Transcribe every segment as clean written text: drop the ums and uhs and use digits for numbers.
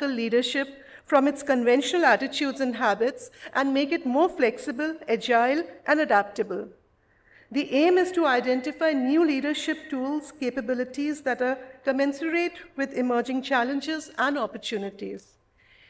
leadership from its conventional attitudes and habits and make it more flexible, agile, and adaptable. The aim is to identify new leadership tools, capabilities that are commensurate with emerging challenges and opportunities.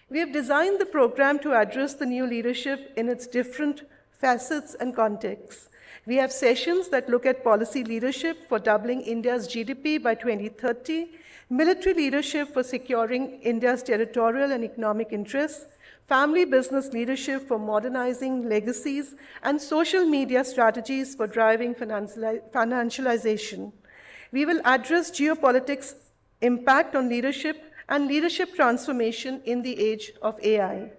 We have designed the program to address the new leadership in its different facets and contexts. We have sessions that look at policy leadership for doubling India's GDP by 2030, military leadership for securing India's territorial and economic interests, family business leadership for modernizing legacies, and social media strategies for driving financialization. We will address geopolitics' impact on leadership and leadership transformation in the age of AI.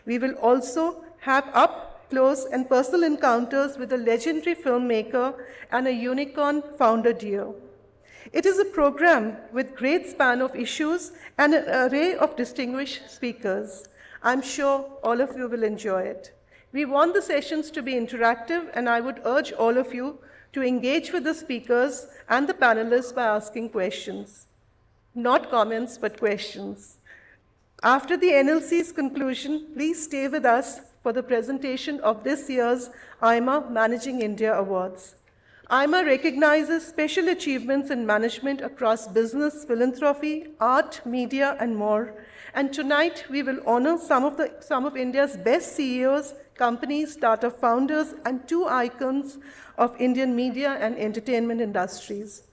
We will also have up-close and personal encounters with a legendary filmmaker and a unicorn founder duo. It is a program with great span of issues and an array of distinguished speakers. I'm sure all of you will enjoy it. We want the sessions to be interactive, and I would urge all of you to engage with the speakers and the panelists by asking questions. Not comments, but questions. After the NLC's conclusion, please stay with us for the presentation of this year's AIMA Managing India Awards. AIMA recognizes special achievements in management across business, philanthropy, art, media, and more. And tonight, we will honor some of India's best CEOs, companies, startup founders, and two icons of Indian media and entertainment industries.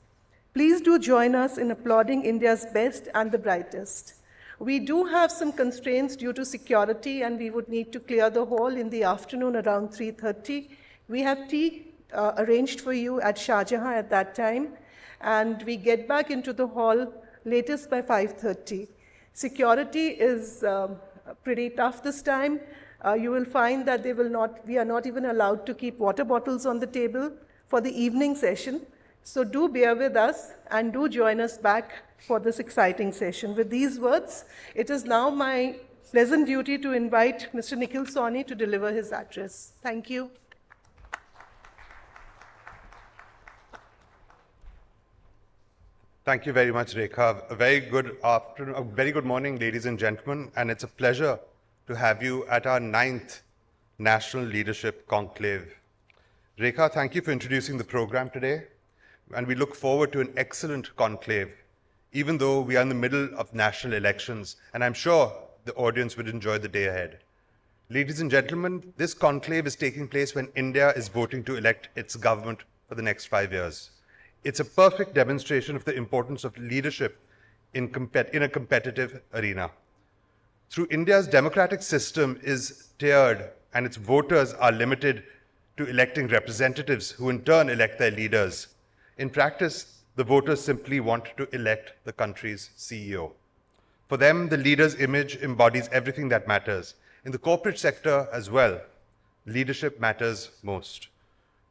Please do join us in applauding India's best and the brightest. We do have some constraints due to security, and we would need to clear the hall in the afternoon around 3:30. We have tea arranged for you at Shah Jahan at that time, and we get back into the hall latest by 5:30. Security is pretty tough this time. You will find that we are not even allowed to keep water bottles on the table for the evening session. So do bear with us and do join us back for this exciting session. With these words, it is now my pleasant duty to invite Mr. Nikhil Sawhney to deliver his address. Thank you. Thank you very much, Rekha. A very good afternoon, a very good morning, ladies and gentlemen, and it's a pleasure to have you at our 9th National Leadership Conclave. Rekha, thank you for introducing the program today, and we look forward to an excellent conclave, even though we are in the middle of national elections, and I'm sure the audience would enjoy the day ahead. Ladies and gentlemen, this conclave is taking place when India is voting to elect its government for the next 5 years. It's a perfect demonstration of the importance of leadership in a competitive arena. Through India's democratic system is tiered, and its voters are limited to electing representatives who in turn elect their leaders. In practice, the voters simply want to elect the country's CEO. For them, the leader's image embodies everything that matters. In the corporate sector as well, leadership matters most.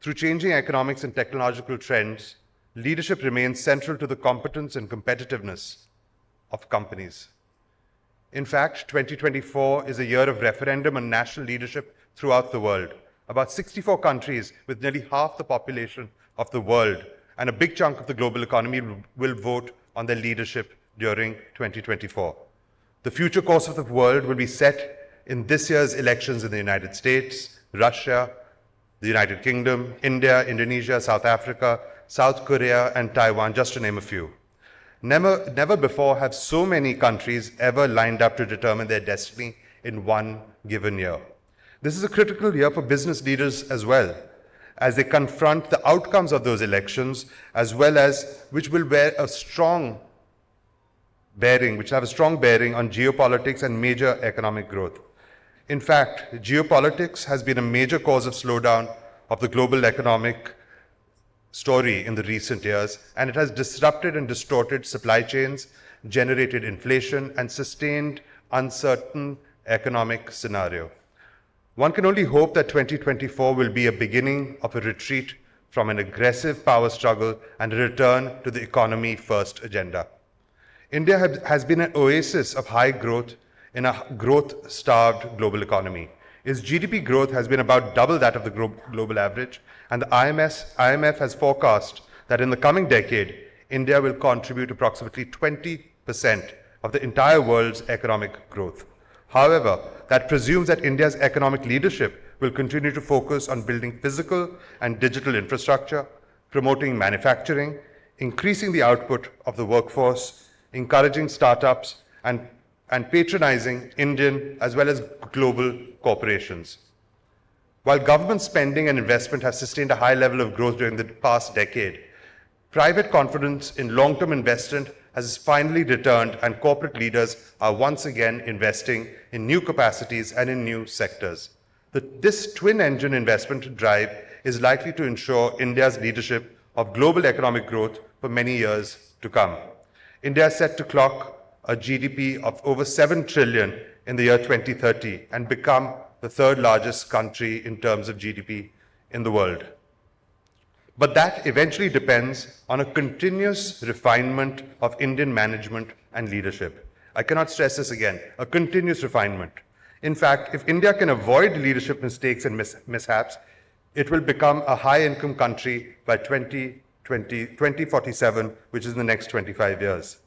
Through changing economics and technological trends, leadership remains central to the competence and competitiveness of companies. In fact, 2024 is a year of referendum on national leadership throughout the world. About 64 countries with nearly half the population of the world and a big chunk of the global economy will vote on their leadership during 2024. The future course of the world will be set in this year's elections in the United States, Russia, the United Kingdom, India, Indonesia, South Africa, South Korea, and Taiwan, just to name a few. Never before have so many countries ever lined up to determine their destiny in one given year. This is a critical year for business leaders as well, as they confront the outcomes of those elections, as well as which will have a strong bearing on geopolitics and major economic growth. In fact, geopolitics has been a major cause of slowdown of the global economic story in the recent years, and it has disrupted and distorted supply chains, generated inflation, and sustained uncertain economic scenario. One can only hope that 2024 will be a beginning of a retreat from an aggressive power struggle and a return to the economy first agenda. India has been an oasis of high growth in a growth-starved global economy. Its GDP growth has been about double that of the global average, and the IMF has forecast that in the coming decade, India will contribute approximately 20% of the entire world's economic growth. However, that presumes that India's economic leadership will continue to focus on building physical and digital infrastructure, promoting manufacturing, increasing the output of the workforce, encouraging startups, and patronizing Indian as well as global corporations. While government spending and investment have sustained a high level of growth during the past decade, private confidence in long-term investment has finally returned, and corporate leaders are once again investing in new capacities and in new sectors. This twin-engine investment drive is likely to ensure India's leadership of global economic growth for many years to come. India is set to clock a GDP of over 7 trillion in the year 2030 and become the third largest country in terms of GDP in the world. But that eventually depends on a continuous refinement of Indian management and leadership. I cannot stress this again, a continuous refinement. In fact, if India can avoid leadership mistakes and mishaps, it will become a high-income country by 2047, which is in the next 25 years.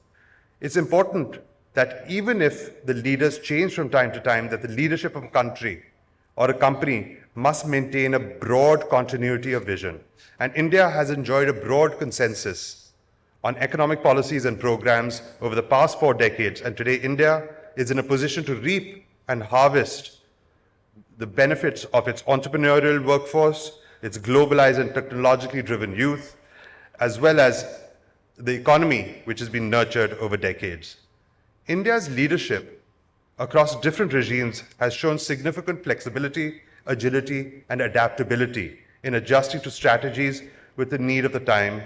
It's important that even if the leaders change from time to time, that the leadership of a country or a company must maintain a broad continuity of vision. And India has enjoyed a broad consensus on economic policies and programs over the past 4 decades. And today, India is in a position to reap and harvest the benefits of its entrepreneurial workforce, its globalized and technologically driven youth, as well as the economy, which has been nurtured over decades. India's leadership across different regimes has shown significant flexibility, agility, and adaptability in adjusting to strategies with the need of the time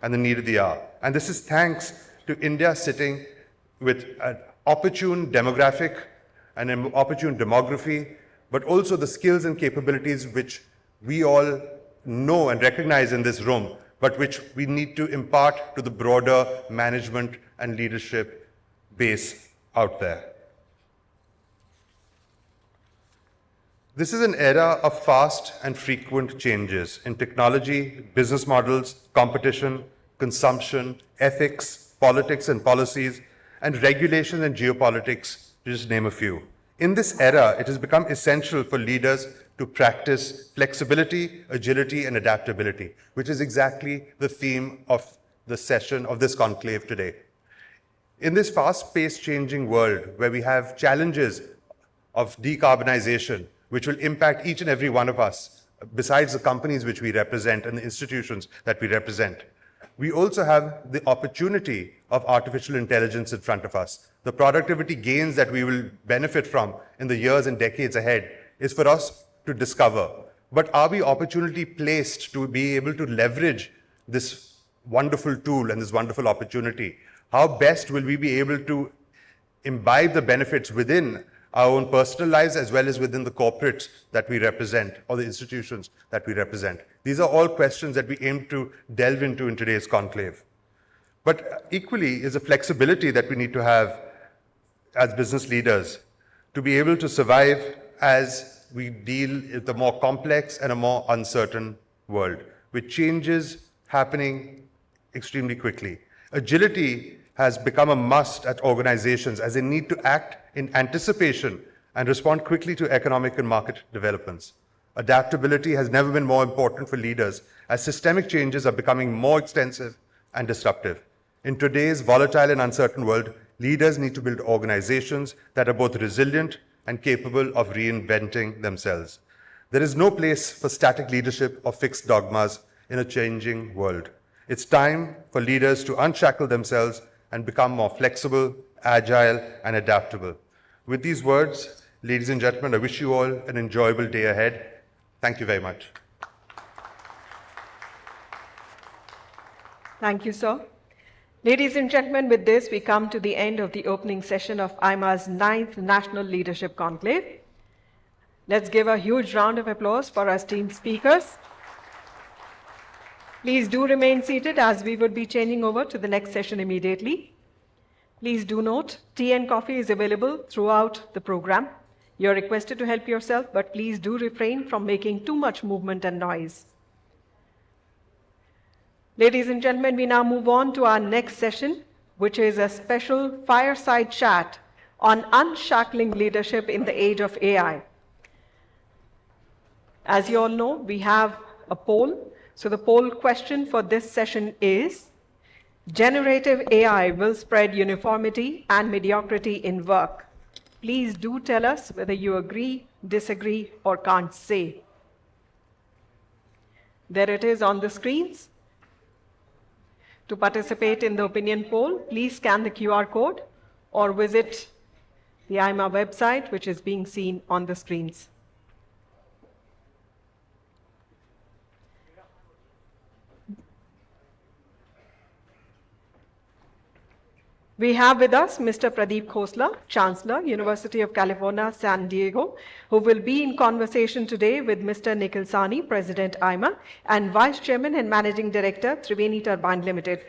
and the need of the hour. And this is thanks to India sitting with an opportune demographic and an opportune demography, but also the skills and capabilities which we all know and recognize in this room, but which we need to impart to the broader management and leadership base out there. This is an era of fast and frequent changes in technology, business models, competition, consumption, ethics, politics and policies, and regulation and geopolitics, to just name a few. In this era, it has become essential for leaders to practice flexibility, agility, and adaptability, which is exactly the theme of the session of this conclave today. In this fast-paced changing world where we have challenges of decarbonization, which will impact each and every one of us, besides the companies which we represent and the institutions that we represent, we also have the opportunity of artificial intelligence in front of us. The productivity gains that we will benefit from in the years and decades ahead is for us to discover. But are we opportunity placed to be able to leverage this wonderful tool and this wonderful opportunity? How best will we be able to imbibe the benefits within our own personal lives as well as within the corporates that we represent or the institutions that we represent? These are all questions that we aim to delve into in today's conclave. But equally is a flexibility that we need to have as business leaders to be able to survive as we deal with a more complex and a more uncertain world, with changes happening extremely quickly. Agility has become a must at organizations as they need to act in anticipation and respond quickly to economic and market developments. Adaptability has never been more important for leaders as systemic changes are becoming more extensive and disruptive. In today's volatile and uncertain world, leaders need to build organizations that are both resilient and capable of reinventing themselves. There is no place for static leadership or fixed dogmas in a changing world. It's time for leaders to unshackle themselves and become more flexible, agile, and adaptable. With these words, ladies and gentlemen, I wish you all an enjoyable day ahead. Thank you very much. Thank you, sir. Ladies and gentlemen, with this, we come to the end of the opening session of AIMA's 9th National Leadership Conclave. Let's give a huge round of applause for our esteemed speakers. Please do remain seated as we would be changing over to the next session immediately. Please do note, tea and coffee is available throughout the program. You're requested to help yourself, but please do refrain from making too much movement and noise. Ladies and gentlemen, we now move on to our next session, which is a special fireside chat on unshackling leadership in the age of AI. As you all know, we have a poll. So the poll question for this session is, generative AI will spread uniformity and mediocrity in work. Please do tell us whether you agree, disagree, or can't say. There it is on the screens. To participate in the opinion poll, please scan the QR code or visit the AIMA website, which is being seen on the screens. We have with us Mr. Pradeep Khosla, Chancellor, University of California, San Diego, who will be in conversation today with Mr. Nikhil Sawhney, President AIMA, and Vice Chairman and Managing Director, Triveni Turbine Limited.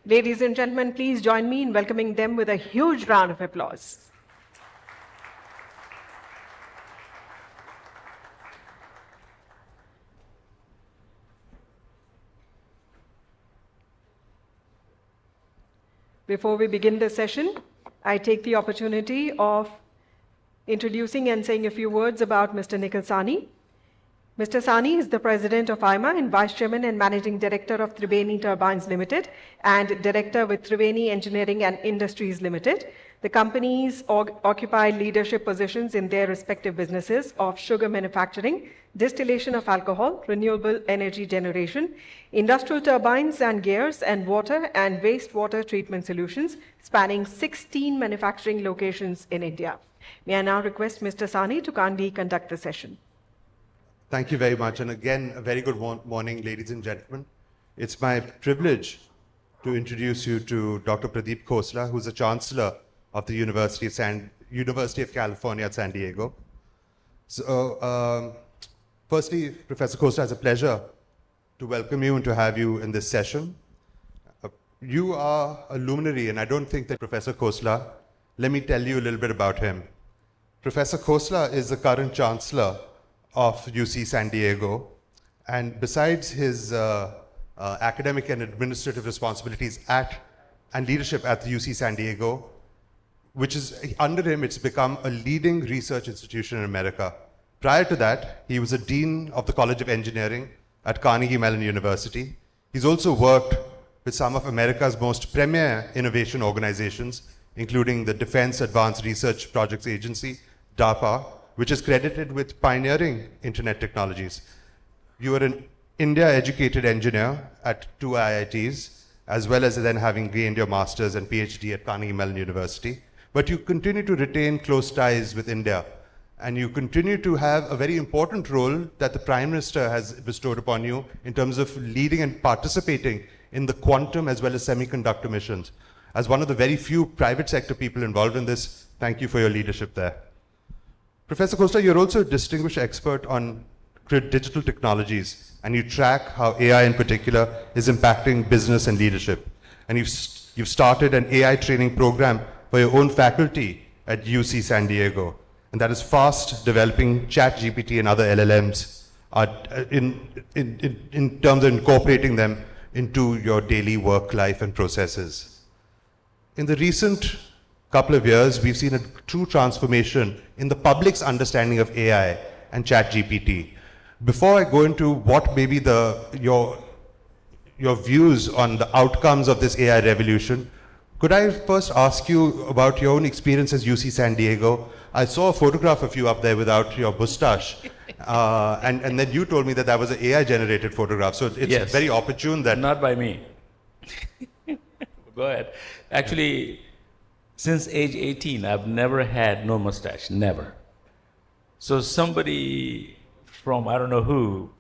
Ladies and gentlemen, please join me in welcoming them with a huge round of applause. Before we begin the session, I take the opportunity of introducing and saying a few words about Mr. Nikhil Sawhney. Mr. Sawhney is the President of AIMA and Vice Chairman and Managing Director of Triveni Turbines Limited and Director with Triveni Engineering and Industries Limited. The companies occupy leadership positions in their respective businesses of sugar manufacturing, distillation of alcohol, renewable energy generation, industrial turbines and gears, and water and wastewater treatment solutions, spanning 16 manufacturing locations in India. May I now request Mr. Sawhney to kindly conduct the session. Thank you very much. And again, a very good morning, ladies and gentlemen. It's my privilege to introduce you to Dr. Pradeep Khosla, who's the Chancellor of the University of California at San Diego. So, firstly, Professor Khosla, it's a pleasure to welcome you and to have you in this session. You are a luminary, and I don't think that Professor Khosla, let me tell you a little bit about him. Professor Khosla is the current Chancellor of UC San Diego, and besides his academic and administrative responsibilities and leadership at the UC San Diego, which is under him, it's become a leading research institution in America. Prior to that, he was a Dean of the College of Engineering at Carnegie Mellon University. He's also worked with some of America's most premier innovation organizations, including the Defense Advanced Research Projects Agency, DARPA, which is credited with pioneering internet technologies. You are an India-educated engineer at 2 IITs, as well as then having gained your master's and PhD at Carnegie Mellon University. But you continue to retain close ties with India, and you continue to have a very important role that the Prime Minister has bestowed upon you in terms of leading and participating in the quantum as well as semiconductor missions. As one of the very few private sector people involved in this, thank you for your leadership there. Professor Khosla, you're also a distinguished expert on digital technologies, and you track how AI in particular is impacting business and leadership. And you've started an AI training program for your own faculty at UC San Diego, and that is fast developing ChatGPT and other LLMs in terms of incorporating them into your daily work life and processes. In the recent couple of years, we've seen a true transformation in the public's understanding of AI and ChatGPT. Before I go into what may be your views on the outcomes of this AI revolution, could I first ask you about your own experience as UC San Diego? I saw a photograph of you up there without your mustache, and then you told me that was an AI-generated photograph. So it's very opportune that... Not by me. Go ahead. Actually, since age 18, I've never had no mustache, never. So somebody from I don't know who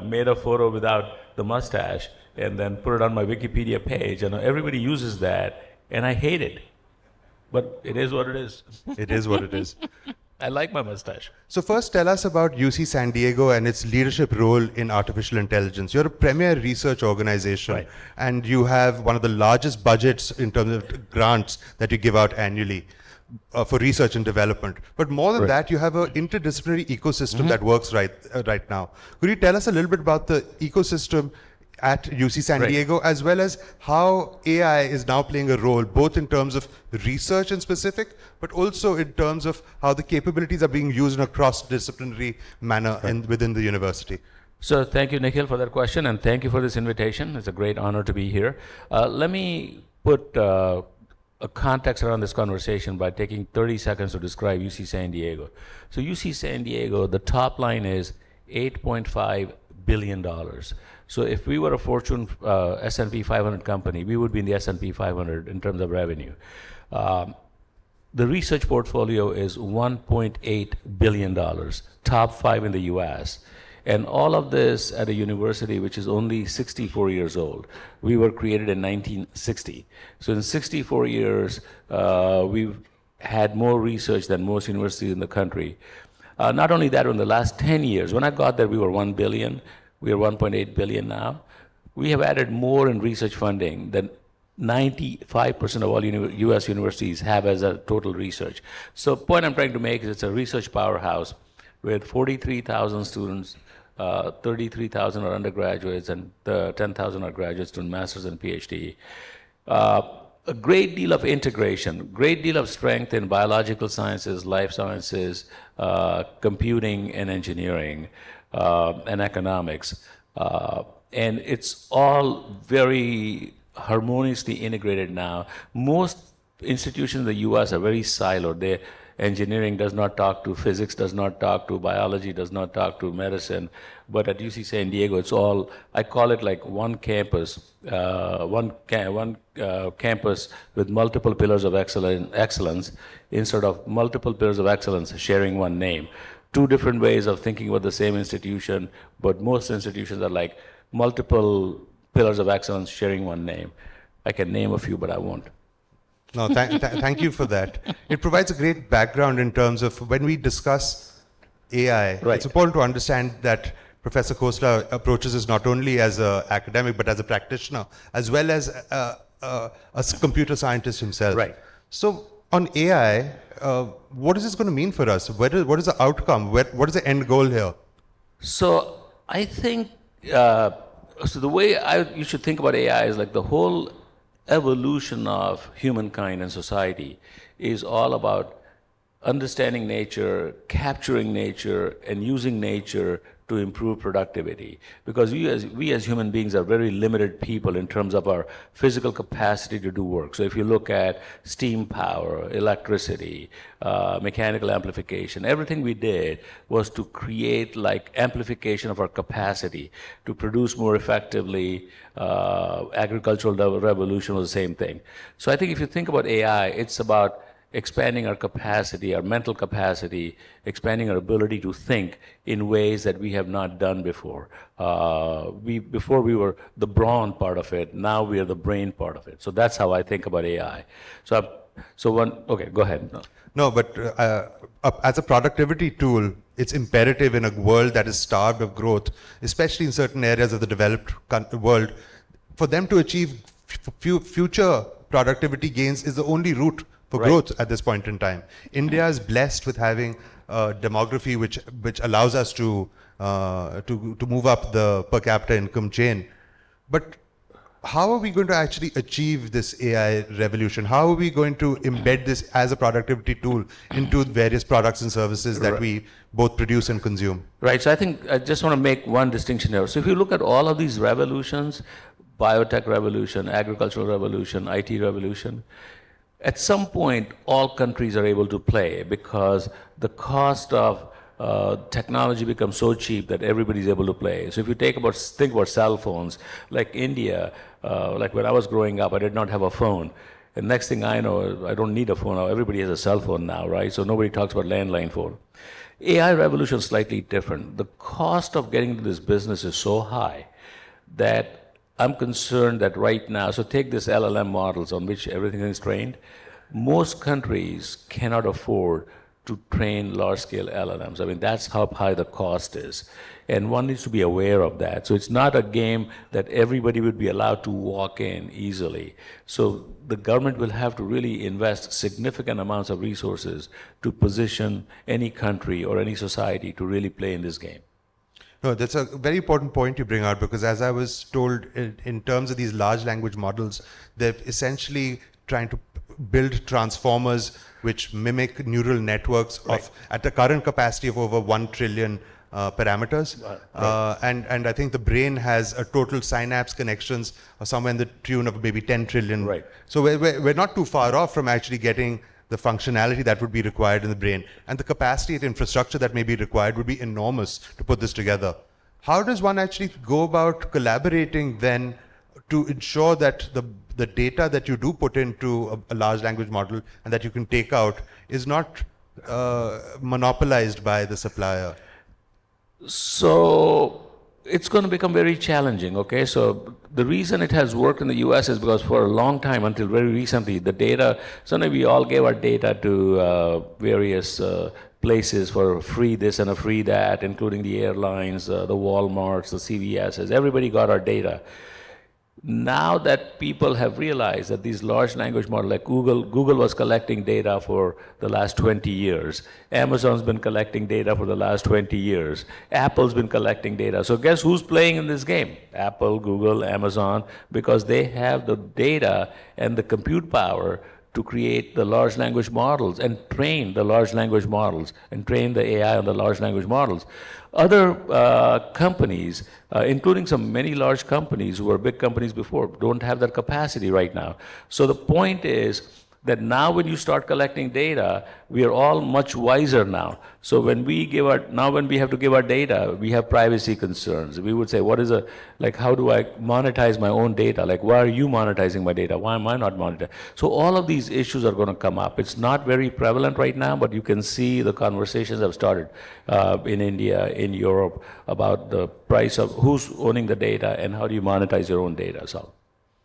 made a photo without the mustache and then put it on my Wikipedia page, and everybody uses that, and I hate it. But it is what it is. It is what it is. I like my mustache. So first, tell us about UC San Diego and its leadership role in artificial intelligence. You're a premier research organization, right, and you have one of the largest budgets in terms of grants that you give out annually for research and development. But more than that, you have an interdisciplinary ecosystem that works right now. Could you tell us a little bit about the ecosystem at UC San Diego, as well as how AI is now playing a role, both in terms of research in specific, but also in terms of how the capabilities are being used in a cross-disciplinary manner within the university. So thank you, Nikhil, for that question, and thank you for this invitation. It's a great honor to be here. Let me put a context around this conversation by taking 30 seconds to describe UC San Diego. So UC San Diego, the top line is $8.5 billion. So if we were a Fortune S&P 500 company, we would be in the S&P 500 in terms of revenue. The research portfolio is $1.8 billion, top 5 in the US. And all of this at a university which is only 64 years old. We were created in 1960. So in 64 years, we've had more research than most universities in the country. Not only that, in the last 10 years, when I got there, we were 1 billion. We are 1.8 billion now. We have added more in research funding than 95% of all US universities have as a total research. So the point I'm trying to make is it's a research powerhouse with 43,000 students, 33,000 are undergraduates, and 10,000 are graduate students, masters and PhD. A great deal of integration, great deal of strength in biological sciences, life sciences, computing and engineering, and economics. And it's all very harmoniously integrated now. Most institutions in the US are very siloed. Engineering does not talk to physics, does not talk to biology, does not talk to medicine. But at UC San Diego, it's all, I call it like one campus, campus with multiple pillars of excellence instead of multiple pillars of excellence sharing one name. Two different ways of thinking about the same institution, but most institutions are like multiple pillars of excellence sharing one name. I can name a few, but I won't. No, thank you for that. It provides a great background in terms of when we discuss AI. It's important to understand that Professor Khosla approaches this not only as an academic, but as a practitioner, as well as a computer scientist himself. So on AI, what is this going to mean for us? What is the outcome? What is the end goal here? So I think, so the way you should think about AI is like the whole evolution of humankind and society is all about understanding nature, capturing nature, and using nature to improve productivity. Because we as human beings are very limited people in terms of our physical capacity to do work. So if you look at steam power, electricity, mechanical amplification, everything we did was to create like amplification of our capacity to produce more effectively. Agricultural revolution was the same thing. So I think if you think about AI, it's about expanding our capacity, our mental capacity, expanding our ability to think in ways that we have not done before. Before we were the brawn part of it, now we are the brain part of it. So that's how I think about AI. Okay, go ahead. No, but as a productivity tool, it's imperative in a world that is starved of growth, especially in certain areas of the developed world, for them to achieve future productivity gains is the only route for growth at this point in time. India is blessed with having a demography which allows us to move up the per capita income chain. But how are we going to actually achieve this AI revolution? How are we going to embed this as a productivity tool into various products and services that we both produce and consume? Right. So I think I just want to make one distinction here. So if you look at all of these revolutions, biotech revolution, agricultural revolution, IT revolution, at some point, all countries are able to play because the cost of technology becomes so cheap that everybody's able to play. So if you think about cell phones, like India, like when I was growing up, I did not have a phone. And next thing I know, I don't need a phone now. Everybody has a cell phone now, right? So nobody talks about landline phone. AI revolution is slightly different. The cost of getting into this business is so high that I'm concerned that right now, so take this LLM models on which everything is trained. Most countries cannot afford to train large-scale LLMs. I mean, that's how high the cost is. And one needs to be aware of that. So it's not a game that everybody would be allowed to walk in easily. So the government will have to really invest significant amounts of resources to position any country or any society to really play in this game. No, that's a very important point you bring out, because as I was told, in terms of these large language models, they're essentially trying to build transformers which mimic neural networks of at the current capacity of over 1 trillion parameters. And I think the brain has a total synapse connections of somewhere in the tune of maybe 10 trillion. Right. So we're not too far off from actually getting the functionality that would be required in the brain. And the capacity, the infrastructure that may be required would be enormous to put this together. How does one actually go about collaborating then to ensure that the data that you do put into a large language model and that you can take out is not monopolized by the supplier? So it's going to become very challenging, okay? So the reason it has worked in the US is because for a long time, until very recently, the data, suddenly we all gave our data to various places for free this and a free that, including the airlines, the Walmarts, the CVSs, everybody got our data. Now that people have realized that these large language models, like Google was collecting data for the last 20 years. Amazon's been collecting data for the last 20 years. Apple's been collecting data. So guess who's playing in this game? Apple, Google, Amazon, because they have the data and the compute power to create the large language models and train the large language models and train the AI on the large language models. Other companies, including many large companies who were big companies before, don't have that capacity right now. So the point is that now when you start collecting data, we are all much wiser now. So when we have to give our data, we have privacy concerns. We would say, how do I monetize my own data? Like, why are you monetizing my data? Why am I not monetizing? So all of these issues are going to come up. It's not very prevalent right now, but you can see the conversations have started in India, in Europe, about the price of who's owning the data and how do you monetize your own data. So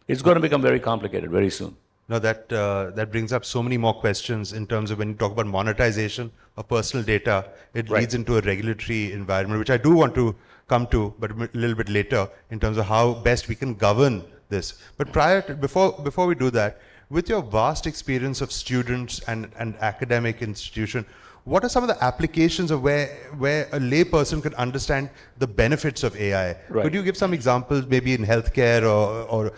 it's going to become very complicated very soon. No, that brings up so many more questions in terms of when you talk about monetization of personal data, it leads into a regulatory environment, which I do want to come to, but a little bit later, in terms of how best we can govern this. But before we do that, with your vast experience of students and academic institution, what are some of the applications of where a lay person could understand the benefits of AI? Right. Could you give some examples, maybe in healthcare or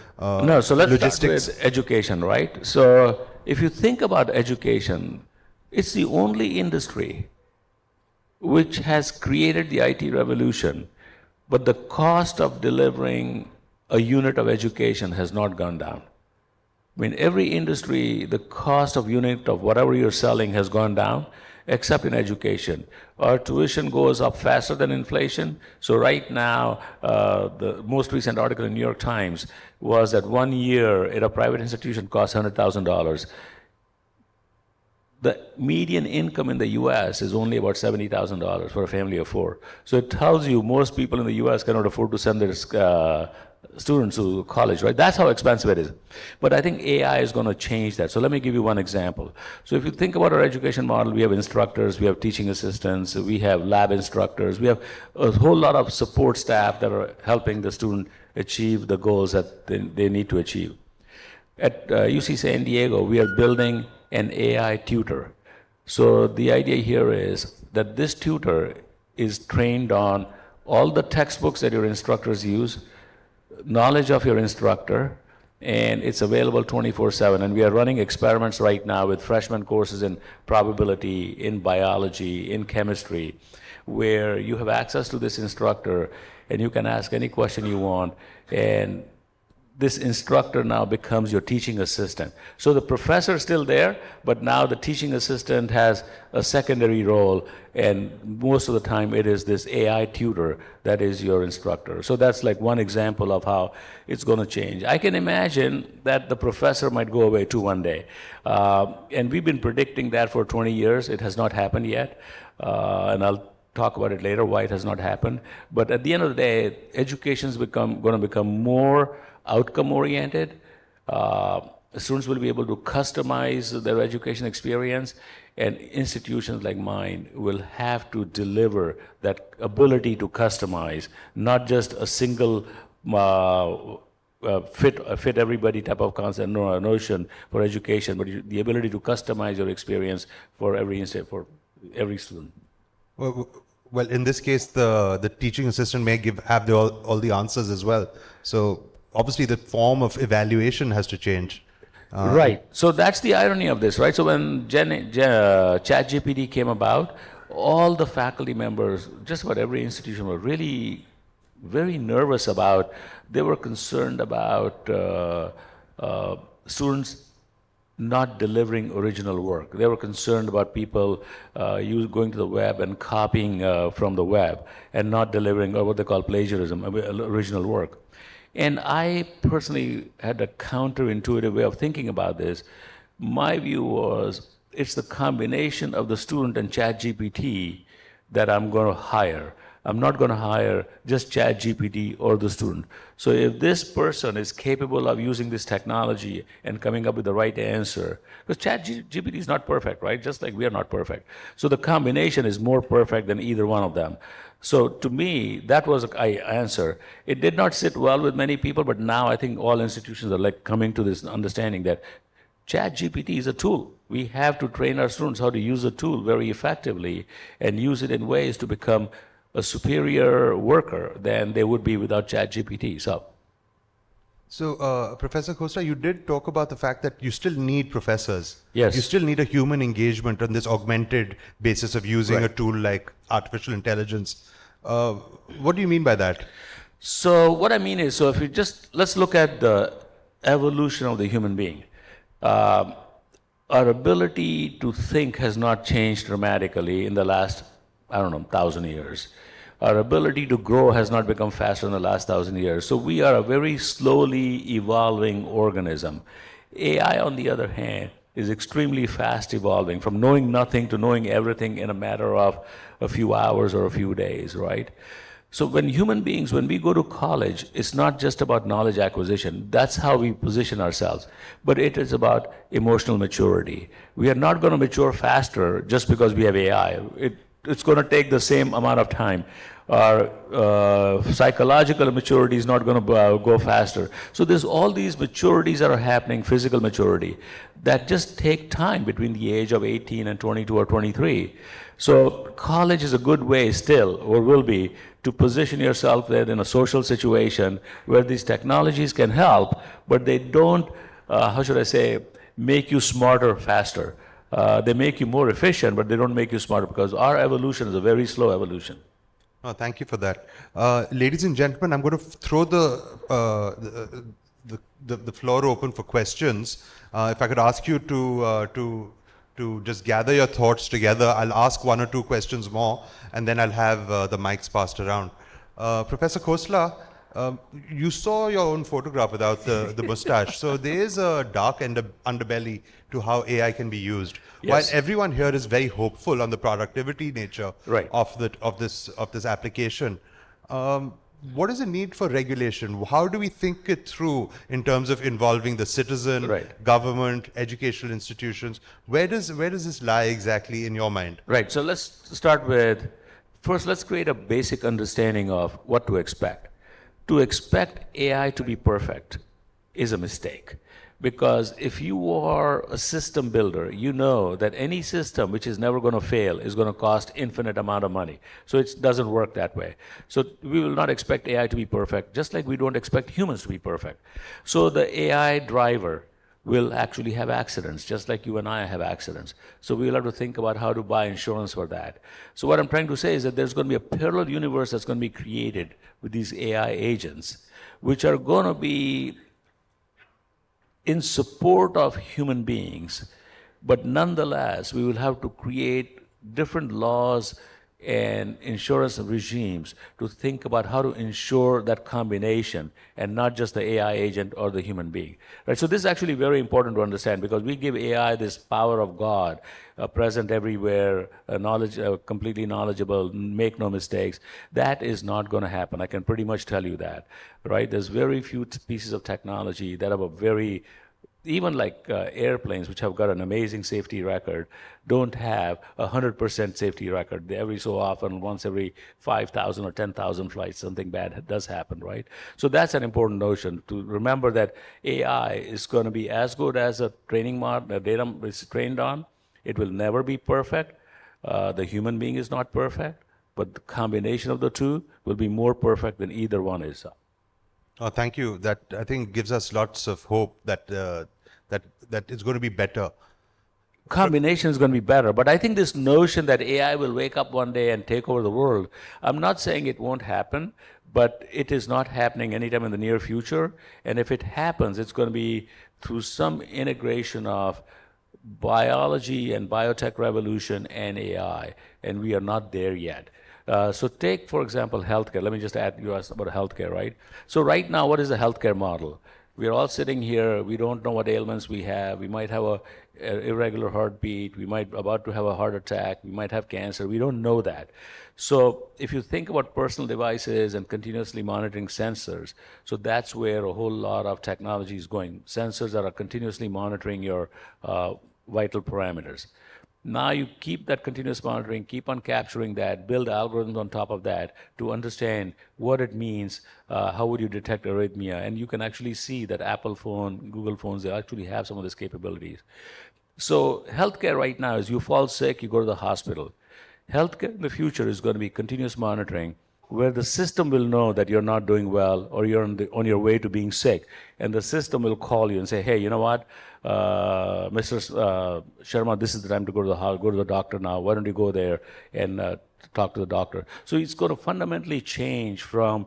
No, so let's logistics? start with education, right? So if you think about education, it's the only industry which has created the IT revolution, but the cost of delivering a unit of education has not gone down. I mean, every industry, the cost of unit of whatever you're selling has gone down, except in education. Our tuition goes up faster than inflation. So right now, the most recent article in New York Times was that 1 year at a private institution costs $100,000. The median income in the US is only about $70,000 for a family of 4. So it tells you most people in the US cannot afford to send their students to college, right? That's how expensive it is. But I think AI is going to change that. So let me give you one example. So if you think about our education model, we have instructors, we have teaching assistants, we have lab instructors, we have a whole lot of support staff that are helping the student achieve the goals that they need to achieve. At UC San Diego, we are building an AI tutor. So the idea here is that this tutor is trained on all the textbooks that your instructors use, knowledge of your instructor, and it's available 24/7. And we are running experiments right now with freshman courses in probability, in biology, in chemistry, where you have access to this instructor and you can ask any question you want, and this instructor now becomes your teaching assistant. So the professor is still there, but now the teaching assistant has a secondary role, and most of the time it is this AI tutor that is your instructor. So that's like one example of how it's going to change. I can imagine that the professor might go away too one day. And we've been predicting that for 20 years. It has not happened yet. And I'll talk about it later, why it has not happened. But at the end of the day, education is going to become more outcome-oriented. Students will be able to customize their education experience, and institutions like mine will have to deliver that ability to customize, not just a single fit everybody type of concept, notion for education, but the ability to customize your experience for every student. Well, well, in this case, the teaching assistant may have all the answers as well. So obviously the form of evaluation has to change. Right. So that's the irony of this, right? So when ChatGPT came about, all the faculty members, just about every institution, were really very nervous about, they were concerned about students not delivering original work. They were concerned about people going to the web and copying from the web and not delivering what they call plagiarism, original work. And I personally had a counterintuitive way of thinking about this. My view was it's the combination of the student and ChatGPT that I'm going to hire. I'm not going to hire just ChatGPT or the student. So if this person is capable of using this technology and coming up with the right answer, because ChatGPT is not perfect, right? Just like we are not perfect. So the combination is more perfect than either one of them. So to me, that was an answer. It did not sit well with many people, but now I think all institutions are like coming to this understanding that ChatGPT is a tool. We have to train our students how to use a tool very effectively and use it in ways to become a superior worker than they would be without ChatGPT. So, Professor Khosla, you did talk about the fact that you still need professors. Yes. You still need a human engagement on this augmented basis of using a tool like artificial intelligence. What do you mean by that? So what I mean is, so if you just, let's look at the evolution of the human being. Our ability to think has not changed dramatically in the last, 1,000 years. Our ability to grow has not become faster in the last 1,000 years. So we are a very slowly evolving organism. AI, on the other hand, is extremely fast evolving, from knowing nothing to knowing everything in a matter of a few hours or a few days, right? So when human beings, when we go to college, it's not just about knowledge acquisition. That's how we position ourselves. But it is about emotional maturity. We are not going to mature faster just because we have AI. It's going to take the same amount of time. Our psychological maturity is not going to go faster. So there's all these maturities that are happening, physical maturity, that just take time between the age of 18 and 22 or 23. So college is a good way still, or will be, to position yourself there in a social situation where these technologies can help, but they don't, make you smarter faster. They make you more efficient, but they don't make you smarter, because our evolution is a very slow evolution. Oh, thank you for that. Ladies and gentlemen, I'm going to throw the floor open for questions. If I could ask you to just gather your thoughts together, I'll ask one or two questions more, and then I'll have the mics passed around. Professor Khosla, you saw your own photograph without the mustache. So there is a dark underbelly to how AI can be used. Yes. While everyone here is very hopeful on the productivity nature Right. of this application, what is the need for regulation? How do we think it through in terms of involving the citizen, Right. government, educational institutions? Where does this lie exactly in your mind? Right, so let's start with, first let's create a basic understanding of what to expect. To expect AI to be perfect is a mistake. Because if you are a system builder, you know that any system which is never going to fail is going to cost infinite amount of money. So it doesn't work that way. So we will not expect AI to be perfect, just like we don't expect humans to be perfect. So the AI driver will actually have accidents, just like you and I have accidents. So we'll have to think about how to buy insurance for that. So what I'm trying to say is that there's going to be a parallel universe that's going to be created with these AI agents, which are going to be in support of human beings, but nonetheless, we will have to create different laws and insurance regimes to think about how to ensure that combination and not just the AI agent or the human being. Right? So this is actually very important to understand, because we give AI this power of God, present everywhere, completely knowledgeable, make no mistakes. That is not going to happen. I can pretty much tell you that. Right? There's very few pieces of technology that have a very, even like airplanes, which have got an amazing safety record, don't have a 100% safety record. Every so often, once every 5,000 or 10,000 flights, something bad does happen, right? So that's an important notion, to remember that AI is going to be as good as a training model, data is trained on. It will never be perfect. The human being is not perfect. but the combination of the two will be more perfect than either one is. Oh, thank you. That I think gives us lots of hope that that it's going to be better. Combination is going to be better, but I think this notion that AI will wake up one day and take over the world, I'm not saying it won't happen, but it is not happening anytime in the near future. And if it happens, it's going to be through some integration of biology and biotech revolution and AI, and we are not there yet. So take, for example, healthcare. Let me just add, you asked about healthcare, right? So right now, what is the healthcare model? We're all sitting here, we don't know what ailments we have. We might have a irregular heartbeat, we might about to have a heart attack, we might have cancer, we don't know that. So if you think about personal devices and continuously monitoring sensors, so that's where a whole lot of technology is going. Sensors that are continuously monitoring your vital parameters. Now you keep that continuous monitoring, keep on capturing that, build algorithms on top of that to understand what it means, how would you detect arrhythmia, and you can actually see that Apple phone, Google phones, they actually have some of these capabilities. So healthcare right now is you fall sick, you go to the hospital. Healthcare in the future is going to be continuous monitoring, where the system will know that you're not doing well or you're on your way to being sick, and the system will call you and say, hey, you know what, Mr. Sharma, this is the time to go to the doctor now. Why don't you go there and talk to the doctor? So it's going to fundamentally change from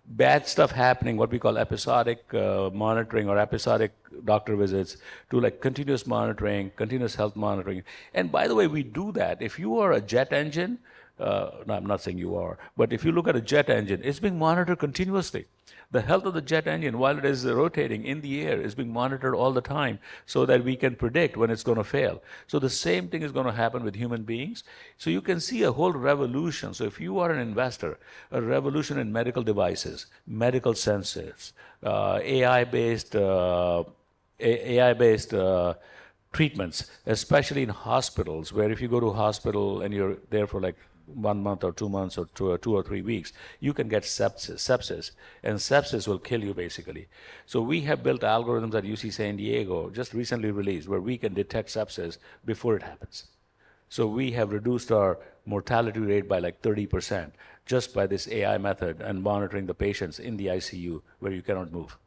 bad stuff happening, what we call episodic monitoring or episodic doctor visits, to like continuous monitoring, continuous health monitoring. And by the way, we do that. If you are a jet engine, no, I'm not saying you are, but if you look at a jet engine, it's being monitored continuously. The health of the jet engine, while it is rotating in the air, is being monitored all the time so that we can predict when it's going to fail. So the same thing is going to happen with human beings. So you can see a whole revolution. So if you are an investor, a revolution in medical devices, medical sensors, AI-based treatments, especially in hospitals, where if you go to a hospital and you're there for like 1 month or 2 months or 2 or 3 weeks, you can get sepsis, and sepsis will kill you basically. So we have built algorithms at UC San Diego, just recently released, where we can detect sepsis before it happens. So we have reduced our mortality rate by like 30% just by this AI method and monitoring the patients in the ICU where you cannot move.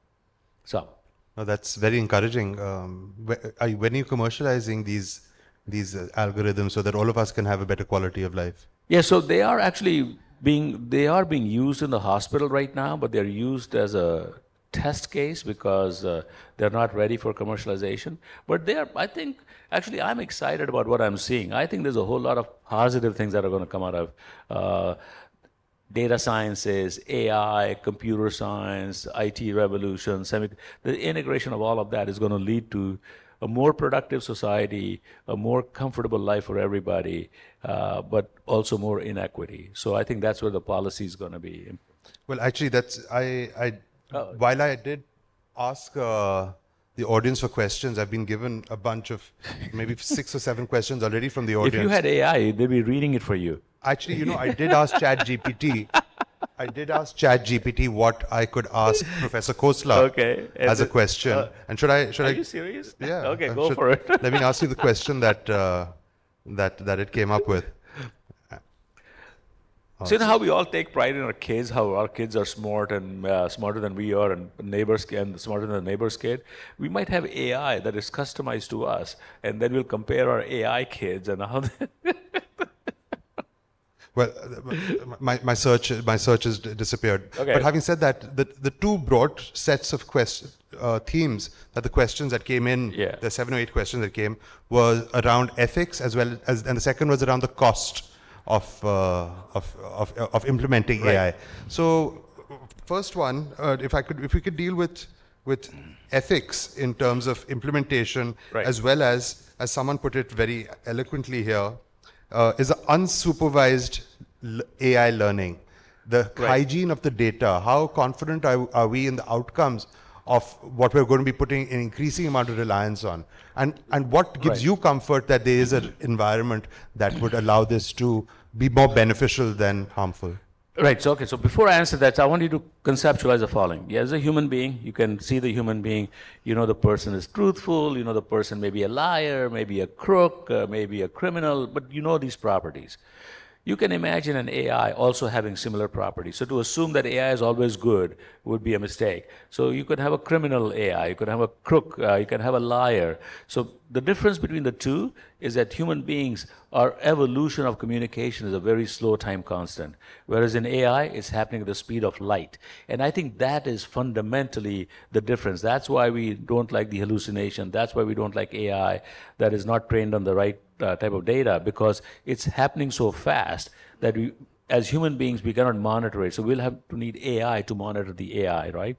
So. No, that's very encouraging. When are you commercializing these algorithms so that all of us can have a better quality of life? Yeah, so they are actually being used in the hospital right now, but they're used as a test case because they're not ready for commercialization. But they are, I think, actually I'm excited about what I'm seeing. I think there's a whole lot of positive things that are going to come out of data sciences, AI, computer science, IT revolution, the integration of all of that is going to lead to a more productive society, a more comfortable life for everybody, but also more inequity. So I think that's where the policy is going to be. Well, actually, while I did ask the audience for questions, I've been given a bunch of maybe 6 or 7 questions already from the audience. If you had AI, they'd be reading it for you. Actually, I did ask ChatGPT. I did ask ChatGPT what I could ask Professor Khosla as a question. And should I? Are you serious? Yeah. Okay, go for it. Let me ask you the question that it came up with. So you know how we all take pride in our kids, how our kids are smart and smarter than we are, and neighbors and smarter than the neighbor's kid. We might have AI that is customized to us, and then we'll compare our AI kids and how. Well, my search has disappeared. Okay. But having said that, the 2 broad sets of themes that the questions that came in, the 7 or 8 questions that came, was around ethics and the second was around the cost of implementing AI. So, first one, if we could deal with ethics in terms of implementation, as well as someone put it very eloquently here, is the unsupervised AI learning, the hygiene of the data. How confident are we in the outcomes of what we're going to be putting an increasing amount of reliance on? And what gives you comfort that there is an environment that would allow this to be more beneficial than harmful? Right. So, so before I answer that, I want you to conceptualize the following. Yeah, as a human being, you can see the human being. You know the person is truthful. You know the person may be a liar, maybe a crook, maybe a criminal, but you know these properties. you can imagine an AI also having similar properties. So to assume that AI is always good would be a mistake. So you could have a criminal AI, you could have a crook, you can have a liar. So the difference between the two is that human beings, our evolution of communication is a very slow time constant, whereas in AI, it's happening at the speed of light. And I think that is fundamentally the difference. That's why we don't like the hallucination. That's why we don't like AI that is not trained on the right type of data, because it's happening so fast that we, as human beings, we cannot monitor it. So we'll have to need AI to monitor the AI, right?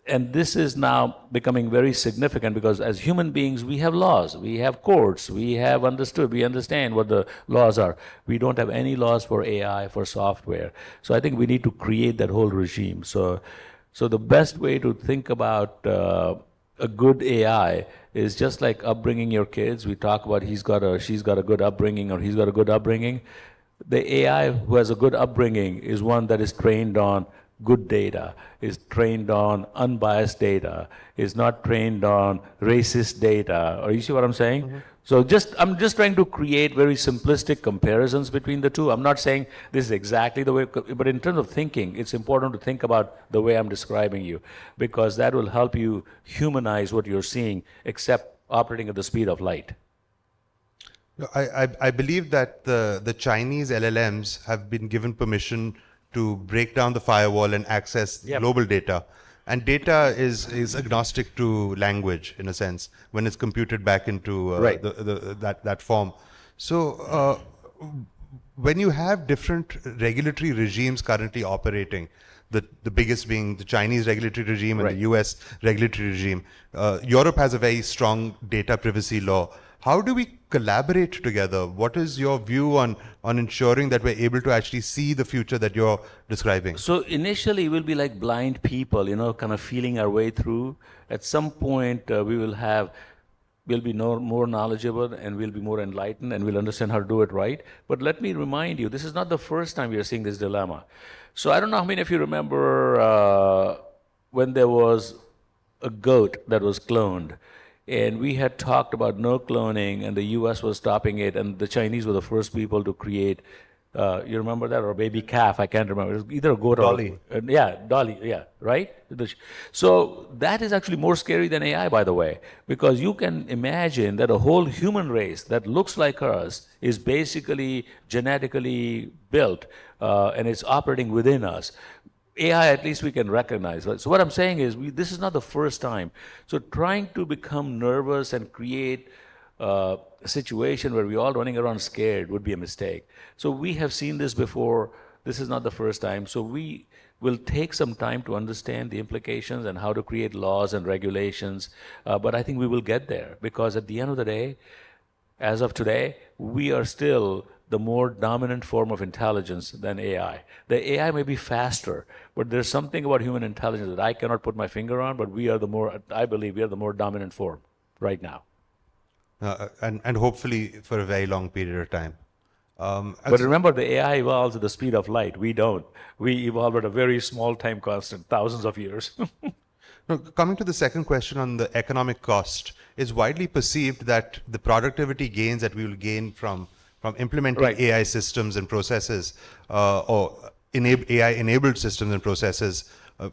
And this is now becoming very significant because as human beings, we have laws, we have courts, we understand what the laws are. We don't have any laws for AI, for software. So I think we need to create that whole regime. So the best way to think about a good AI is just like upbringing your kids. We talk about she's got a good upbringing or he's got a good upbringing. The AI who has a good upbringing is one that is trained on good data, is trained on unbiased data, is not trained on racist data. Or you see what I'm saying? Mm-hmm. So I'm just trying to create very simplistic comparisons between the two. I'm not saying this is exactly the way, but in terms of thinking, it's important to think about the way I'm describing you, because that will help you humanize what you're seeing, except operating at the speed of light. I believe that the Chinese LLMs have been given permission to break down the firewall and access global data. And data is agnostic to language, in a sense, when it's computed back into that form. So when you have different regulatory regimes currently operating, the biggest being the Chinese regulatory regime and the US regulatory regime, Europe has a very strong data privacy law. How do we collaborate together? What is your view on ensuring that we're able to actually see the future that you're describing? So initially we'll be like blind people, kind of feeling our way through. At some point we'll be more knowledgeable and we'll be more enlightened and we'll understand how to do it right. But let me remind you, this is not the first time we are seeing this dilemma. So I don't know how many of you remember when there was a goat that was cloned. And we had talked about no cloning, and the US was stopping it, and the Chinese were the first people to create, you remember that, or a baby calf, I can't remember. It was either a goat Dolly. or... Dolly, right? So that is actually more scary than AI, by the way, because you can imagine that a whole human race that looks like us is basically genetically built, and it's operating within us. AI, at least we can recognize. Right? So what I'm saying is, this is not the first time. So trying to become nervous and create a situation where we're all running around scared would be a mistake. So we have seen this before. This is not the first time. So we will take some time to understand the implications and how to create laws and regulations. But I think we will get there, because at the end of the day, as of today, we are still the more dominant form of intelligence than AI. The AI may be faster, but there's something about human intelligence that I cannot put my finger on, but I believe we are the more dominant form right now. And hopefully for a very long period of time. But remember, the AI evolves at the speed of light. We don't. We evolve at a very small time constant, thousands of years. Now, coming to the second question on the economic cost, it's widely perceived that the productivity gains that we will gain from implementing AI systems and processes, or AI-enabled systems and processes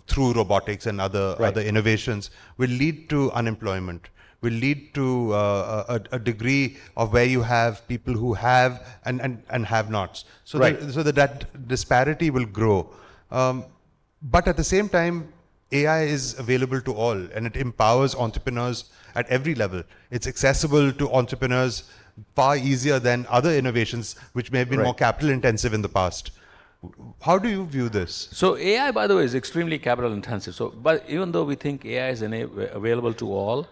through robotics and other innovations, will lead to unemployment, will lead to a degree of where you have people who have and have-nots. So that disparity will grow. But at the same time, AI is available to all, and it empowers entrepreneurs at every level. It's accessible to entrepreneurs far easier than other innovations, which may have been more capital intensive in the past. How do you view this? So AI, by the way, is extremely capital intensive. So, but even though we think AI is available to all,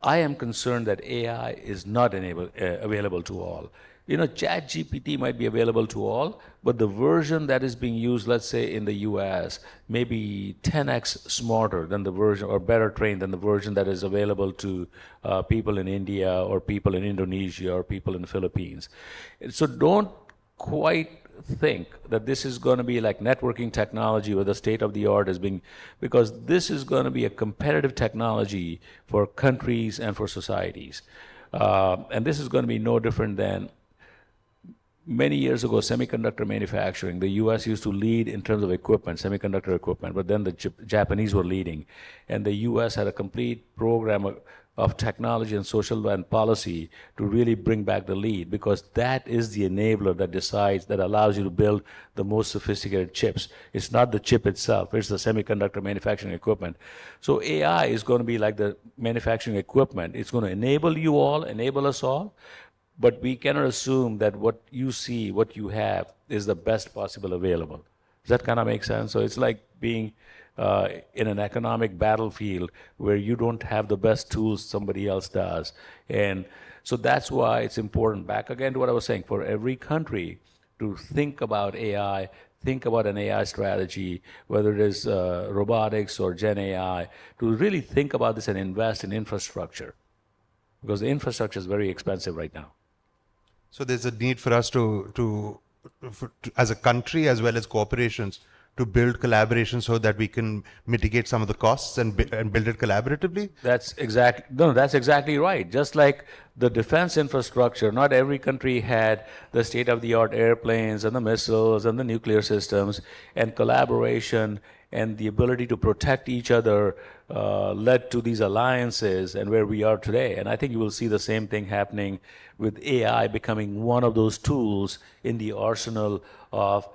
I am concerned that AI is not available to all. ChatGPT might be available to all, but the version that is being used, let's say in the US, may be 10x smarter than the version, or better trained than the version that is available to people in India or people in Indonesia or people in the Philippines. So don't quite think that this is going to be like networking technology where the state of the art is being, because this is going to be a competitive technology for countries and for societies. And this is going to be no different than many years ago, semiconductor manufacturing, the US used to lead in terms of equipment, semiconductor equipment, but then the Japanese were leading. And the US had a complete program of technology and social and policy to really bring back the lead, because that is the enabler that decides, that allows you to build the most sophisticated chips. It's not the chip itself, it's the semiconductor manufacturing equipment. So AI is going to be like the manufacturing equipment. It's going to enable you all, enable us all, but we cannot assume that what you see, what you have, is the best possible available. Does that kind of make sense? So it's like being in an economic battlefield where you don't have the best tools, somebody else does. And so that's why it's important, back again to what I was saying, for every country to think about AI, think about an AI strategy, whether it is robotics or Gen AI, to really think about this and invest in infrastructure, because the infrastructure is very expensive right now. So there's a need for us to as a country as well as corporations, to build collaboration so that we can mitigate some of the costs and build it collaboratively? That's exactly right. Just like the defense infrastructure, not every country had the state-of-the-art airplanes and the missiles and the nuclear systems, and collaboration and the ability to protect each other led to these alliances and where we are today. And I think you will see the same thing happening with AI becoming one of those tools in the arsenal of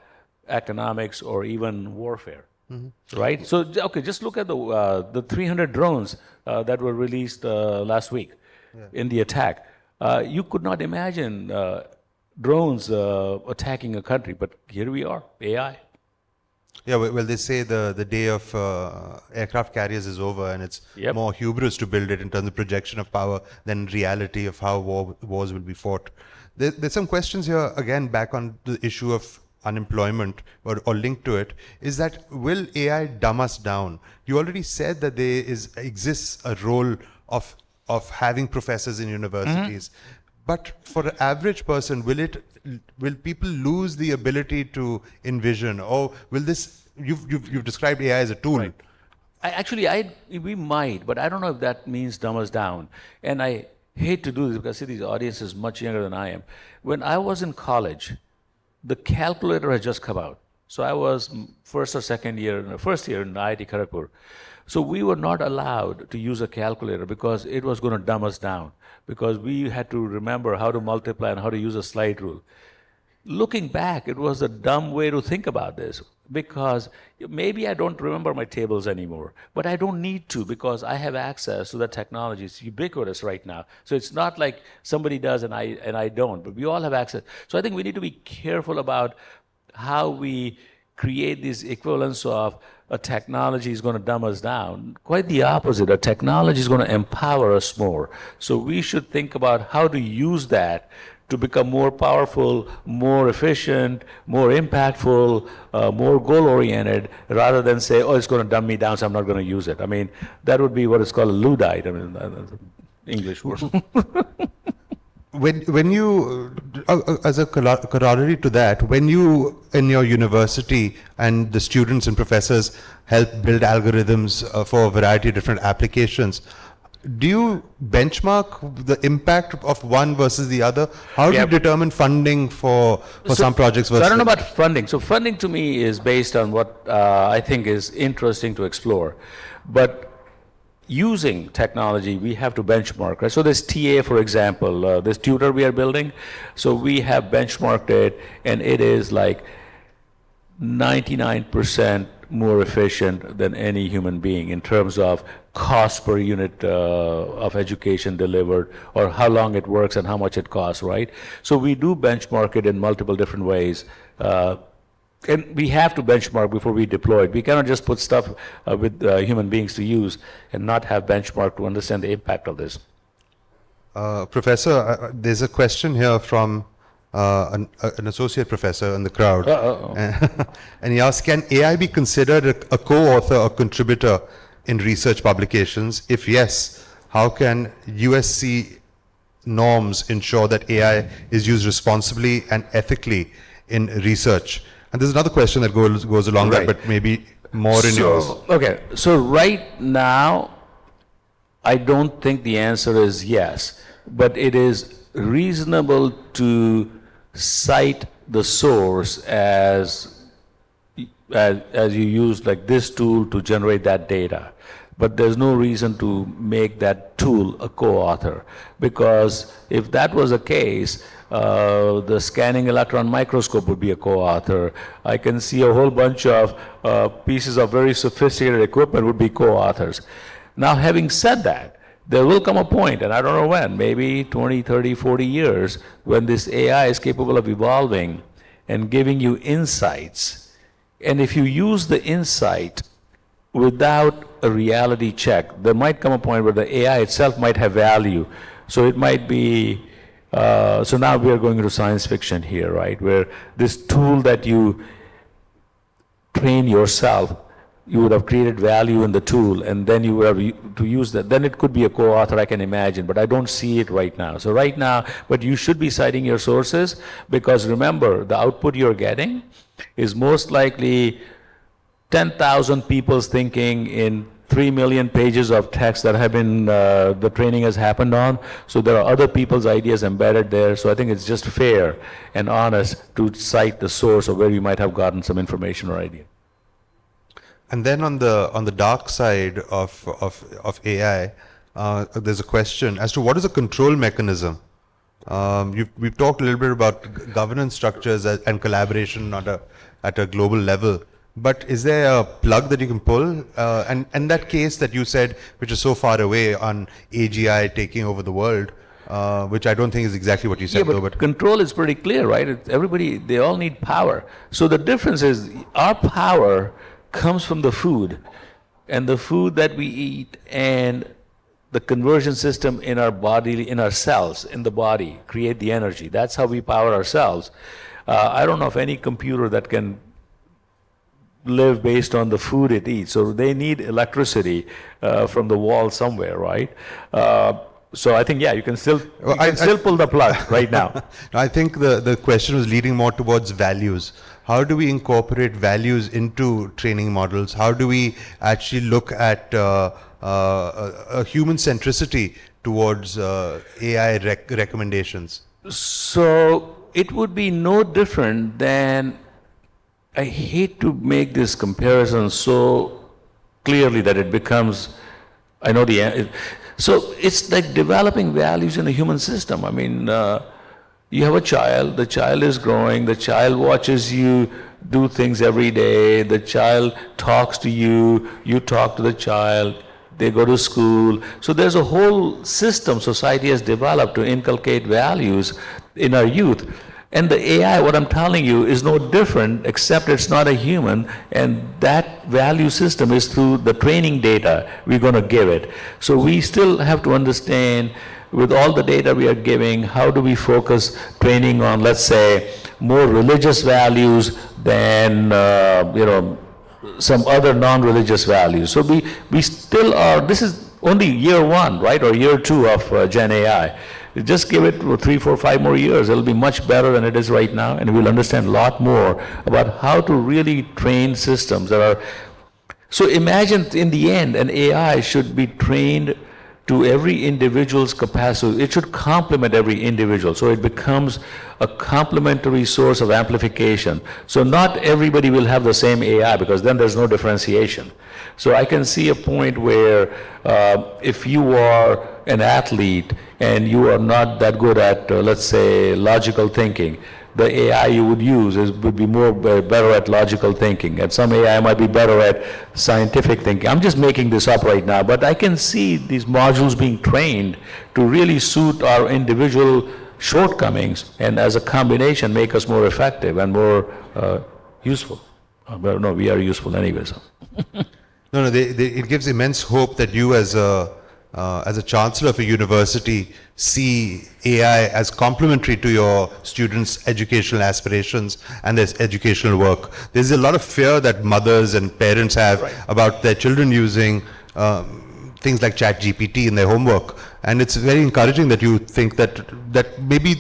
economics or even warfare. Mm-hmm. Right? So, okay, just look at the 300 drones that were released last week in the attack. You could not imagine drones attacking a country, but here we are, AI. Yeah, well, they say the day of aircraft carriers is over, and it's more hubris to build it in terms of projection of power than reality of how wars will be fought. There's some questions here, again, back on the issue of unemployment or linked to it, is that will AI dumb us down? You already said that there exists a role of having professors in universities. Mm-hmm. But for an average person, will people lose the ability to envision, or will this? You've described AI as a tool. Right. We might, but I don't know if that means dumb us down. And I hate to do this because I see these audiences much younger than I am. When I was in college, the calculator had just come out. So I was first year in IIT Kharagpur. So we were not allowed to use a calculator because it was going to dumb us down, because we had to remember how to multiply and how to use a slide rule. Looking back, it was a dumb way to think about this, because maybe I don't remember my tables anymore, but I don't need to, because I have access to the technology. It's ubiquitous right now. So it's not like somebody does and I don't, but we all have access. So I think we need to be careful about how we create this equivalence of a technology is going to dumb us down. Quite the opposite. A technology is going to empower us more. So we should think about how to use that to become more powerful, more efficient, more impactful, more goal-oriented, rather than say, oh, it's going to dumb me down, so I'm not going to use it. I mean, that would be what is called a Luddite. I mean, that's an English word. When you, as a corollary to that, when you in your university and the students and professors help build algorithms for a variety of different applications, do you benchmark the impact of one versus the other? How do you determine funding for some projects versus? So I don't know about funding. So funding to me is based on what I think is interesting to explore. But using technology, we have to benchmark, right? So this TA, for example, this tutor we are building, so we have benchmarked it, and it is like 99% more efficient than any human being in terms of cost per unit of education delivered, or how long it works and how much it costs, right? So we do benchmark it in multiple different ways. And we have to benchmark before we deploy it. We cannot just put stuff with human beings to use and not have benchmark to understand the impact of this. Professor, there's a question here from an associate professor in the crowd. And he asks, can AI be considered a co-author or contributor in research publications? If yes, how can USC norms ensure that AI is used responsibly and ethically in research? And there's another question that goes along that, but maybe more in yours. Okay, so right now, I don't think the answer is yes, but it is reasonable to cite the source as you use like this tool to generate that data. But there's no reason to make that tool a co-author, because if that was the case, the scanning electron microscope would be a co-author. I can see a whole bunch of pieces of very sophisticated equipment would be co-authors. Now, having said that, there will come a point, and I don't know when, maybe 20, 30, 40 years, when this AI is capable of evolving and giving you insights. And if you use the insight without a reality check, there might come a point where the AI itself might have value. So it might be, so now we are going into science fiction here, right? Where this tool that you train yourself, you would have created value in the tool, and then you would have to use that. Then it could be a co-author, I can imagine, but I don't see it right now. So right now, but you should be citing your sources, because remember, the output you're getting is most likely 10,000 people's thinking in 3 million pages of text that have been, the training has happened on. So there are other people's ideas embedded there. So I think it's just fair and honest to cite the source of where you might have gotten some information or idea. And then on the dark side of AI, there's a question as to what is a control mechanism. We've talked a little bit about governance structures and collaboration at a global level. But is there a plug that you can pull? And that case that you said, which is so far away on AGI taking over the world, which I don't think is exactly what you said. Yeah, but control is pretty clear, right? Everybody, they all need power. So the difference is our power comes from the food, and the food that we eat and the conversion system in our body, in our cells, in the body, create the energy. That's how we power ourselves. I don't know of any computer that can live based on the food it eats. So they need electricity from the wall somewhere, right? So I think, yeah, you can still pull the plug right now. I think the question was leading more towards values. How do we incorporate values into training models? How do we actually look at a human centricity towards AI recommendations? So it would be no different than, I hate to make this comparison so clearly that it becomes, I know so it's like developing values in the human system. I mean, you have a child, the child is growing, the child watches you do things every day, the child talks to you, you talk to the child, they go to school. So there's a whole system society has developed to inculcate values in our youth. And the AI, what I'm telling you, is no different, except it's not a human, and that value system is through the training data we're going to give it. So we still have to understand, with all the data we are giving, how do we focus training on, let's say, more religious values than, some other non-religious values. So we still are, this is only year one, right, or year two of Gen AI. Just give it 3, 4, 5 more years. It'll be much better than it is right now, and we'll understand a lot more about how to really train systems that are. So imagine in the end, an AI should be trained to every individual's capacity. It should complement every individual. So it becomes a complementary source of amplification. So not everybody will have the same AI, because then there's no differentiation. So I can see a point where if you are an athlete and you are not that good at, let's say, logical thinking, the AI you would use would be better at logical thinking, and some AI might be better at scientific thinking. I'm just making this up right now, but I can see these modules being trained to really suit our individual shortcomings, and as a combination make us more effective and more useful. But no, we are useful anyway. So. No, it gives immense hope that you as a chancellor of a university see AI as complementary to your students' educational aspirations and their educational work. There's a lot of fear that mothers and parents have about their children using things like ChatGPT in their homework. And it's very encouraging that you think that maybe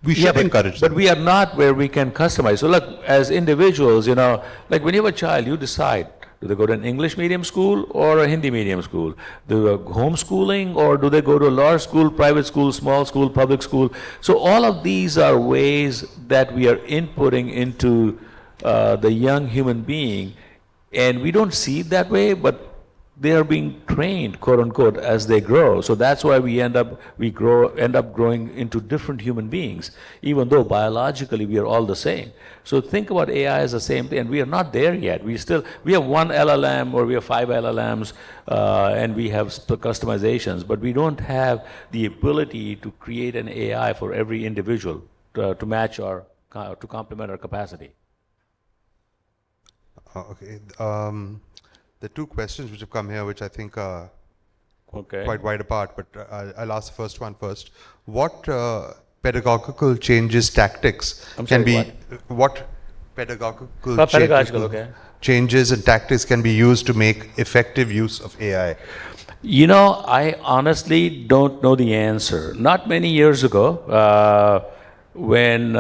we should encourage them. But we are not where we can customize. So look, as individuals, like when you have a child, you decide, Do they go to an English medium school or a Hindi medium school? Do they go homeschooling, or do they go to a large school, private school, small school, public school? So all of these are ways that we are inputting into the young human being, and we don't see it that way, but they are being trained, quote unquote, as they grow. So that's why we end up growing into different human beings, even though biologically we are all the same. So think about AI as the same thing, and we are not there yet. We have one LLM, or we have 5 LLMs, and we have customizations, but we don't have the ability to create an AI for every individual to match to complement our capacity. Okay. The 2 questions which have come here, which I think are Okay. quite wide apart, but I'll ask the first one first. What pedagogical changes, tactics what pedagogical changes and tactics can be used to make effective use of AI? You know, I honestly don't know the answer. Not many years ago, when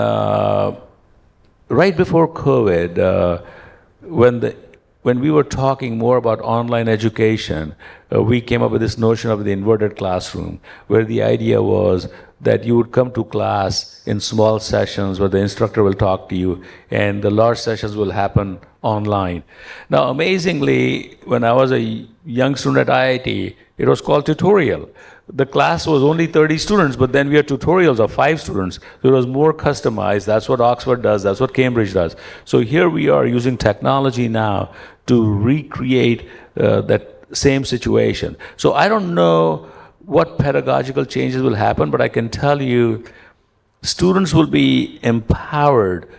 right before COVID, when we were talking more about online education, we came up with this notion of the inverted classroom, where the idea was that you would come to class in small sessions where the instructor will talk to you, and the large sessions will happen online. Now, amazingly, when I was a young student at IIT, it was called tutorial. The class was only 30 students, but then we had tutorials of 5 students. So it was more customized. That's what Oxford does. That's what Cambridge does. So here we are using technology now to recreate that same situation. So I don't know what pedagogical changes will happen, but I can tell you students will be empowered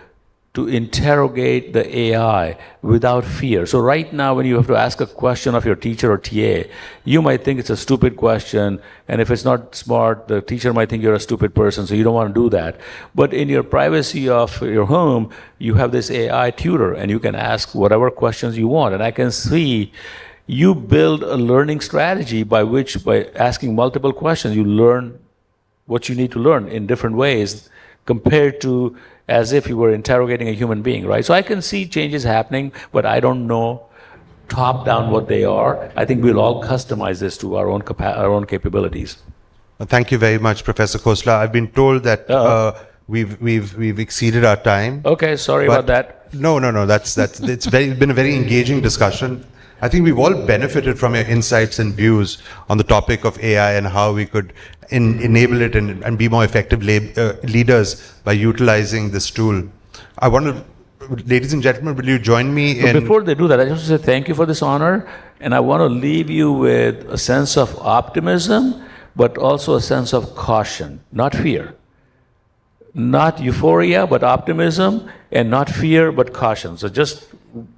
to interrogate the AI without fear. So right now, when you have to ask a question of your teacher or TA, you might think it's a stupid question, and if it's not smart, the teacher might think you're a stupid person, so you don't want to do that. But in your privacy of your home, you have this AI tutor, and you can ask whatever questions you want. And I can see you build a learning strategy by asking multiple questions, you learn what you need to learn in different ways, compared to as if you were interrogating a human being, right? So I can see changes happening, but I don't know top down what they are. I think we'll all customize this to our own capabilities. Thank you very much, Professor Khosla. I've been told that we've exceeded our time. Okay, sorry about that. No. It's been a very engaging discussion. I think we've all benefited from your insights and views on the topic of AI and how we could enable it and be more effective leaders by utilizing this tool. I want to, ladies and gentlemen, will you join me in... Before they do that, I just want to say thank you for this honor, and I want to leave you with a sense of optimism, but also a sense of caution, not fear. Not euphoria, but optimism, and not fear, but caution. So just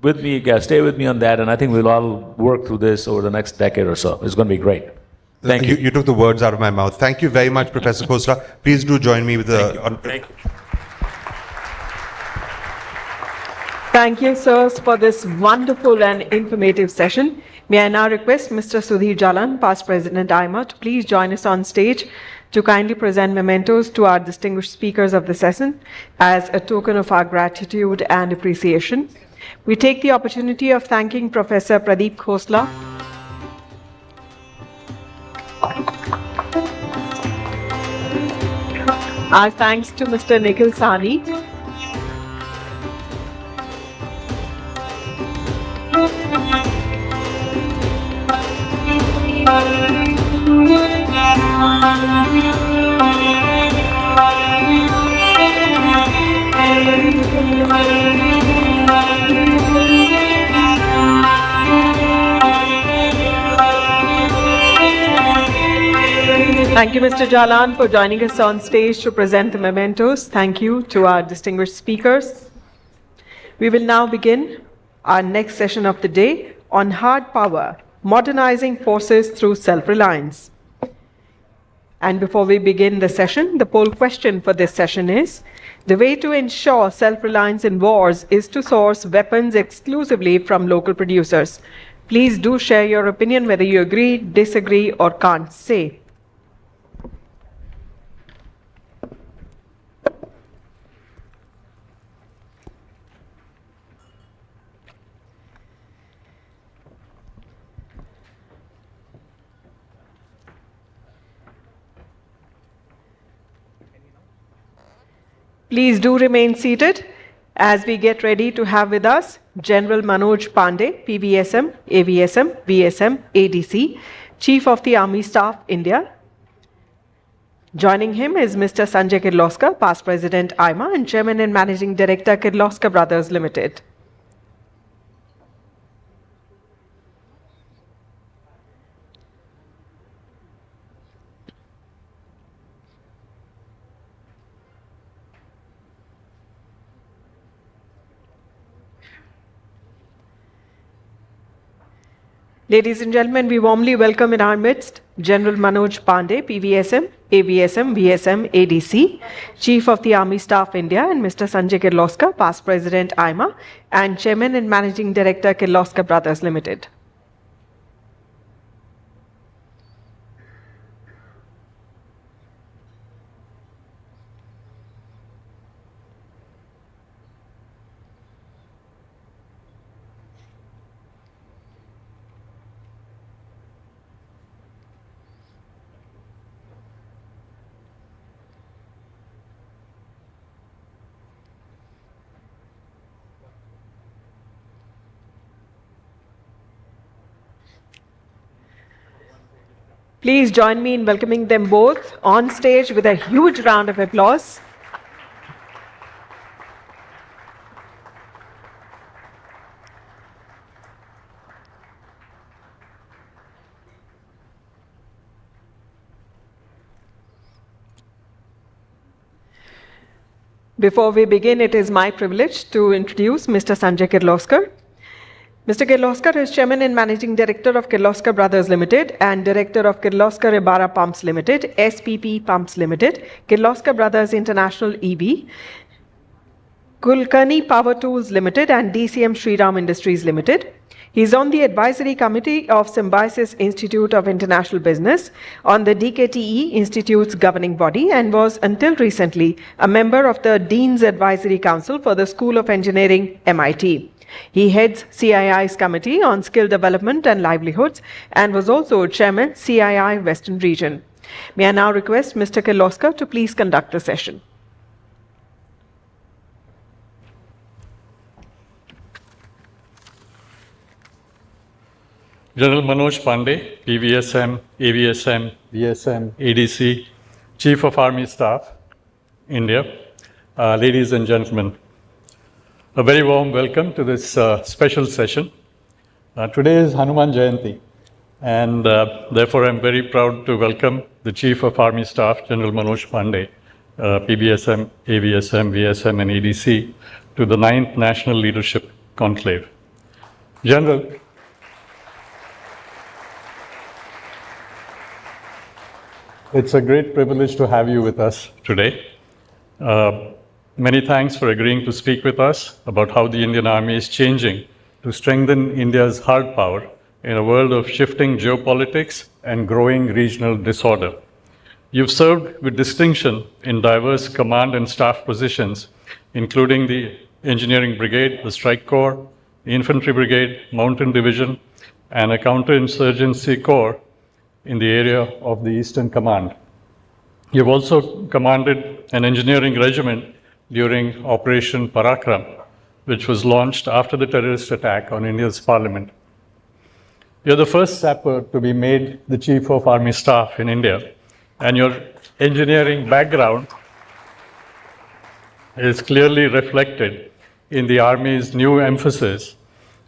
with me, guys, stay with me on that, and I think we'll all work through this over the next decade or so. It's going to be great. Thank you. You took the words out of my mouth. Thank you very much, Professor Khosla. Please do join me with the... Thank you. Thank you, sirs, for this wonderful and informative session. May I now request Mr. Sudhir Jalan, past President AIMA, to please join us on stage to kindly present mementos to our distinguished speakers of the session as a token of our gratitude and appreciation. We take the opportunity of thanking Professor Pradeep Khosla. Our thanks to Mr. Nikhil Sawhney. Thank you, Mr. Jalan, for joining us on stage to present the mementos. Thank you to our distinguished speakers. We will now begin our next session of the day on hard power, modernizing forces through self-reliance. And before we begin the session, the poll question for this session is, the way to ensure self-reliance in wars is to source weapons exclusively from local producers. Please do share your opinion, whether you agree, disagree, or can't say. Please do remain seated as we get ready to have with us General Manoj Pande, PVSM, AVSM, VSM, ADC, Chief of the Army Staff, India. Joining him is Mr. Sanjay Kirloskar, past President, AIMA, and Chairman and Managing Director, Kirloskar Brothers Limited. Ladies and gentlemen, we warmly welcome in our midst General Manoj Pande, PVSM, AVSM, VSM, ADC, Chief of the Army Staff India, and Mr. Sanjay Kirloskar, past President, AIMA, and Chairman and Managing Director, Kirloskar Brothers Limited. Please join me in welcoming them both on stage with a huge round of applause. Before we begin, it is my privilege to introduce Mr. Sanjay Kirloskar. Mr. Kirloskar is Chairman and Managing Director of Kirloskar Brothers Limited and Director of Kirloskar Ebara Pumps Limited, SPP Pumps Limited, Kirloskar Brothers International EV, Kulkarni Power Tools Limited, and DCM Shriram Industries Limited. He is on the Advisory Committee of Symbiosis Institute of International Business on the DKTE Institute's governing body and was until recently a member of the Dean's Advisory Council for the School of Engineering, MIT. He heads CII's Committee on Skill Development and Livelihoods and was also Chairman CII Western Region. May I now request Mr. Kirloskar to please conduct the session. General Manoj Pande, PVSM, AVSM, VSM, ADC, Chief of Army Staff, India. Ladies and gentlemen, a very warm welcome to this special session. Today is Hanuman Jayanti, and therefore I'm very proud to welcome the Chief of Army Staff, General Manoj Pande, PVSM, AVSM, VSM, and ADC, to the 9th National Leadership Conclave. General, it's a great privilege to have you with us today. Many thanks for agreeing to speak with us about how the Indian Army is changing to strengthen India's hard power in a world of shifting geopolitics and growing regional disorder. You've served with distinction in diverse command and staff positions, including the Engineering Brigade, the Strike Corps, the Infantry Brigade, Mountain Division, and a Counterinsurgency Corps in the area of the Eastern Command. You've also commanded an engineering regiment during Operation Parakram, which was launched after the terrorist attack on India's parliament. You're the first sapper to be made the Chief of Army Staff in India, and your engineering background is clearly reflected in the Army's new emphasis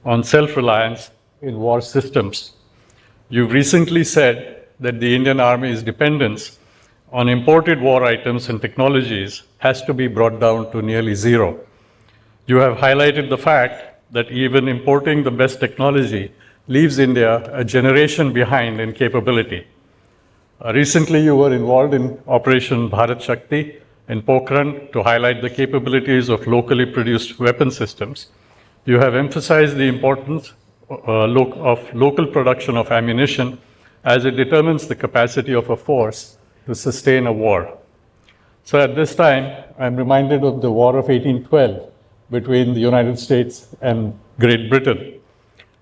on self-reliance in war systems. You've recently said that the Indian Army's dependence on imported war items and technologies has to be brought down to nearly zero. You have highlighted the fact that even importing the best technology leaves India a generation behind in capability. Recently, you were involved in Operation Bharat Shakti in Pokhran to highlight the capabilities of locally produced weapon systems. You have emphasized the importance of local production of ammunition as it determines the capacity of a force to sustain a war. So at this time, I'm reminded of the War of 1812 between the United States and Great Britain.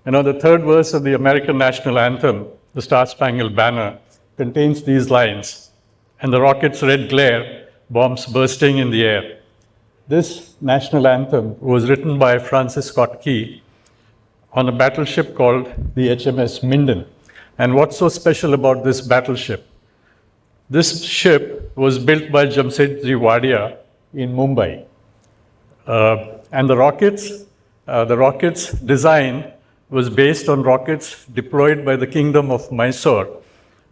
You know, the third verse of the American national anthem, the Star-Spangled Banner, contains these lines, "And the rocket's red glare, bombs bursting in the air. This national anthem was written by Francis Scott Key on a battleship called the HMS Minden. And what's so special about this battleship? This ship was built by Jamshedji Wadia in Mumbai. And the rockets design was based on rockets deployed by the Kingdom of Mysore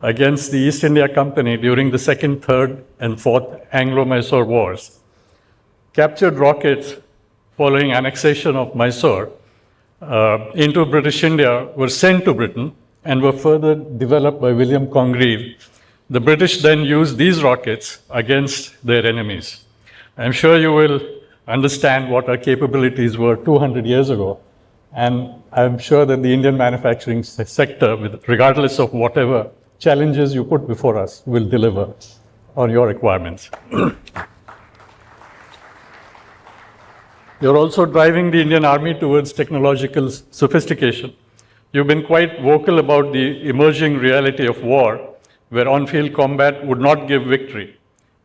against the East India Company during the Second, Third, and Fourth Anglo-Mysore Wars. Captured rockets following annexation of Mysore into British India were sent to Britain and were further developed by William Congreve. The British then used these rockets against their enemies. I'm sure you will understand what our capabilities were 200 years ago. And I'm sure that the Indian manufacturing sector, regardless of whatever challenges you put before us, will deliver on your requirements. You're also driving the Indian Army towards technological sophistication. You've been quite vocal about the emerging reality of war, where on-field combat would not give victory,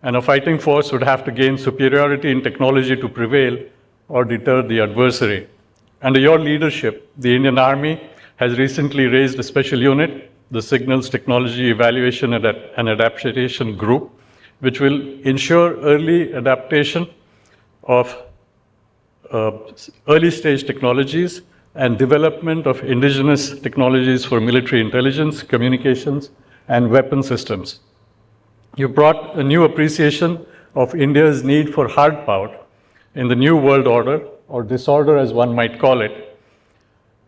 and a fighting force would have to gain superiority in technology to prevail or deter the adversary. Under your leadership, the Indian Army has recently raised a special unit, the Signals Technology Evaluation and Adaptation Group, which will ensure early adaptation of early stage technologies and development of indigenous technologies for military intelligence, communications, and weapon systems. You brought a new appreciation of India's need for hard power in the new world order, or disorder as one might call it.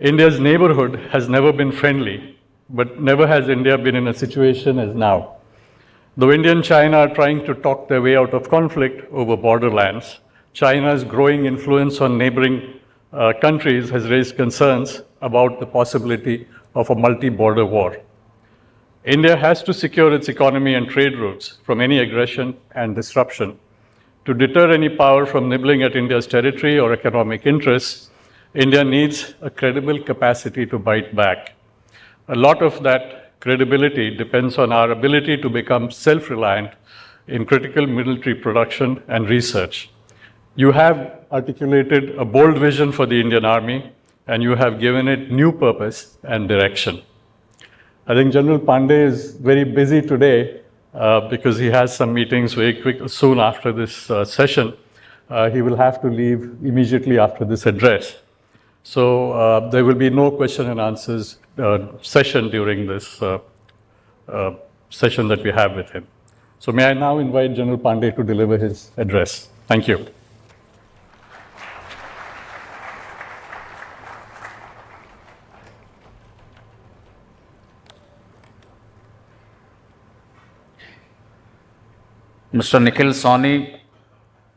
India's neighborhood has never been friendly, but never has India been in a situation as now. Though India and China are trying to talk their way out of conflict over borderlands, China's growing influence on neighboring countries has raised concerns about the possibility of a multi-border war. India has to secure its economy and trade routes from any aggression and disruption. To deter any power from nibbling at India's territory or economic interests, India needs a credible capacity to bite back. A lot of that credibility depends on our ability to become self-reliant in critical military production and research. You have articulated a bold vision for the Indian Army, and you have given it new purpose and direction. I think General Pande is very busy today because he has some meetings soon after this session. He will have to leave immediately after this address. So there will be no question and answers session during this session that we have with him. So may I now invite General Pande to deliver his address. Thank you. Mr. Nikhil Sawhney,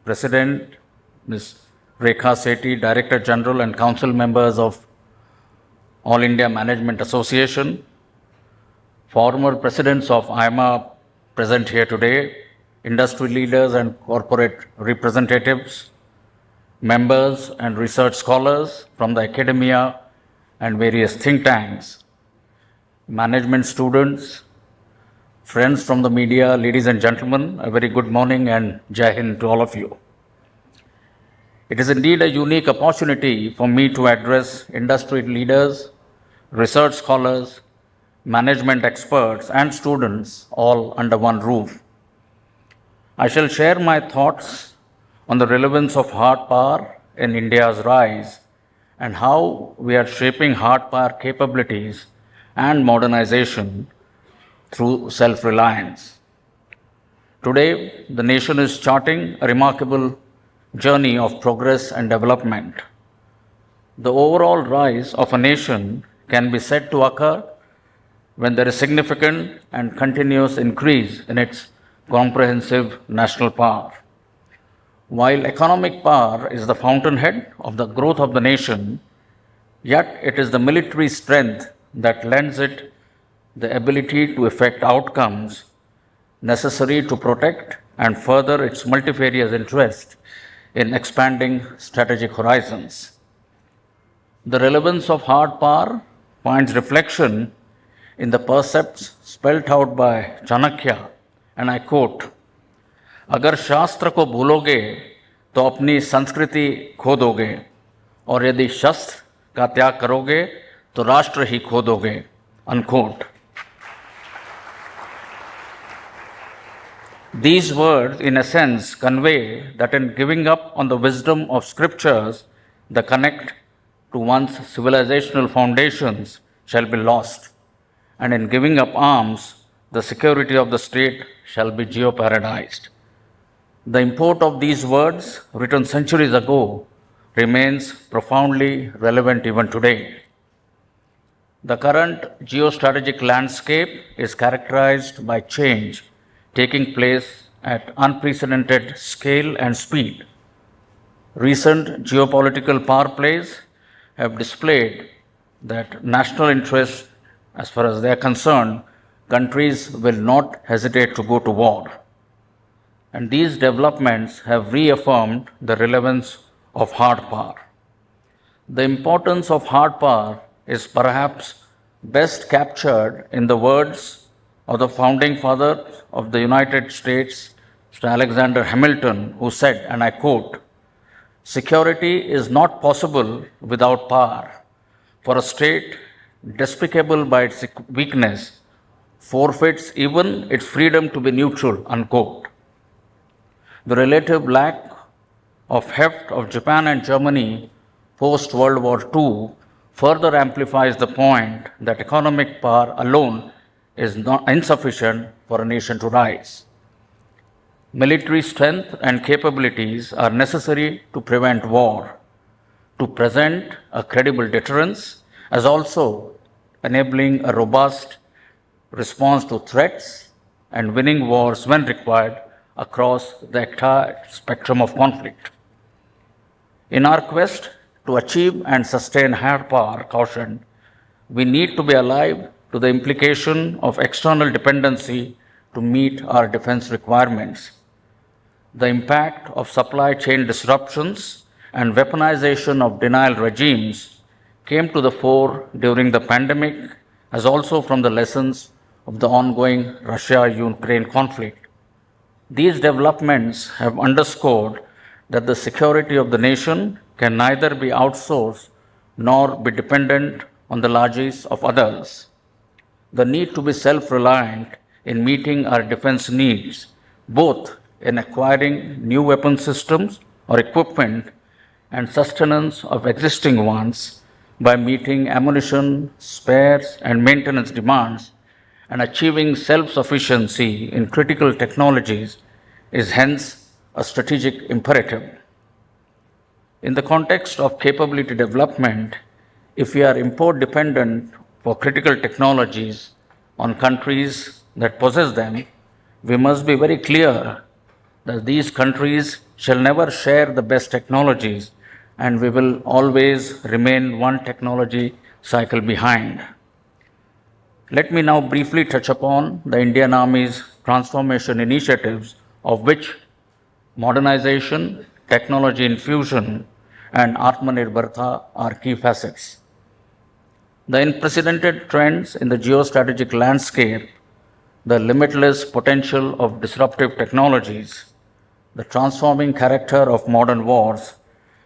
President, Ms. Rekha Sethi, Director General and Council members of All India Management Association, former presidents of AIMA present here today, industry leaders and corporate representatives, members and research scholars from the academia and various think tanks, management students, friends from the media, ladies and gentlemen, a very good morning and Jain to all of you. It is indeed a unique opportunity for me to address industry leaders, research scholars, management experts, and students all under one roof. I shall share my thoughts on the relevance of hard power in India's rise and how we are shaping hard power capabilities and modernization through self-reliance. Today, the nation is charting a remarkable journey of progress and development. The overall rise of a nation can be said to occur when there is significant and continuous increase in its comprehensive national power. While economic power is the fountainhead of the growth of the nation, yet it is the military strength that lends it the ability to effect outcomes necessary to protect and further its multifarious interest in expanding strategic horizons. The relevance of hard power finds reflection in the precepts spelled out by Chanakya, and I quote, "Agar Shastra ko bhuloge, तो अपनी संस्कृति खो दोगे, और यदि शस्त्र का त्याग करोगे तो राष्ट्र ही खो दोगे. Unquote. These words, in a sense, convey that in giving up on the wisdom of scriptures, the connect to one's civilizational foundations shall be lost, and in giving up arms, the security of the state shall be jeopardized. The import of these words, written centuries ago, remains profoundly relevant even today. The current geostrategic landscape is characterized by change taking place at unprecedented scale and speed. Recent geopolitical power plays have displayed that national interests, as far as they are concerned, countries will not hesitate to go to war. And these developments have reaffirmed the relevance of hard power. The importance of hard power is perhaps best captured in the words of the founding father of the United States, Mr. Alexander Hamilton, who said, and I quote, "Security is not possible without power, for a state despicable by its weakness forfeits even its freedom to be neutral," unquote. The relative lack of heft of Japan and Germany post-World War II further amplifies the point that economic power alone is not insufficient for a nation to rise. Military strength and capabilities are necessary to prevent war, to present a credible deterrence, as also enabling a robust response to threats and winning wars when required across the entire spectrum of conflict. In our quest to achieve and sustain hard power quotient, we need to be alive to the implication of external dependency to meet our defense requirements. The impact of supply chain disruptions and weaponization of denial regimes came to the fore during the pandemic, as also from the lessons of the ongoing Russia-Ukraine conflict. These developments have underscored that the security of the nation can neither be outsourced nor be dependent on the largesse of others. The need to be self-reliant in meeting our defense needs, both in acquiring new weapon systems or equipment and sustenance of existing ones by meeting ammunition, spares, and maintenance demands, and achieving self-sufficiency in critical technologies is hence a strategic imperative. In the context of capability development, if we are import dependent for critical technologies on countries that possess them, we must be very clear that these countries shall never share the best technologies, and we will always remain one technology cycle behind. Let me now briefly touch upon the Indian Army's transformation initiatives, of which modernization, technology infusion, and Atmanirbharta are key facets. The unprecedented trends in the geostrategic landscape, the limitless potential of disruptive technologies, the transforming character of modern wars,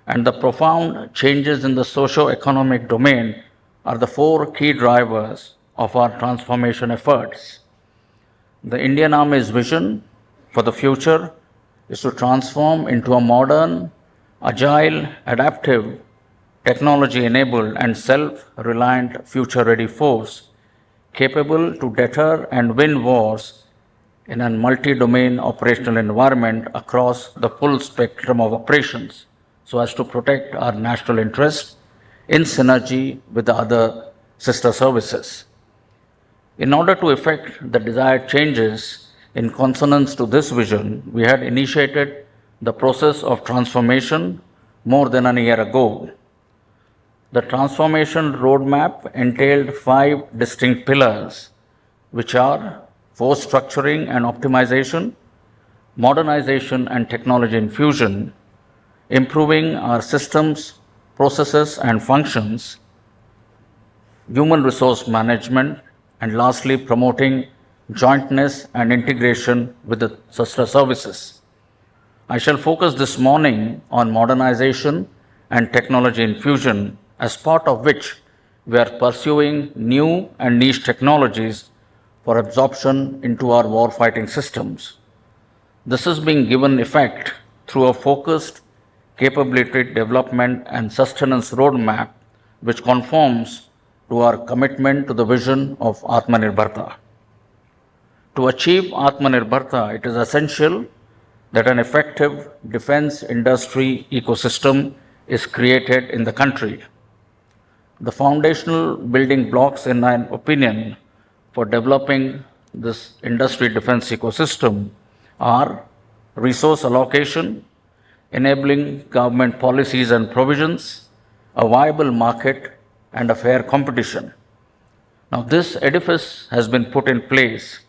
and the profound changes in the socio-economic domain are the four key drivers of our transformation efforts. The Indian Army's vision for the future is to transform into a modern, agile, adaptive, technology-enabled and self-reliant future-ready force capable to deter and win wars in a multi-domain operational environment across the full spectrum of operations so as to protect our national interests in synergy with the other sister services. In order to effect the desired changes in consonance to this vision, we had initiated the process of transformation more than a year ago. The transformation roadmap entailed 5 distinct pillars, which are force structuring and optimization, modernization and technology infusion, improving our systems, processes and functions, human resource management, and lastly, promoting jointness and integration with the sister services. I shall focus this morning on modernization and technology infusion, as part of which we are pursuing new and niche technologies for absorption into our warfighting systems. This is being given effect through a focused capability development and sustenance roadmap, which conforms to our commitment to the vision of Atmanirbharta. To achieve Atmanirbharta, it is essential that an effective defense industry ecosystem is created in the country. The foundational building blocks, in my opinion, for developing this industry defense ecosystem are resource allocation, enabling government policies and provisions, a viable market, and a fair competition. Now, this edifice has been put in place.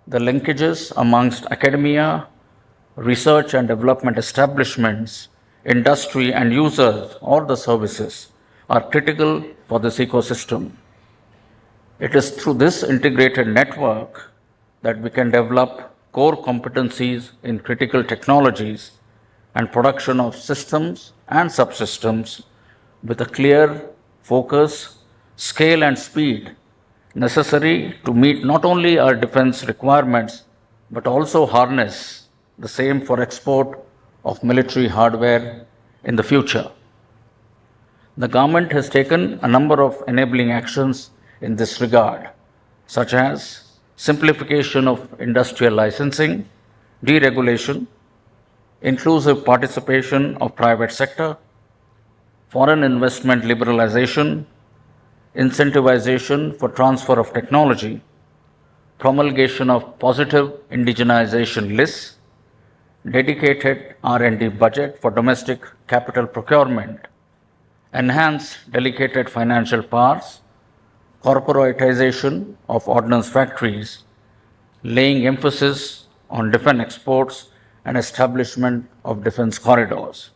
The linkages amongst academia, research and development establishments, industry, and users or the services are critical for this ecosystem. It is through this integrated network that we can develop core competencies in critical technologies and production of systems and subsystems with a clear focus, scale, and speed necessary to meet not only our defense requirements but also harness the same for export of military hardware in the future. The government has taken a number of enabling actions in this regard, such as simplification of industrial licensing, deregulation, inclusive participation of private sector, foreign investment liberalization, incentivization for transfer of technology, promulgation of positive indigenization lists, dedicated R&D budget for domestic capital procurement, enhance delegated financial powers, corporatization of ordnance factories, laying emphasis on defense exports and establishment of defense corridors.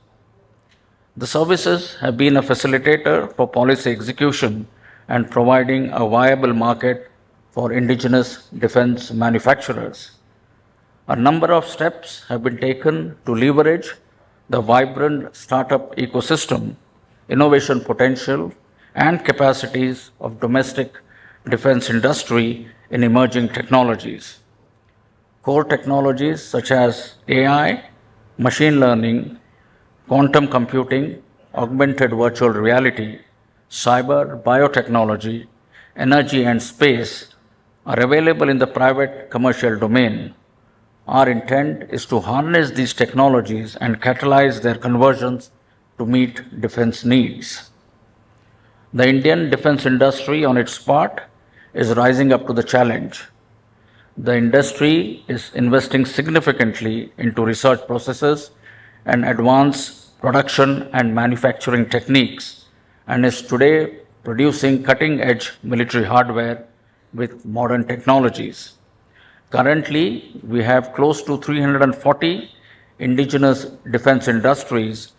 The services have been a facilitator for policy execution and providing a viable market for indigenous defense manufacturers. A number of steps have been taken to leverage the vibrant startup ecosystem, innovation potential, and capacities of domestic defense industry in emerging technologies. Core technologies such as AI, machine learning, quantum computing, augmented virtual reality, cyber, biotechnology, energy, and space are available in the private commercial domain. Our intent is to harness these technologies and catalyze their conversions to meet defense needs. The Indian defense industry, on its part, is rising up to the challenge. The industry is investing significantly into research processes and advanced production and manufacturing techniques, and is today producing cutting-edge military hardware with modern technologies. Currently, we have close to 340 indigenous defense industries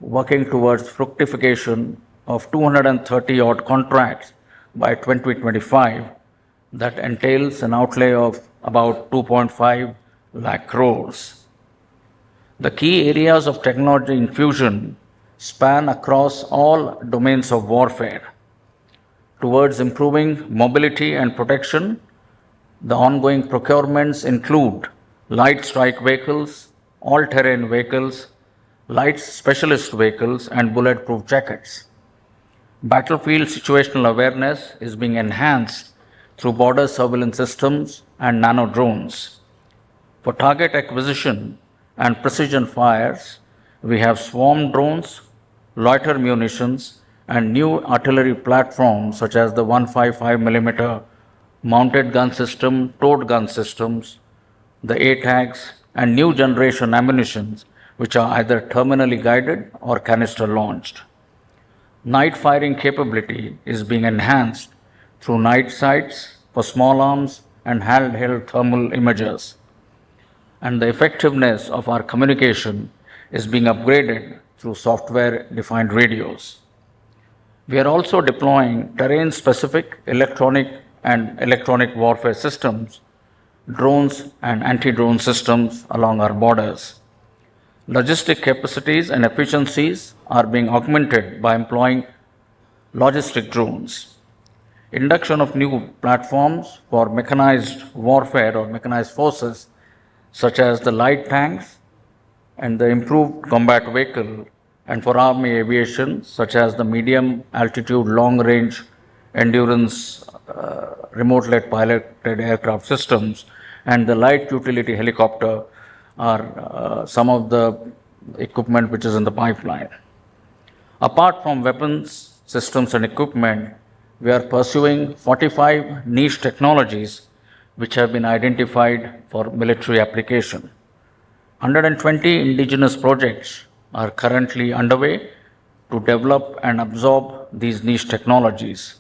working towards fructification of 230 odd contracts by 2025 that entails an outlay of about 2.5 lakh crores. The key areas of technology infusion span across all domains of warfare. Towards improving mobility and protection, the ongoing procurements include light strike vehicles, all-terrain vehicles, light specialist vehicles, and bulletproof jackets. Battlefield situational awareness is being enhanced through border surveillance systems and nano drones. For target acquisition and precision fires, we have swarm drones, loiter munitions, and new artillery platforms such as the 155mm mounted gun system, towed gun systems, the ATAGs, and new generation ammunitions which are either terminally guided or canister launched. Night firing capability is being enhanced through night sights for small arms and handheld thermal imagers. And the effectiveness of our communication is being upgraded through software-defined radios. We are also deploying terrain-specific electronic warfare systems, drones and anti-drone systems along our borders. Logistic capacities and efficiencies are being augmented by employing logistic drones. Induction of new platforms for mechanized warfare or mechanized forces, such as the light tanks and the improved combat vehicle, and for army aviation, such as the medium altitude, long range endurance, remote-led piloted aircraft systems, and the light utility helicopter are some of the equipment which is in the pipeline. Apart from weapons, systems, and equipment, we are pursuing 45 niche technologies which have been identified for military application. 120 indigenous projects are currently underway to develop and absorb these niche technologies.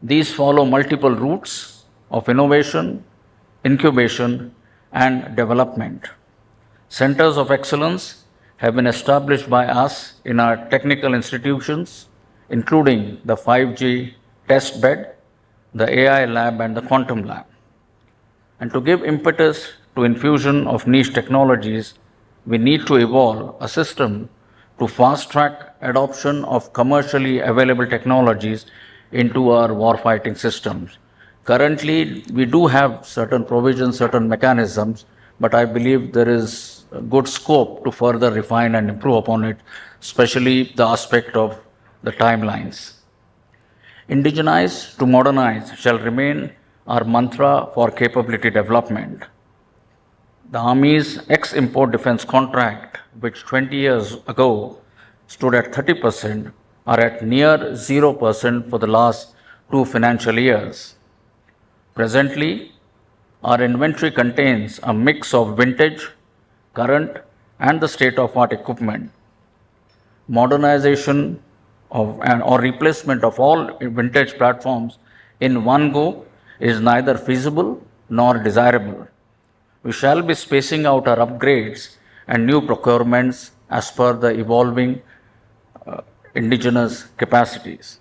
These follow multiple routes of innovation, incubation, and development. Centers of excellence have been established by us in our technical institutions, including the 5G test bed, the AI lab, and the quantum lab. And to give impetus to infusion of niche technologies, we need to evolve a system to fast-track adoption of commercially available technologies into our warfighting systems. Currently, we do have certain provisions, certain mechanisms, but I believe there is a good scope to further refine and improve upon it, especially the aspect of the timelines. Indigenize to modernize shall remain our mantra for capability development. The Army's ex-import defense contract, which 20 years ago stood at 30%, are at near 0% for the last 2 financial years. Presently, our inventory contains a mix of vintage, current, and the state-of-art equipment. Modernization or replacement of all vintage platforms in one go is neither feasible nor desirable. We shall be spacing out our upgrades and new procurements as per the evolving indigenous capacities.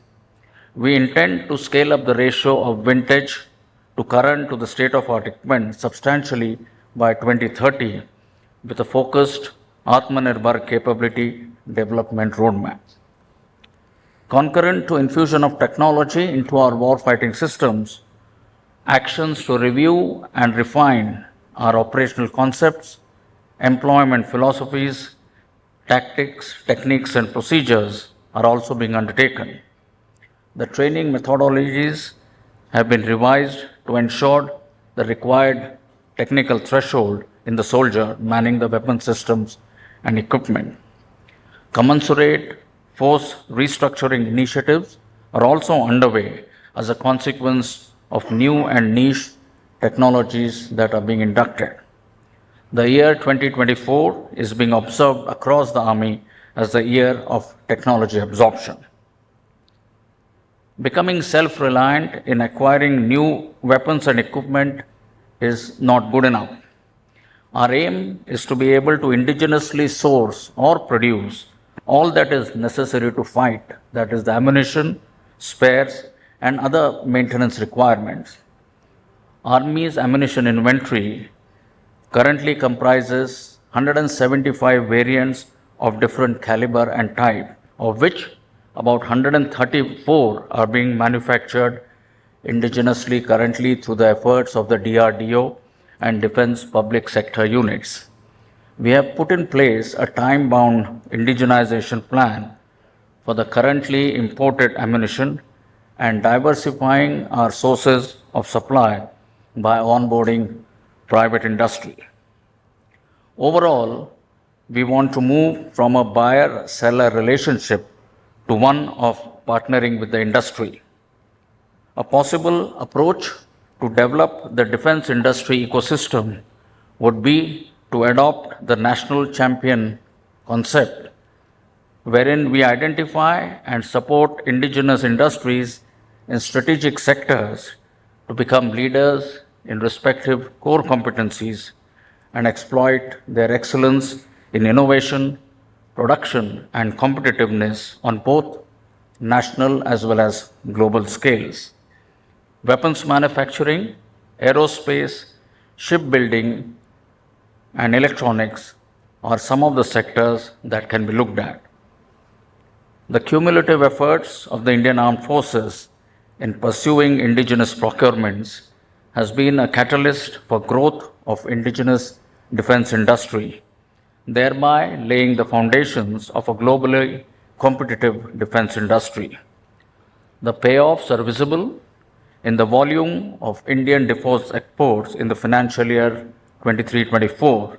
We intend to scale up the ratio of vintage to current to the state-of-art equipment substantially by 2030 with a focused Atmanirbhar capability development roadmap. Concurrent to infusion of technology into our warfighting systems, actions to review and refine our operational concepts, employment philosophies, tactics, techniques, and procedures are also being undertaken. The training methodologies have been revised to ensure the required technical threshold in the soldier manning the weapon systems and equipment. Commensurate force restructuring initiatives are also underway as a consequence of new and niche technologies that are being inducted. The year 2024 is being observed across the Army as the year of technology absorption. Becoming self-reliant in acquiring new weapons and equipment is not good enough. Our aim is to be able to indigenously source or produce all that is necessary to fight, that is the ammunition, spares, and other maintenance requirements. Army's ammunition inventory currently comprises 175 variants of different caliber and type, of which about 134 are being manufactured indigenously currently through the efforts of the DRDO and defense public sector units. We have put in place a time-bound indigenization plan for the currently imported ammunition and diversifying our sources of supply by onboarding private industry. Overall, we want to move from a buyer-seller relationship to one of partnering with the industry. A possible approach to develop the defense industry ecosystem would be to adopt the national champion concept, wherein we identify and support indigenous industries in strategic sectors to become leaders in respective core competencies and exploit their excellence in innovation, production, and competitiveness on both national as well as global scales. Weapons manufacturing, aerospace, shipbuilding, and electronics are some of the sectors that can be looked at. The cumulative efforts of the Indian Armed Forces in pursuing indigenous procurements has been a catalyst for growth of indigenous defense industry, thereby laying the foundations of a globally competitive defense industry. The payoffs are visible in the volume of Indian defense exports in the financial year 23-24,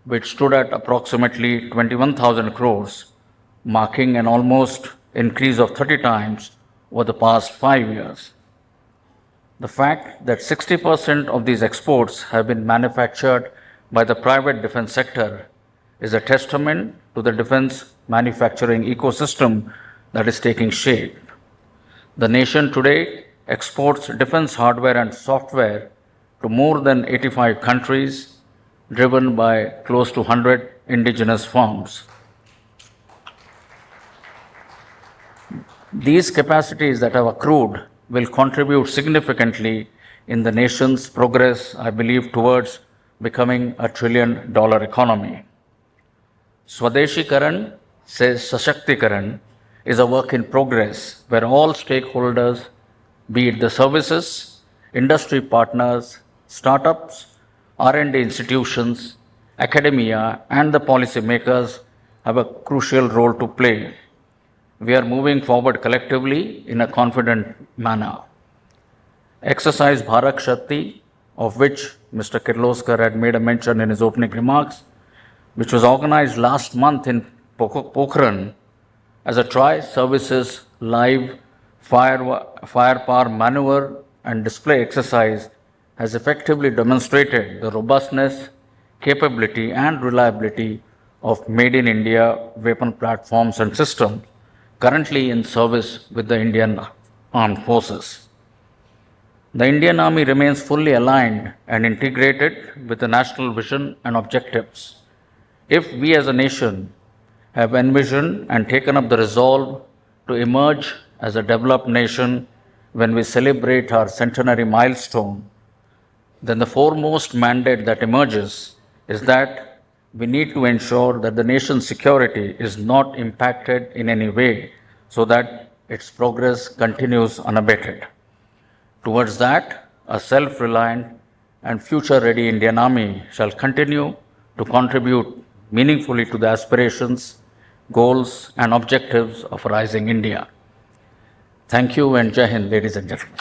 which stood at approximately 21,000 crores, marking an almost increase of 30 times over the past 5 years. The fact that 60% of these exports have been manufactured by the private defense sector is a testament to the defense manufacturing ecosystem that is taking shape. The nation today exports defense hardware and software to more than 85 countries, driven by close to 100 indigenous firms. These capacities that have accrued will contribute significantly in the nation's progress, I believe, towards becoming a $1 trillion economy. Swadeshikaran says Sashaktikaran is a work in progress where all stakeholders, be it the services, industry partners, startups, R&D institutions, academia, and the policymakers have a crucial role to play. We are moving forward collectively in a confident manner. Exercise Bharat Shakti, of which Mr. Kirloskar had made a mention in his opening remarks, which was organized last month in Pokhran as a tri-services live firepower maneuver and display exercise, has effectively demonstrated the robustness, capability, and reliability of Made in India weapon platforms and systems currently in service with the Indian Armed Forces. The Indian Army remains fully aligned and integrated with the national vision and objectives. If we as a nation have envisioned and taken up the resolve to emerge as a developed nation when we celebrate our centenary milestone, then the foremost mandate that emerges is that we need to ensure that the nation's security is not impacted in any way so that its progress continues unabated. Towards that, a self-reliant and future-ready Indian Army shall continue to contribute meaningfully to the aspirations, goals, and objectives of a rising India. Thank you and Jai Hind, ladies and gentlemen.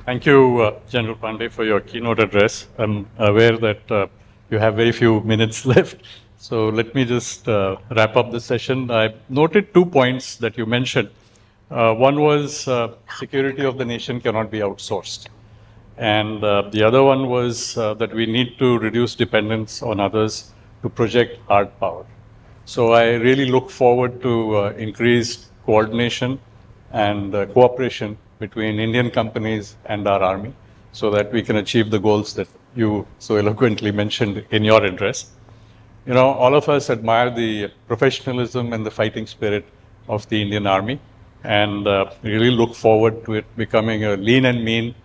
Thank you, General Pande, for your keynote address. I'm aware that you have very few minutes left, so let me just wrap up the session. I noted 2 points that you mentioned. One was security of the nation cannot be outsourced. And the other one was that we need to reduce dependence on others to project hard power. So I really look forward to increased coordination and cooperation between Indian companies and our army so that we can achieve the goals that you so eloquently mentioned in your address. You know, all of us admire the professionalism and the fighting spirit of the Indian Army and really look forward to it becoming a lean and mean,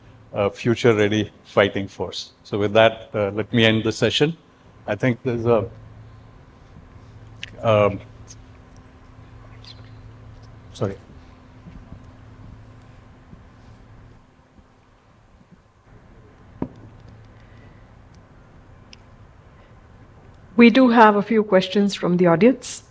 future-ready fighting force. So with that, let me end the session. I think there's a sorry. We do have a few questions from the audience.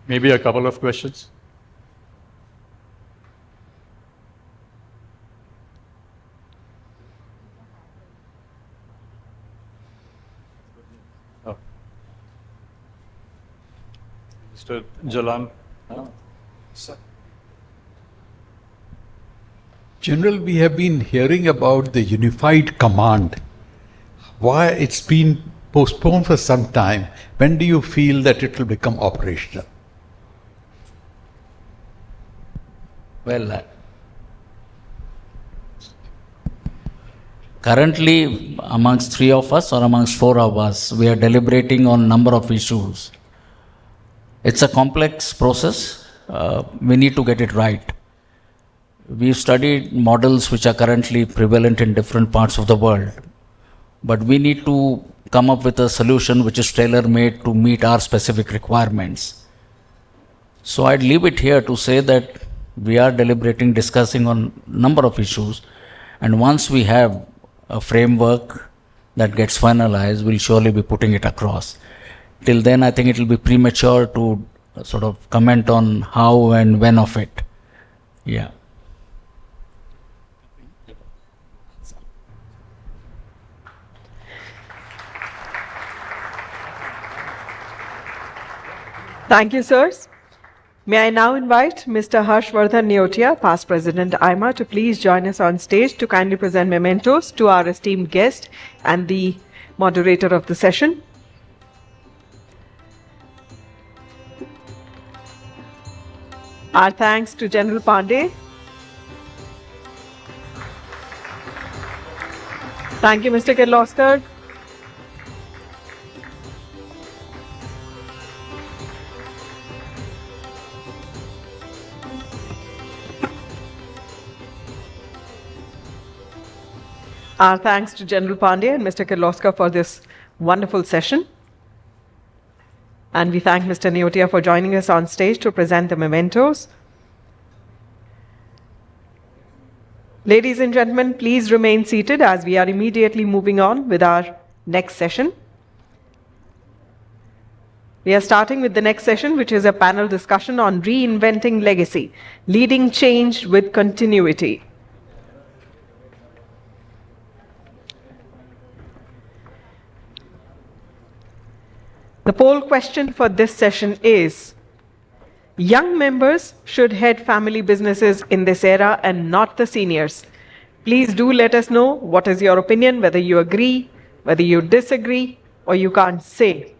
Maybe a couple of questions. Oh. Mr. Jalan. Sir. General, we have been hearing about the unified command. Why it's been postponed for some time. When do you feel that it will become operational? Well, currently, amongst three of us or amongst four of us, we are deliberating on number of issues. It's a complex process. We need to get it right. We've studied models which are currently prevalent in different parts of the world, but we need to come up with a solution which is tailor-made to meet our specific requirements. So I'd leave it here to say that we are deliberating, discussing on number of issues, and once we have a framework that gets finalized, we'll surely be putting it across. Till then, I think it will be premature to sort of comment on how and when of it. Yeah. Thank you, sirs. May I now invite Mr. Harshvardhan Neotia, past President AIMA, to please join us on stage to kindly present mementos to our esteemed guest and the moderator of the session. Our thanks to General Pande. Thank you, Mr. Kirloskar. Our thanks to General Pande and Mr. Kirloskar for this wonderful session. And we thank Mr. Neotia for joining us on stage to present the mementos. Ladies and gentlemen, please remain seated as we are immediately moving on with our next session. We are starting with the next session, which is a panel discussion on reinventing legacy, leading change with continuity. The poll question for this session is, young members should head family businesses in this era and not the seniors. Please do let us know what is your opinion, whether you agree, whether you disagree, or you can't say.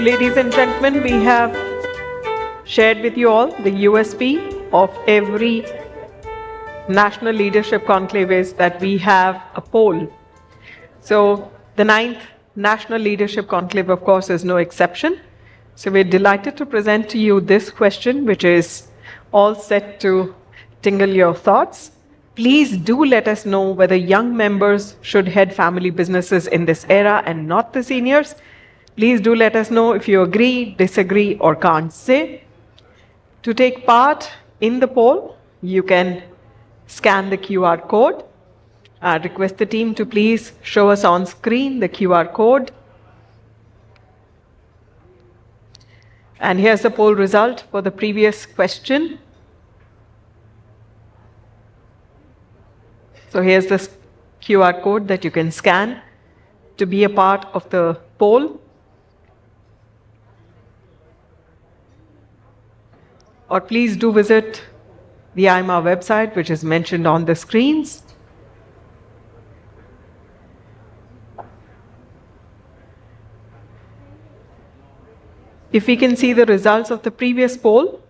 So, ladies and gentlemen, we have shared with you all the USP of every National Leadership Conclave is that we have a poll. So, the 9th National Leadership Conclave, of course, is no exception. So, we're delighted to present to you this question, which is all set to tingle your thoughts. Please do let us know whether young members should head family businesses in this era and not the seniors. Please do let us know if you agree, disagree, or can't say. To take part in the poll, you can scan the QR code. I request the team to please show us on screen the QR code. And here's the poll result for the previous question. So here's the QR code that you can scan to be a part of the poll. Or please do visit the AIMA website, which is mentioned on the screens. If we can see the results of the previous poll.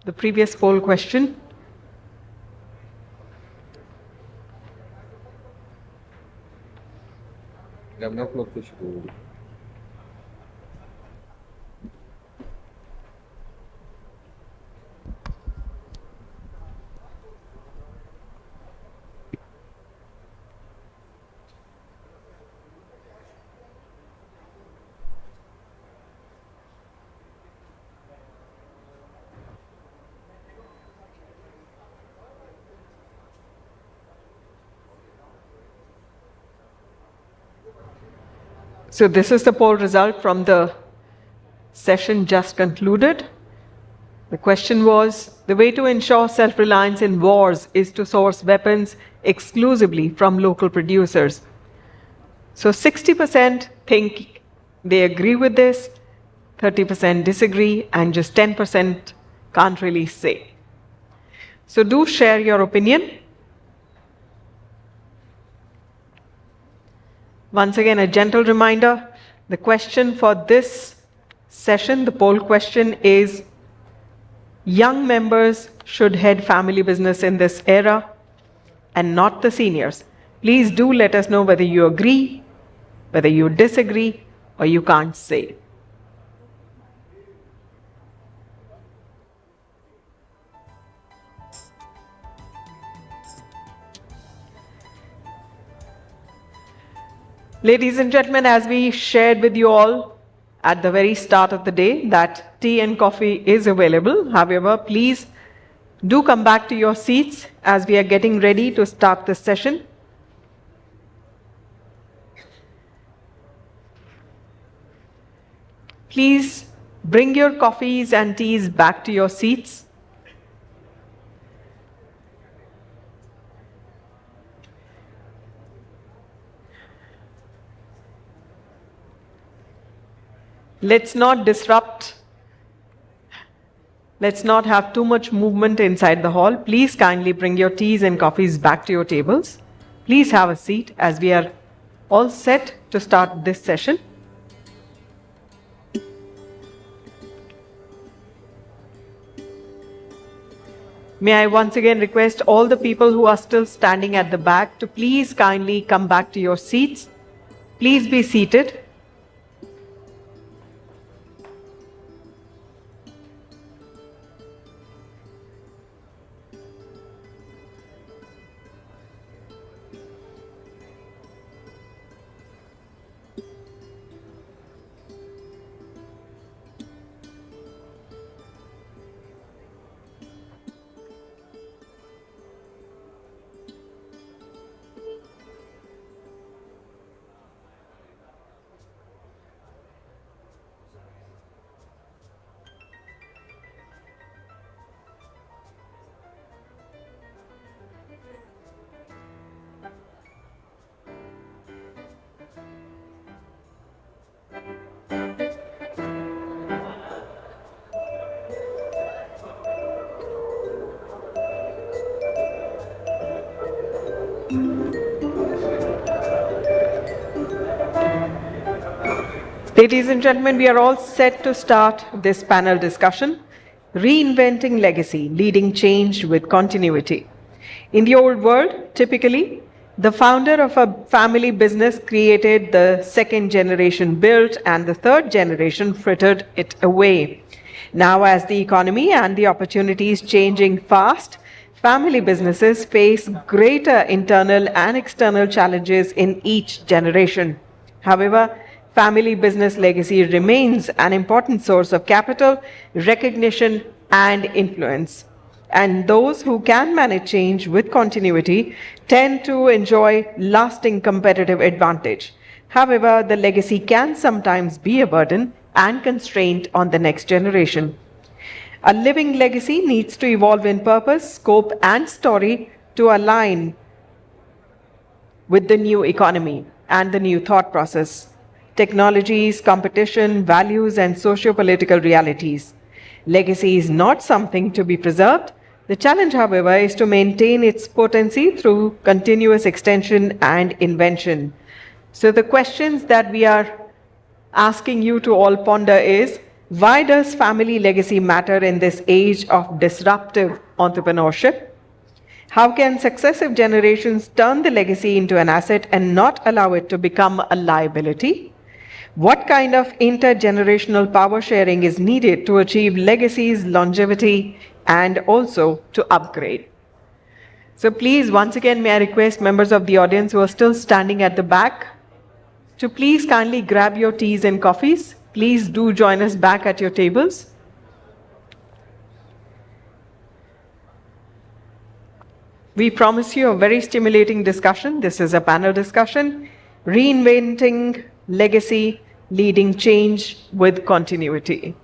The previous poll question. So this is the poll result from the session just concluded. The question was, the way to ensure self-reliance in wars is to source weapons exclusively from local producers. So 60% think they agree with this, 30% disagree, and just 10% can't really say. So do share your opinion. Once again, a gentle reminder, the question for this session, the poll question is, young members should head family business in this era and not the seniors. Please do let us know whether you agree, whether you disagree, or you can't say. Ladies and gentlemen, as we shared with you all at the very start of the day that tea and coffee is available. However, please do come back to your seats as we are getting ready to start this session. Please bring your coffees and teas back to your seats. Let's not disrupt. Let's not have too much movement inside the hall. Please kindly bring your teas and coffees back to your tables. Please have a seat as we are all set to start this session. May I once again request all the people who are still standing at the back to please kindly come back to your seats. Please be seated. Ladies and gentlemen, we are all set to start this panel discussion, Reinventing Legacy, Leading Change with Continuity. In the old world, typically, the founder of a family business created, the second generation built, and the third generation frittered it away. Now, as the economy and the opportunities changing fast, family businesses face greater internal and external challenges in each generation. However, family business legacy remains an important source of capital, recognition, and influence. And those who can manage change with continuity tend to enjoy lasting competitive advantage. However, the legacy can sometimes be a burden and constraint on the next generation. A living legacy needs to evolve in purpose, scope, and story to align with the new economy and the new thought process, technologies, competition, values, and socio-political realities. Legacy is not something to be preserved. The challenge, however, is to maintain its potency through continuous extension and invention. So the questions that we are asking you to all ponder is, why does family legacy matter in this age of disruptive entrepreneurship? How can successive generations turn the legacy into an asset and not allow it to become a liability? What kind of intergenerational power sharing is needed to achieve legacy's longevity and also to upgrade? So please, once again, may I request members of the audience who are still standing at the back to please kindly grab your teas and coffees. Please do join us back at your tables. We promise you a very stimulating discussion. This is a panel discussion, Reinventing Legacy, Leading Change with Continuity.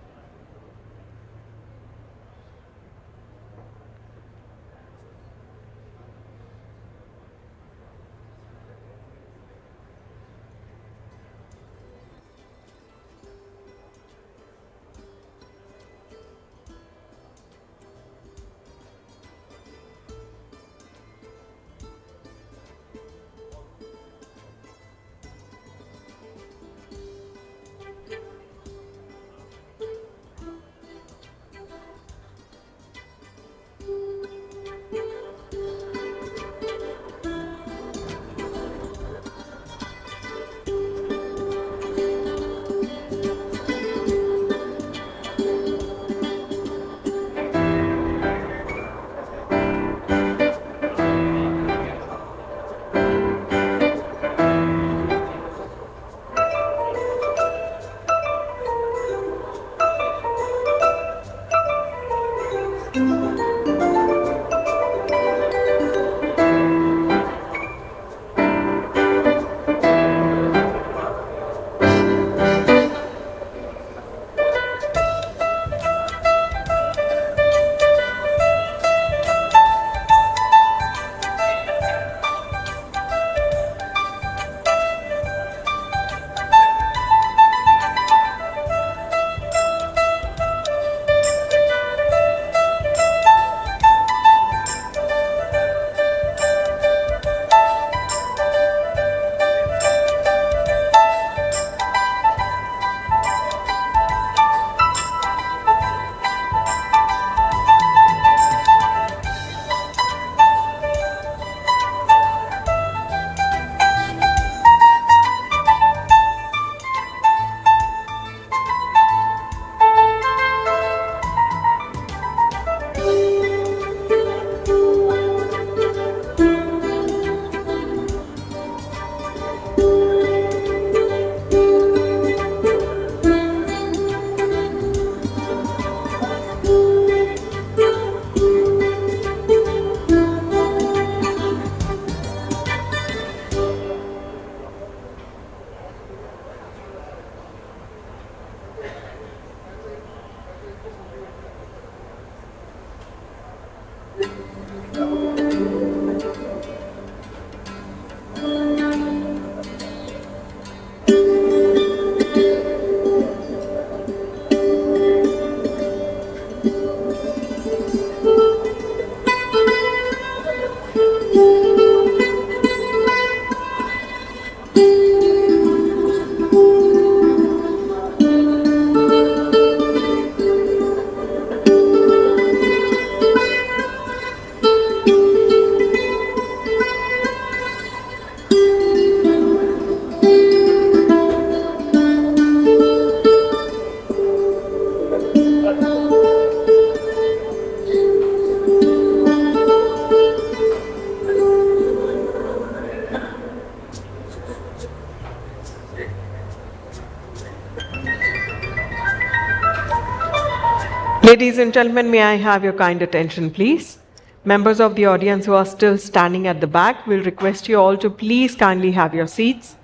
Ladies and gentlemen, may I have your kind attention, please? Members of the audience who are still standing at the back, will request you all to please kindly have your seats.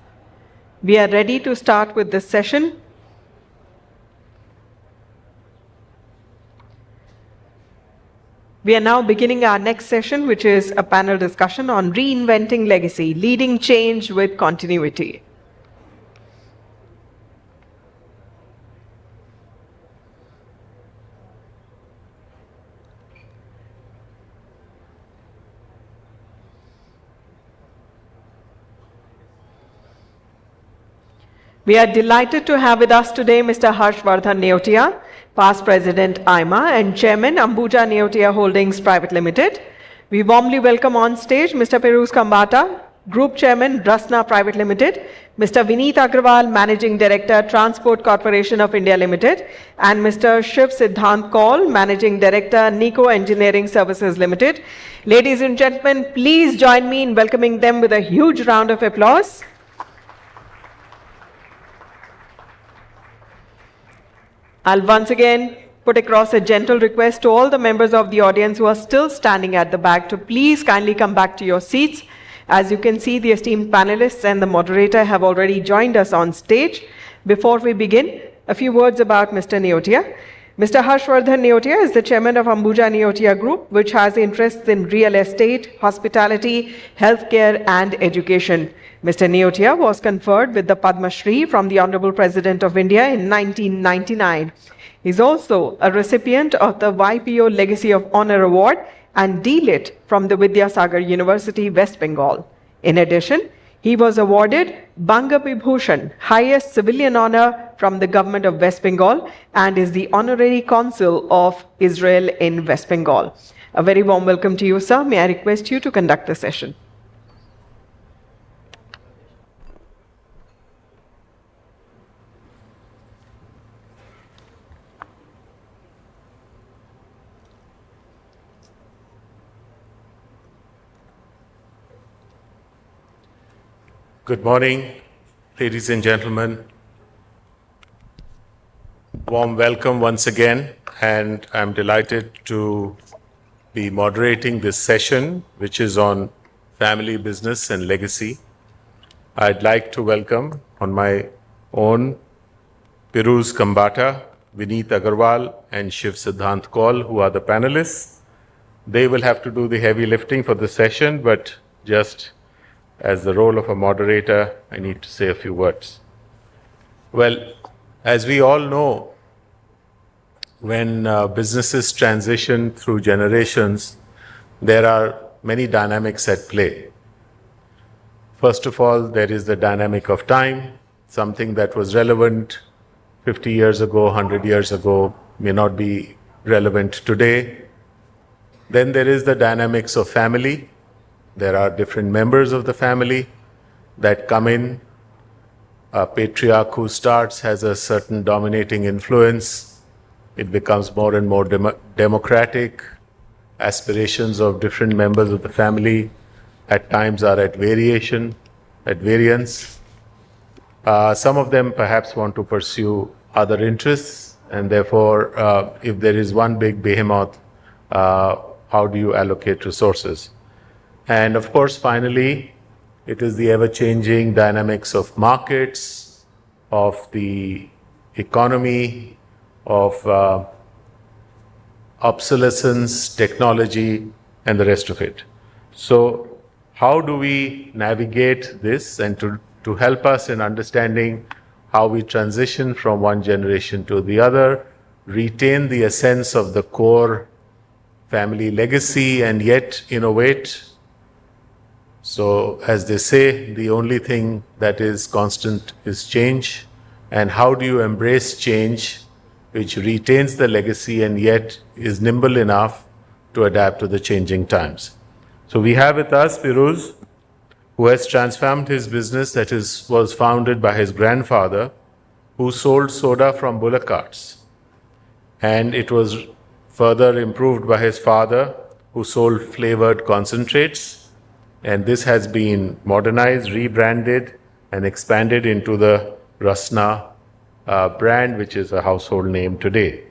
We are ready to start with this session. We are now beginning our next session, which is a panel discussion on reinventing legacy, leading change with continuity. We are delighted to have with us today Mr. Harshvardhan Neotia, past President AIMA and Chairman Ambuja Neotia Holdings Private Limited. We warmly welcome on stage Mr. Piruz Kambata, Group Chairman Rasna Private Limited, Mr. Vineet Agrawal, Managing Director Transport Corporation of India Limited, and Mr. Shiv Siddhant Kaul, Managing Director Nico Engineering Services Limited. Ladies and gentlemen, please join me in welcoming them with a huge round of applause. I'll once again put across a gentle request to all the members of the audience who are still standing at the back to please kindly come back to your seats. As you can see, the esteemed panelists and the moderator have already joined us on stage. Before we begin, a few words about Mr. Neotia. Mr. Harshvardhan Neotia is the chairman of Ambuja Neotia Group, which has interests in real estate, hospitality, healthcare, and education. Mr. Neotia was conferred with the Padma Shri from the Honorable President of India in 1999. He is also a recipient of the YPO Legacy of Honor Award and D.Lit from the Vidyasagar University, West Bengal. In addition, he was awarded Banga Vibhushan, highest civilian honor from the government of West Bengal, and is the honorary consul of Israel in West Bengal. A very warm welcome to you, sir. May I request you to conduct the session? Good morning, ladies and gentlemen. Warm welcome once again, and I'm delighted to be moderating this session, which is on family business and legacy. I'd like to welcome on my own Piruz Kambata, Vineet Agrawal, and Shiv Siddhant Kaul, who are the panelists. They will have to do the heavy lifting for the session, but just as the role of a moderator, I need to say a few words. Well, as we all know, when businesses transition through generations, there are many dynamics at play. First of all, there is the dynamic of time. Something that was relevant 50 years ago, 100 years ago, may not be relevant today. Then there is the dynamics of family. There are different members of the family that come in. A patriarch who starts has a certain dominating influence. It becomes more and more democratic. Aspirations of different members of the family at times are at variance. Some of them perhaps want to pursue other interests, and therefore, if there is one big behemoth, how do you allocate resources? And of course, finally, it is the ever-changing dynamics of markets, of the economy, of obsolescence, technology, and the rest of it. So how do we navigate this, and to help us in understanding how we transition from one generation to the other, retain the essence of the core family legacy, and yet innovate? So, as they say, the only thing that is constant is change. And how do you embrace change which retains the legacy and yet is nimble enough to adapt to the changing times? So, we have with us Piruz, who has transformed his business that was founded by his grandfather, who sold soda from bullock carts. And it was further improved by his father, who sold flavored concentrates. And this has been modernized, rebranded, and expanded into the Rasna brand, which is a household name today.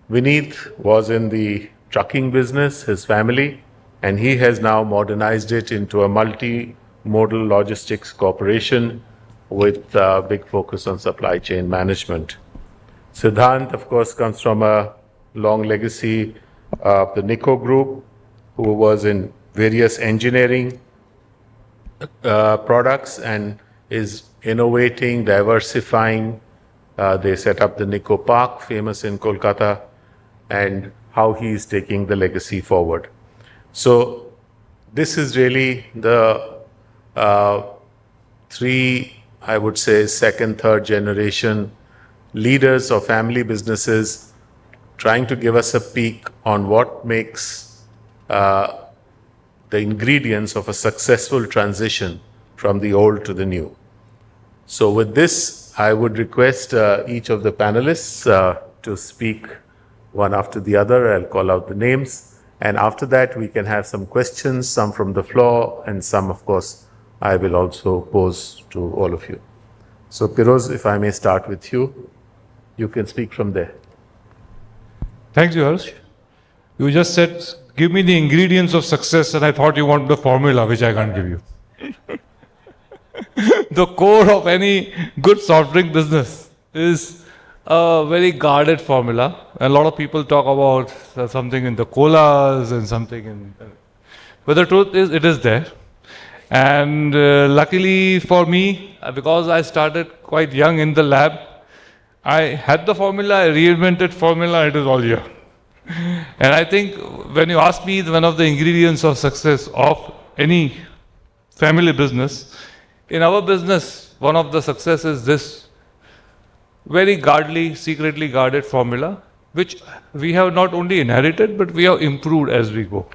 Vineet was in the trucking business, his family, and he has now modernized it into a multi-modal logistics corporation with a big focus on supply chain management. Siddhant, of course, comes from a long legacy of the Nico Group, who was in various engineering products and is innovating, diversifying. They set up the Nico Park, famous in Kolkata, and how he is taking the legacy forward. So this is really the three, I would say, second, third generation leaders of family businesses trying to give us a peek on what makes the ingredients of a successful transition from the old to the new. So with this, I would request each of the panelists to speak one after the other. I'll call out the names. And after that, we can have some questions, some from the floor, and some, of course, I will also pose to all of you. So, Piroz, if I may start with you, you can speak from there. Thanks, Harsh. You just said, give me the ingredients of success, and I thought you wanted the formula, which I can't give you. The core of any good soft drink business is a very guarded formula. A lot of people talk about something in the colas and something in... But the truth is, it is there. And luckily for me, because I started quite young in the lab, I had the formula, I reinvented formula, it is all here. And I think when you ask me one of the ingredients of success of any family business, in our business, one of the success is this very guardedly, secretly guarded formula, which we have not only inherited, but we have improved as we go.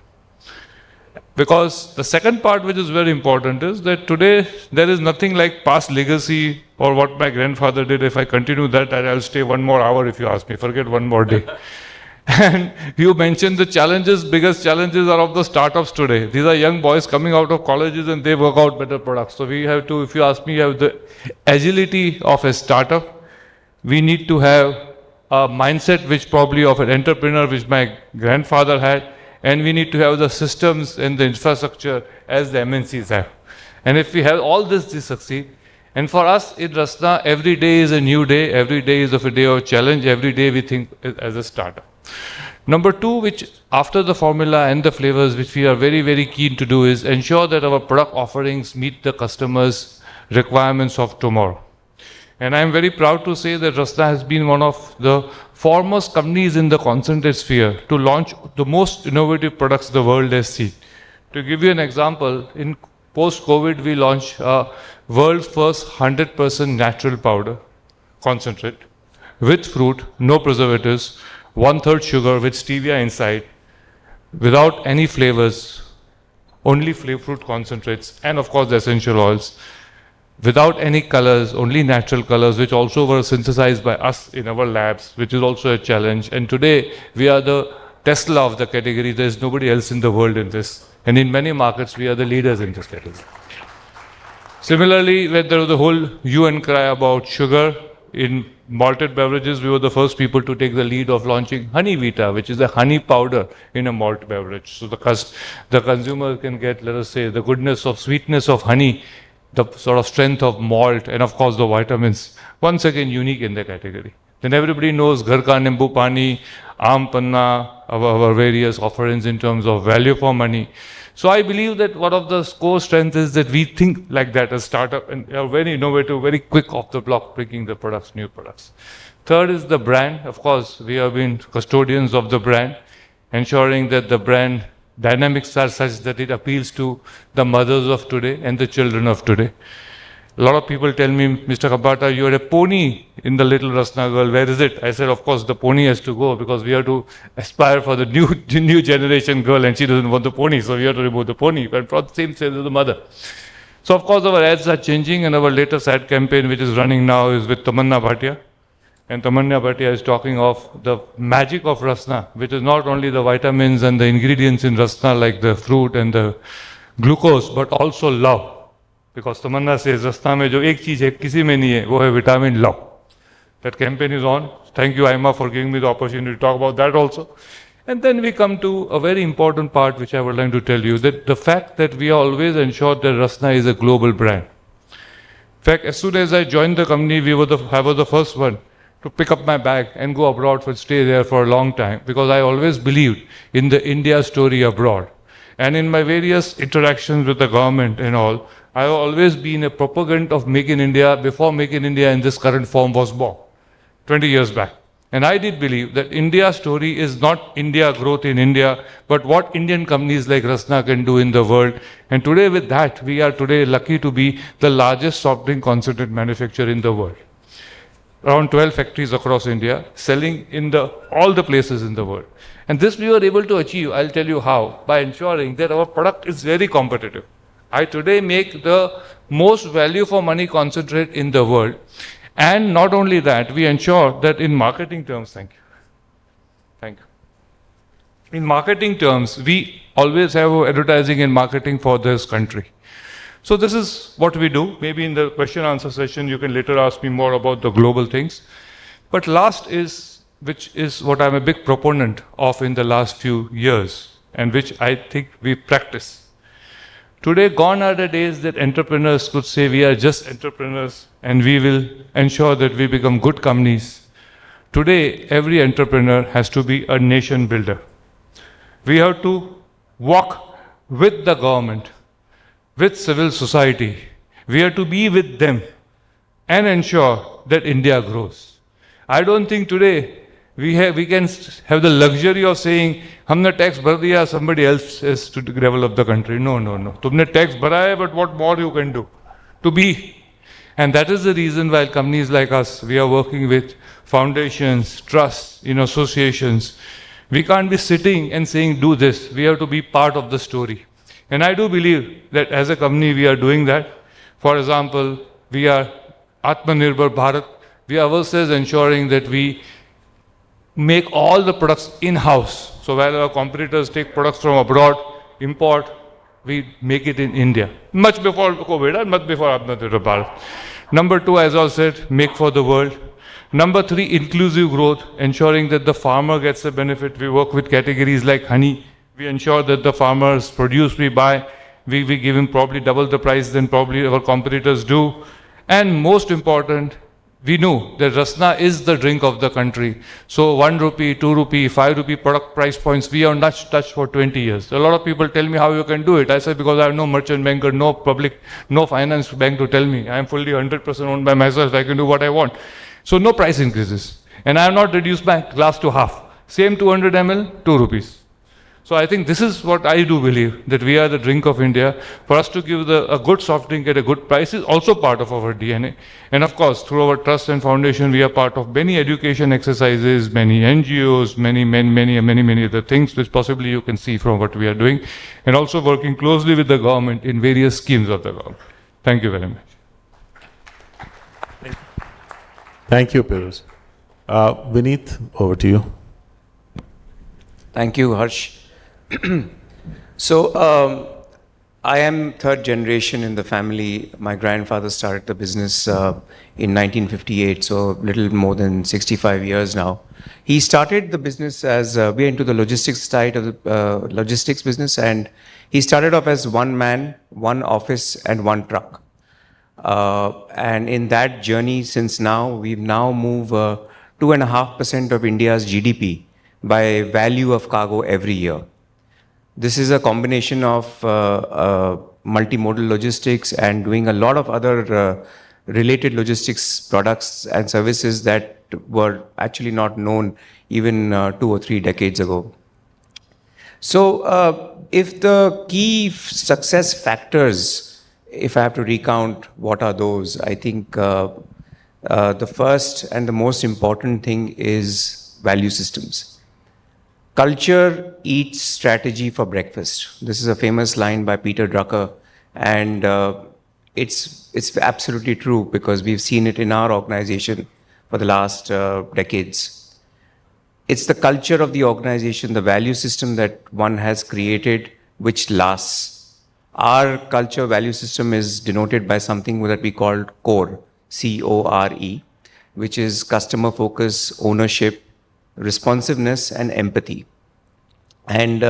Because the second part, which is very important, is that today there is nothing like past legacy or what my grandfather did. If I continue that, I'll stay one more hour if you ask me, forget one more day. And you mentioned the challenges, biggest challenges are of the startups today. These are young boys coming out of colleges and they work out better products. So we have to, if you ask me, have the agility of a startup. We need to have a mindset which probably of an entrepreneur, which my grandfather had. And we need to have the systems and the infrastructure as the MNCs have. And if we have all this, we succeed. And for us in Rasna, every day is a new day. Every day is of a day of challenge. Every day we think as a startup. Number two, which after the formula and the flavors, which we are very, very keen to do, is ensure that our product offerings meet the customers' requirements of tomorrow. And I am very proud to say that Rasna has been one of the foremost companies in the concentrate sphere to launch the most innovative products the world has seen. To give you an example, in post-COVID, we launched world's first 100% natural powder concentrate with fruit, no preservatives, 1/3 sugar with stevia inside, without any flavors, only fruit concentrates, and of course the essential oils, without any colors, only natural colors, which also were synthesized by us in our labs, which is also a challenge. And today we are the Tesla of the category. There is nobody else in the world in this. And in many markets, we are the leaders in this category. Similarly, when there was the whole hue and cry about sugar in malted beverages, we were the first people to take the lead of launching Honey Vita, which is a honey powder in a malt beverage. So the consumer can get, let us say, the goodness of sweetness of honey, the sort of strength of malt, and of course the vitamins, once again unique in the category. Then everybody knows Ghar Ka Nimbu Pani, Aam Panna, our various offerings in terms of value for money. So I believe that one of the core strengths is that we think like that as startup and are very innovative, very quick off the block, bringing the products, new products. Third is the brand. Of course, we have been custodians of the brand, ensuring that the brand dynamics are such that it appeals to the mothers of today and the children of today. A lot of people tell me, Mr. Kabata, you are a pony in the little Rasna girl. Where is it? I said, of course, the pony has to go because we have to aspire for the new generation girl and she doesn't want the pony, so we have to remove the pony. But for the same same as the mother. So, of course, our ads are changing and our latest ad campaign, which is running now, is with Tamanna Bhatia. And Tamanna Bhatia is talking of the magic of Rasna, which is not only the vitamins and the ingredients in Rasna like the fruit and the glucose, but also love. Because Tamanna says, Rasna mein jo ek cheez hai, kisi mein nahi hai, wo hai vitamin love. That campaign is on. Thank you, AIMA, for giving me the opportunity to talk about that also. And then we come to a very important part which I would like to tell you, that the fact that we always ensure that Rasna is a global brand. In fact, as soon as I joined the company, I was the first one to pick up my bag and go abroad for stay there for a long time, because I always believed in the India story abroad. And in my various interactions with the government and all, I have always been a proponent of Make in India before Make in India in this current form was born, 20 years back. And I did believe that India's story is not India growth in India, but what Indian companies like Rasna can do in the world. And today with that, we are today lucky to be the largest soft drink concentrate manufacturer in the world. Around 12 factories across India, selling in all the places in the world. And this we were able to achieve, I'll tell you how, by ensuring that our product is very competitive. I today make the most value for money concentrate in the world. And not only that, we ensure that in marketing terms, thank you. In marketing terms, we always have advertising and marketing for this country. So this is what we do. Maybe in the question answer session, you can later ask me more about the global things. But last is, which is what I'm a big proponent of in the last few years, and which I think we practice. Today, gone are the days that entrepreneurs could say we are just entrepreneurs and we will ensure that we become good companies. Today, every entrepreneur has to be a nation builder. We have to walk with the government, with civil society. We have to be with them and ensure that India grows. I don't think today we can have the luxury of saying, "Humne tax bhar diya, somebody else has to develop the country." No. Tumne tax bhara hai, but what more you can do? To be. And that is the reason why companies like us, we are working with foundations, trusts, associations. We can't be sitting and saying, do this. We have to be part of the story. And I do believe that as a company, we are doing that. For example, we are Atmanirbhar Bharat. We are ourselves ensuring that we make all the products in-house. So while our competitors take products from abroad, import, we make it in India. Much before COVID, much before Atmanirbhar Bharat. Number 2, as I said, make for the world. Number 3, inclusive growth, ensuring that the farmer gets a benefit. We work with categories like honey. We ensure that the farmers produce, we buy. We give him probably double the price than probably our competitors do. And most important, we know that Rasna is the drink of the country. So 1 rupee, 2 rupee, 5 rupee product price points, we have not touched for 20 years. A lot of people tell me how you can do it. I say because I have no merchant banker, no public, no finance bank to tell me. I am fully 100% owned by myself. I can do what I want. So no price increases. And I have not reduced my glass to half. Same 200 ml, 2 rupees. So I think this is what I do believe, that we are the drink of India. For us to give a good soft drink at a good price is also part of our DNA. And of course, through our trust and foundation, we are part of many education exercises, many NGOs, many other things which possibly you can see from what we are doing. And also working closely with the government in various schemes of the government. Thank you very much. Thank you, Piruz. Vineet, over to you. Thank you, Harsh. So, I am third generation in the family. My grandfather started the business in 1958, so a little more than 65 years now. He started the business as, we are into the logistics side of the logistics business, and he started off as one man, one office, and one truck. And in that journey, since now, we've now moved 2.5% of India's GDP by value of cargo every year. This is a combination of multimodal logistics and doing a lot of other related logistics products and services that were actually not known even 2 or 3 decades ago. So if the key success factors, if I have to recount what are those, I think the first and the most important thing is value systems. Culture eats strategy for breakfast. This is a famous line by Peter Drucker, and it's absolutely true because we've seen it in our organization for the last decades. It's the culture of the organization, the value system that one has created, which lasts. Our culture value system is denoted by something that we call CORE, C-O-R-E, which is customer focus, ownership, responsiveness, and empathy. And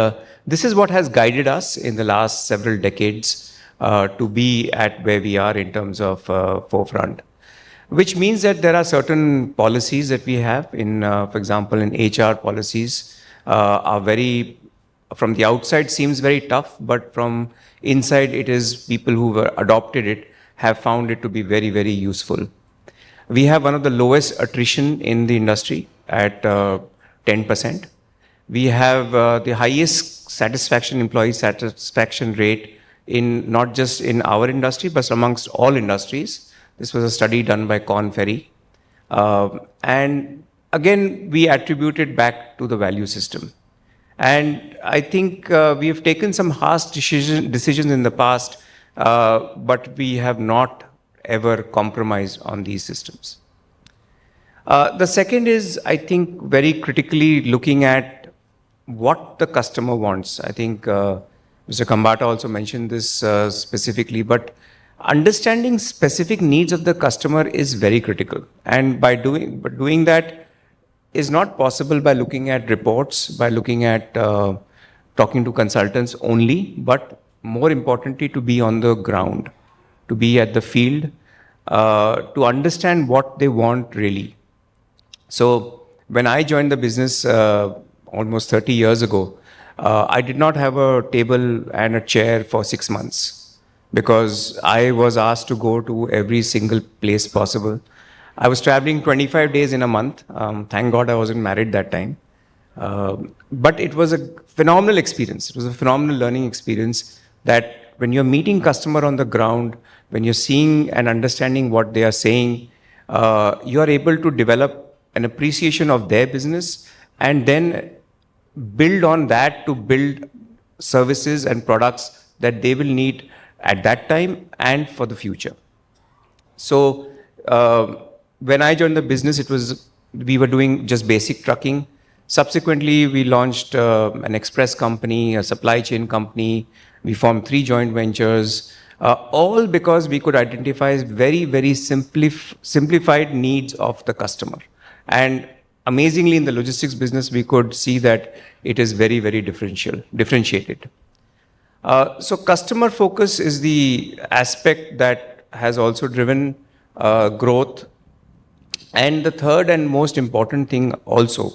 this is what has guided us in the last several decades to be at where we are in terms of forefront. Which means that there are certain policies that we have in, for example, in HR policies are very, from the outside seems very tough, but from inside it is people who have adopted it have found it to be very, very useful. We have one of the lowest attrition in the industry at 10%. We have the highest employee satisfaction rate in not just in our industry, but amongst all industries. This was a study done by Korn Ferry. And again, we attribute it back to the value system. And I think we have taken some harsh decisions in the past, but we have not ever compromised on these systems. The second is, I think, very critically looking at what the customer wants. I think Mr. Kambata also mentioned this specifically, but understanding specific needs of the customer is very critical. And by doing that is not possible by looking at reports, by looking at talking to consultants only, but more importantly, to be on the ground, to be at the field, to understand what they want really. So when I joined the business almost 30 years ago, I did not have a table and a chair for 6 months because I was asked to go to every single place possible. I was traveling 25 days in a month. Thank God I wasn't married that time. But it was a phenomenal experience. It was a phenomenal learning experience that when you're meeting customer on the ground, when you're seeing and understanding what they are saying, you are able to develop an appreciation of their business and then build on that to build services and products that they will need at that time and for the future. So when I joined the business, we were doing just basic trucking. Subsequently, we launched an express company, a supply chain company. We formed 3 joint ventures, all because we could identify very, very simplified needs of the customer. And amazingly, in the logistics business, we could see that it is very, very differentiated. So customer focus is the aspect that has also driven growth. And the third and most important thing also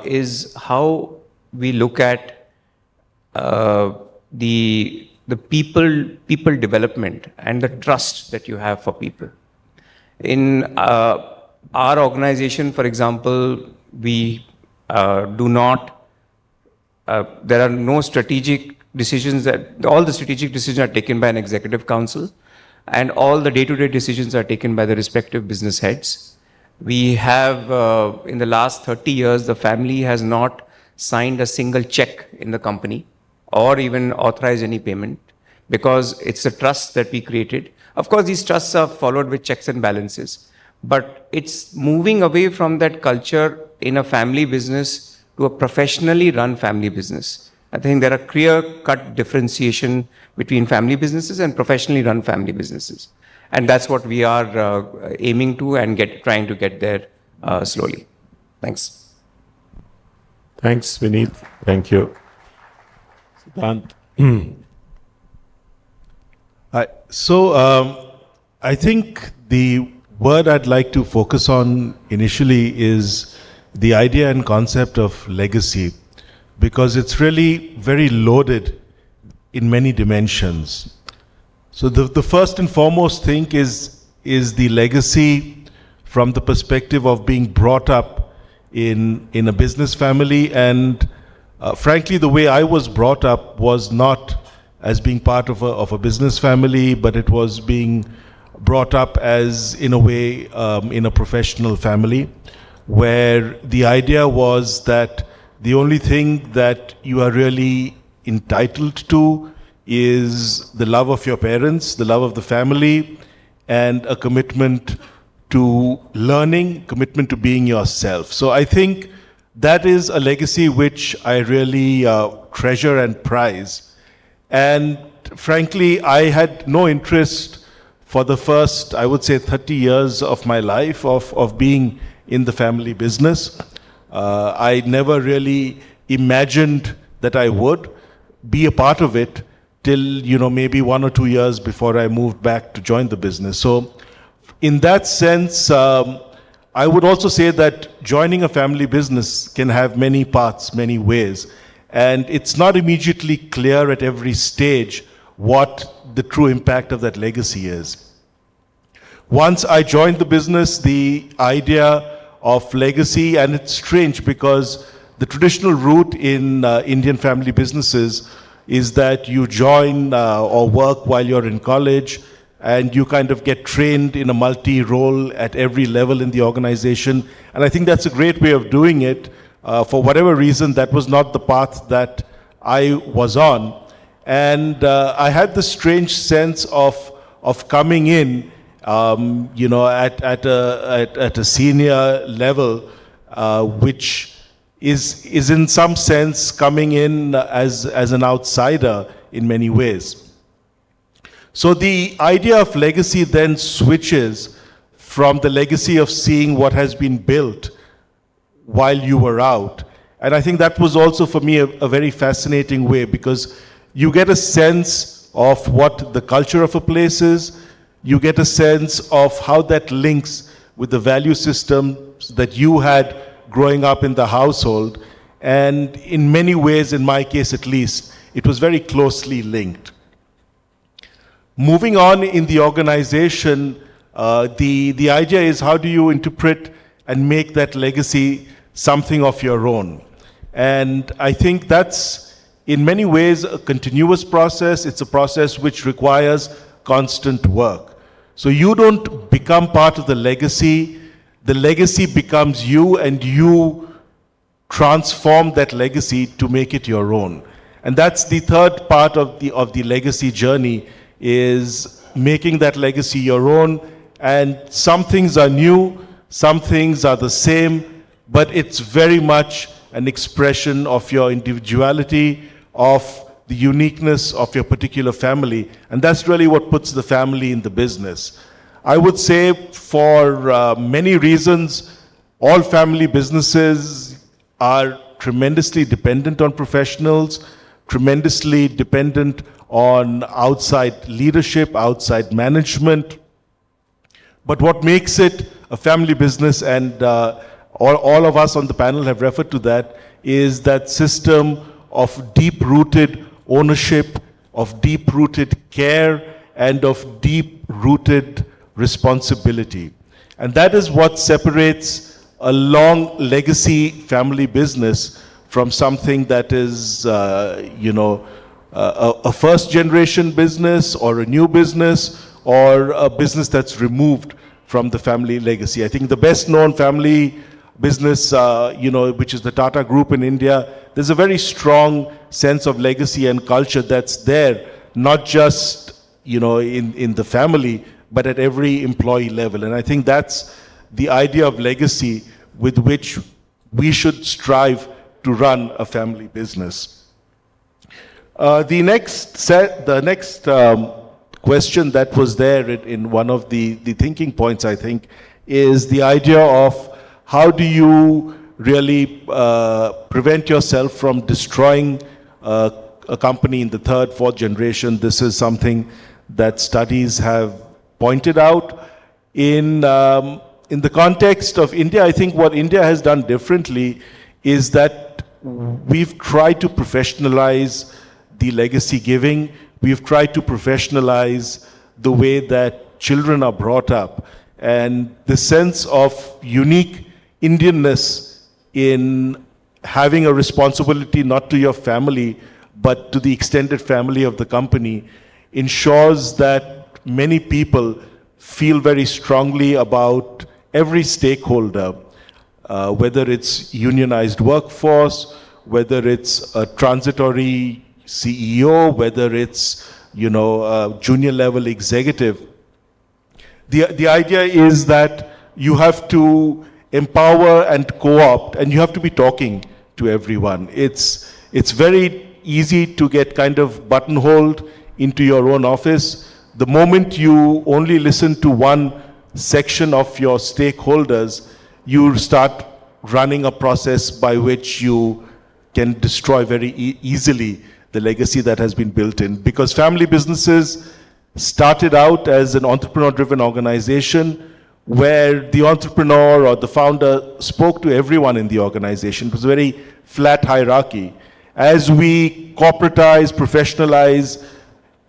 is how we look at the people development and the trust that you have for people. In our organization, for example, we do not, there are no strategic decisions all the strategic decisions are taken by an executive council and all the day-to-day decisions are taken by the respective business heads. We have, in the last 30 years, the family has not signed a single check in the company or even authorized any payment because it's a trust that we created. Of course, these trusts are followed with checks and balances, but it's moving away from that culture in a family business to a professionally run family business. I think there are clear-cut differentiation between family businesses and professionally run family businesses. And that's what we are aiming to and trying to get there slowly. Thanks. Thanks, Vineet. Thank you. Siddhant. I think the word I'd like to focus on initially is the idea and concept of legacy, because it's really very loaded in many dimensions. So the first and foremost thing is the legacy from the perspective of being brought up in a business family. And frankly, the way I was brought up was not as being part of a business family, but it was being brought up as, in a way, in a professional family, where the idea was that the only thing that you are really entitled to is the love of your parents, the love of the family, and a commitment to learning, commitment to being yourself. So I think that is a legacy which I really treasure and prize. And frankly, I had no interest for the first, I would say, 30 years of my life of being in the family business. I never really imagined that I would be a part of it till, maybe 1 or 2 years before I moved back to join the business. So in that sense, I would also say that joining a family business can have many paths, many ways. And it's not immediately clear at every stage what the true impact of that legacy is. Once I joined the business, the idea of legacy, and it's strange because the traditional route in Indian family businesses is that you join or work while you're in college, and you kind of get trained in a multi-role at every level in the organization. And I think that's a great way of doing it. For whatever reason, that was not the path that I was on. And I had this strange sense of coming in, at a senior level, which is in some sense coming in as an outsider in many ways. So the idea of legacy then switches from the legacy of seeing what has been built while you were out. And I think that was also for me a very fascinating way, because you get a sense of what the culture of a place is, you get a sense of how that links with the value systems that you had growing up in the household. And in many ways, in my case at least, it was very closely linked. Moving on in the organization, the idea is how do you interpret and make that legacy something of your own? And I think that's in many ways a continuous process. It's a process which requires constant work. So you don't become part of the legacy becomes you, and you transform that legacy to make it your own. And that's the third part of the legacy journey, is making that legacy your own. And some things are new, some things are the same, but it's very much an expression of your individuality, of the uniqueness of your particular family. And that's really what puts the family in the business. I would say for many reasons, all family businesses are tremendously dependent on professionals, tremendously dependent on outside leadership, outside management. But what makes it a family business, and all of us on the panel have referred to that, is that system of deep-rooted ownership, of deep-rooted care, and of deep-rooted responsibility. And that is what separates a long legacy family business from something that is, a first-generation business or a new business or a business that's removed from the family legacy. I think the best-known family business, which is the Tata Group in India, there's a very strong sense of legacy and culture that's there, not just, in the family, but at every employee level. And I think that's the idea of legacy with which we should strive to run a family business. The next question that was there in one of the thinking points, I think, is the idea of how do you really prevent yourself from destroying a company in the third, fourth generation. This is something that studies have pointed out. In the context of India, I think what India has done differently is that we've tried to professionalize the legacy giving. We've tried to professionalize the way that children are brought up. And the sense of unique Indianness in having a responsibility not to your family, but to the extended family of the company, ensures that many people feel very strongly about every stakeholder, whether it's unionized workforce, whether it's a transitory CEO, whether it's a junior level executive. The idea is that you have to empower and co-opt, and you have to be talking to everyone. It's very easy to get kind of buttonholed into your own office, the moment you only listen to one section of your stakeholders, you start running a process by which you can destroy very easily the legacy that has been built in. Because family businesses started out as an entrepreneur-driven organization where the entrepreneur or the founder spoke to everyone in the organization. It was a very flat hierarchy. As we corporatize, professionalize,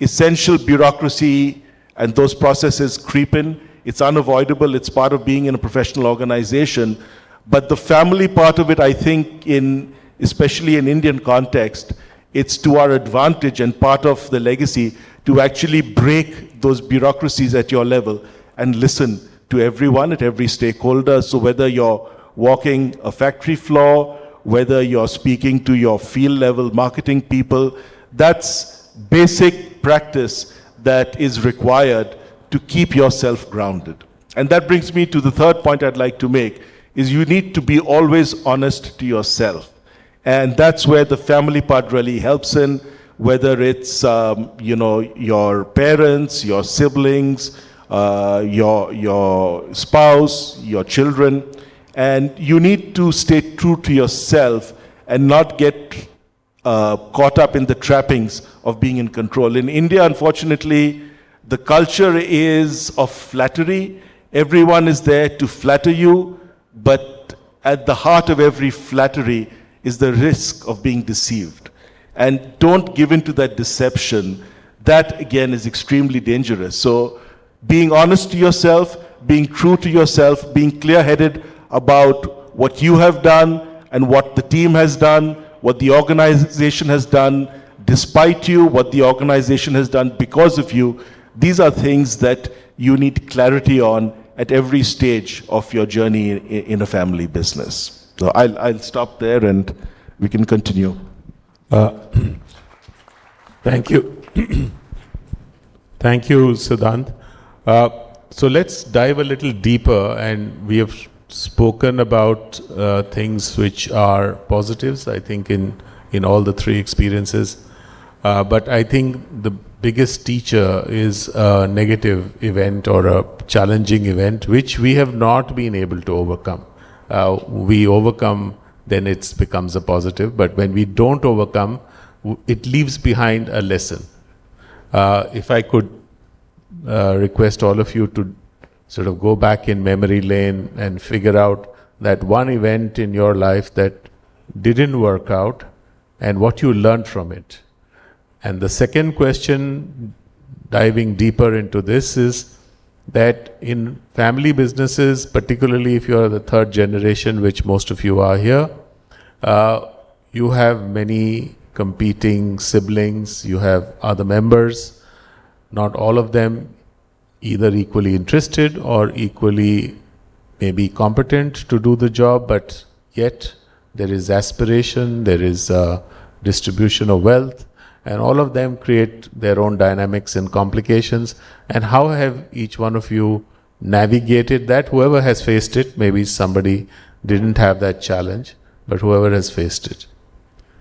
essential bureaucracy and those processes creep in. It's unavoidable. It's part of being in a professional organization. But the family part of it, I think, especially in Indian context, it's to our advantage and part of the legacy to actually break those bureaucracies at your level and listen to everyone at every stakeholder. So whether you're walking a factory floor, whether you're speaking to your field level marketing people, that's basic practice that is required to keep yourself grounded. And that brings me to the third point I'd like to make, is you need to be always honest to yourself. And that's where the family part really helps in, whether it's, your parents, your siblings, your spouse, your children. And you need to stay true to yourself and not get caught up in the trappings of being in control. In India, unfortunately, the culture is of flattery. Everyone is there to flatter you, but at the heart of every flattery is the risk of being deceived. And don't give in to that deception. That, again, is extremely dangerous. So being honest to yourself, being true to yourself, being clear-headed about what you have done and what the team has done, what the organization has done despite you, what the organization has done because of you. These are things that you need clarity on at every stage of your journey in a family business. So I'll stop there and we can continue. Thank you. Thank you, Siddhant. So let's dive a little deeper, and we have spoken about things which are positives, I think, in all the three experiences. But I think the biggest teacher is a negative event or a challenging event which we have not been able to overcome. We overcome, then it becomes a positive. But when we don't overcome, it leaves behind a lesson. If I could request all of you to sort of go back in memory lane and figure out that one event in your life that didn't work out and what you learned from it. And the second question, diving deeper into this, is that in family businesses, particularly if you are the third generation, which most of you are here, you have many competing siblings, you have other members, not all of them either equally interested or equally maybe competent to do the job, but yet there is aspiration, there is a distribution of wealth, and all of them create their own dynamics and complications. And how have each one of you navigated that? Whoever has faced it, maybe somebody didn't have that challenge, but whoever has faced it.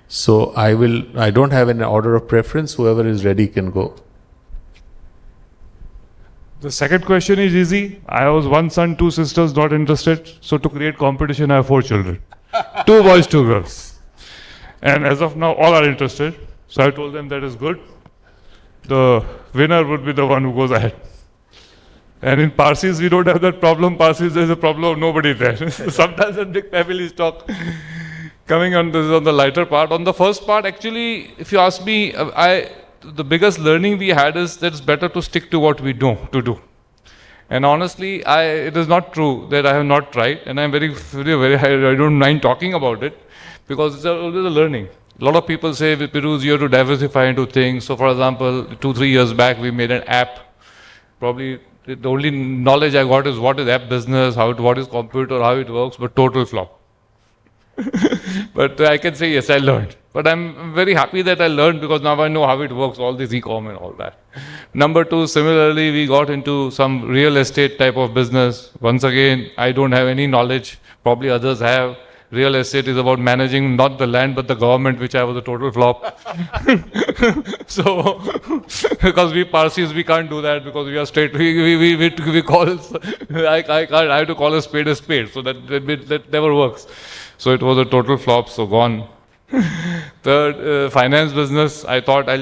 So I don't have an order of preference, whoever is ready can go. The second question is easy. I was one son, two sisters, not interested. So to create competition, I have 4 children. 2 boys, 2 girls. And as of now, all are interested. So I told them that is good. The winner would be the one who goes ahead. And in Parsis, we don't have that problem. Parsis, there's a problem of nobody there. Sometimes when big families talk, coming on this on the lighter part. On the first part, actually, if you ask me, the biggest learning we had is that it's better to stick to what we know to do. And honestly, it is not true that I have not tried, and I'm very I don't mind talking about it, because it's always a learning. A lot of people say, Piruz, you have to diversify into things. So for example, 2-3 years back, we made an app. Probably the only knowledge I got is what is app business, what is computer, how it works, but total flop. But I can say, yes, I learned. But I'm very happy that I learned, because now I know how it works, all this e-com and all that. Number 2, similarly, we got into some real estate type of business. Once again, I don't have any knowledge, probably others have. Real estate is about managing not the land but the government, which I was a total flop. So, because we Parsis, we can't do that because we are straight. We call I have to call a spade, so that never works. So it was a total flop. So gone. Third, finance business. I thought I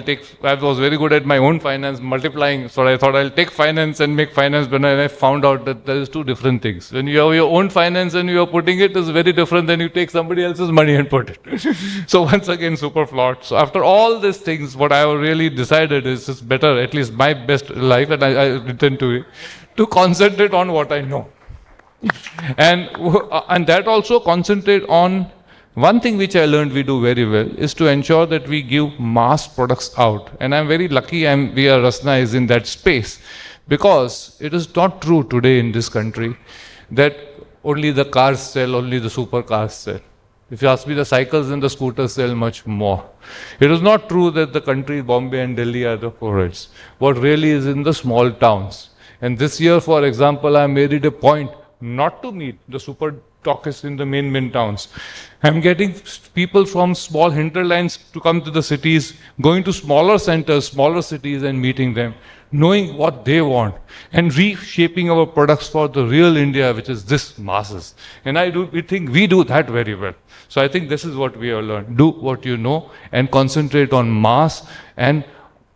was very good at my own finance, multiplying. So I thought I'll take finance and make finance, but then I found out that there is two different things. When you have your own finance and you are putting it, is very different than you take somebody else's money and put it. So once again, super flawed. So after all these things, what I really decided is it's better, at least my best life, and I intend to concentrate on what I know. And that also concentrate on one thing which I learned we do very well is to ensure that we give mass products out. And I'm very lucky Rachana is in that space, because it is not true today in this country that only the cars sell, only the supercars sell. If you ask me, the cycles and the scooters sell much more. It is not true that the country, Bombay and Delhi, are the poorest. What really is in the small towns. And this year, for example, I made it a point not to meet the super talkists in the main towns. I'm getting people from small hinterlands to come to the cities, going to smaller centers, smaller cities and meeting them, knowing what they want and reshaping our products for the real India, which is this masses. And we think we do that very well. So I think this is what we have learned. Do what you know and concentrate on mass. And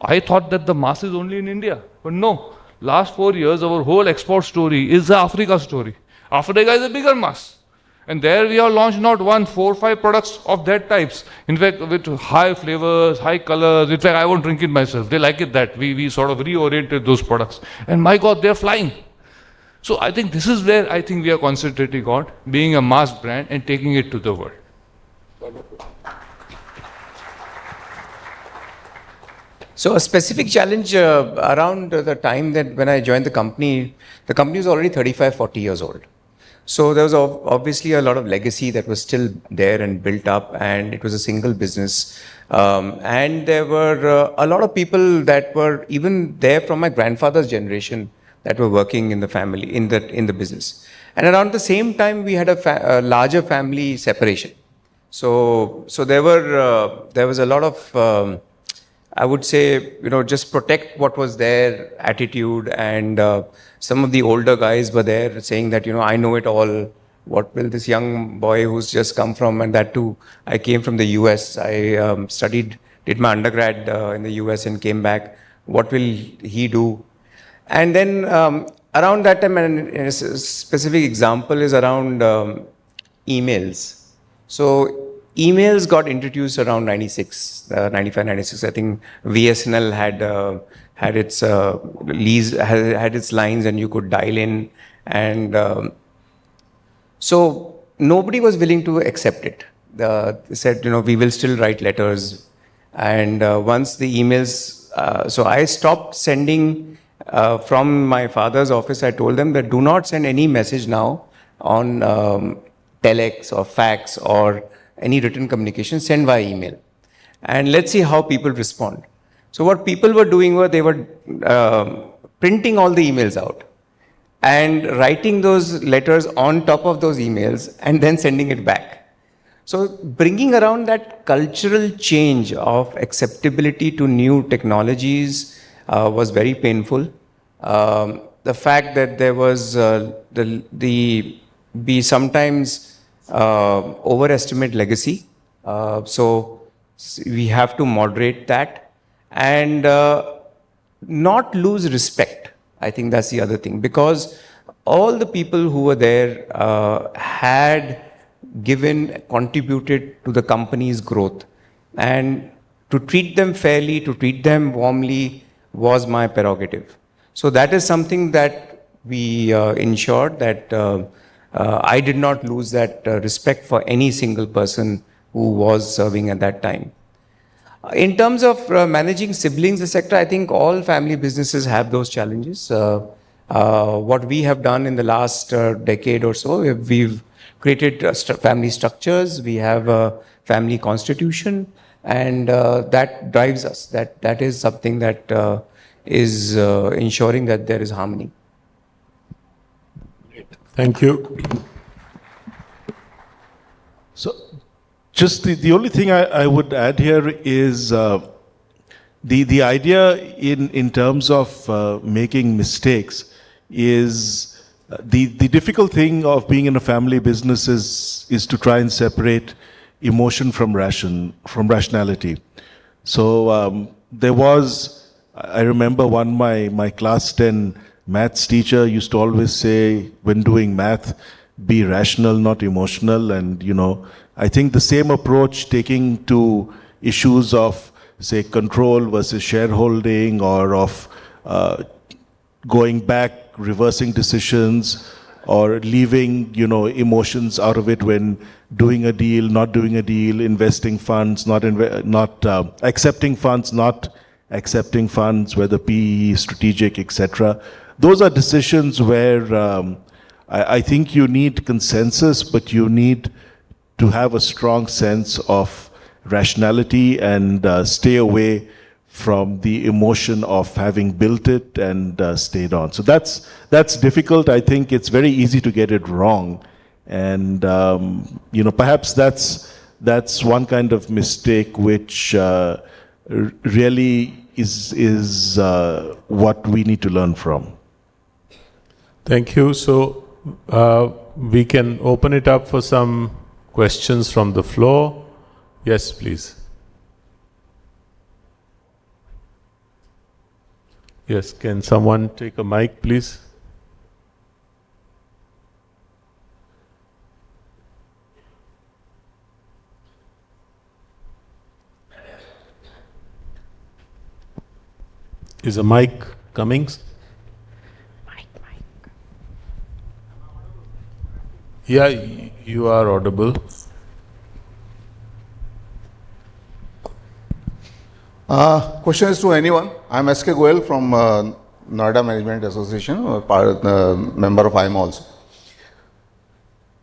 I thought that the mass is only in India, but no. Last 4 years, our whole export story is the Africa story. Africa is a bigger mass. And there we have launched not 1, 4, 5 products of that types. In fact, with high flavors, high colors. In fact, I won't drink it myself. They like it that. We sort of reoriented those products. And my God, they're flying. So I think this is where I think we are concentrating on, being a mass brand and taking it to the world. So a specific challenge around the time that when I joined the company was already 35, 40 years old. So there was obviously a lot of legacy that was still there and built up, and it was a single business. And there were a lot of people that were even there from my grandfather's generation that were working in the family, in the business. And around the same time, we had a larger family separation. So there was a lot of, I would say, just protect what was there attitude, and some of the older guys were there saying that, I know it all. What will this young boy who's just come from, and that too, I came from the US. I did my undergrad in the US and came back. What will he do? And then around that time, and a specific example is around emails. So emails got introduced around 95, 96. I think VSNL had its had its lines, and you could dial in, and so nobody was willing to accept it. They said, we will still write letters, and once the emails, so I stopped sending from my father's office. I told them that do not send any message now on telex or fax or any written communication, send via email. And let's see how people respond. So what people were doing they were printing all the emails out and writing those letters on top of those emails and then sending it back. So bringing around that cultural change of acceptability to new technologies was very painful. The fact that there was we sometimes overestimate legacy. So we have to moderate that and not lose respect. I think that's the other thing, because all the people who were there had contributed to the company's growth, and to treat them fairly, to treat them warmly was my prerogative. So that is something that we ensured that I did not lose that respect for any single person who was serving at that time. In terms of managing siblings, etc., I think all family businesses have those challenges. What we have done in the last decade or so, we've created family structures, we have a family constitution, and that drives us. That is something that is ensuring that there is harmony. Thank you. So, just the only thing I would add here is the idea in terms of making mistakes is the difficult thing of being in a family business is to try and separate emotion from rationality. So there was, I remember my class 10 maths teacher used to always say, when doing math, be rational, not emotional. And, you know, I think the same approach taking to issues of, say, control versus shareholding, or of going back, reversing decisions, or leaving, you know, emotions out of it when doing a deal, not doing a deal, investing funds, not accepting funds, not accepting funds, whether PE, strategic, etc. Those are decisions where I think you need consensus, but you need to have a strong sense of rationality and stay away from the emotion of having built it and stayed on. So that's difficult. I think it's very easy to get it wrong, and you know, perhaps that's one kind of mistake which really is what we need to learn from. Thank you. So we can open it up for some questions from the floor. Yes, please. Yes, can someone take a mic, please? Is a mic coming? Yeah, you are audible. Question is to anyone. I'm S.K. Goel from Noida Management Association, member of AIMA also.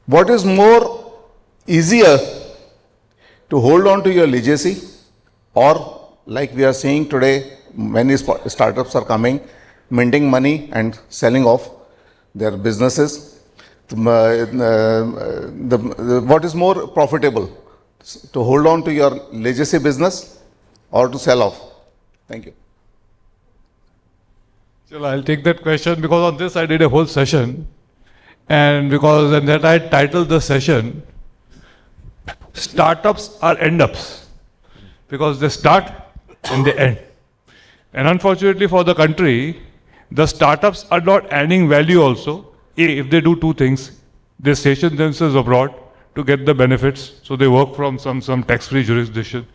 What is more easier to hold on to your legacy, or like we are seeing today, many startups are coming, minting money and selling off their businesses. What is more profitable, to hold on to your legacy business or to sell off? Thank you. So I'll take that question, because on this I did a whole session, and that I titled the session, Startups are End-ups, because they start and they end. And unfortunately for the country, the startups are not adding value also. If they do two things, they station themselves abroad to get the benefits, so they work from some tax-free jurisdiction.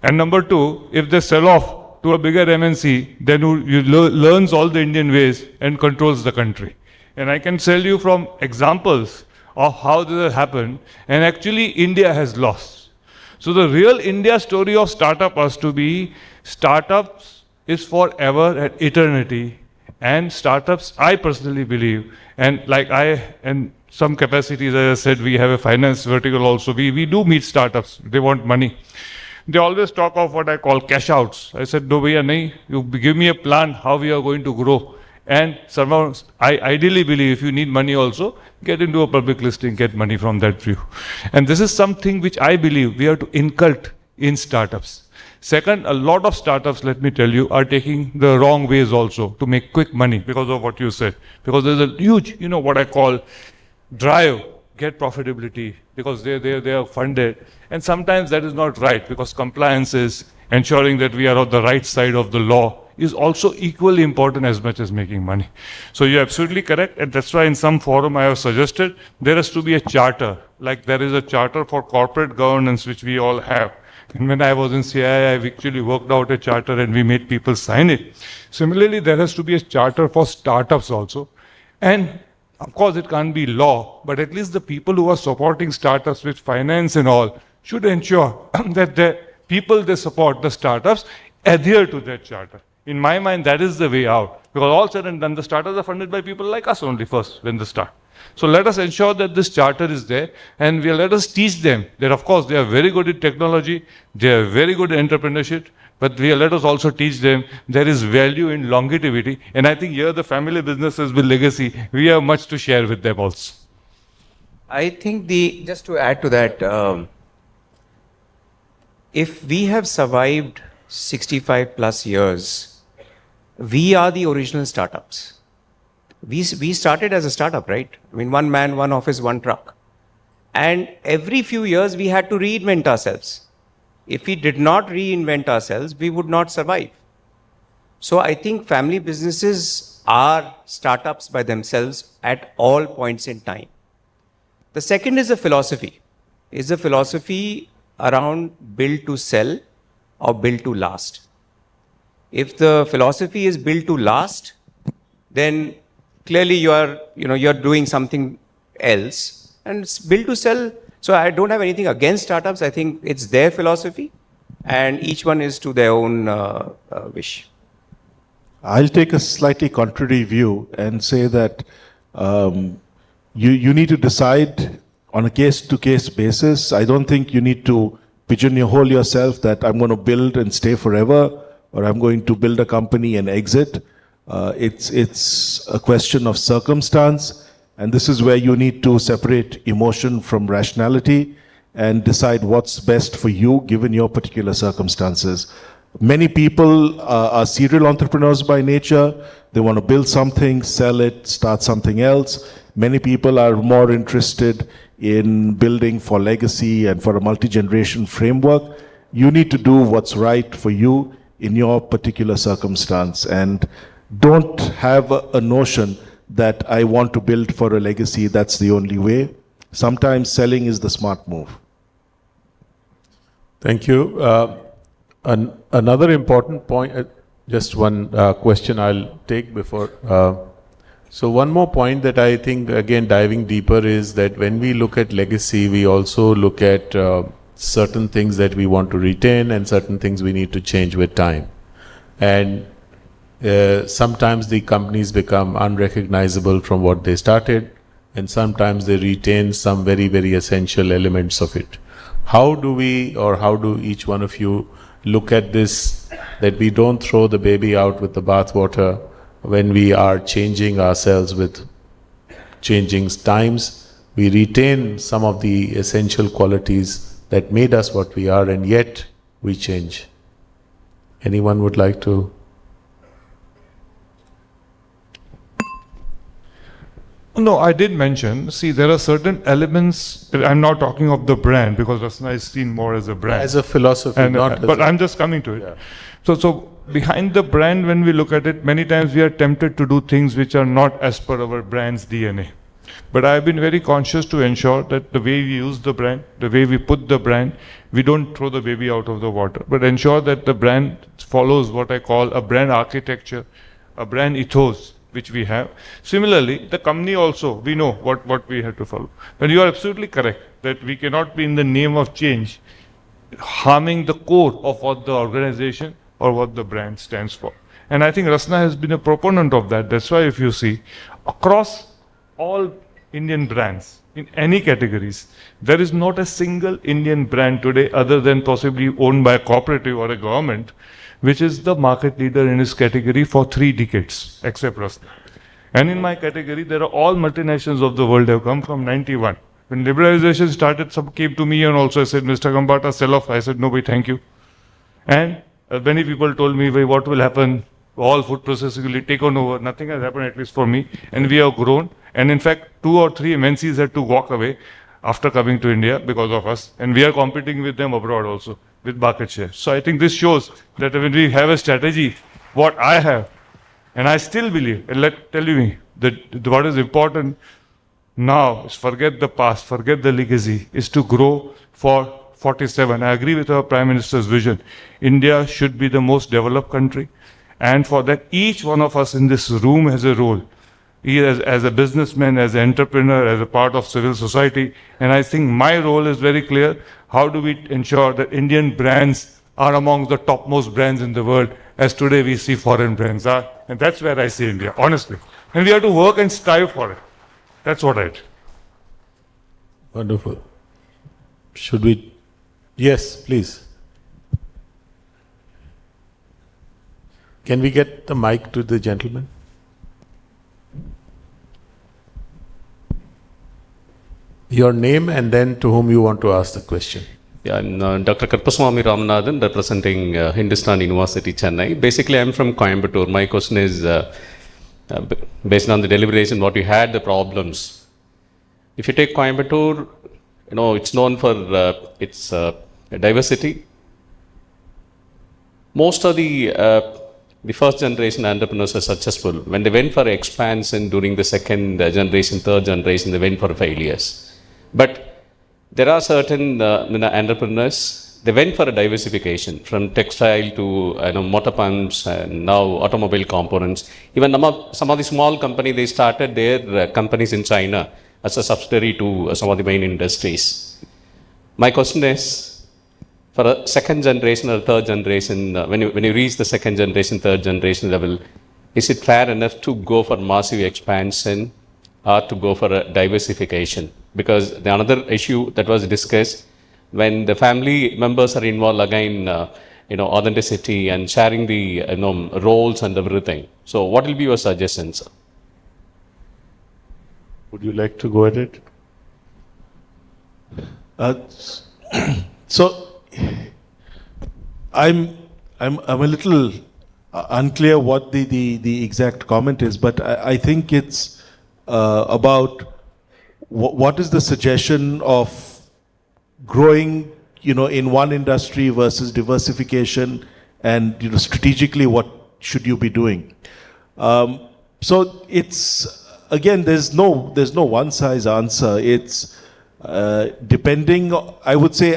And number two, if they sell off to a bigger MNC, then who learns all the Indian ways and controls the country. And I can tell you from examples of how this has happened, and actually India has lost. So the real India story of startup has to be, startups is forever and eternity. And startups, I personally believe, and like in some capacities, as I said, we have a finance vertical also. We do meet startups. They want money. They always talk of what I call cash outs. I said, no, bhaiya, nahi. You give me a plan how we are going to grow. And somehow, I ideally believe if you need money also, get into a public listing, get money from that view. And this is something which I believe we have to inculcate in startups. Second, a lot of startups, let me tell you, are taking the wrong ways also to make quick money because of what you said. Because there's a huge, what I call drive, get profitability, because they are funded. And sometimes that is not right, because compliance is ensuring that we are on the right side of the law is also equally important as much as making money. So you're absolutely correct, and that's why in some forum I have suggested there has to be a charter, like there is a charter for corporate governance which we all have. And when I was in CII, I actually worked out a charter and we made people sign it. Similarly, there has to be a charter for startups also. And of course, it can't be law, but at least the people who are supporting startups with finance and all should ensure that the people they support, the startups, adhere to that charter. In my mind, that is the way out. Because all said and done, the startups are funded by people like us only first when they start. So let us ensure that this charter is there, and let us teach them that, of course, they are very good at technology, they are very good at entrepreneurship, but let us also teach them there is value in longevity. And I think here the family businesses with legacy, we have much to share with them also. I think just to add to that, if we have survived 65 plus years, we are the original startups. We started as a startup, right? I mean, one man, one office, one truck. And every few years we had to reinvent ourselves. If we did not reinvent ourselves, we would not survive. So I think family businesses are startups by themselves at all points in time. The second is a philosophy. Is a philosophy around build to sell or build to last. If the philosophy is build to last, then clearly you're doing something else. And it's build to sell. So I don't have anything against startups. I think it's their philosophy, and each one is to their own wish. I'll take a slightly contrary view and say that you need to decide on a case-to-case basis. I don't think you need to pigeonhole yourself that I'm going to build and stay forever, or I'm going to build a company and exit. It's a question of circumstance, and this is where you need to separate emotion from rationality and decide what's best for you given your particular circumstances. Many people are serial entrepreneurs by nature. They want to build something, sell it, start something else. Many people are more interested in building for legacy and for a multi-generation framework. You need to do what's right for you in your particular circumstance, and don't have a notion that I want to build for a legacy, that's the only way. Sometimes selling is the smart move. Thank you. Another important point, just one question I'll take before. So one more point that I think, again, diving deeper is that when we look at legacy, we also look at certain things that we want to retain and certain things we need to change with time. And sometimes the companies become unrecognizable from what they started, and sometimes they retain some very, very essential elements of it. How do we, or how do each one of you look at this, that we don't throw the baby out with the bathwater when we are changing ourselves with changing times? We retain some of the essential qualities that made us what we are, and yet we change. Anyone would like to? No, I did mention, see, there are certain elements, I'm not talking of the brand, because Rachana is seen more as a brand. As a philosophy, and, not but I'm just coming to it. Yeah. So behind the brand, when we look at it, many times we are tempted to do things which are not as per our brand's DNA. But I've been very conscious to ensure that the way we use the brand, the way we put the brand, we don't throw the baby out of the water, but ensure that the brand follows what I call a brand architecture, a brand ethos, which we have. Similarly, the company also, we know what we have to follow. But you are absolutely correct that we cannot be, in the name of change, harming the core of what the organization or what the brand stands for. And I think Rachana has been a proponent of that. That's why if you see, across all Indian brands, in any categories, there is not a single Indian brand today, other than possibly owned by a cooperative or a government, which is the market leader in his category for 3 decades, except Rachana. And in my category, there are all multinationals of the world have come from 91. When liberalization started, some came to me and also said, Mr. Gambata, sell off. I said, no, thank you. And many people told me, what will happen? All food processing will be taken over. Nothing has happened, at least for me. And we have grown. And in fact, 2 or 3 MNCs had to walk away after coming to India because of us. And we are competing with them abroad also, with market share. So I think this shows that when we have a strategy, what I have, and I still believe, and tell you that what is important now is forget the past, forget the legacy, is to grow for 47. I agree with our Prime Minister's vision. India should be the most developed country. And for that, each one of us in this room has a role. As a businessman, as an entrepreneur, as a part of civil society. And I think my role is very clear. How do we ensure that Indian brands are among the topmost brands in the world, as today we see foreign brands are? And that's where I see India, honestly. And we have to work and strive for it. That's what I do. Wonderful. Should we? Yes, please. Can we get the mic to the gentleman? Your name and then to whom you want to ask the question. Yeah, I'm Dr. Karpaswamy Ramanathan, representing Hindustan University, Chennai. Basically, I'm from Coimbatore. My question is, based on the deliberation, what you had, the problems. If you take Coimbatore, it's known for its diversity. Most of the first generation entrepreneurs are successful. When they went for expansion during the second generation, third generation, they went for failures. But there are certain entrepreneurs, they went for a diversification from textile to motor pumps and now automobile components. Even some of the small companies, they started their companies in China as a subsidiary to some of the main industries. My question is, for a second generation or third generation, when you reach the second generation, third generation level, is it fair enough to go for massive expansion or to go for a diversification? Because the another issue that was discussed, when the family members are involved, again, authenticity and sharing the roles and everything. So what will be your suggestions? Would you like to go at it? So I'm a little unclear what the exact comment is, but I think it's about what is the suggestion of growing, in one industry versus diversification, and strategically what should you be doing? So it's again, there's no one size answer. It's depending, I would say,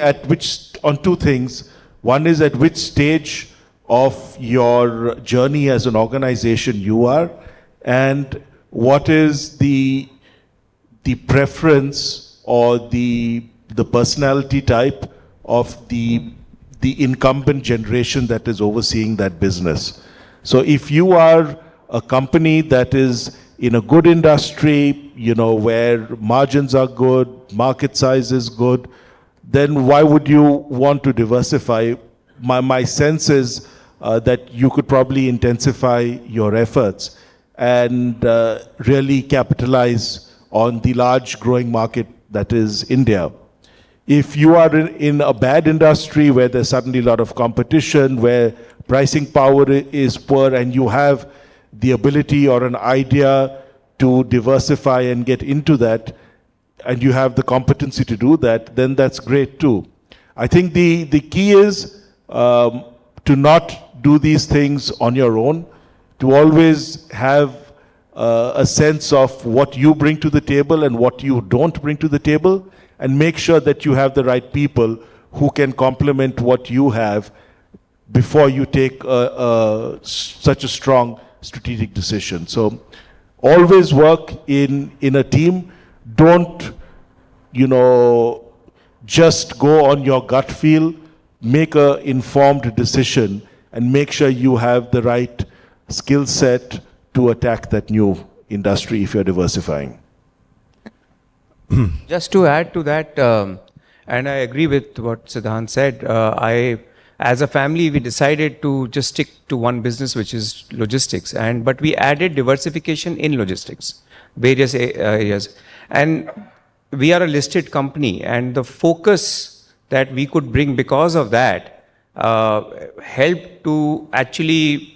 on two things. One is at which stage of your journey as an organization you are, and what is the preference or the personality type of the incumbent generation that is overseeing that business. So if you are a company that is in a good industry, where margins are good, market size is good, then why would you want to diversify? My sense is that you could probably intensify your efforts and really capitalize on the large growing market that is India. If you are in a bad industry where there's suddenly a lot of competition, where pricing power is poor, and you have the ability or an idea to diversify and get into that, and you have the competency to do that, then that's great too. I think the key is to not do these things on your own, to always have a sense of what you bring to the table and what you don't bring to the table, and make sure that you have the right people who can complement what you have before you take such a strong strategic decision. So always work in a team. Don't, just go on your gut feel. Make an informed decision and make sure you have the right skill set to attack that new industry if you're diversifying. Just to add to that, and I agree with what Siddhant said, as a family, we decided to just stick to one business, which is logistics. But we added diversification in logistics, various areas. And we are a listed company, and the focus that we could bring because of that helped to actually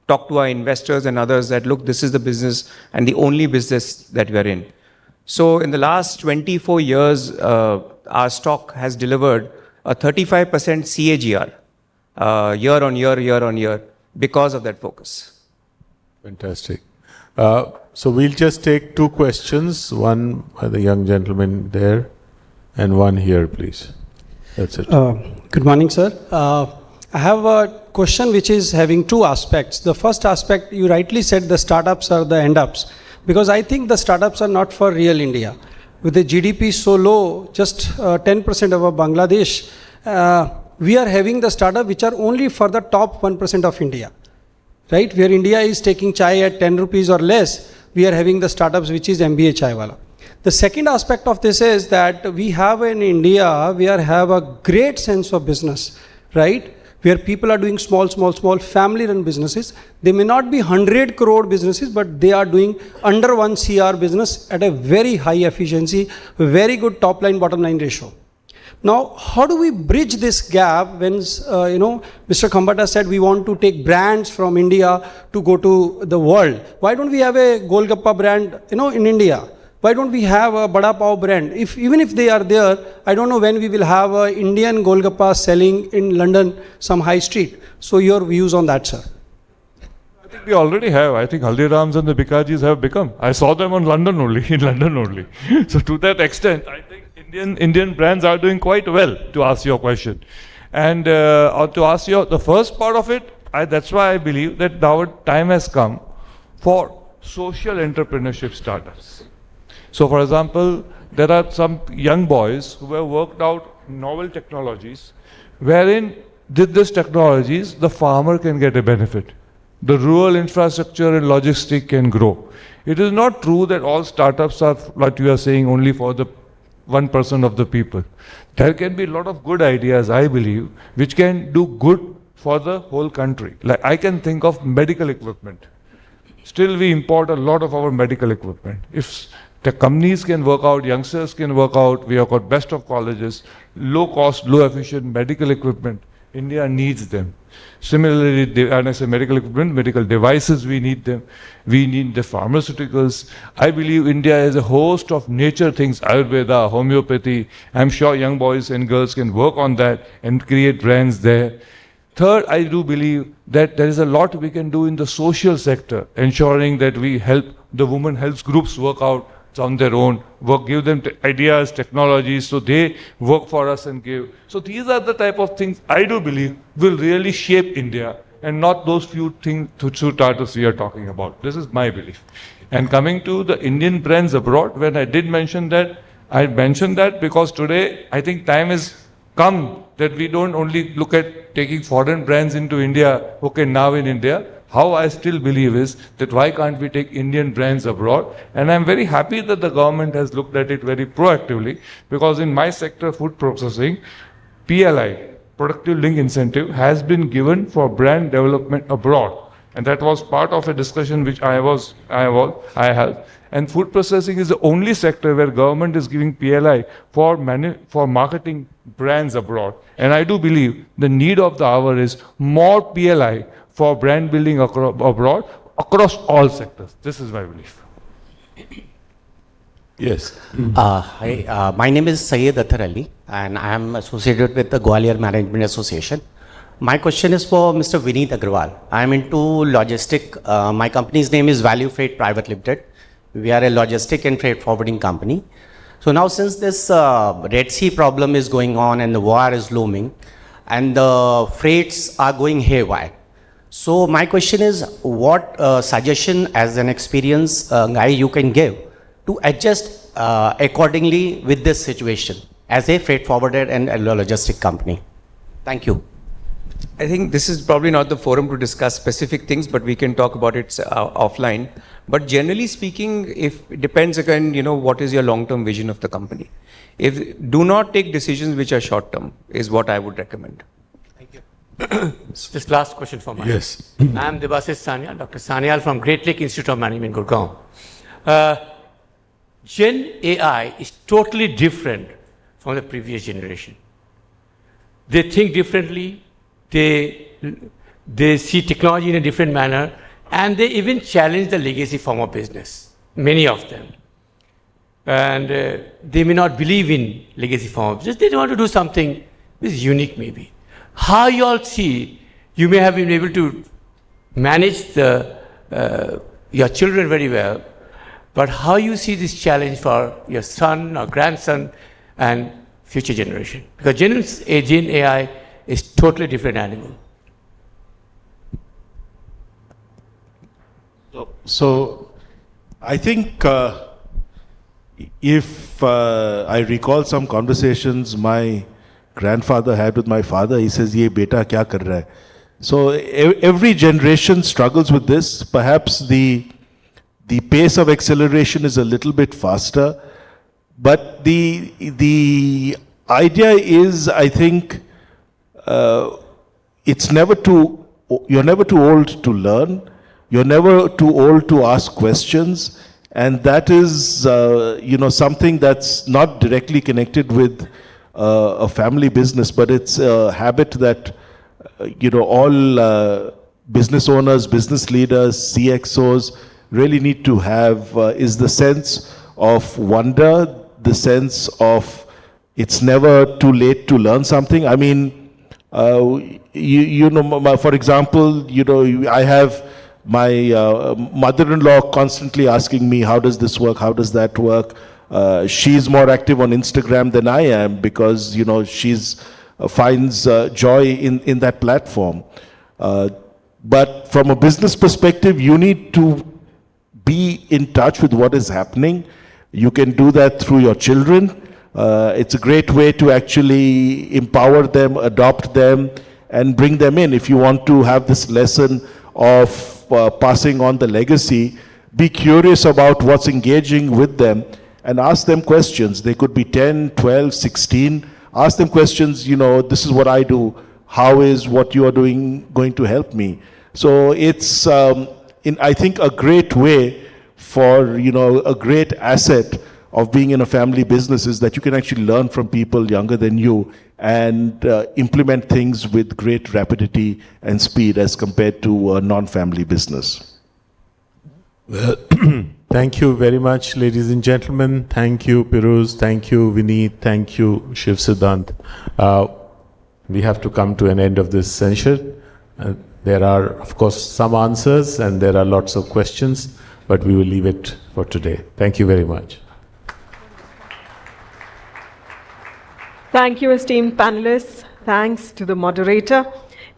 talk to our investors and others that, look, this is the business and the only business that we are in. So in the last 24 years, our stock has delivered a 35% CAGR year on year because of that focus. Fantastic. So we'll just take two questions, one by the young gentleman there and one here, please. That's it. Good morning, sir. I have a question which is having two aspects. The first aspect, you rightly said the startups are the end-ups, because I think the startups are not for real India. With the GDP so low, just 10% of Bangladesh, we are having the startup which are only for the top 1% of India, right? Where India is taking chai at 10 rupees or less, we are having the startups which is MBA chai wala. The second aspect of this is that we have in India, we have a great sense of business, right? where people are doing small family-run businesses. They may not be 100 crore businesses, but they are doing under 1 CR business at a very high efficiency, very good top line, bottom line ratio. Now, how do we bridge this gap when, Mr. Khambata said we want to take brands from India to go to the world? Why don't we have a Golgappa brand, in India? Why don't we have a Bada Pav brand? Even if they are there, I don't know when we will have a Indian Golgappa selling in London, some high street. So your views on that, sir? I think we already have. I think Haldirams and the Bikajis have become. I saw them in London only. So to that extent, I think Indian brands are doing quite well, to ask your question. And to ask the first part of it, that's why I believe that our time has come for social entrepreneurship startups. So for example, there are some young boys who have worked out novel technologies, wherein with these technologies, the farmer can get a benefit. The rural infrastructure and logistics can grow. It is not true that all startups are, like you are saying, only for the 1% of the people. There can be a lot of good ideas, I believe, which can do good for the whole country. Like I can think of medical equipment. Still we import a lot of our medical equipment. If the companies can work out, youngsters can work out, we have got best of colleges, low cost, low efficient medical equipment. India needs them. Similarly, when I say medical equipment, medical devices, we need them. We need the pharmaceuticals. I believe India has a host of nature things, Ayurveda, homeopathy. I'm sure young boys and girls can work on that and create brands there. Third, I do believe that there is a lot we can do in the social sector, ensuring that we help the women health groups work out on their own, give them ideas, technologies, so they work for us and give. So these are the type of things I do believe will really shape India, and not those few startups we are talking about. This is my belief. And coming to the Indian brands abroad, when I did mention that, I mentioned that because today I think time has come that we don't only look at taking foreign brands into India, now in India. How I still believe is that why can't we take Indian brands abroad? And I'm very happy that the government has looked at it very proactively, because in my sector, food processing, PLI, Productive Link Incentive, has been given for brand development abroad. And that was part of a discussion which I had. And food processing is the only sector where government is giving PLI for marketing brands abroad. And I do believe the need of the hour is more PLI for brand building abroad across all sectors. This is my belief. Yes. Hi, my name is Syed Athar Ali, and I am associated with the Gwalior Management Association. My question is for Mr. Vineet Agrawal. I am into logistic. My company's name is Value Freight Private Limited. We are a logistic and freight forwarding company. So now, since this Red Sea problem is going on and the war is looming, and the freights are going haywire, so my question is, what suggestion as an experienced guy you can give to adjust accordingly with this situation as a freight forwarder and a logistic company? Thank you. I think this is probably not the forum to discuss specific things, but we can talk about it offline. But generally speaking, it depends again, what is your long-term vision of the company. Do not take decisions which are short-term is what I would recommend. Just last question for me. Yes. I am Debasis Sanyal, Dr. Sanyal from Great Lake Institute of Management, Gurgaon. Gen AI is totally different from the previous generation. They think differently, they see technology in a different manner, and they even challenge the legacy form of business, many of them. And they may not believe in legacy form of business. They want to do something which is unique maybe. How you all see, you may have been able to manage your children very well, but how you see this challenge for your son or grandson and future generation? Because Gen AI is totally different animal. So I think if I recall some conversations my grandfather had with my father, he says, "Ye beta kya kar raha hai?" So every generation struggles with this. Perhaps the pace of acceleration is a little bit faster, but the idea is, I think, it's never too, you're never too old to learn. You're never too old to ask questions. And that is, something that's not directly connected with a family business, but it's a habit that, all business owners, business leaders, CXOs really need to have, is the sense of wonder, the sense of it's never too late to learn something. I mean, for example, I have my mother-in-law constantly asking me, how does this work? How does that work? She's more active on Instagram than I am because, she's finds joy in that platform. But from a business perspective, you need to be in touch with what is happening. You can do that through your children. It's a great way to actually empower them, adopt them, and bring them in. If you want to have this lesson of passing on the legacy, be curious about what's engaging with them and ask them questions. They could be 10, 12, 16. Ask them questions, this is what I do. How is what you are doing going to help me? So it's, I think, a great way for, a great asset of being in a family business is that you can actually learn from people younger than you and implement things with great rapidity and speed as compared to a non-family business. Well, thank you very much, ladies and gentlemen. Thank you, Piruz. Thank you, Vineet. Thank you, Shiv Siddhant. We have to come to an end of this session. There are, of course, some answers and there are lots of questions, but we will leave it for today. Thank you very much. Thank you, esteemed panelists. Thanks to the moderator.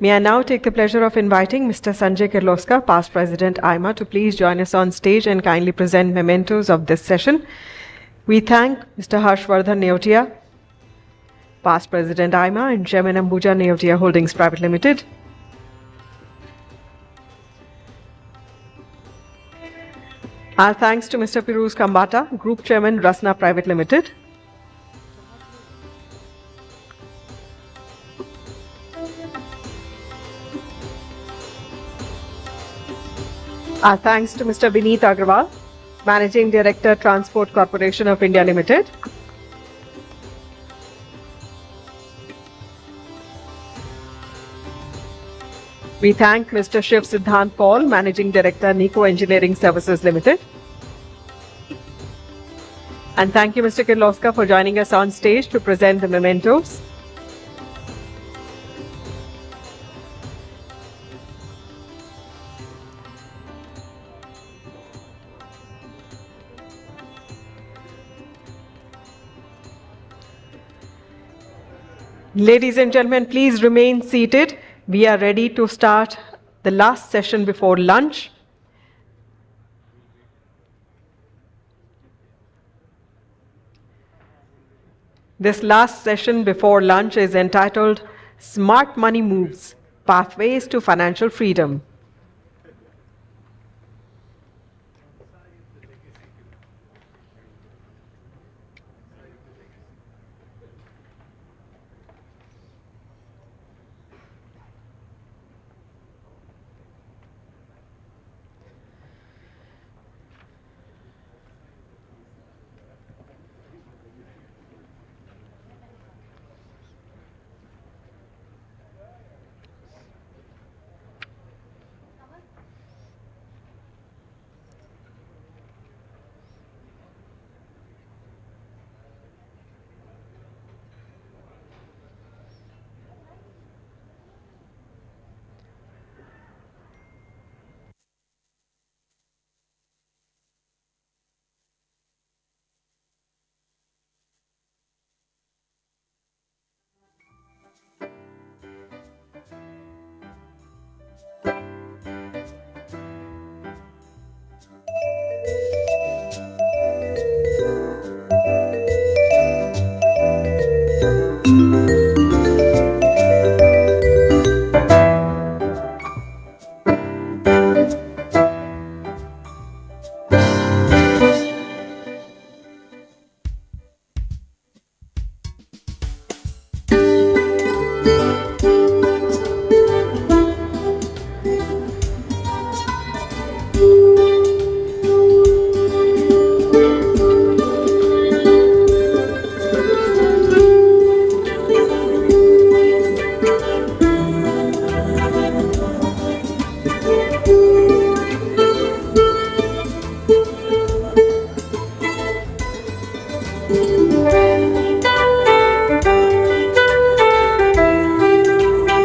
May I now take the pleasure of inviting Mr. Sanjay Kirloskar, past President AIMA, to please join us on stage and kindly present mementos of this session. We thank Mr. Harshvardhan Neotia, past President AIMA and Chairman Ambuja Neotia Holdings Private Limited. Our thanks to Mr. Piruz Kambata, Group Chairman Rasna Private Limited. Our thanks to Mr. Vineet Agrawal, Managing Director, Transport Corporation of India Limited. We thank Mr. Shiv Siddhant Paul, Managing Director, Nico Engineering Services Limited. And thank you, Mr. Kirloskar, for joining us on stage to present the mementos. Ladies and gentlemen, please remain seated. We are ready to start the last session before lunch. This last session before lunch is entitled Smart Money Moves, Pathways to Financial Freedom.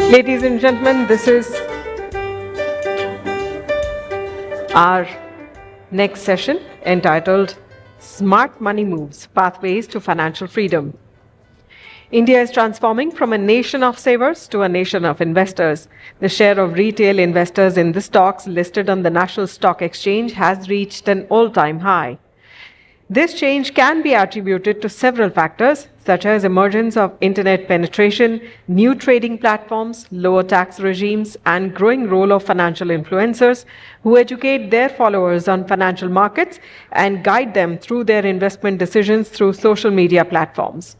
Ladies and gentlemen, this is our next session entitled Smart Money Moves, Pathways to Financial Freedom. India is transforming from a nation of savers to a nation of investors. The share of retail investors in the stocks listed on the National Stock Exchange has reached an all-time high. This change can be attributed to several factors, such as emergence of internet penetration, new trading platforms, lower tax regimes, and growing role of financial influencers who educate their followers on financial markets and guide them through their investment decisions through social media platforms.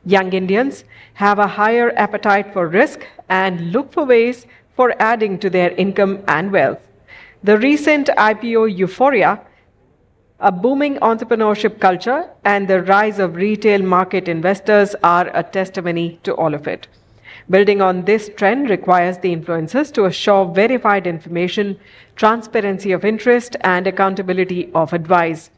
Young Indians have a higher appetite for risk and look for ways for adding to their income and wealth. The recent IPO euphoria, a booming entrepreneurship culture, and the rise of retail market investors are a testimony to all of it. Building on this trend requires the influencers to assure verified information, transparency of interest, and accountability of advice.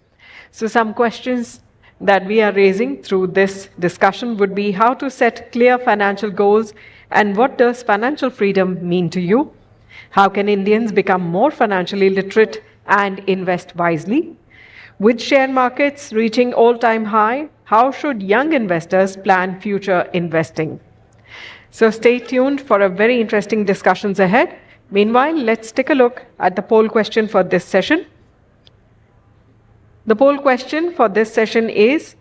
So some questions that we are raising through this discussion would be how to set clear financial goals and what does financial freedom mean to you? How can Indians become more financially literate and invest wisely? With share markets reaching all-time high, how should young investors plan future investing? So stay tuned for a very interesting discussions ahead. Meanwhile, let's take a look at the poll question for this session. The poll question for this session is,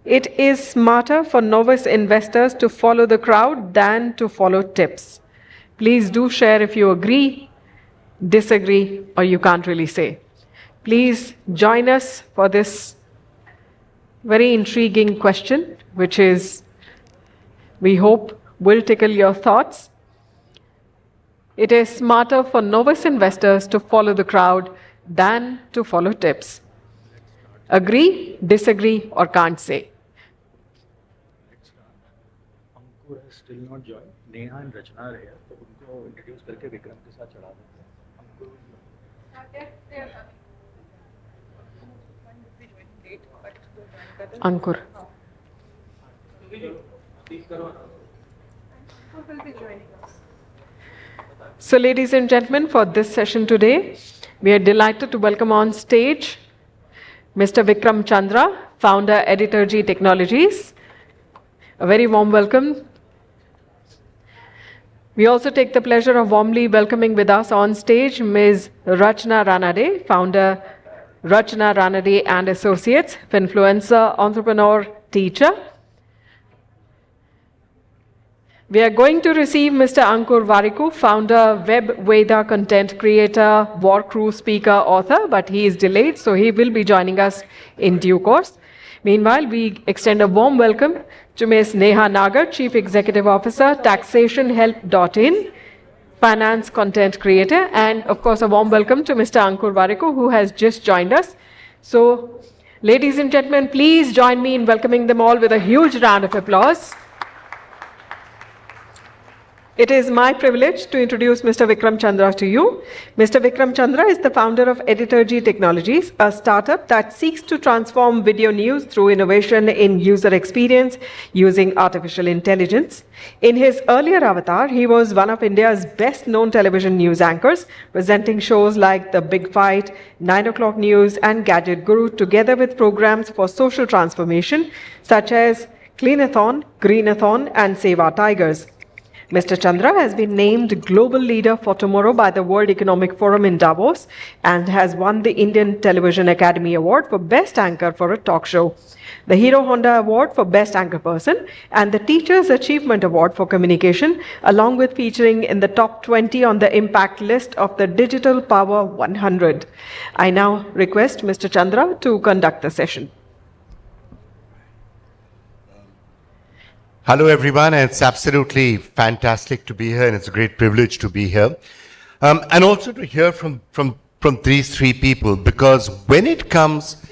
it is smarter for novice investors to follow the crowd than to follow tips. Please do share if you agree, disagree, or you can't really say. Please join us for this very intriguing question, which is, we hope, will tickle your thoughts. It is smarter for novice investors to follow the crowd than to follow tips. Agree, disagree, or can't say. Ankur has still not joined. Neha and Rachana are here. So उनको introduce करके विक्रम के साथ चढ़ा देते हैं. Ankur. So ladies and gentlemen, for this session today, we are delighted to welcome on stage Mr. Vikram Chandra, founder, Editor-G Technologies. A very warm welcome. We also take the pleasure of warmly welcoming with us on stage Ms. Rachana Ranade, founder, Rachana, Ranade and Associates, FinFluencer, entrepreneur, teacher. We are going to receive Mr. Ankur Warikoo, founder, WebVeda content creator, WariCrew speaker, author, but he is delayed, so he will be joining us in due course. Meanwhile, we extend a warm welcome to Ms. Neha Nagar, Chief Executive Officer, TaxationHelp.in, finance content creator, and of course a warm welcome to Mr. Ankur Warikoo, who has just joined us. So, ladies and gentlemen, please join me in welcoming them all with a huge round of applause. It is my privilege to introduce Mr. Vikram Chandra to you. Mr. Vikram Chandra is the founder of Editor-G Technologies, a startup that seeks to transform video news through innovation in user experience using artificial intelligence. In his earlier avatar, he was one of India's best-known television news anchors, presenting shows like The Big Fight, 9 O'Clock News, and Gadget Guru, together with programs for social transformation, such as Cleanathon, Greenathon, and Save Our Tigers. Mr. Chandra has been named Global Leader for Tomorrow by the World Economic Forum in Davos and has won the Indian Television Academy Award for Best Anchor for a Talk Show, the Hero Honda Award for Best Anchor Person, and the Teacher's Achievement Award for Communication, along with featuring in the top 20 on the impact list of the Digital Power 100. I now request Mr. Chandra to conduct the session. Hello, everyone, and it's absolutely fantastic to be here, and it's a great privilege to be here. And also to hear from these three people, because when it comes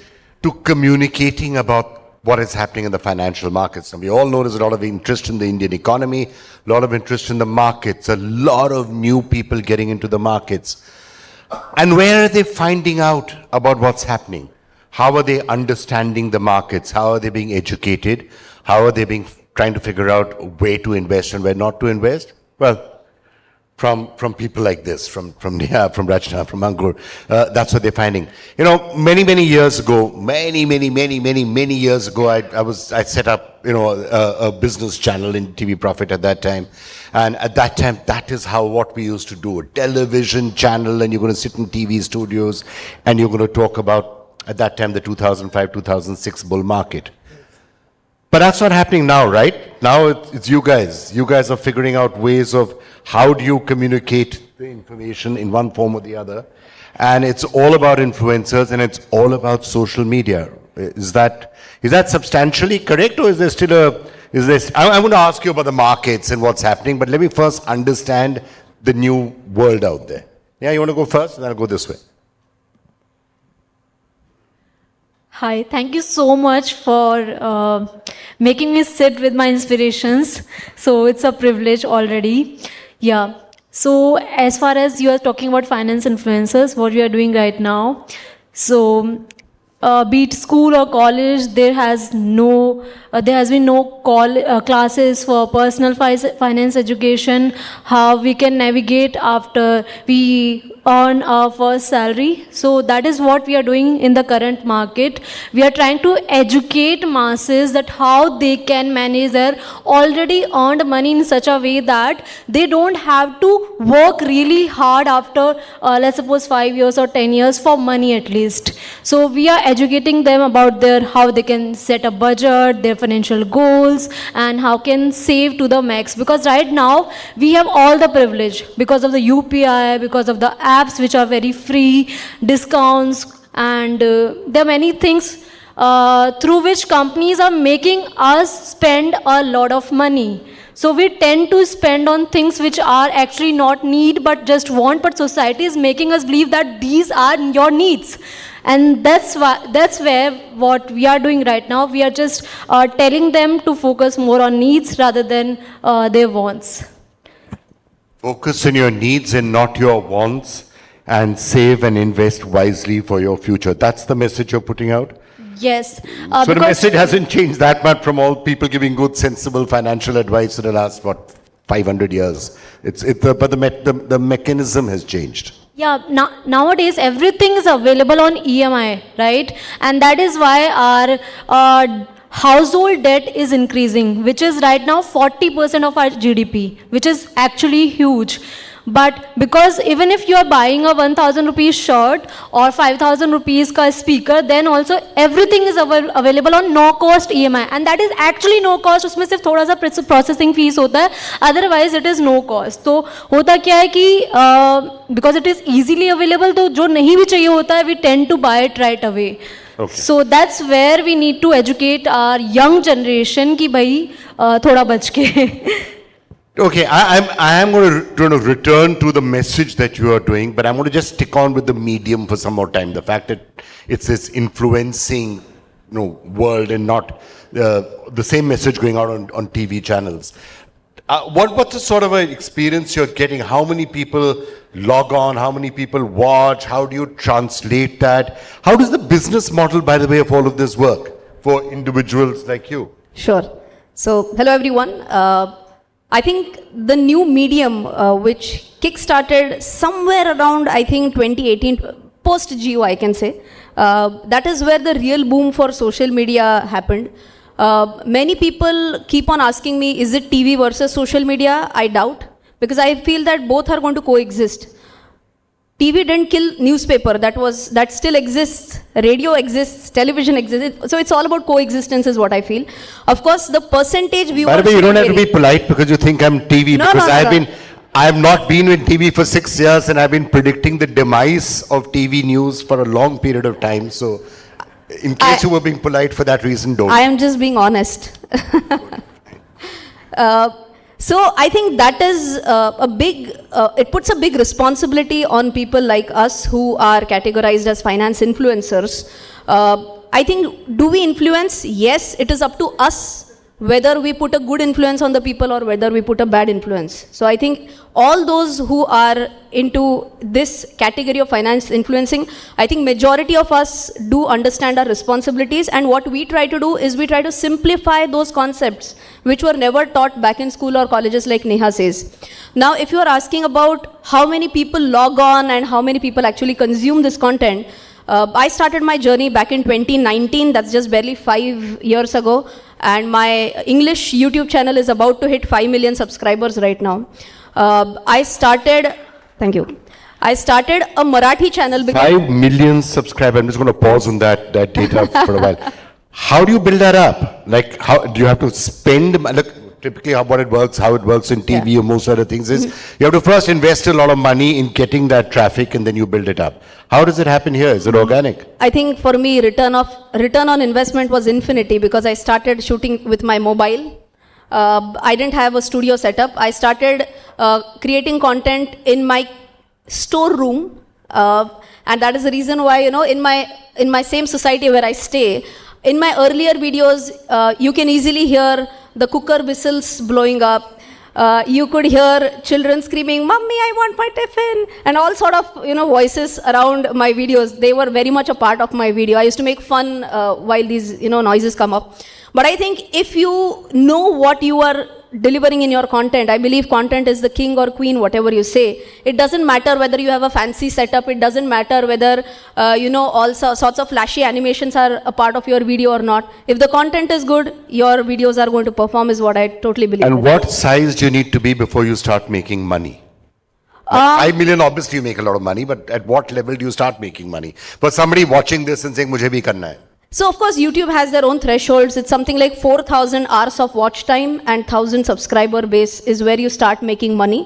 to communicating about what is happening in the financial markets, and we all know there's a lot of interest in the Indian economy, a lot of interest in the markets, a lot of new people getting into the markets. And where are they finding out about what's happening? How are they understanding the markets? How are they being educated? How are they trying to figure out where to invest and where not to invest? Well, from people like this, from Neha, from Rachana, from Ankur, that's what they're finding. You know, many years ago, many years ago, I set up, you know, a business channel in TV Profit at that time. And at that time, that is what we used to do, a television channel, and you're going to sit in TV studios, and you're going to talk about, at that time, the 2005-2006 bull market. But that's not happening now, right? Now it's you guys. You guys are figuring out ways of how do you communicate the information in one form or the other. And it's all about influencers, and it's all about social media. Is that substantially correct, or is there still I'm going to ask you about the markets and what's happening, but let me first understand the new world out there. Yeah, you want to go first? Then I'll go this way. Hi, thank you so much for making me sit with my inspirations. So it's a privilege already. Yeah. So as far as you are talking about finance influencers, what we are doing right now, so be it school or college, there has been no classes for personal finance education, how we can navigate after we earn our first salary. So that is what we are doing in the current market. We are trying to educate masses that how they can manage their already earned money in such a way that they don't have to work really hard after let's suppose 5 years or 10 years for money at least. So we are educating them about how they can set a budget, their financial goals, and how can save to the max, because right now we have all the privilege because of the UPI, because of the apps which are very free, discounts, and there are many things through which companies are making us spend a lot of money. So we tend to spend on things which are actually not need but just want, but society is making us believe that these are your needs. And that's where what we are doing right now. We are just telling them to focus more on needs rather than their wants. Focus on your needs and not your wants, and save and invest wisely for your future. That's the message you're putting out? Yes. So the message hasn't changed that much from all people giving good, sensible financial advice for the last, 500 years. But the mechanism has changed. Yeah, nowadays everything is available on EMI, right? And that is why our household debt is increasing, which is right now 40% of our GDP, which is actually huge. But because even if you are buying a 1,000 rupees shirt or 5,000 rupees ka speaker, then also everything is available on no cost EMI, and that is actually no cost. उसमें सिर्फ थोड़ा सा processing fees होता है, otherwise it is no cost. तो होता क्या है कि because it is easily available, तो जो नहीं भी चाहिए होता है, we tend to buy it right away. Okay. So that's where we need to educate our young generation कि भाई थोड़ा बच के. Okay, I am going to return to the message that you are doing, but I'm going to just stick on with the medium for some more time. The fact that it's this influencing, world and not the same message going out on TV channels. What's the sort of an experience you're getting? How many people log on? How many people watch? How do you translate that? How does the business model, by the way, of all of this work for individuals like you? Sure. So, hello everyone. I think the new medium which kick-started somewhere around, I think 2018, post-Geo I can say, that is where the real boom for social media happened. Many people keep on asking me, is it TV versus social media? I doubt, because I feel that both are going to coexist. TV didn't kill newspaper, that still exists, radio exists, television exists, so it's all about coexistence is what I feel. Of course, the percentage viewers... By the way, you don't have to be polite because you think I'm TV, because I have not been with TV for 6 years, and I've been predicting the demise of TV news for a long period of time, so in case you were being polite for that reason, don't. I am just being honest. So I think that is it puts a big responsibility on people like us who are categorized as finance influencers. I think, do we influence? Yes, it is up to us whether we put a good influence on the people or whether we put a bad influence. So I think all those who are into this category of finance influencing, I think majority of us do understand our responsibilities, and what we try to do is we try to simplify those concepts which were never taught back in school or colleges, like Neha says. Now, if you are asking about how many people log on and how many people actually consume this content, I started my journey back in 2019, that's just barely 5 years ago, and my English YouTube channel is about to hit 5 million subscribers right now. I started a Marathi channel. 5 million subscribers. I'm just going to pause on that data for a while. How do you build that up? Like, how do you have to spend? Look, typically how it works in TV or most other things is you have to first invest a lot of money in getting that traffic and then you build it up. How does it happen here? Is it organic? I think for me, return on investment was infinity because I started shooting with my mobile. I didn't have a studio setup. I started creating content in my storeroom, and that is the reason why, you know, in my same society where I stay, in my earlier videos, you can easily hear the cooker whistles blowing up. You could hear children screaming, "Mummy, I want my tiffin," and all sort of, you know, voices around my videos. They were very much a part of my video. I used to make fun while these, you know, noises come up. But I think if you know what you are delivering in your content, I believe content is the king or queen, whatever you say. It doesn't matter whether you have a fancy setup. It doesn't matter whether, you know, all sorts of flashy animations are a part of your video or not. If the content is good, your videos are going to perform, is what I totally believe. And what size do you need to be before you start making money? Like 5 million, obviously you make a lot of money, but at what level do you start making money? For somebody watching this and saying, "Mujhe bhi karna hai." So of course YouTube has their own thresholds. It's something like 4,000 hours of watch time and 1,000 subscriber base is where you start making money.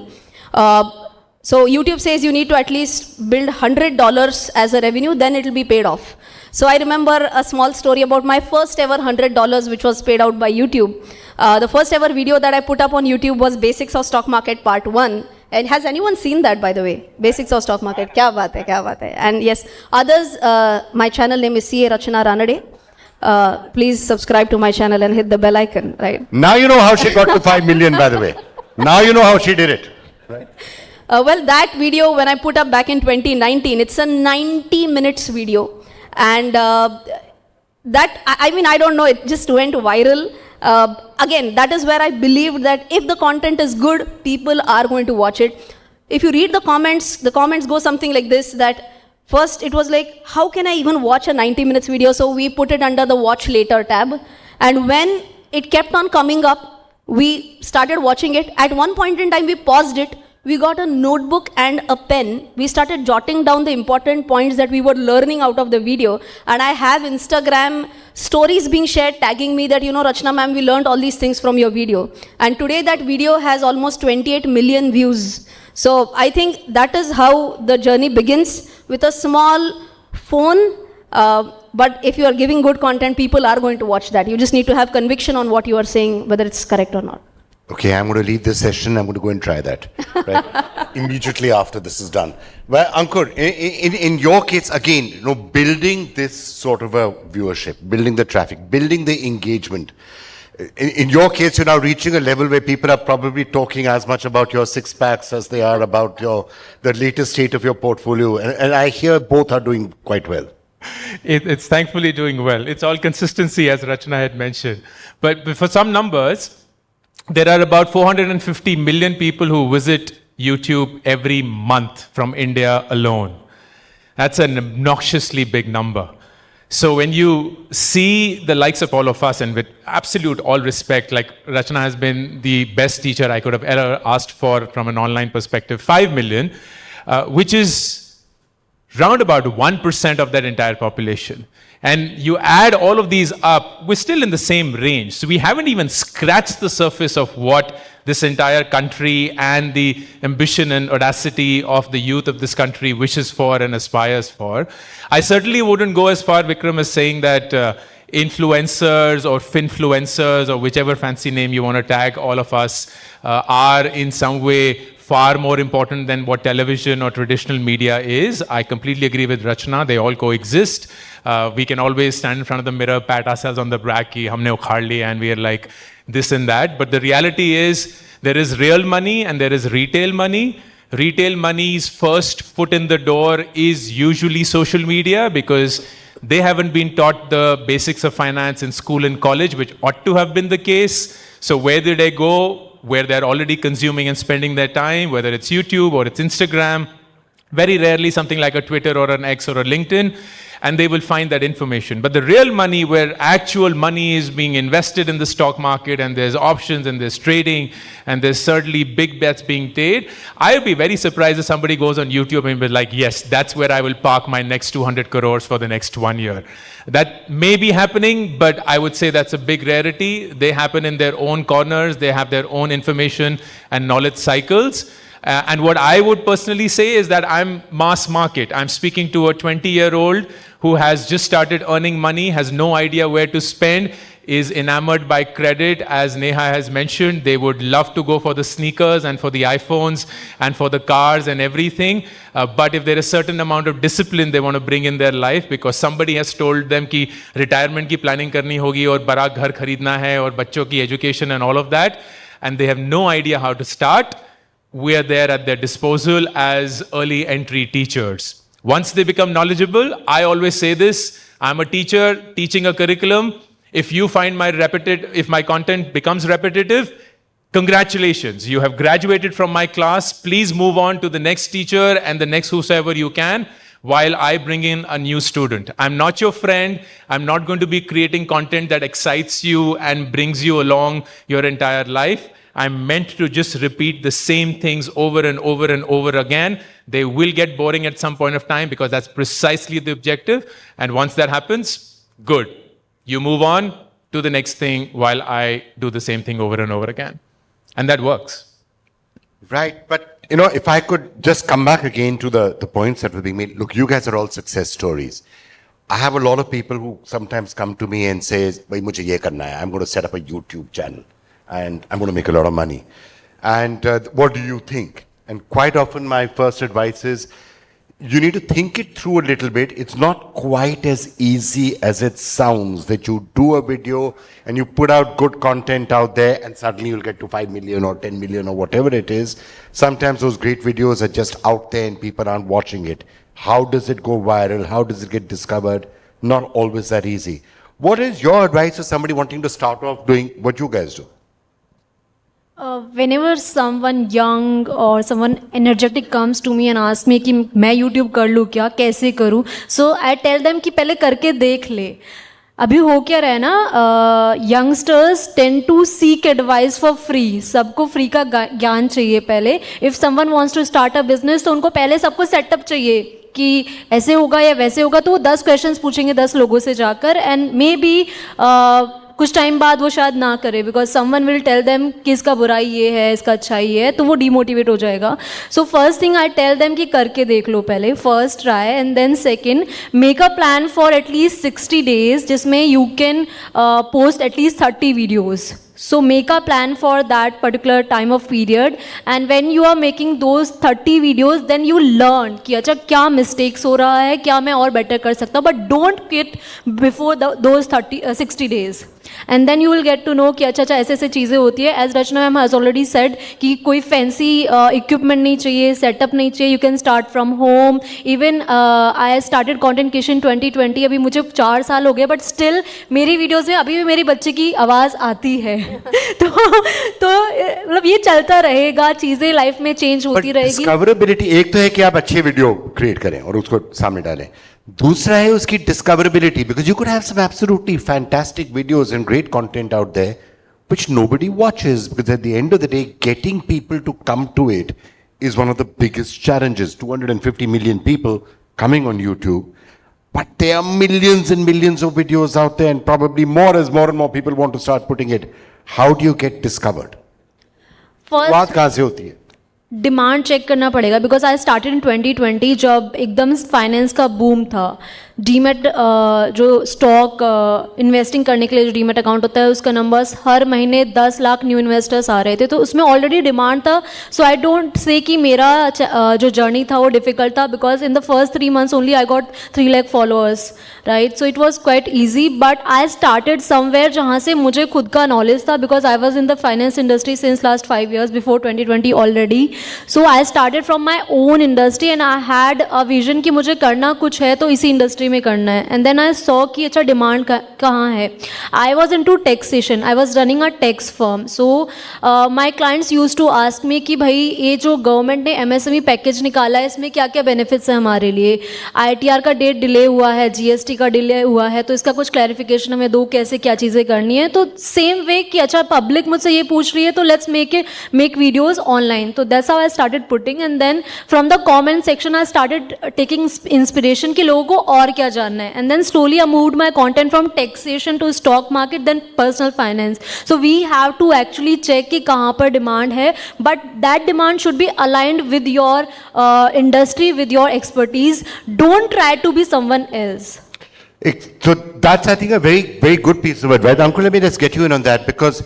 So YouTube says you need to at least build $100 as a revenue, then it will be paid off. So I remember a small story about my first ever $100 which was paid out by YouTube. The first ever video that I put up on YouTube was Basics of Stock Market Part 1. And has anyone seen that, by the way? Basics of Stock Market. Kya baat hai, kya baat hai. And yes, others, my channel name is CA Rachana Ranade. Please subscribe to my channel and hit the bell icon, right? Now you know how she got to 5 million, by the way. Now you know how she did it. Right? Well, that video, when I put up back in 2019, it's a 90 minutes video. And that, I mean, I don't know, it just went viral. Again, that is where I believed that if the content is good, people are going to watch it. If you read the comments go something like this, that first it was like, how can I even watch a 90 minutes video? So we put it under the watch later tab. And when it kept on coming up, we started watching it. At one point in time, we paused it. We got a notebook and a pen. We started jotting down the important points that we were learning out of the video. And I have Instagram stories being shared, tagging me that, you know, Rachana ma'am, we learned all these things from your video. And today that video has almost 28 million views. So I think that is how the journey begins, with a small phone. But if you are giving good content, people are going to watch that. You just need to have conviction on what you are saying, whether it's correct or not. Okay, I'm going to leave this session. I'm going to go and try that right? Immediately after this is done. Well, Ankur, in your case, again, you know, building this sort of a viewership, building the traffic, building the engagement. In your case, you're now reaching a level where people are probably talking as much about your six packs as they are about the latest state of your portfolio. And I hear both are doing quite well. It's thankfully doing well. It's all consistency, as Rachana had mentioned. But for some numbers, there are about 450 million people who visit YouTube every month from India alone. That's an obnoxiously big number. So when you see the likes of all of us, and with absolute all respect, like Rachana has been the best teacher I could have ever asked for from an online perspective, 5 million, which is round about 1% of that entire population. And you add all of these up, we're still in the same range. So we haven't even scratched the surface of what this entire country and the ambition and audacity of the youth of this country wishes for and aspires for. I certainly wouldn't go as far, Vikram, as saying that influencers or FinFluencers or whichever fancy name you want to tag all of us are in some way far more important than what television or traditional media is. I completely agree with Rachana. They all coexist. We can always stand in front of the mirror, pat ourselves on the back, ki humne ukhad liya, and we are like this and that. But the reality is there is real money and there is retail money. Retail money's first foot in the door is usually social media, because they haven't been taught the basics of finance in school and college, which ought to have been the case. So where do they go? Where they're already consuming and spending their time, whether it's YouTube or it's Instagram, very rarely something like a Twitter or an X or a LinkedIn, and they will find that information. But the real money, where actual money is being invested in the stock market, and there's options and there's trading and there's certainly big bets being made, I would be very surprised if somebody goes on YouTube and be like, yes, that's where I will park my next 200 crores for the next 1 year. That may be happening, but I would say that's a big rarity. They happen in their own corners. They have their own information and knowledge cycles. And what I would personally say is that I'm mass market. I'm speaking to a 20-year-old who has just started earning money, has no idea where to spend, is enamored by credit. As Neha has mentioned, they would love to go for the sneakers and for the iPhones and for the cars and everything. But if there is a certain amount of discipline they want to bring in their life, because somebody has told them कि retirement की planning करनी होगी और बड़ा घर खरीदना है और बच्चों की education and all of that, and they have no idea how to start, we are there at their disposal as early entry teachers. Once they become knowledgeable, I always say this, I'm a teacher teaching a curriculum. If you find if my content becomes repetitive, congratulations, you have graduated from my class. Please move on to the next teacher and the next whosoever you can, while I bring in a new student. I'm not your friend. I'm not going to be creating content that excites you and brings you along your entire life. I'm meant to just repeat the same things over and over and over again. They will get boring at some point of time, because that's precisely the objective. And once that happens, good. You move on to the next thing while I do the same thing over and over again. And that works. Right. But, if I could just come back again to the points that were being made. Look, you guys are all success stories. I have a lot of people who sometimes come to me and say, "Bhai, mujhe ye karna hai. I'm going to set up a YouTube channel and I'm going to make a lot of money. And what do you think?" And quite often my first advice is, you need to think it through a little bit. It's not quite as easy as it sounds, that you do a video and you put out good content out there and suddenly you'll get to 5 million or 10 million or whatever it is. Sometimes those great videos are just out there and people aren't watching it. How does it go viral? How does it get discovered? Not always that easy. What is your advice to somebody wanting to start off doing what you guys do? Whenever someone young or someone energetic comes to me and asks me कि मैं YouTube कर लूँ क्या, कैसे करूँ, so I tell them कि पहले करके देख ले. अभी हो क्या रहा है ना, youngsters tend to seek advice for free. सबको free का ज्ञान चाहिए पहले. If someone wants to start a business, तो उनको पहले सबको setup चाहिए कि ऐसे होगा या वैसे होगा, तो वो 10 questions पूछेंगे 10 लोगों से जाकर, and maybe कुछ टाइम बाद वो शायद ना करे, because someone will tell them कि इसका बुराई ये है, इसका अच्छाई ये है, तो वो डीमोटिवेट हो जाएगा. So first thing I tell them कि करके देख लो पहले, first try, and then second make a plan for at least 60 days जिसमें you can post at least 30 videos. So make a plan for that particular time of period, and when you are making those 30 videos, then you learn कि अच्छा क्या mistakes हो रहा है, क्या मैं और better कर सकता हूँ, but don't quit before those 60 days. And then you will get to know कि अच्छा ऐसे ऐसे चीज़ें होती है. As Rachana ma'am has already said कि कोई fancy equipment नहीं चाहिए, setup नहीं चाहिए, you can start from home. Even I started content creation 2020, अभी मुझे 4 साल हो गए, but still मेरी videos में अभी भी मेरी बच्चे की आवाज़ आती है. तो मतलब ये चलता रहेगा, चीज़ें लाइफ में चेंज होती रहेगी. डिस्कवरेबिलिटी एक तो है कि आप अच्छे वीडियो क्रिएट करें और उसको सामने डालें. दूसरा है उसकी discoverability, because you could have some absolutely fantastic videos and great content out there which nobody watches, because at the end of the day getting people to come to it is one of the biggest challenges. 250 million people coming on YouTube, but there are millions and millions of videos out there, and probably more as more and more people want to start putting it. How do you get discovered? बात कहाँ से होती है? Demand check करना पड़ेगा, because I started in 2020 जब एकदम finance का बूम था. डीमेट जो स्टॉक इन्वेस्टिंग करने के लिए जो डीमेट अकाउंट होता है उसका नंबर्स हर महीने 10 लाख न्यू इन्वेस्टर्स आ रहे थे, तो उसमें ऑलरेडी डिमांड था. सो आई डोंट से कि मेरा जो जर्नी था वो डिफिकल्ट था, because in the first 3 months only I got 3 lakh followers, right. So it was quite easy, but I started somewhere जहाँ से मुझे खुद का नॉलेज था, because I was in the finance industry since last 5 years before 2020 already. So I started from my own industry and I had a vision कि मुझे करना कुछ है तो इसी इंडस्ट्री में करना है. एंड देन आई सॉ कि अच्छा डिमांड कहाँ है. I was into taxation, I was running a tax firm. So my clients use to ask me कि भाई ये जो गवर्नमेंट ने MSME पैकेज निकाला है इसमें क्या क्या बेनिफिट्स हैं हमारे लिए. ITR का डेट डिले हुआ है, GST का डिले हुआ है, तो इसका कुछ क्लैरिफिकेशन हमें दो, कैसे क्या चीज़ें करनी है. तो सेम वे कि अच्छा पब्लिक मुझसे ये पूछ रही है तो लेट्स मेक वीडियोज़ ऑनलाइन. तो that's how I started putting, and then from the comment section I started taking inspiration कि लोगों को और क्या जानना है. And then slowly I moved my content from taxation to stock market then personal finance. So we have to actually check कि कहाँ पर डिमांड है, but that demand should be aligned with your industry, with your expertise. Don't try to be someone else. So that's, I think, a very, very good piece of advice. Ankur, let me just get you in on that, because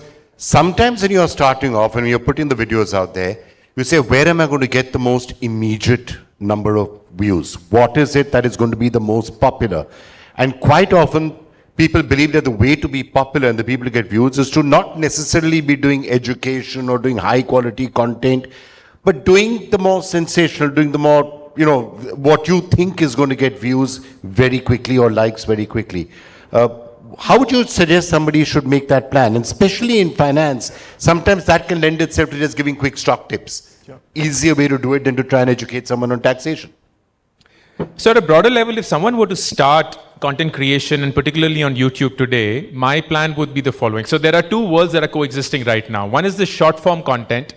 sometimes when you're starting off and you're putting the videos out there, you say, where am I going to get the most immediate number of views? What is it that is going to be the most popular? And quite often, people believe that the way to be popular and the people to get views is to not necessarily be doing education or doing high quality content, but doing the more sensational, doing the more, what you think is going to get views very quickly or likes very quickly. How would you suggest somebody should make that plan? And especially in finance, sometimes that can lend itself to just giving quick stock tips. Sure. Easier way to do it than to try and educate someone on taxation. So at a broader level, if someone were to start content creation, and particularly on YouTube today, my plan would be the following. So there are two worlds that are coexisting right now. One is the short form content,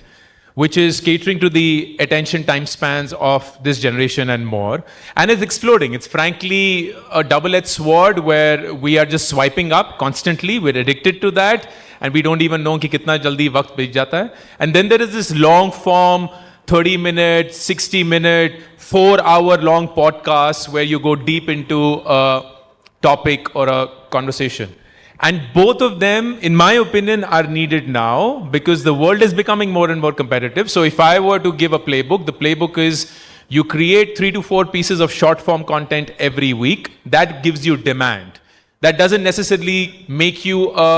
which is catering to the attention time spans of this generation and more. And it's exploding. It's frankly a double-edged sword where we are just swiping up constantly. We're addicted to that. And we don't even know कि कितना जल्दी वक्त बीत जाता है. And then there is this long form, 30-minute, 60-minute, 4-hour long podcast where you go deep into a topic or a conversation. And both of them, in my opinion, are needed now because the world is becoming more and more competitive. So if I were to give a playbook, the playbook is you create 3 to 4 pieces of short form content every week. That gives you demand. That doesn't necessarily make you a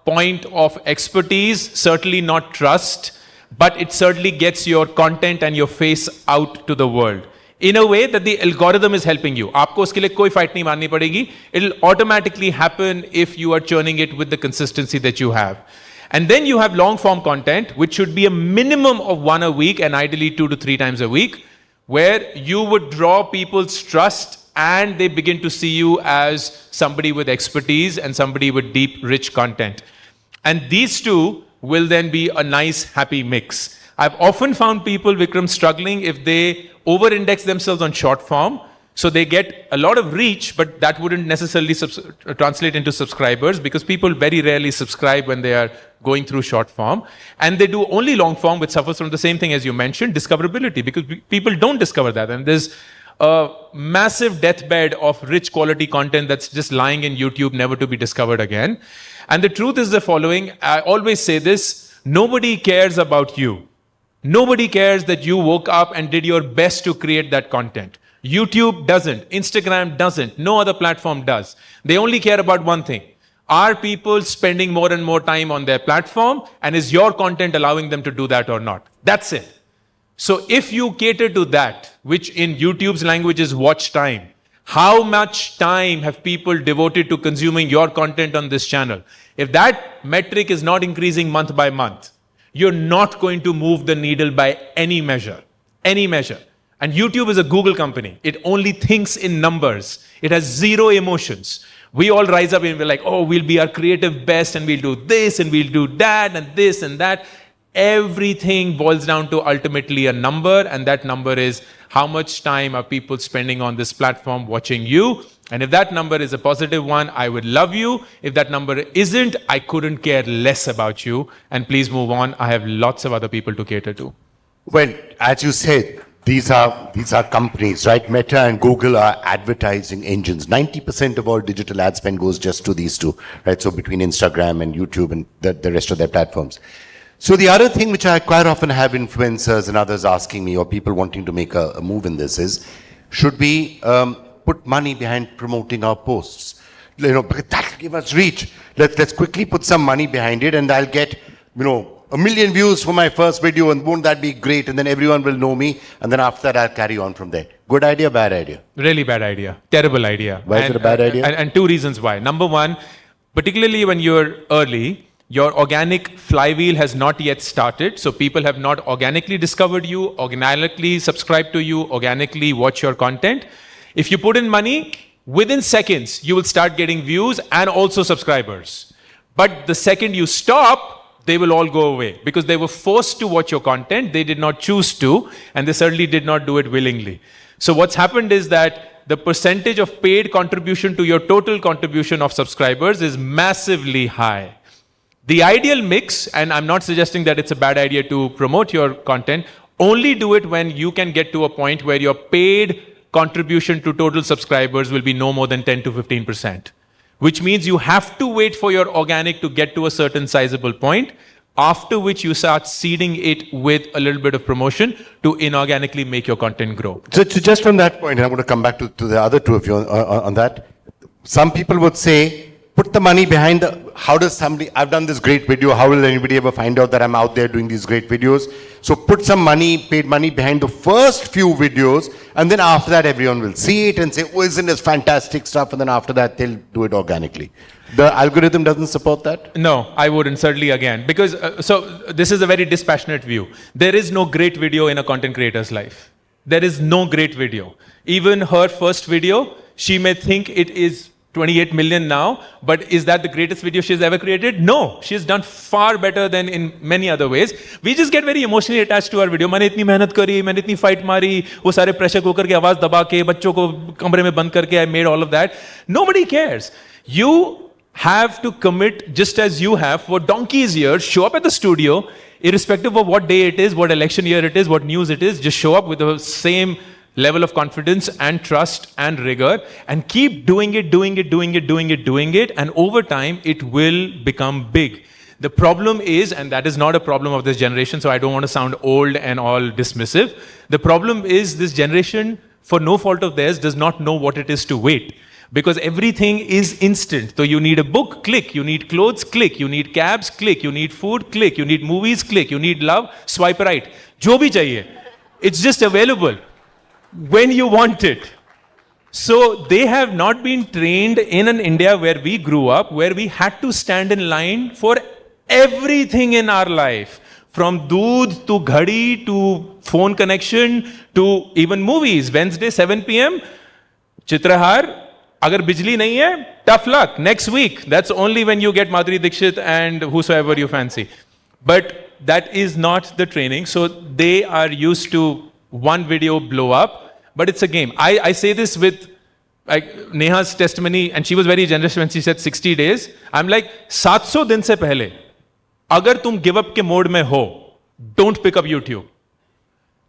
point of expertise, certainly not trust, but it certainly gets your content and your face out to the world. In a way that the algorithm is helping you. आपको उसके लिए कोई fight नहीं मारनी पड़ेगी. It'll automatically happen if you are churning it with the consistency that you have. And then you have long form content, which should be a minimum of 1 a week and ideally 2 to 3 times a week, where you would draw people's trust and they begin to see you as somebody with expertise and somebody with deep, rich content. And these two will then be a nice, happy mix. I've often found people, Vikram, struggling if they over-index themselves on short form. So they get a lot of reach, but that wouldn't necessarily translate into subscribers because people very rarely subscribe when they are going through short form. And they do only long form, which suffers from the same thing as you mentioned, discoverability, because people don't discover that. And there's a massive deathbed of rich quality content that's just lying in YouTube, never to be discovered again. And the truth is the following. I always say this, nobody cares about you. Nobody cares that you woke up and did your best to create that content. YouTube doesn't. Instagram doesn't. No other platform does. They only care about one thing. Are people spending more and more time on their platform? And is your content allowing them to do that or not? That's it. So if you cater to that, which in YouTube's language is watch time, how much time have people devoted to consuming your content on this channel? If that metric is not increasing month by month, you're not going to move the needle by any measure. Any measure. And YouTube is a Google company. It only thinks in numbers. It has zero emotions. We all rise up and we're like, oh, we'll be our creative best and we'll do this and we'll do that and this and that. Everything boils down to ultimately a number, and that number is how much time are people spending on this platform watching you. And if that number is a positive one, I would love you. If that number isn't, I couldn't care less about you. And please move on. I have lots of other people to cater to. Well, as you said, these are companies, right? Meta and Google are advertising engines. 90% of all digital ad spend goes just to these two, right? So between Instagram and YouTube and the rest of their platforms. So the other thing which I quite often have influencers and others asking me, or people wanting to make a move in this, is should we put money behind promoting our posts? Because that will give us reach. Let's quickly put some money behind it, and I'll get, 1 million views for my first video, and won't that be great? And then everyone will know me, and then after that I'll carry on from there. Good idea, bad idea? Really bad idea. Terrible idea. Why is it a bad idea? And two reasons why. Number one, particularly when you're early, your organic flywheel has not yet started. So people have not organically discovered you, organically subscribed to you, organically watch your content. If you put in money, within seconds, you will start getting views and also subscribers. But the second you stop, they will all go away because they were forced to watch your content. They did not choose to, and they certainly did not do it willingly. So what's happened is that the percentage of paid contribution to your total contribution of subscribers is massively high. The ideal mix, and I'm not suggesting that it's a bad idea to promote your content, only do it when you can get to a point where your paid contribution to total subscribers will be no more than 10 to 15%. Which means you have to wait for your organic to get to a certain sizable point, after which you start seeding it with a little bit of promotion to inorganically make your content grow. So just on that point, and I'm going to come back to the other two of you on that. Some people would say, put the money behind I've done this great video, how will anybody ever find out that I'm out there doing these great videos? So put some money, paid money behind the first few videos, and then after that everyone will see it and say, oh, isn't this fantastic stuff? And then after that they'll do it organically. The algorithm doesn't support that? No, I wouldn't, certainly again. Because, so this is a very dispassionate view. There is no great video in a content creator's life. There is no great video. Even her first video, she may think it is 28 million now, but is that the greatest video she's ever created? No, she's done far better than in many other ways. We just get very emotionally attached to our video. मैंने इतनी मेहनत करी, मैंने इतनी fight मारी, वो सारे pressure cooker की आवाज दबा के, बच्चों को कमरे में बंद करके, I made all of that. Nobody cares. You have to commit just as you have for donkey's years. Show up at the studio, irrespective of what day it is, what election year it is, what news it is. Just show up with the same level of confidence and trust and rigor, and keep doing it, and over time it will become big. The problem is, and that is not a problem of this generation, so I don't want to sound old and all dismissive. The problem is this generation, for no fault of theirs, does not know what it is to wait. Because everything is instant. So you need a book, click. You need clothes, click. You need cabs, click. You need food, click. You need movies, click. You need love, swipe right. Jo bhi chahiye. It's just available when you want it. So they have not been trained in an India where we grew up, where we had to stand in line for everything in our life. From doodh to ghadi to phone connection to even movies. Wednesday 7 p.m. Chitrahar. Agar bijli nahi hai, tough luck. Next week. That's only when you get Madhuri Dixit and whosoever you fancy. But that is not the training. So they are used to one video blow up, but it's a game. I say this with like Neha's testimony, and she was very generous when she said 60 days. I'm like, 700 din se pehle, agar tum give up ke mode mein ho, don't pick up YouTube.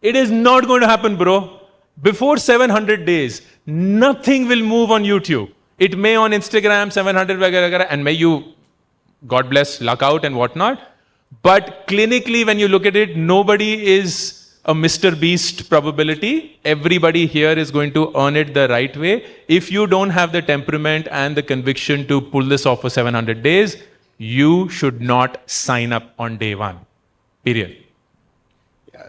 It is not going to happen, bro. Before 700 days, nothing will move on YouTube. It may on Instagram, 700, and may you, God bless, luck out and whatnot. But clinically, when you look at it, nobody is a Mr. Beast probability. Everybody here is going to earn it the right way. If you don't have the temperament and the conviction to pull this off for 700 days, you should not sign up on day one. Period.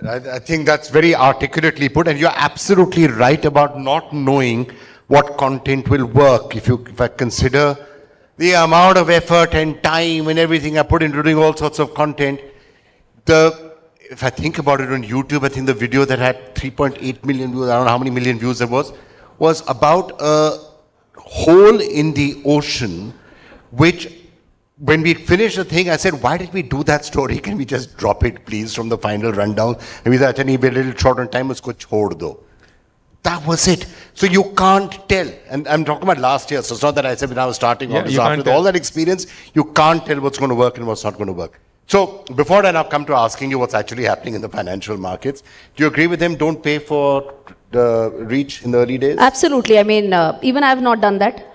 I think that's very articulately put, and you're absolutely right about not knowing what content will work. If I consider the amount of effort and time and everything I put into doing all sorts of content, if I think about it on YouTube, I think the video that had 3.8 million views, I don't know how many million views there was about a hole in the ocean, which when we finished the thing, I said, why did we do that story? Can we just drop it, please, from the final rundown? And we said, a little short on time, usko chhod do. That was it. So you can't tell. And I'm talking about last year, so it's not that I said when I was starting off. So after all that experience, you can't tell what's going to work and what's not going to work. So before I now come to asking you what's actually happening in the financial markets, do you agree with him? Don't pay for the reach in the early days? Absolutely. I mean, even I have not done that.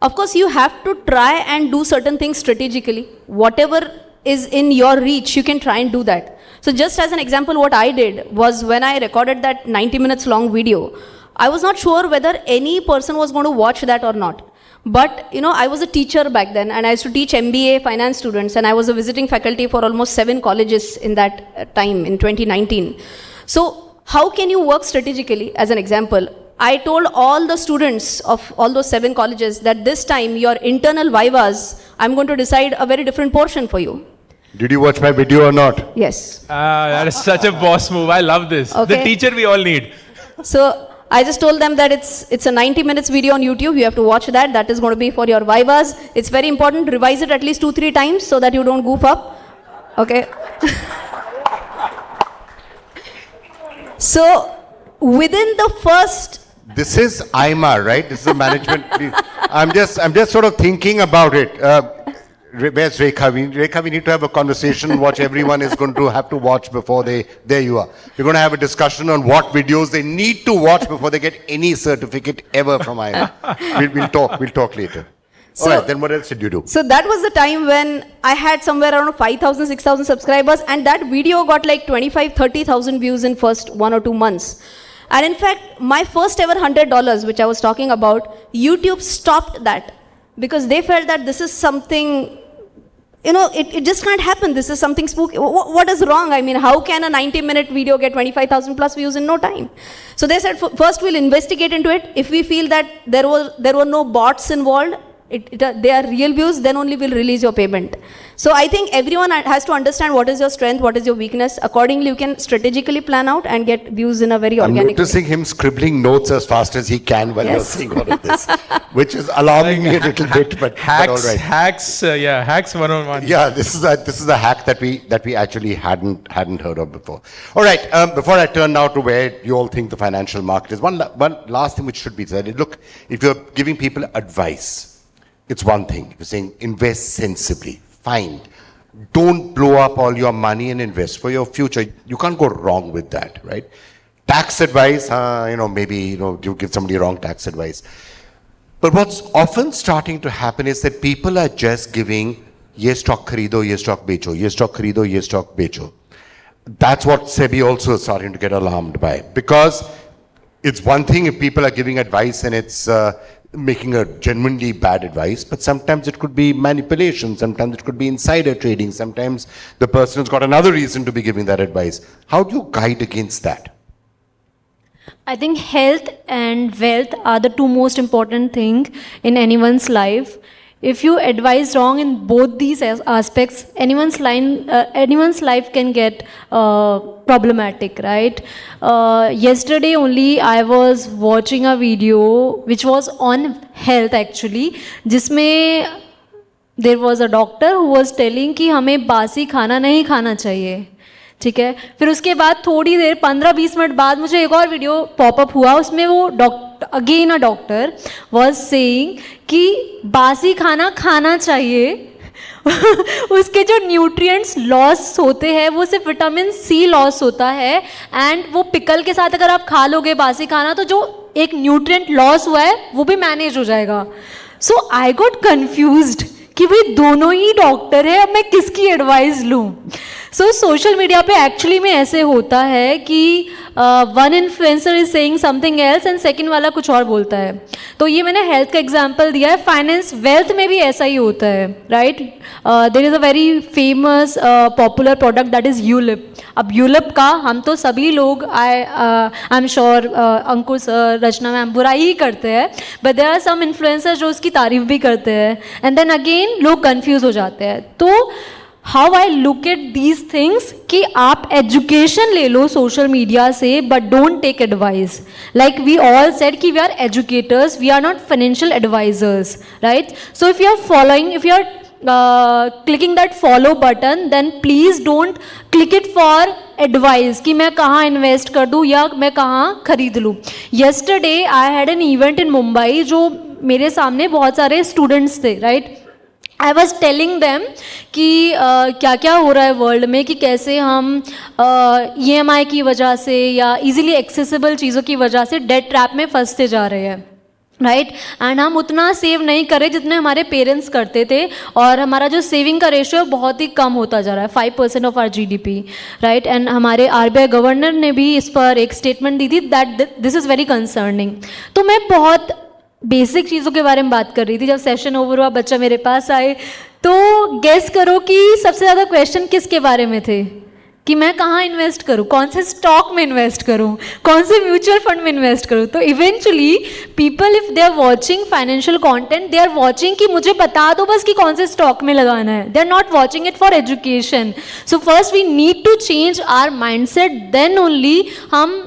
Of course, you have to try and do certain things strategically. Whatever is in your reach, you can try and do that. So just as an example, what I did was when I recorded that 90 minutes long video, I was not sure whether any person was going to watch that or not. But, I was a teacher back then, and I used to teach MBA finance students, and I was a visiting faculty for almost 7 colleges in that time, in 2019. So how can you work strategically? As an example, I told all the students of all those 7 colleges that this time your internal vivas, I'm going to decide a very different portion for you. Did you watch my video or not? Yes. That is such a boss move. I love this. Okay. The teacher we all need. So I just told them that it's a 90 minutes video on YouTube. You have to watch that. That is going to be for your vivas. It's very important. Revise it at least 2-3 times so that you don't goof up. Okay. So within the first... This is AIMA, right? This is a management... I'm just sort of thinking about it. Where's Rekha? Rekha, we need to have a conversation, watch everyone is going to have to watch before they, there you are. We're going to have a discussion on what videos they need to watch before they get any certificate ever from AIMA. We'll talk later. So, all right, then what else did you do? So that was the time when I had somewhere around 5,000, 6,000 subscribers, and that video got like 25, 30,000 views in first 1 or 2 months. And in fact, my first ever $100, which I was talking about, YouTube stopped that because they felt that this is something, it just can't happen. This is something spooky. What is wrong? I mean, how can a 90-minute video get 25,000 plus views in no time? So they said, first we'll investigate into it. If we feel that there were no bots involved, they are real views, then only we'll release your payment. So I think everyone has to understand what is your strength, what is your weakness. Accordingly, you can strategically plan out and get views in a very organic way. I'm noticing him scribbling notes as fast as he can while you're saying all of this, which is alarming me a little bit, but all right. Hacks 101. Yeah, this is a hack that we actually hadn't heard of before. All right, before I turn now to where you all think the financial market is, one last thing which should be said. Look, if you're giving people advice, it's one thing. If you're saying invest sensibly, fine. Don't blow up all your money and invest for your future. You can't go wrong with that, right? Tax advice, maybe you give somebody wrong tax advice. But what's often starting to happen is that people are just giving, ye stock kharido, ye stock becho, ye stock kharido, ye stock becho. That's what SEBI also is starting to get alarmed by. Because it's one thing if people are giving advice and it's making a genuinely bad advice, but sometimes it could be manipulation, sometimes it could be insider trading, sometimes the person has got another reason to be giving that advice. How do you guide against that? I think health and wealth are the 2 most important things in anyone's life. If you advise wrong in both these aspects, anyone's life can get problematic, right? Yesterday only I was watching a video which was on health actually, जिसमें there was a doctor who was telling कि हमें बासी खाना नहीं खाना चाहिए, ठीक है. फिर उसके बाद थोड़ी देर 15-20 मिनट बाद मुझे एक और वीडियो पॉपअप हुआ, उसमें वो again a doctor was saying कि बासी खाना खाना चाहिए. उसके जो न्यूट्रिएंट्स लॉस होते हैं वो सिर्फ विटामिन सी लॉस होता है, एंड वो पिकल के साथ अगर आप खा लोगे बासी खाना तो जो एक न्यूट्रिएंट लॉस हुआ है वो भी मैनेज हो जाएगा. सो आई गॉट कन्फ्यूज्ड कि भाई दोनों ही डॉक्टर है, अब मैं किसकी एडवाइस लूँ. सो सोशल मीडिया पे एक्चुअली में ऐसे होता है कि one influencer is saying something else and second वाला कुछ और बोलता है. तो ये मैंने हेल्थ का एग्जांपल दिया है, फाइनेंस वेल्थ में भी ऐसा ही होता है, right. There is a very famous popular product that is ULIP. अब यूलिप का हम तो सभी लोग I am sure Ankur sir, Rachna ma'am बुराई ही करते हैं, but there are some influencer जो उसकी तारीफ भी करते हैं, एंड देन अगेन लोग कन्फ्यूज हो जाते हैं. तो how I look at these things कि आप एजुकेशन ले लो सोशल मीडिया से, but don't take advice. Like we all said कि we are educators, we are not financial advisers, right. So if you are clicking that follow button, then please don't click it for advice कि मैं कहाँ invest कर दूँ या मैं कहाँ खरीद लूँ. Yesterday I had an event in Mumbai जो मेरे सामने बहुत सारे students थे, right. I was telling them कि क्या क्या हो रहा है वर्ल्ड में, कि कैसे हम EMI की वजह से या इजीली एक्सेसिबल चीज़ों की वजह से डेट ट्रैप में फंसते जा रहे हैं, राइट एंड हम उतना सेव नहीं करें जितने हमारे पेरेंट्स करते थे, और हमारा जो सेविंग का रेशियो बहुत ही कम होता जा रहा है, 5% of our GDP, right and हमारे RBI गवर्नर ने भी इस पर एक स्टेटमेंट दी थी that this is very concerning. तो मैं बहुत बेसिक चीज़ों के बारे में बात कर रही थी। जब सेशन ओवर हुआ, बच्चा मेरे पास आए, तो गेस करो कि सबसे ज़्यादा क्वेश्चन किसके बारे में थे, कि मैं कहाँ इन्वेस्ट करूँ, कौन से स्टॉक में इन्वेस्ट करूँ, कौन से म्यूचुअल फंड में इन्वेस्ट करूँ। तो eventually people if they are watching financial content, they are watching कि मुझे बता दो बस कि कौन से स्टॉक में लगाना है, they are not watching it for education. So first we need to change our mindset, then only हम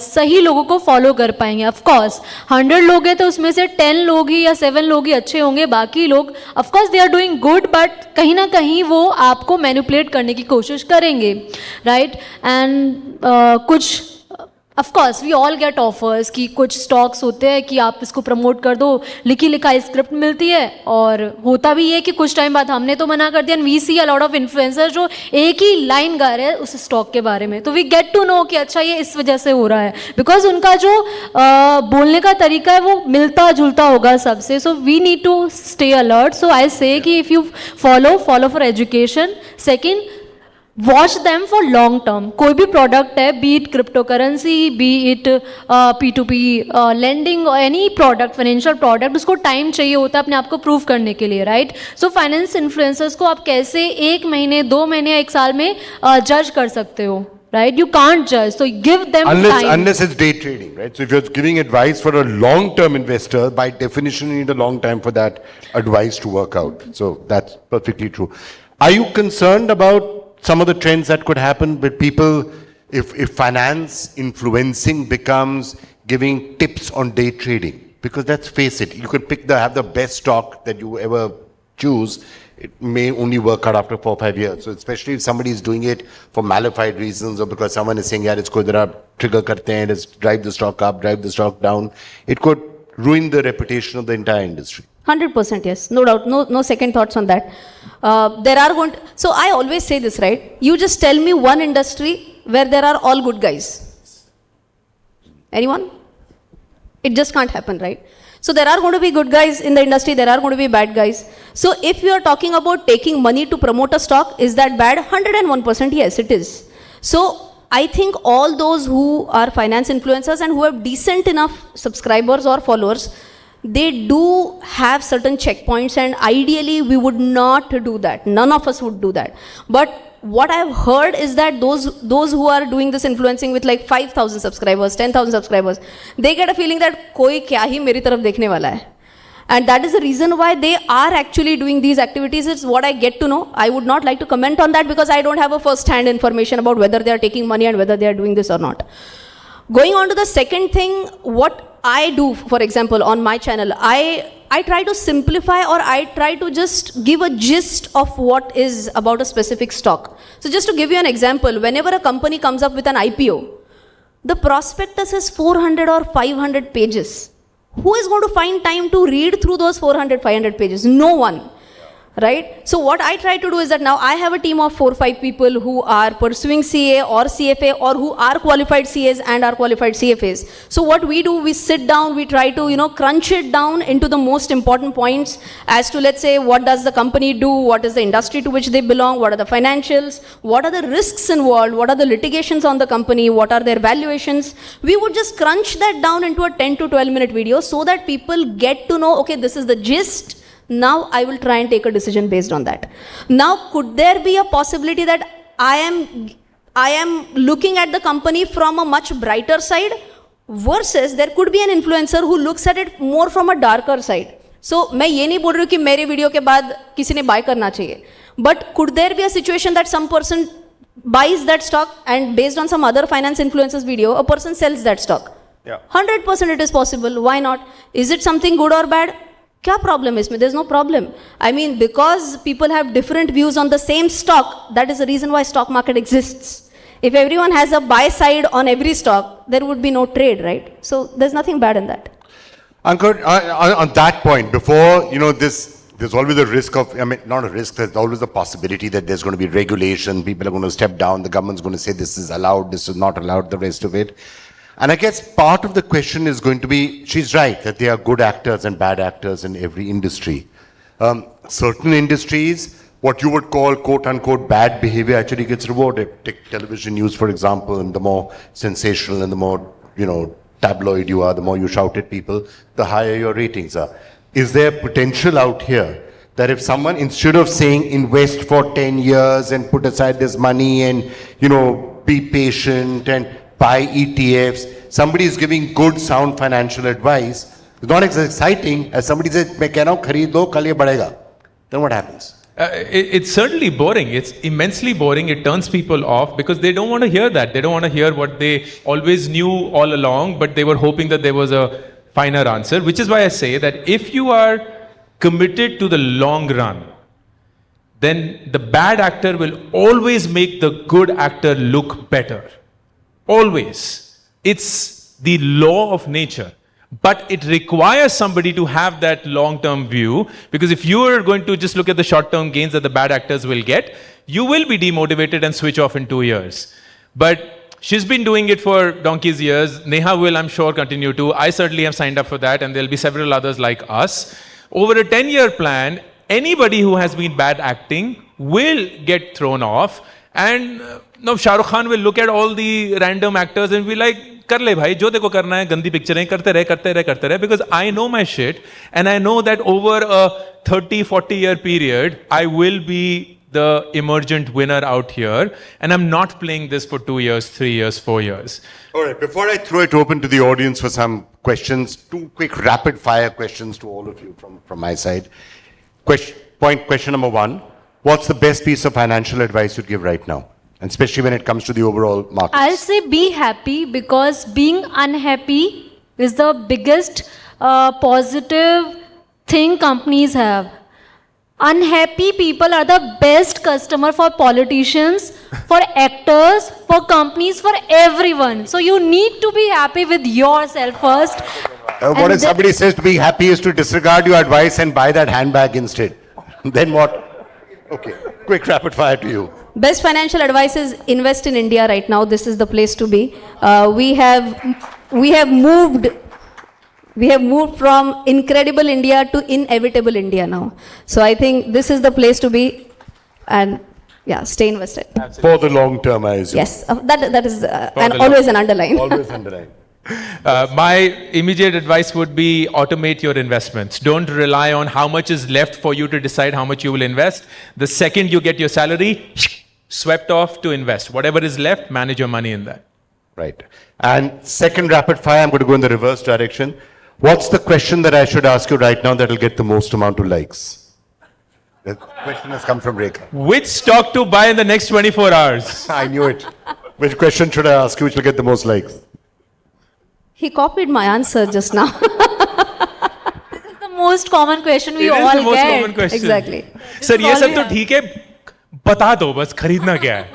सही लोगों को फॉलो कर पाएंगे। ऑफकोर्स 100 लोग हैं तो उसमें से 10 लोग ही या 7 लोग ही अच्छे होंगे, बाकी लोग of course they are doing good, but कहीं ना कहीं वो आपको मैनिपुलेट करने की कोशिश करेंगे, राइट एंड कुछ of course we all get offers कि कुछ स्टॉक्स होते हैं कि आप इसको प्रमोट कर दो, लिखी लिखाई स्क्रिप्ट मिलती है, और होता भी ये कि कुछ टाइम बाद हमने तो मना कर दिया, and we see a lot of influencer जो एक ही लाइन गा रहे हैं उस स्टॉक के बारे में, तो वी गेट टू नो कि अच्छा ये इस वजह से हो रहा है, बिकॉज उनका जो बोलने का तरीका है वो मिलता जुलता होगा सबसे। So we need to stay alert. So I say कि if you follow for education. Second, watch them for long term. कोई भी प्रोडक्ट है, be it cryptocurrency, be it P2P lending, any product, financial product, उसको time चाहिए होता है अपने आप को प्रूव करने के लिए, राइट। सो फाइनेंस इन्फ्लुएंसर्स को आप कैसे 1 महीने 2 महीने या 1 साल में जज कर सकते हो, right? You can't judge, so give them time. Unless it's day trading, right? So if you're giving advice for a long-term investor, by definition you need a long time for that advice to work out. So that's perfectly true. Are you concerned about some of the trends that could happen with people if finance influencing becomes giving tips on day trading? Because let's face it, you could have the best stock that you ever choose. It may only work out after 4 or 5 years. So especially if somebody is doing it for malified reasons, or because someone is saying, yeah, it's good, trigger karte hain, let's drive the stock up, drive the stock down, it could ruin the reputation of the entire industry. 100% yes, no doubt, no second thoughts on that. So I always say this, right? You just tell me one industry where there are all good guys. Anyone? It just can't happen, right? So there are going to be good guys in the industry, there are going to be bad guys. So if you are talking about taking money to promote a stock, is that bad? 101% yes, it is. So I think all those who are finance influencers and who have decent enough subscribers or followers, they do have certain checkpoints, and ideally we would not do that. None of us would do that. But what I've heard is that those who are doing this influencing with like 5,000 subscribers, 10,000 subscribers, they get a feeling that koi kya hi meri taraf dekhne wala hai. And that is the reason why they are actually doing these activities. It's what I get to know. I would not like to comment on that because I don't have a first-hand information about whether they are taking money and whether they are doing this or not. Going on to the second thing, what I do, for example, on my channel, I try to simplify, or I try to just give a gist of what is about a specific stock. So just to give you an example, whenever a company comes up with an IPO, the prospectus is 400 or 500 pages. Who is going to find time to read through those 400, 500 pages? No one. Right? So what I try to do is that now I have a team of 4 or 5 people who are pursuing CA or CFA, or who are qualified CAs and are qualified CFAs. So what we do, we sit down, we try to, crunch it down into the most important points as to, let's say, what does the company do, what is the industry to which they belong, what are the financials, what are the risks involved, what are the litigations on the company, what are their valuations. We would just crunch that down into a 10 to 12 minute video so that people get to know, okay, this is the gist. Now I will try and take a decision based on that. Now, could there be a possibility that I am looking at the company from a much brighter side, versus there could be an influencer who looks at it more from a darker side? So, मैं ये नहीं बोल रही हूँ कि मेरे video के बाद किसी ने buy करना चाहिए. But could there be a situation that some person buys that stock and based on some other finance influencer's video, a person sells that stock? Yeah. 100% it is possible. Why not? Is it something good or bad? Kya problem is? There's no problem. I mean, because people have different views on the same stock, that is the reason why stock market exists. If everyone has a buy side on every stock, there would be no trade, right? So there's nothing bad in that. Ankur, on that point, before this there's always a risk of, I mean, not a risk, there's always a possibility that there's going to be regulation, people are going to step down, the government's going to say this is allowed, this is not allowed, the rest of it. And I guess part of the question is going to be, she's right, that there are good actors and bad actors in every industry. Certain industries, what you would call quote unquote bad behavior actually gets rewarded. Take television news, for example, and the more sensational and the more, tabloid you are, the more you shout at people, the higher your ratings are. Is there potential out here that if someone, instead of saying invest for 10 years and put aside this money and, be patient and buy ETFs, somebody is giving good, sound financial advice, it's not as exciting as somebody says, "Main keh raha hu, khareed lo, kal ye badhega." Then what happens? It's certainly boring. It's immensely boring. It turns people off because they don't want to hear that. They don't want to hear what they always knew all along, but they were hoping that there was a finer answer, which is why I say that if you are committed to the long run, then the bad actor will always make the good actor look better. Always. It's the law of nature. But it requires somebody to have that long-term view, because if you are going to just look at the short-term gains that the bad actors will get, you will be demotivated and switch off in 2 years. But she's been doing it for donkey's years. Neha will, I'm sure, continue to. I certainly have signed up for that, and there'll be several others like us. Over a 10-year plan, anybody who has been bad acting will get thrown off. And now Shah Rukh Khan will look at all the random actors and be like, कर ले भाई, जो देखो करना है, गंदी पिक्चरें करते रहे, because I know my shit, and I know that over a 30-40 year period, I will be the emergent winner out here, and I'm not playing this for 2 years, 3 years, 4 years. All right, before I throw it open to the audience for some questions, 2 quick rapid fire questions to all of you from my side. Question number 1, what's the best piece of financial advice you'd give right now? And especially when it comes to the overall market. I'll say be happy, because being unhappy is the biggest positive thing companies have. Unhappy people are the best customer for politicians, for actors, for companies, for everyone. So you need to be happy with yourself first. What if somebody says to be happy is to disregard your advice and buy that handbag instead? Then what? Okay, quick rapid fire to you. Best financial advice is invest in India right now. This is the place to be. We have moved from incredible India to inevitable India now. So I think this is the place to be, and yeah, stay invested. For the long term, I assume. Yes, that is always an underline. Always underline. My immediate advice would be automate your investments. Don't rely on how much is left for you to decide how much you will invest. The second you get your salary, swept off to invest. Whatever is left, manage your money in that. Right. And second rapid fire, I'm going to go in the reverse direction. What's the question that I should ask you right now that will get the most amount of likes? The question has come from Rekha. Which stock to buy in the next 24 hours? I knew it. Which question should I ask you which will get the most likes? He copied my answer just now. This is the most common question we all get. It is the most common question. Exactly. Sir, ये सब तो ठीक है, बता दो बस खरीदना क्या है?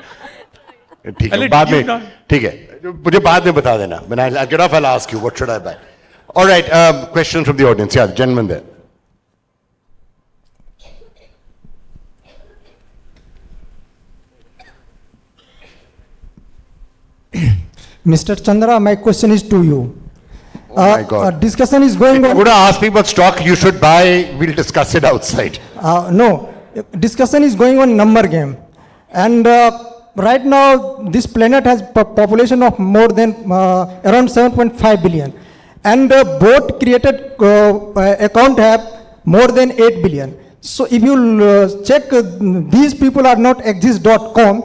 ठीक है, बाद में ठीक है, मुझे बाद में बता देना. When I'll get off, I'll ask you what should I buy. All right, question from the audience. Yeah, the gentleman there. Mr. Chandra, my question is to you. Oh my God. Discussion is going on. If you're going to ask me what stock you should buy, we'll discuss it outside. No, discussion is going on number game. And right now, this planet has population of more than around 7.5 billion. And both created account have more than 8 billion. So if you check, these people are not exist.com,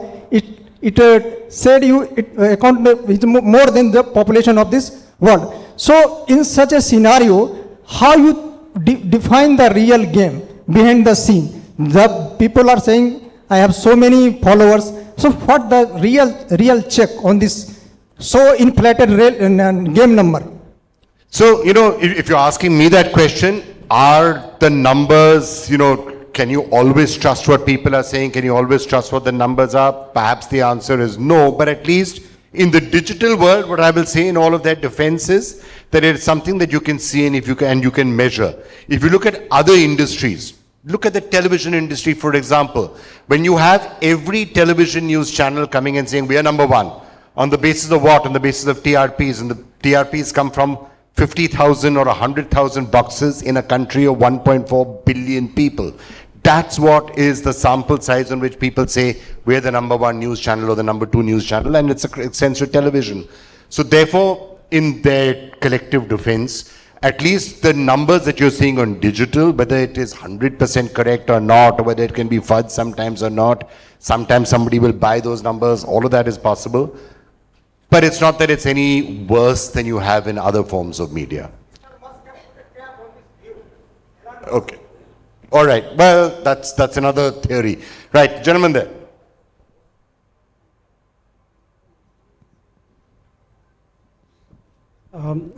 it said account is more than the population of this world. So in such a scenario, how you define the real game behind the scene? The people are saying, I have so many followers. So what the real check on this so inflated game number? So, if you're asking me that question, are the numbers, can you always trust what people are saying? Can you always trust what the numbers are? Perhaps the answer is no, but at least in the digital world, what I will say in all of that defense is that it is something that you can see and you can measure. If you look at other industries, Look at the television industry, for example. When you have every television news channel coming and saying, we are number one, on the basis of what? On the basis of TRPs. And the TRPs come from 50,000 or 100,000 boxes in a country of 1.4 billion people. That's what is the sample size on which people say, we're the number one news channel or the number two news channel, and it's a censored television. So therefore, in their collective defense, at least the numbers that you're seeing on digital, whether it is 100% correct or not, or whether it can be fudged sometimes or not, sometimes somebody will buy those numbers, all of that is possible. But it's not that it's any worse than you have in other forms of media. Okay. All right. Well, that's another theory. Right. Gentleman there.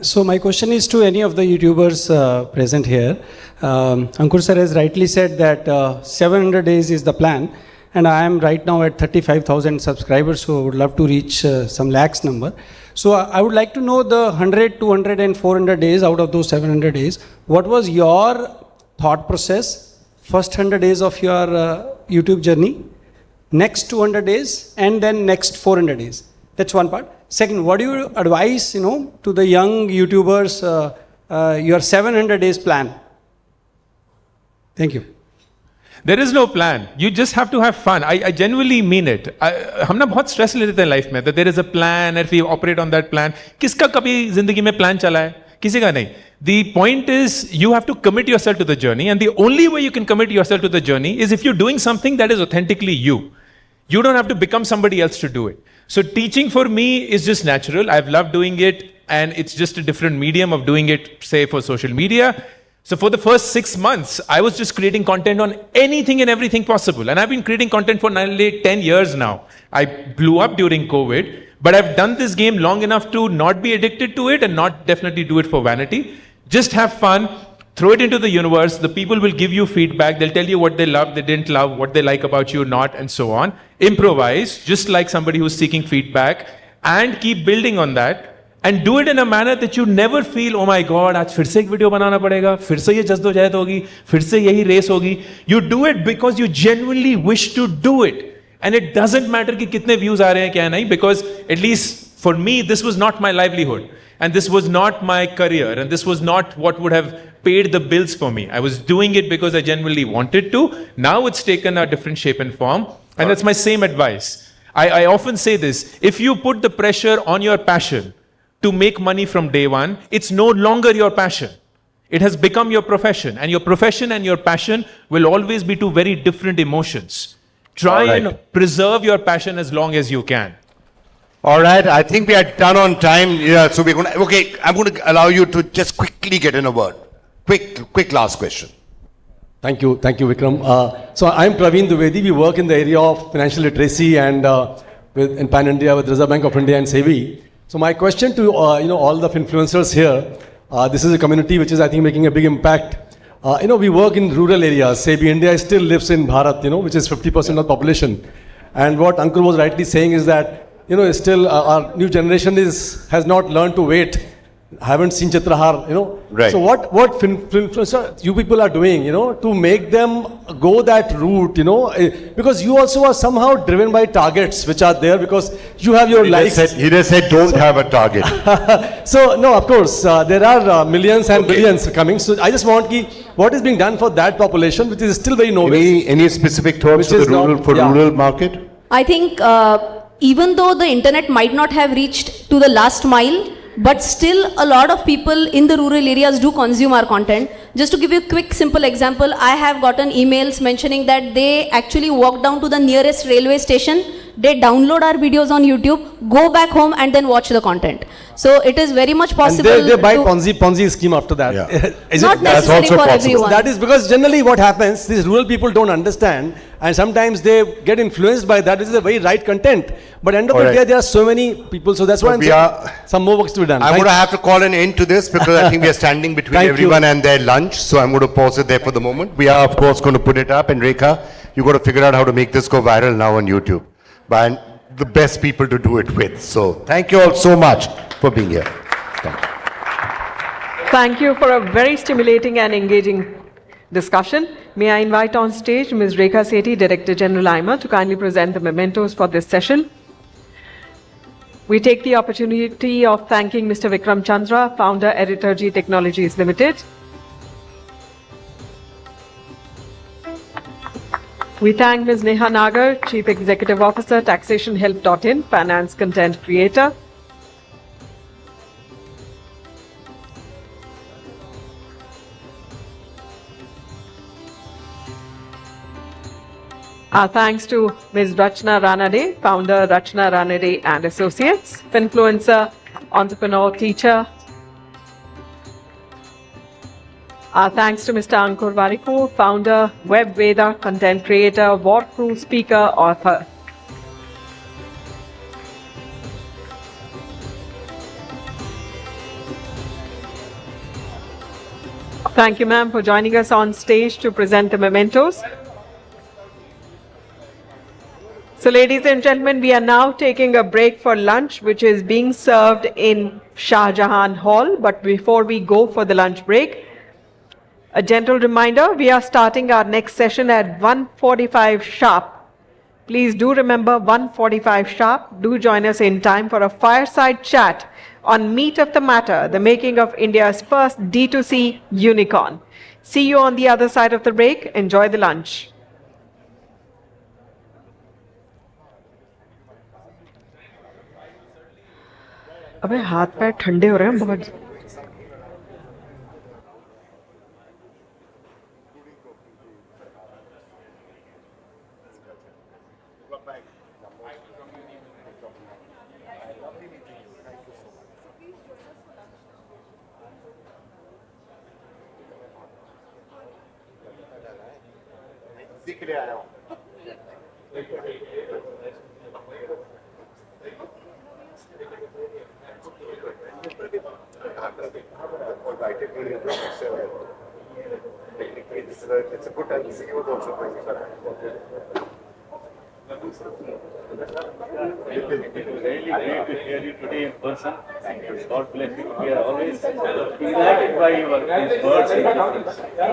So my question is to any of the YouTubers present here. Ankur sir has rightly said that 700 days is the plan, and I am right now at 35,000 subscribers, so I would love to reach some lakhs number. So I would like to know the 100, 200 and 400 days out of those 700 days. What was your thought process, first 100 days of your YouTube journey, next 200 days, and then next 400 days? That's one part. Second, what do you advise, to the young YouTubers, your 700 days plan? Thank you. There is no plan. You just have to have fun. I genuinely mean it. हम ना बहुत stress लेते हैं life में that there is a plan and if we operate on that plan. किसका कभी जिंदगी में plan चला है? किसी का नहीं. The point is you have to commit yourself to the journey, and the only way you can commit yourself to the journey is if you're doing something that is authentically you. You don't have to become somebody else to do it. So teaching for me is just natural. I've loved doing it, and it's just a different medium of doing it, say, for social media. So for the first 6 months, I was just creating content on anything and everything possible. And I've been creating content for nearly 10 years now. I blew up during COVID, but I've done this game long enough to not be addicted to it and not definitely do it for vanity. Just have fun, throw it into the universe. The people will give you feedback. They'll tell you what they love, they didn't love, what they like about you, not, and so on. Improvise, just like somebody who's seeking feedback, and keep building on that. And do it in a manner that you never feel, oh my God, आज फिर से एक video बनाना पड़ेगा, फिर से ये जद्दोजहद होगी, फिर से यही रेस होगी. You do it because you genuinely wish to do it. And it doesn't matter कि कितने views आ रहे हैं क्या नहीं, because at least for me, this was not my livelihood. And this was not my career. And this was not what would have paid the bills for me. I was doing it because I genuinely wanted to. Now it's taken a different shape and form. And that's my same advice. I often say this, if you put the pressure on your passion to make money from day one, it's no longer your passion. It has become your profession. And your profession and your passion will always be two very different emotions. Try and preserve your passion as long as you can. All right, I think we are done on time. Yeah, so we're going to, okay, I'm going to allow you to just quickly get in a word. Quick last question. Thank you, Vikram. So I'm Praveen Dwivedi. We work in the area of financial literacy and in Pan India with Reserve Bank of India and SEBI. So my question to all the FinFluencers here, this is a community which is, I think, making a big impact. We work in rural areas. SEBI India still lives in Bharat, which is 50% of the population. And what Ankur was rightly saying is that, still our new generation has not learned to wait. Haven't seen Chitrahar, Right. So what FinFluencer you people are doing, to make them go that route, because you also are somehow driven by targets which are there because you have your likes. He just said don't have a target. So, no, of course, there are millions and billions coming. So I just want what is being done for that population, which is still very novice. Any specific thoughts for the rural market? I think even though the internet might not have reached to the last mile, but still a lot of people in the rural areas do consume our content. Just to give you a quick simple example, I have gotten emails mentioning that they actually walk down to the nearest railway station, they download our videos on YouTube, go back home and then watch the content. So it is very much possible. And they buy Ponzi scheme after that. Yeah. Not necessarily for everyone. That is because generally what happens, these rural people don't understand and sometimes they get influenced by that, which is a very right content. But end of the day, there are so many people, so that's why I'm saying some more work to be done. I'm going to have to call an end to this because I think we are standing between everyone and their lunch. So I'm going to pause it there for the moment. We are, of course, going to put it up. And Rekha, you've got to figure out how to make this go viral now on YouTube. But the best people to do it with. So thank you all so much for being here. Thank you for a very stimulating and engaging discussion. May I invite on stage Ms. Rekha Sethi, Director General AIMA, to kindly present the mementos for this session. We take the opportunity of thanking Mr. Vikram Chandra, Founder, Editor, G Technologies Limited. We thank Ms. Neha Nagar, Chief Executive Officer, TaxationHelp.in, Finance Content Creator. Our thanks to Ms. Rachana Ranade, Founder, Rachana Ranade and Associates, FinFluencer, Entrepreneur, Teacher. Our thanks to Mr. Ankur Warikoo, Founder, WebVeda, Content Creator, WariCrew, Speaker, Author. Thank you, ma'am, for joining us on stage to present the mementos. So, ladies and gentlemen, we are now taking a break for lunch, which is being served in Shah Jahan Hall. But before we go for the lunch break, a gentle reminder, we are starting our next session at 1:45 sharp. Please do remember 1:45 sharp. Do join us in time for a fireside chat on Meat of the Matter, the making of India's first D2C unicorn. See you on the other side of the break. Enjoy the lunch. अबे हाथ पैर ठंडे हो रहे हैं बहुत. It's a good time to see you also. It was really great to hear you today in person. Thank you. God bless you. We are always delighted by your words and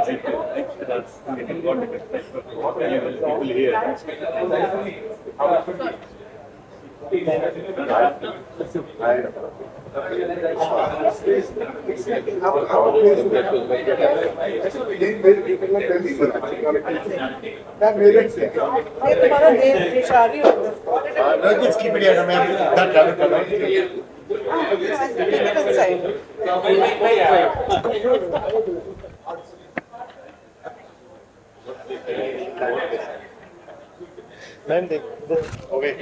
difference. Getting what to expect from people here. Okay.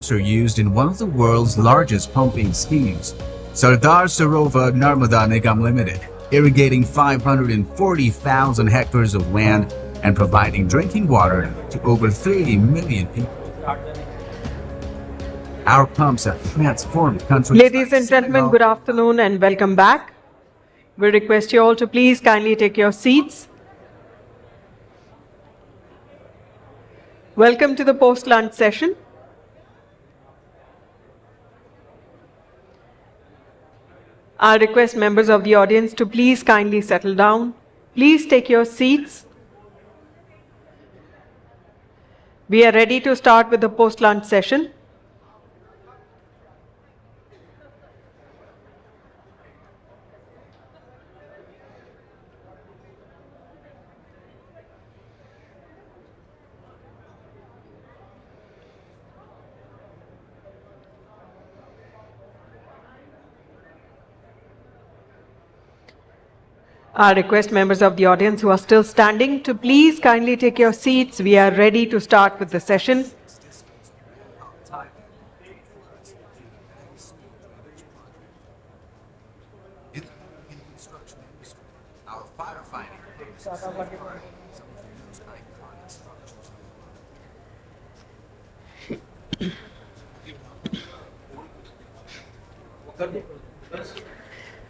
helicopter used in one of the world's largest pumping schemes, Sardar Sarovar Narmada Nigam Limited, irrigating 540,000 hectares of land and providing drinking water to over 30 million people. Our pumps have transformed countries. Ladies and gentlemen, good afternoon and welcome back. We request you all to please kindly take your seats. Welcome to the post-lunch session. I request members of the audience to please kindly settle down. Please take your seats. We are ready to start with the post-lunch session. I request members of the audience who are still standing to please kindly take your seats. We are ready to start with the session.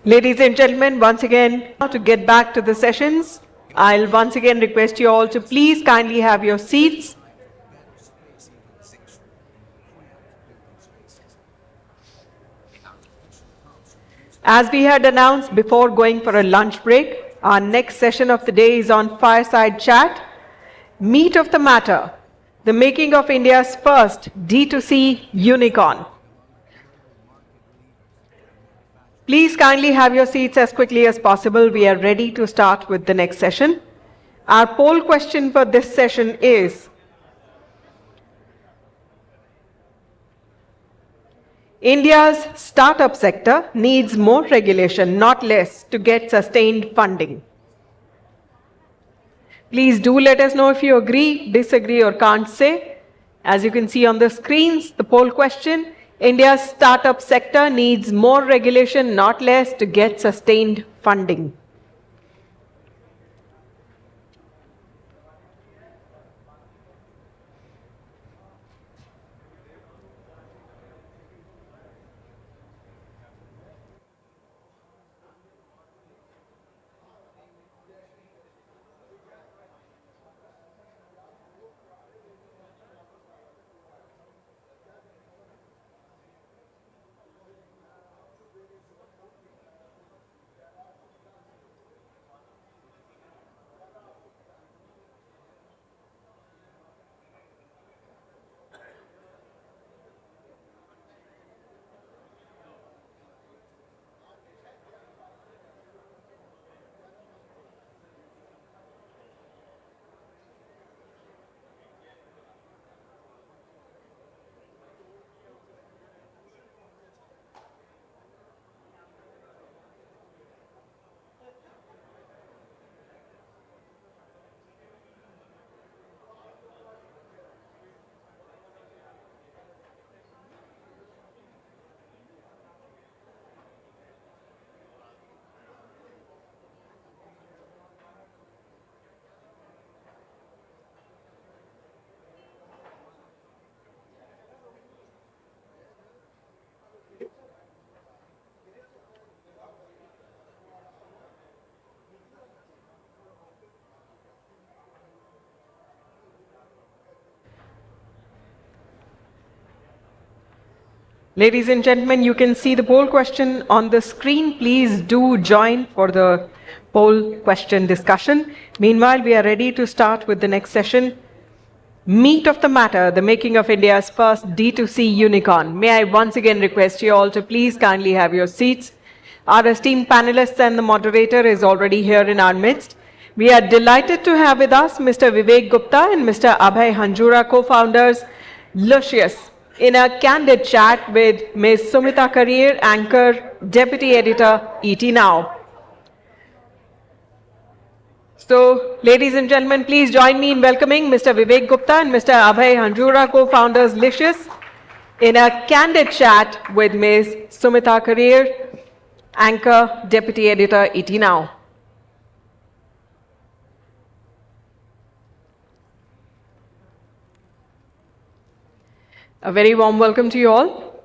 Ladies and gentlemen, once again, to get back to the sessions, I'll once again request you all to please kindly have your seats. As we had announced before going for a lunch break, our next session of the day is on Fireside Chat, Meat of the Matter, the making of India's first D2C unicorn. Please kindly have your seats as quickly as possible. We are ready to start with the next session. Our poll question for this session is, India's startup sector needs more regulation, not less, to get sustained funding. Please do let us know if you agree, disagree, or can't say. As you can see on the screens, the poll question, India's startup sector needs more regulation, not less, to get sustained funding. Ladies and gentlemen, you can see the poll question on the screen. Please do join for the poll question discussion. Meanwhile, we are ready to start with the next session. Meat of the matter, the making of India's first D2C unicorn. May I once again request you all to please kindly have your seats. Our esteemed panelists and the moderator is already here in our midst. We are delighted to have with us Mr. Vivek Gupta and Mr. Abhay Hanjura, co-founders, Licious, in a candid chat with Ms. Sumita Karir, Ankur, Deputy Editor, ET Now. So, ladies and gentlemen, please join me in welcoming Mr. Vivek Gupta and Mr. Abhay Hanjura, co-founders, Licious. in a candid chat with Ms. Sumita Karir, Anchor, Deputy Editor, ET Now. A very warm welcome to you all.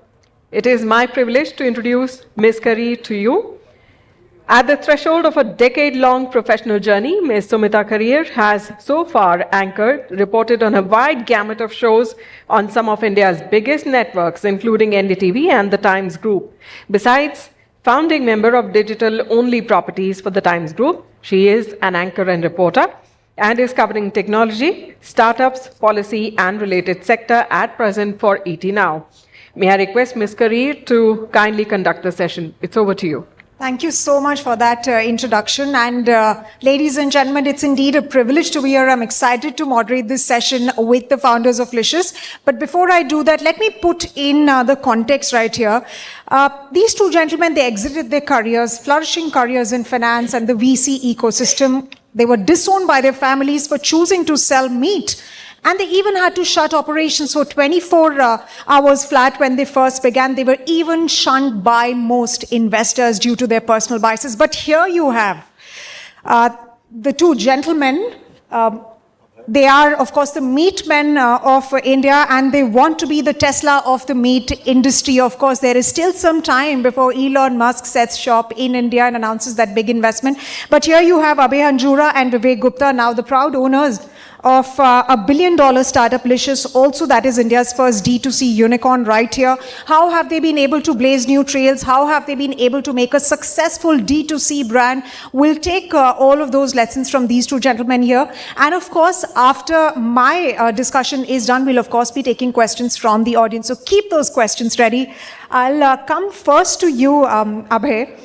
It is my privilege to introduce Ms. Karir to you. At the threshold of a decade-long professional journey, Ms. Sumita Karir has so far anchored, reported on a wide gamut of shows on some of India's biggest networks, including NDTV and the Times Group. Besides founding member of digital-only properties for the Times Group, she is an anchor and reporter and is covering technology, startups, policy, and related sector at present for ET Now. May I request Ms. Karir to kindly conduct the session. It's over to you. Thank you so much for that introduction. And ladies and gentlemen, it's indeed a privilege to be here. I'm excited to moderate this session with the founders of Licious. But before I do that, let me put in the context right here. These two gentlemen, they exited their careers, flourishing careers in finance and the VC ecosystem. They were disowned by their families for choosing to sell meat. And they even had to shut operations for 24 hours flat when they first began. They were even shunned by most investors due to their personal biases. But here you have the two gentlemen. They are, of course, the meat men of India, and they want to be the Tesla of the meat industry. Of course, there is still some time before Elon Musk sets shop in India and announces that big investment. But here you have Abhay Hanjura and Vivek Gupta, now the proud owners of $1 billion startup Licious. Also, that is India's first D2C unicorn right here. How have they been able to blaze new trails? How have they been able to make a successful D2C brand? We'll take all of those lessons from these two gentlemen here. And of course, after my discussion is done, we'll of course be taking questions from the audience. So keep those questions ready. I'll come first to you, Abhay.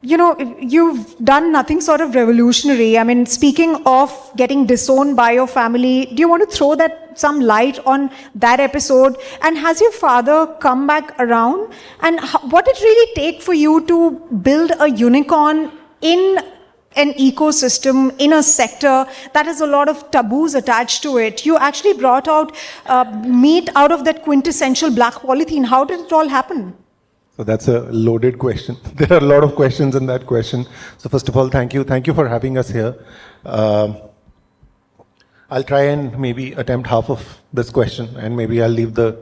You know, you've done nothing sort of revolutionary. I mean, speaking of getting disowned by your family, do you want to throw some light on that episode? And has your father come back around? And what did it really take for you to build a unicorn in an ecosystem, in a sector that has a lot of taboos attached to it? You actually brought out meat out of that quintessential black polythene. How did it all happen? So that's a loaded question. There are a lot of questions in that question. So first of all, thank you. Thank you for having us here. I'll try and maybe attempt half of this question, and maybe I'll leave the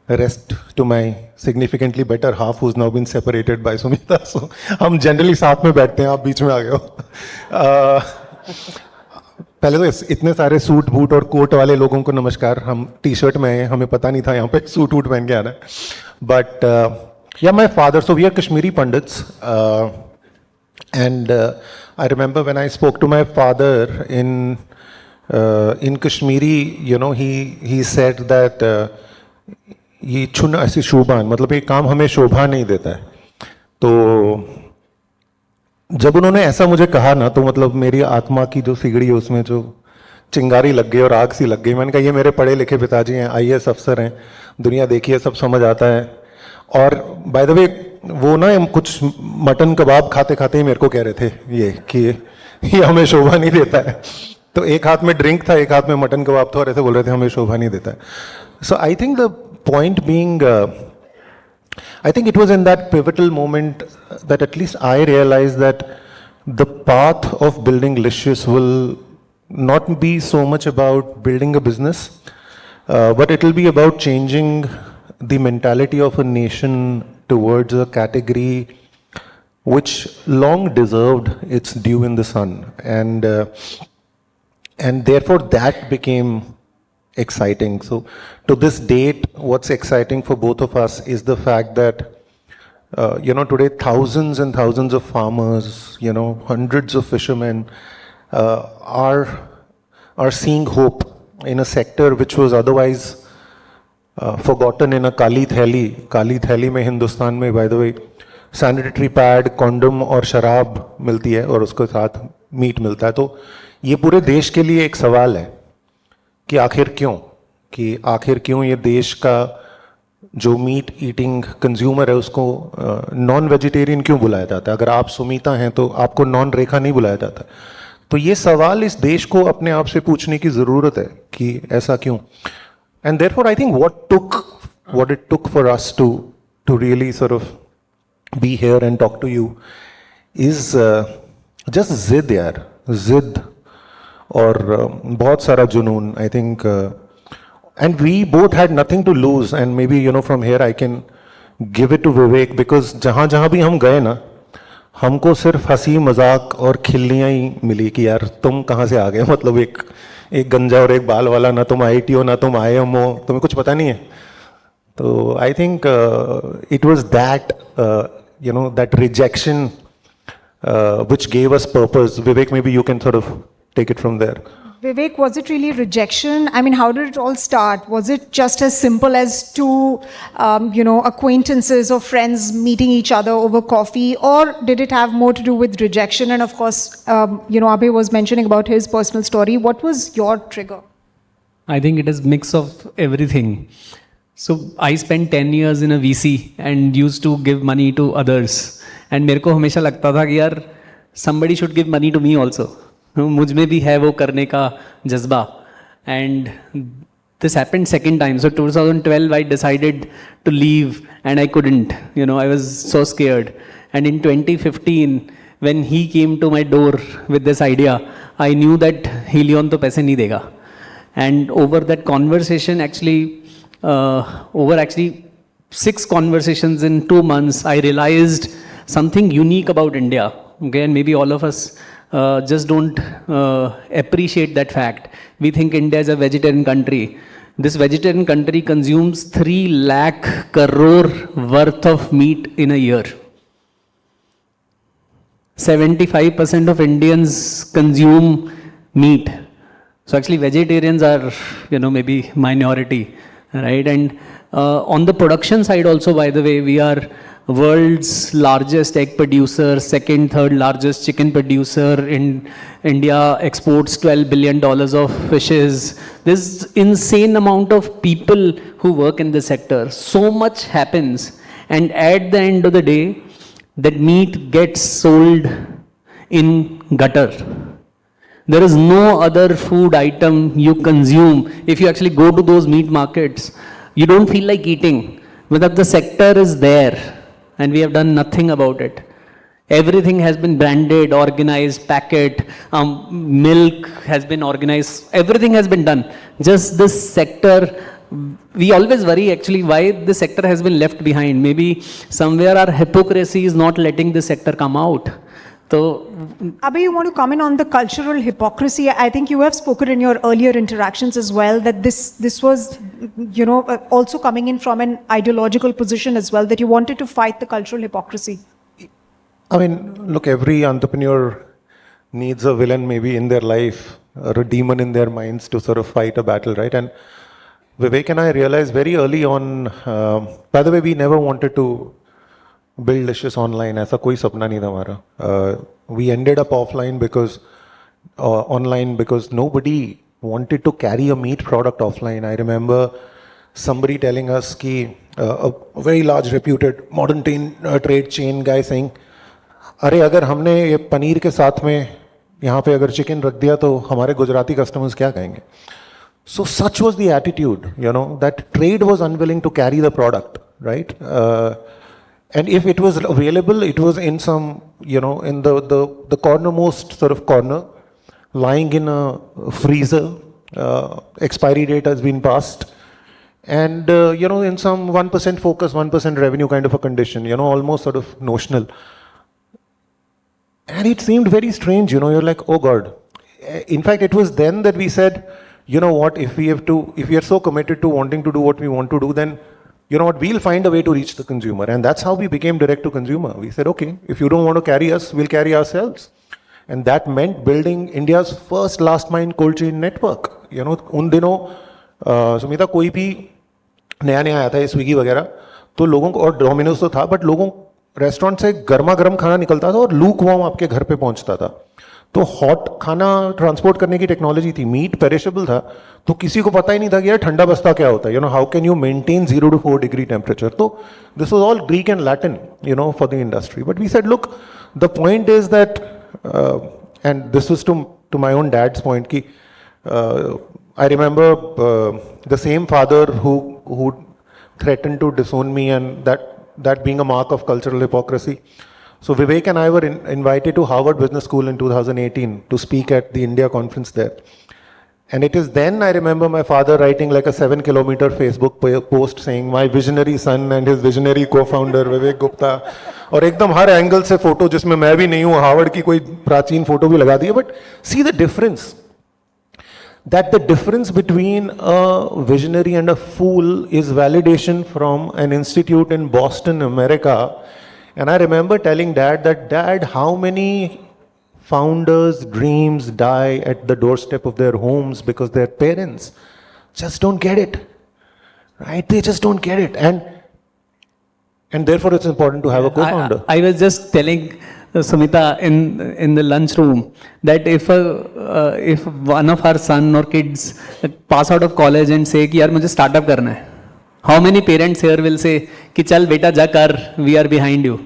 rest to my significantly better half, who's now been separated by Sumita. So हम generally साथ में बैठते हैं, आप बीच में आ गए हो. पहले तो इतने सारे सूट बूट और कोट वाले लोगों को नमस्कार. हम टी शर्ट में हैं, हमें पता नहीं था यहाँ पे सूट वूट पहन के आना है. But yeah, my father, so we are Kashmiri Pandits, and I remember when I spoke to my father in Kashmiri, you know, he said that ये छुन ऐसी शोभा, मतलब ये काम हमें शोभा नहीं देता है. तो जब उन्होंने ऐसा मुझे कहा ना, तो मतलब मेरी आत्मा की जो सिगड़ी है उसमें जो चिंगारी लग गई और आग सी लग गई. मैंने कहा ये मेरे पढ़े लिखे पिताजी हैं, IAS अफसर हैं, दुनिया देखी है, सब समझ आता है. और बाय द वे वो ना कुछ मटन कबाब खाते खाते ही मेरे को कह रहे थे ये हमें शोभा नहीं देता है. तो एक हाथ में ड्रिंक था, एक हाथ में मटन कबाब था, और ऐसे बोल रहे थे हमें शोभा नहीं देता है. So I think the point being, I think it was in that pivotal moment that at least I realized that the path of building Licious will not be so much about building a business, but it will be about changing the mentality of a nation towards a category which long deserved its due in the sun. And therefore that became exciting. So to this date, what's exciting for both of us is the fact that, you know, today thousands and thousands of farmers, you know, hundreds of fishermen are seeing hope in a sector which was otherwise forgotten in a Kali Theli. Kali Theli में हिंदुस्तान में, by the way, sanitary pad, condom और शराब मिलती है और उसके साथ meet मिलता है. तो ये पूरे देश के लिए एक सवाल है कि आखिर क्यों ये देश का जो मीट ईटिंग कंज्यूमर है उसको नॉन वेजिटेरियन क्यों बुलाया जाता है. अगर आप सुमिता हैं तो आपको नॉन रेखा नहीं बुलाया जाता. तो ये सवाल इस देश को अपने आप से पूछने की ज़रूरत है कि ऐसा क्यों. And therefore, I think what took what it took for us to really sort of be here and talk to you is just zid, yaar. Zid or bahut sara junoon, I think. And we both had nothing to lose. And maybe, you know, from here I can give it to Vivek, because जहाँ bhi hum gaye na, हमको सिर्फ हंसी मजाक और खिल्लियाँ ही मिली कि यार तुम कहाँ से आ गए, मतलब एक गंजा और एक बाल वाला, ना तुम आईटी हो ना तुम IM हो, तुम्हें कुछ पता नहीं है. तो I think it was that you know, that rejection which gave us purpose. Vivek, maybe you can sort of take it from there. Vivek, was it really rejection? I mean, how did it all start? Was it just as simple as two, you know, acquaintances or friends meeting each other over coffee, or did it have more to do with rejection? And of course, you know, Abhay was mentioning about his personal story. What was your trigger? I think it is mix of everything. So I spent 10 years in a VC and used to give money to others. And मेरे को हमेशा लगता था कि यार somebody should give money to me also. मुझ में भी है वो करने का जज्बा. And this happened second time. So 2012 I decided to leave and I couldn't. You know, I was so scared. And in 2015 when he came to my door with this idea, I knew that Helion to paise nahi dega. And over that conversation, actually, over 6 conversations in 2 months, I realized something unique about India. Okay, and maybe all of us just don't appreciate that fact. We think India is a vegetarian country. This vegetarian country consumes 3 lakh crore worth of meat in a year. 75% of Indians consume meat. So actually vegetarians are, you know, maybe minority, right? And on the production side also, by the way, we are world's largest egg producer, second, third largest chicken producer. In India exports $12 billion of fishes. There's insane amount of people who work in the sector. So much happens. And at the end of the day, that meat gets sold in gutter. There is no other food item you consume. If you actually go to those meat markets, you don't feel like eating. But the sector is there. And we have done nothing about it. Everything has been branded, organized, packet, milk has been organized, everything has been done. Just this sector, we always worry actually why the sector has been left behind. Maybe somewhere our hypocrisy is not letting the sector come out. So, Abhay, you want to comment on the cultural hypocrisy? I think you have spoken in your earlier interactions as well that this was, you know, also coming in from an ideological position as well, that you wanted to fight the cultural hypocrisy. I mean, look, every entrepreneur needs a villain maybe in their life or a demon in their minds to sort of fight a battle, right? And Vivek and I realized very early on, by the way, we never wanted to build Licious online. ऐसा कोई सपना नहीं था हमारा. We ended up offline because online because nobody wanted to carry a meat product offline. I remember somebody telling us कि a very large reputed modern trade chain guy saying, अरे अगर हमने ये पनीर के साथ में यहाँ पे अगर चिकन रख दिया तो हमारे गुजराती customers क्या कहेंगे? So such was the attitude, you know, that trade was unwilling to carry the product, right? And if it was available, it was in some, you know, in the cornermost sort of corner, lying in a freezer, expiry date has been passed, and, you know, in some 1% focus, 1% revenue kind of a condition, you know, almost sort of notional. And it seemed very strange, you know, you're like, oh God. In fact, it was then that we said, you know what, if we are so committed to wanting to do what we want to do, then you know what, we'll find a way to reach the consumer. And that's how we became direct to consumer. We said, okay, if you don't want to carry us, we'll carry ourselves. And that meant building India's first last mile cold chain network. You know, उन दिनों सुमिता कोई भी नया आया था Swiggy वगैरह तो लोगों को और डोमिनोज तो था बट लोगों रेस्टोरेंट से गर्मा गर्म खाना निकलता था और लूक वार्म आपके घर पे पहुंचता था. तो हॉट खाना ट्रांसपोर्ट करने की टेक्नोलॉजी थी. मीट पेरिशेबल था तो किसी को पता ही नहीं था कि यार ठंडा बस्ता क्या होता है. You know how can you maintain 0 to 4 degree temperature. तो this was all Greek and Latin, you know, for the industry. But we said look, the point is that, and this was to my own dad's point कि I remember the same father who threatened to disown me, and that being a mark of cultural hypocrisy. So Vivek and I were invited to Harvard Business School in 2018 to speak at the India conference there. And it is then I remember my father writing like a 7-kilometer Facebook post saying, my visionary son and his visionary co-founder Vivek Gupta. और एकदम हर angle से photo जिसमें मैं भी नहीं हूँ, Harvard की कोई प्राचीन फोटो भी लगा दी है. But see the difference. That the difference between a visionary and a fool is validation from an institute in Boston, America. And I remember telling Dad that, Dad, how many founders' dreams die at the doorstep of their homes because their parents just don't get it, right? They just don't get it. And therefore it's important to have a co-founder. I was just telling Sumita in the lunchroom that if one of her son or kids pass out of college and say कि यार मुझे startup करना है, how many parents here will say कि चल बेटा जा कर, we are behind you.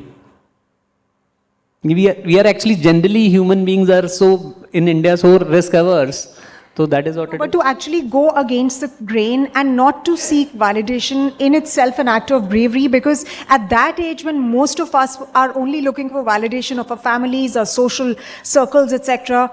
We are actually generally human beings are so in India so risk averse. So that is what it is. But to actually go against the grain and not to seek validation in itself an act of bravery, because at that age when most of us are only looking for validation of our families, our social circles, etc.,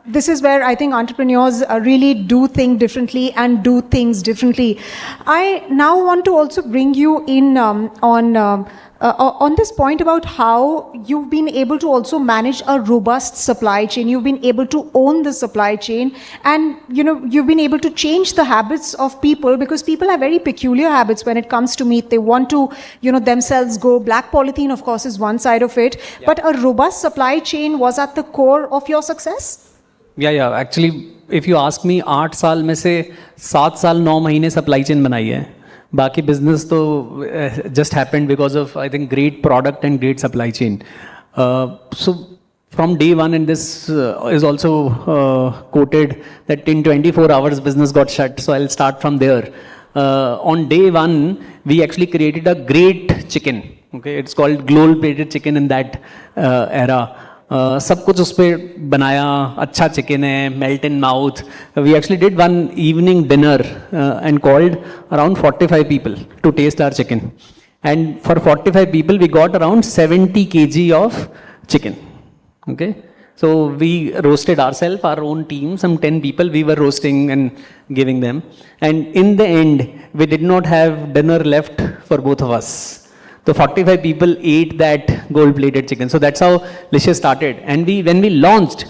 this is where I think entrepreneurs really do think differently and do things differently. I now want to also bring you in on this point about how you've been able to also manage a robust supply chain. You've been able to own the supply chain, and you've been able to change the habits of people, because people have very peculiar habits when it comes to meat. They want to themselves go. Black polythene, of course, is one side of it. Yeah. But a robust supply chain was at the core of your success? Yeah. Actually, if you ask me, 8 साल में से 7 साल 9 महीने supply chain बनाई है. बाकी business तो just happened because of, I think, great product and great supply chain. So from day one, and this is also quoted, that in 24 hours business got shut. So I'll start from there. On day one, we actually created a great chicken. Okay, it's called global plated chicken in that era. सब कुछ उस पर बनाया, अच्छा chicken है, melt in mouth. We actually did one evening dinner and called around 45 people to taste our chicken. And for 45 people, we got around 70 kg of chicken. Okay, so we roasted ourselves, our own team, some 10 people we were roasting and giving them. And in the end, we did not have dinner left for both of us. So 45 people ate that gold-plated chicken. So that's how Licious started. And when we launched,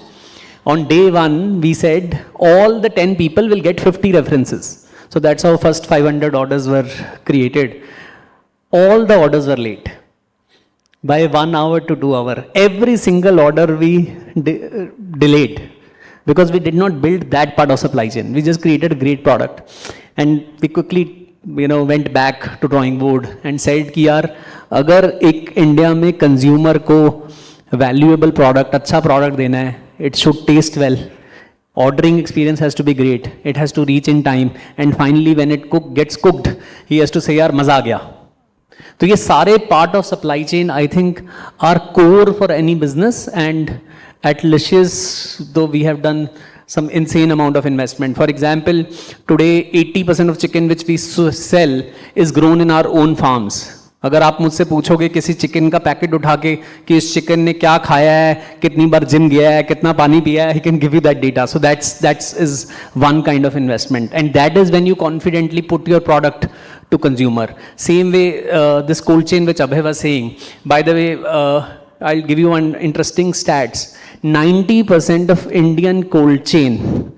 on day one, we said all the 10 people will get 50 references. So that's how first 500 orders were created. All the orders were late by 1 hour to 2 hours. Every single order we delayed because we did not build that part of supply chain. We just created a great product. And we quickly went back to drawing board and said कि यार अगर एक India में consumer को valuable product, अच्छा product देना है, it should taste well. Ordering experience has to be great. It has to reach in time. And finally, when it gets cooked, he has to say यार मजा आ गया. तो ये सारे part of supply chain, I think, are core for any business. And at Licious, though we have done some insane amount of investment. For example, today 80% of chicken which we sell is grown in our own farms. अगर आप मुझसे पूछोगे किसी chicken का packet उठा के कि इस चिकन ने क्या खाया है, कितनी बार जिम गया है, कितना पानी पिया है, he can give you that data. So that's is one kind of investment, and that is when you confidently put your product to consumer. Same way, this cold chain which Abhay was saying. By the way, I'll give you one interesting stats. 90% of Indian cold chain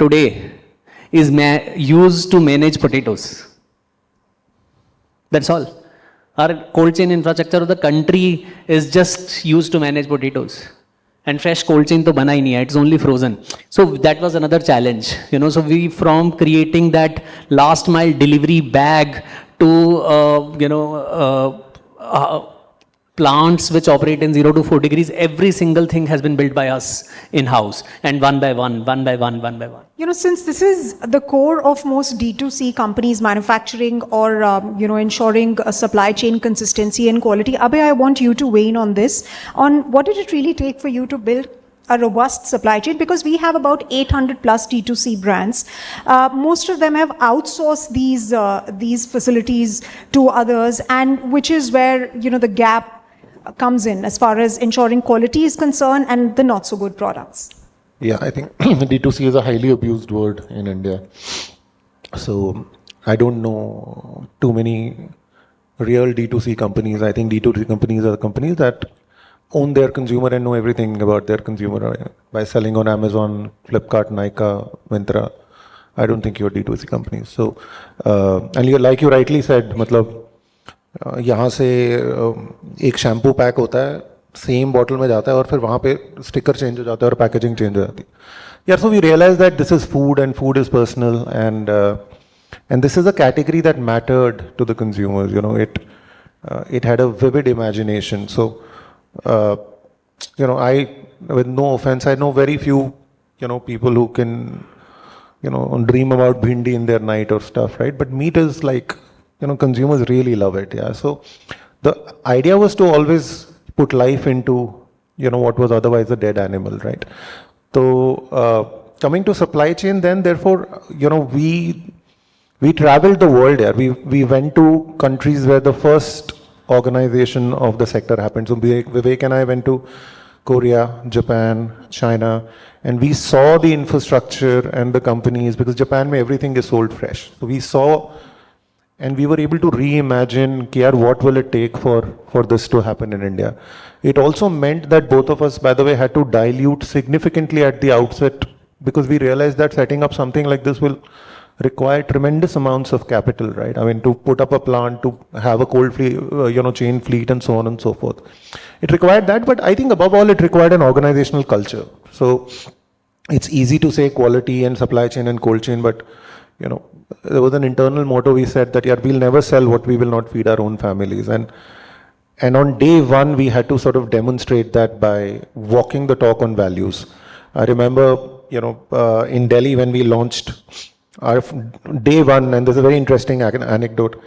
today is used to manage potatoes. That's all. Our cold chain infrastructure of the country is just used to manage potatoes. And fresh cold chain to bana hi nahi hai, it's only frozen. So that was another challenge. So we, from creating that last mile delivery bag to plants which operate in 0 to 4 degrees, every single thing has been built by us in-house, and one by one. Since this is the core of most D2C companies, manufacturing or, ensuring a supply chain consistency and quality, Abhay, I want you to weigh in on this, on what did it really take for you to build a robust supply chain? Because we have about 800 plus D2C brands. Most of them have outsourced these facilities to others, and which is where the gap comes in as far as ensuring quality is concerned and the not so good products. Yeah, I think D2C is a highly abused word in India. So I don't know too many real D2C companies. I think D2C companies are companies that own their consumer and know everything about their consumer by selling on Amazon, Flipkart, Nykaa, Myntra. I don't think you're D2C companies. So, and like you rightly said, मतलब यहाँ से एक shampoo pack होता है, same bottle में जाता है और फिर वहाँ पे स्टिकर चेंज हो जाता है और पैकेजिंग चेंज हो जाती है. Yeah, so we realized that this is food and food is personal, and this is a category that mattered to the consumers. It had a vivid imagination. So, I, with no offense, I know very few, people who can, dream about bhindi in their night or stuff, right? But meat is like, consumers really love it. Yeah. So the idea was to always put life into, what was otherwise a dead animal, right? So, coming to supply chain, then therefore, we traveled the world here. We went to countries where the first organization of the sector happened. So Vivek and I went to Korea, Japan, China, and we saw the infrastructure and the companies, because Japan mein everything is sold fresh. So we saw, and we were able to reimagine what will it take for this to happen in India. It also meant that both of us, by the way, had to dilute significantly at the outset, because we realized that setting up something like this will require tremendous amounts of capital, right? I mean, to put up a plant, to have a cold fleet, chain fleet and so on and so forth. It required that, but I think above all, it required an organizational culture. So it's easy to say quality and supply chain and cold chain, but, there was an internal motto we said that, we'll never sell what we will not feed our own families. And on day one, we had to sort of demonstrate that by walking the talk on values. I remember, in Delhi when we launched our day one, and there's a very interesting anecdote.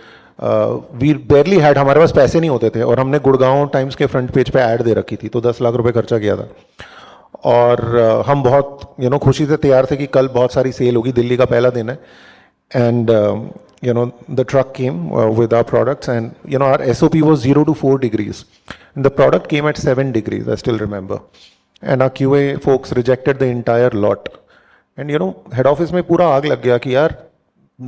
We barely had, हमारे पास पैसे नहीं होते थे और हमने Gurgaon times के front page पे add दे रखी थी, तो 10 लाख रुपए खर्चा किया था. और हम बहुत खुशी से तैयार थे कि कल बहुत सारी सेल होगी, दिल्ली का पहला दिन है. And the truck came with our products, and our SOP was 0 to 4 degrees, and the product came at 7 degrees. I still remember, and our QA folks rejected the entire lot. And head office में पूरा आग लग गया कि यार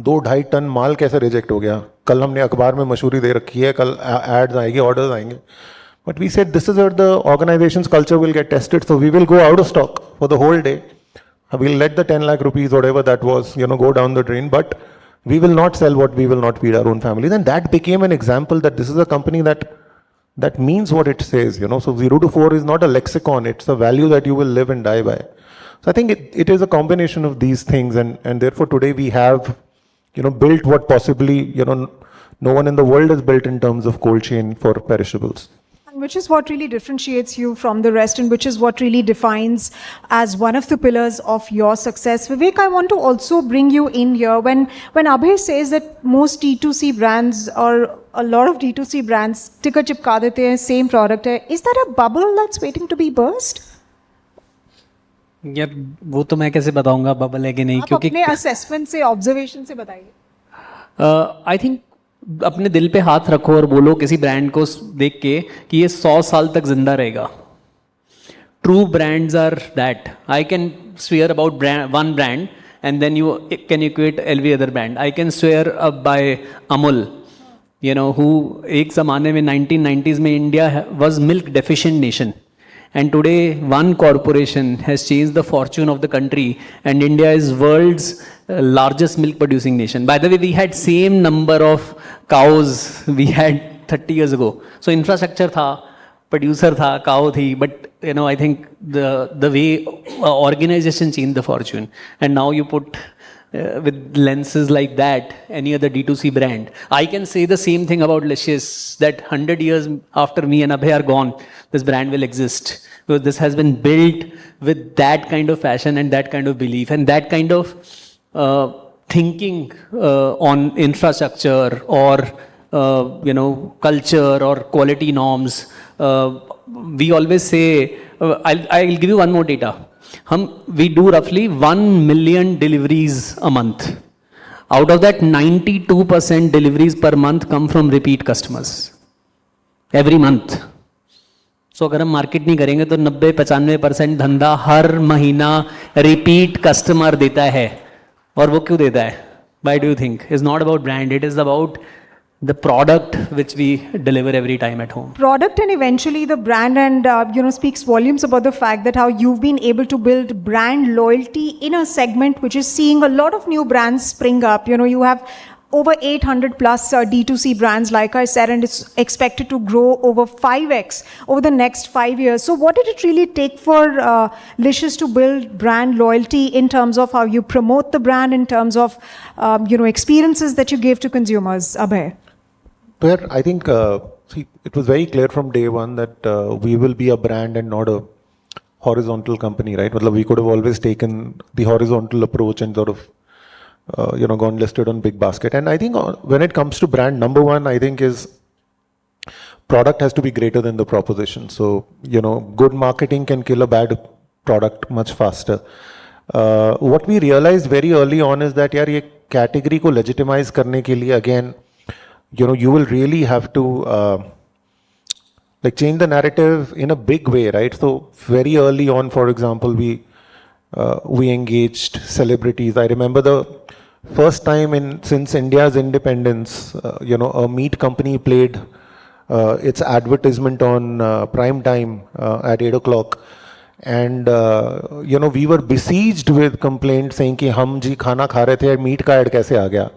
2-2.5 ton माल कैसे reject हो गया. कल हमने अखबार में मशहूरी दे रखी है, कल एड्स आएंगे, ऑर्डर्स आएंगे. But we said this is where the organization's culture will get tested. So we will go out of stock for the whole day. We'll let the 10 lakh rupees, whatever that was, go down the drain. But we will not sell what we will not feed our own families. And that became an example that this is a company that means what it says. So 0 to 4 is not a lexicon. It's a value that you will live and die by. So I think it is a combination of these things, and therefore today we have, built what possibly, no one in the world has built in terms of cold chain for perishables. And which is what really differentiates you from the rest, and which is what really defines as one of the pillars of your success. Vivek, I want to also bring you in here. When Abhay says that most D2C brands, or a lot of D2C brands, sticker chipka dete hain, same product hai, is that a bubble that's waiting to be burst? यार वो तो मैं कैसे बताऊंगा bubble है कि नहीं, क्योंकि अपने असेसमेंट से, ऑब्जर्वेशन से बताइए. आई थिंक अपने दिल पे हाथ रखो और बोलो किसी ब्रांड को देख के कि ये 100 साल तक जिंदा रहेगा. True brands are that. I can swear about one brand and then you can equate every other brand. I can swear by Amul, who एक ज़माने में 1990s में India was milk deficient nation. And today, one corporation has changed the fortune of the country, and India is world's largest milk producing nation. By the way, we had same number of cows we had 30 years ago. So infrastructure tha, producer tha, cow thi, but I think the way organization changed the fortune. And now you put with lenses like that, any other D2C brand. I can say the same thing about Licious, that 100 years after me and Abhay are gone, this brand will exist. Because this has been built with that kind of passion and that kind of belief and that kind of thinking on infrastructure or, culture or quality norms. We always say I'll give you one more data. We do roughly 1 million deliveries a month. Out of that, 92% deliveries per month come from repeat customers. Every month. So अगर हम market नहीं करेंगे तो 90-95% धंधा हर महीना repeat customer देता है. और वो क्यों देता है? Why do you think? It's not about brand. It is about the product which we deliver every time at home. Product and eventually the brand, and speaks volumes about the fact that how you've been able to build brand loyalty in a segment which is seeing a lot of new brands spring up. You have over 800 plus D2C brands, like I said, and it's expected to grow over 5x over the next 5 years. So what did it really take for Licious to build brand loyalty in terms of how you promote the brand, in terms of experiences that you give to consumers? Abhay? Where I think it was very clear from day one that we will be a brand and not a horizontal company, right? We could have always taken the horizontal approach and sort of gone listed on big basket. And I think when it comes to brand, number one, I think is product has to be greater than the proposition. So, good marketing can kill a bad product much faster. What we realized very early on is that yaar, ye category ko legitimize karne ke liye, again, you will really have to change the narrative in a big way, right? So very early on, for example, we engaged celebrities. I remember the first time since India's independence, a meat company played its advertisement on prime time at 8 o'clock. And, we were besieged with complaints saying कि हम जी खाना खा रहे थे, meat का ad कैसे आ गया?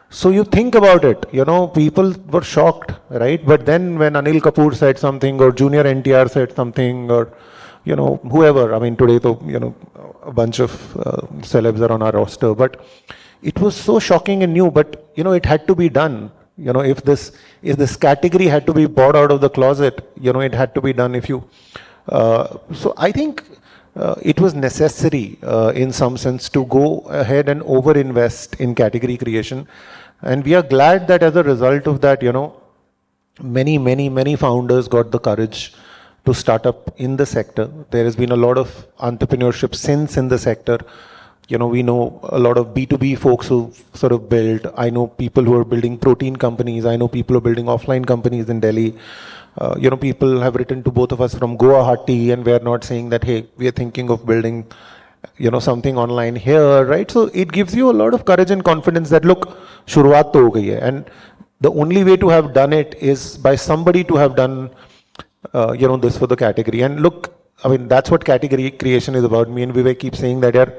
So you think about it, people were shocked, right? But then when Anil Kapoor said something, or Junior NTR said something, or, whoever, I mean, today, a bunch of celebs are on our roster, but it was so shocking and new, but, it had to be done. If this category had to be bought out of the closet, it had to be done. So I think it was necessary in some sense to go ahead and over-invest in category creation. And we are glad that as a result of that, many founders got the courage to start up in the sector. There has been a lot of entrepreneurship since in the sector. We know a lot of B2B folks who sort of built. I know people who are building protein companies. I know people who are building offline companies in Delhi. People have written to both of us from Guwahati, and we're not saying that, hey, we are thinking of building, something online here, right? So it gives you a lot of courage and confidence that, look, shuruaat to ho gayi hai. And the only way to have done it is by somebody to have done, this for the category. And look, I mean, that's what category creation is about. Me and Vivek keep saying that, yaar,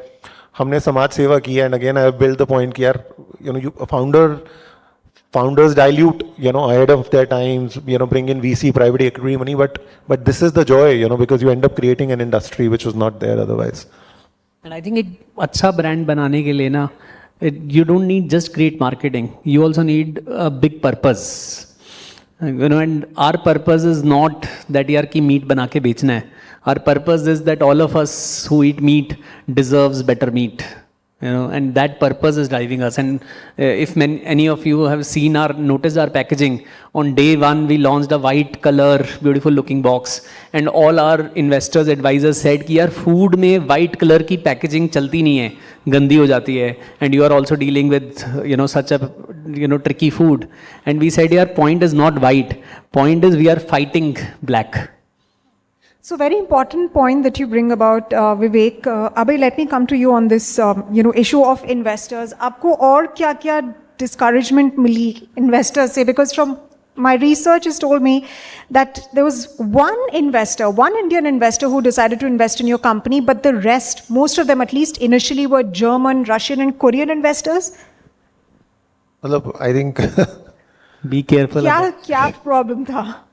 हमने समाज सेवा की है, and again I have built the point कि यार, founders dilute, ahead of their times, bring in VC, private equity money, but this is the joy, because you end up creating an industry which was not there otherwise. And I think एक अच्छा brand बनाने के लिए ना, you don't need just great marketing. You also need a big purpose. And our purpose is not that यार की meat बना के बेचना है. Our purpose is that all of us who eat meat deserves better meat. And that purpose is driving us. And if any of you have noticed our packaging, on day one we launched a white color, beautiful looking box, and all our investors, advisors said कि यार food में white color की packaging चलती नहीं है, गंदी हो जाती है, and you are also dealing with such a tricky food. And we said यार point is not white, point is we are fighting black. So very important point that you bring about, Vivek. Abhay, let me come to you on this, issue of investors. Aapko aur kya discouragement mili investors se? Because from my research has told me that there was one Indian investor who decided to invest in your company, but the rest, most of them at least initially, were German, Russian and Korean investors. I think... Be careful. Kya problem tha?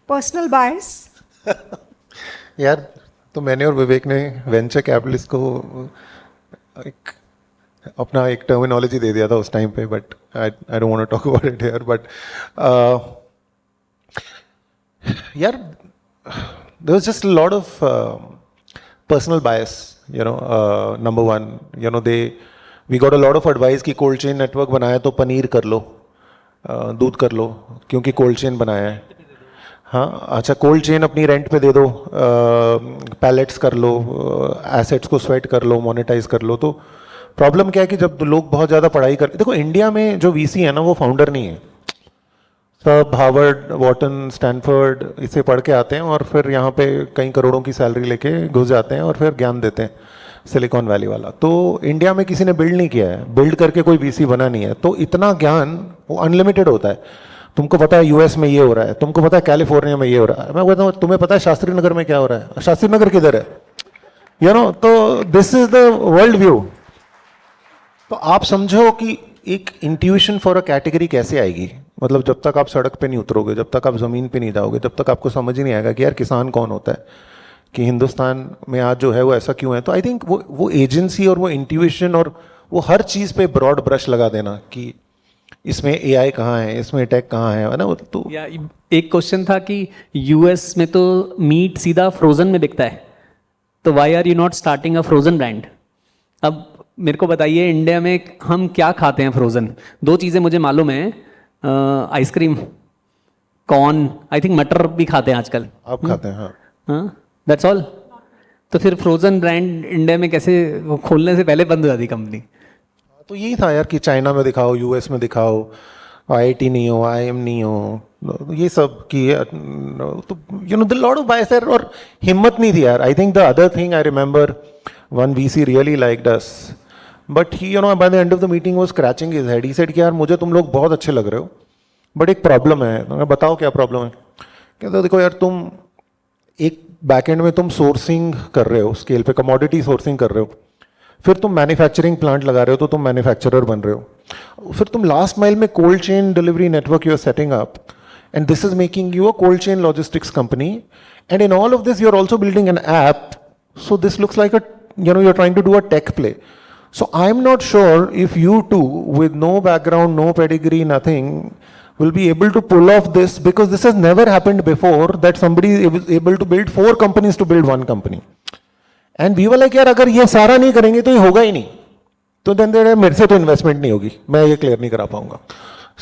Personal bias? यार, तो मैंने और विवेक ने venture capitalist को अपना एक terminology दे दिया था उस टाइम पे, but I don't want to talk about it here, but यार, there was just a lot of personal bias, number one, we got a lot of advice कि कोल्ड चेन नेटवर्क बनाया तो पनीर कर लो, दूध कर लो, क्योंकि कोल्ड चेन बनाया है. हाँ अच्छा कोल्ड चेन अपनी रेंट पे दे दो, पैलेट्स कर लो, एसेट्स को स्वेट कर लो, मोनेटाइज कर लो। तो प्रॉब्लम क्या है कि जब लोग बहुत ज़्यादा पढ़ाई कर, देखो इंडिया में जो वीसी है ना वो फाउंडर नहीं है, सब हार्वर्ड, वॉटन, स्टैनफोर्ड इसे पढ़ के आते हैं और फिर यहाँ पे कई करोड़ों की सैलरी लेके घुस जाते हैं और फिर ज्ञान देते हैं, सिलिकॉन वैली वाला। तो इंडिया में किसी ने बिल्ड नहीं किया है, बिल्ड करके कोई वीसी बना नहीं है, तो इतना ज्ञान वो अनलिमिटेड होता है। तुमको पता है यूएस में ये हो रहा है, तुमको पता है कैलिफोर्निया में ये हो रहा है, मैं कहता हूँ तुम्हें पता है शास्त्री नगर में क्या हो रहा है, शास्त्री नगर किधर है, यू नो। तो this is the world view. तो आप समझो कि एक इंट्यूशन फॉर अ कैटेगरी कैसे आएगी, मतलब जब तक आप सड़क पे नहीं उतरोगे, जब तक आप ज़मीन पे नहीं जाओगे, जब तक आपको समझ ही नहीं आएगा कि यार किसान कौन होता है, कि हिंदुस्तान में आज जो है वो ऐसा क्यों है। तो आई थिंक वो एजेंसी और वो इंट्यूशन और वो हर चीज़ पे ब्रॉड ब्रश लगा देना कि इसमें एआई कहाँ है, इसमें टेक कहाँ है ना। तो एक क्वेश्चन था कि यूएस में तो मीट सीधा फ्रोजन में बिकता है, तो why are you not starting a frozen brand. अब मेरे को बताइए इंडिया में हम क्या खाते हैं फ्रोजन, दो चीज़ें मुझे मालूम है, आइसक्रीम, कॉर्न, आई थिंक मटर भी खाते हैं आजकल। आप खाते हैं? हाँ, दैट्स ऑल। तो फिर फ्रोजन ब्रांड इंडिया में कैसे, खोलने से पहले बंद हो जाती कंपनी। तो यही था यार कि चाइना में दिखाओ, यूएस में दिखाओ, आईआईटी नहीं हो, आईएम नहीं हो, ये सब की तो you know the lot of बायस और हिम्मत नहीं थी यार। आई think the other thing I remember one VC really liked us, but he you know by the end of the meeting was scratching his head. He said कि यार मुझे तुम लोग बहुत अच्छे लग रहे हो, बट एक प्रॉब्लम है। तो मैं बताओ क्या प्रॉब्लम है। कहते देखो यार तुम एक बैकएंड में तुम सोर्सिंग कर रहे हो, स्केल पे कमोडिटी सोर्सिंग कर रहे हो, फिर तुम मैन्युफैक्चरिंग प्लांट लगा रहे हो तो तुम मैन्युफैक्चरर बन रहे हो, फिर तुम लास्ट माइल में cold chain delivery network you are setting up and this is making you a cold chain logistics company and in all of this you are also building an app. So this looks like a you know you are trying to do a tech play. So I'm not sure if you two, with no background, no pedigree, nothing, will be able to pull off this, because this has never happened before that somebody is able to build 4 companies to build 1 company. And we were like, यार अगर ये सारा नहीं करेंगे तो ये होगा ही नहीं, तो then मेरे से तो इन्वेस्टमेंट नहीं होगी, मैं ये क्लियर नहीं करा पाऊंगा।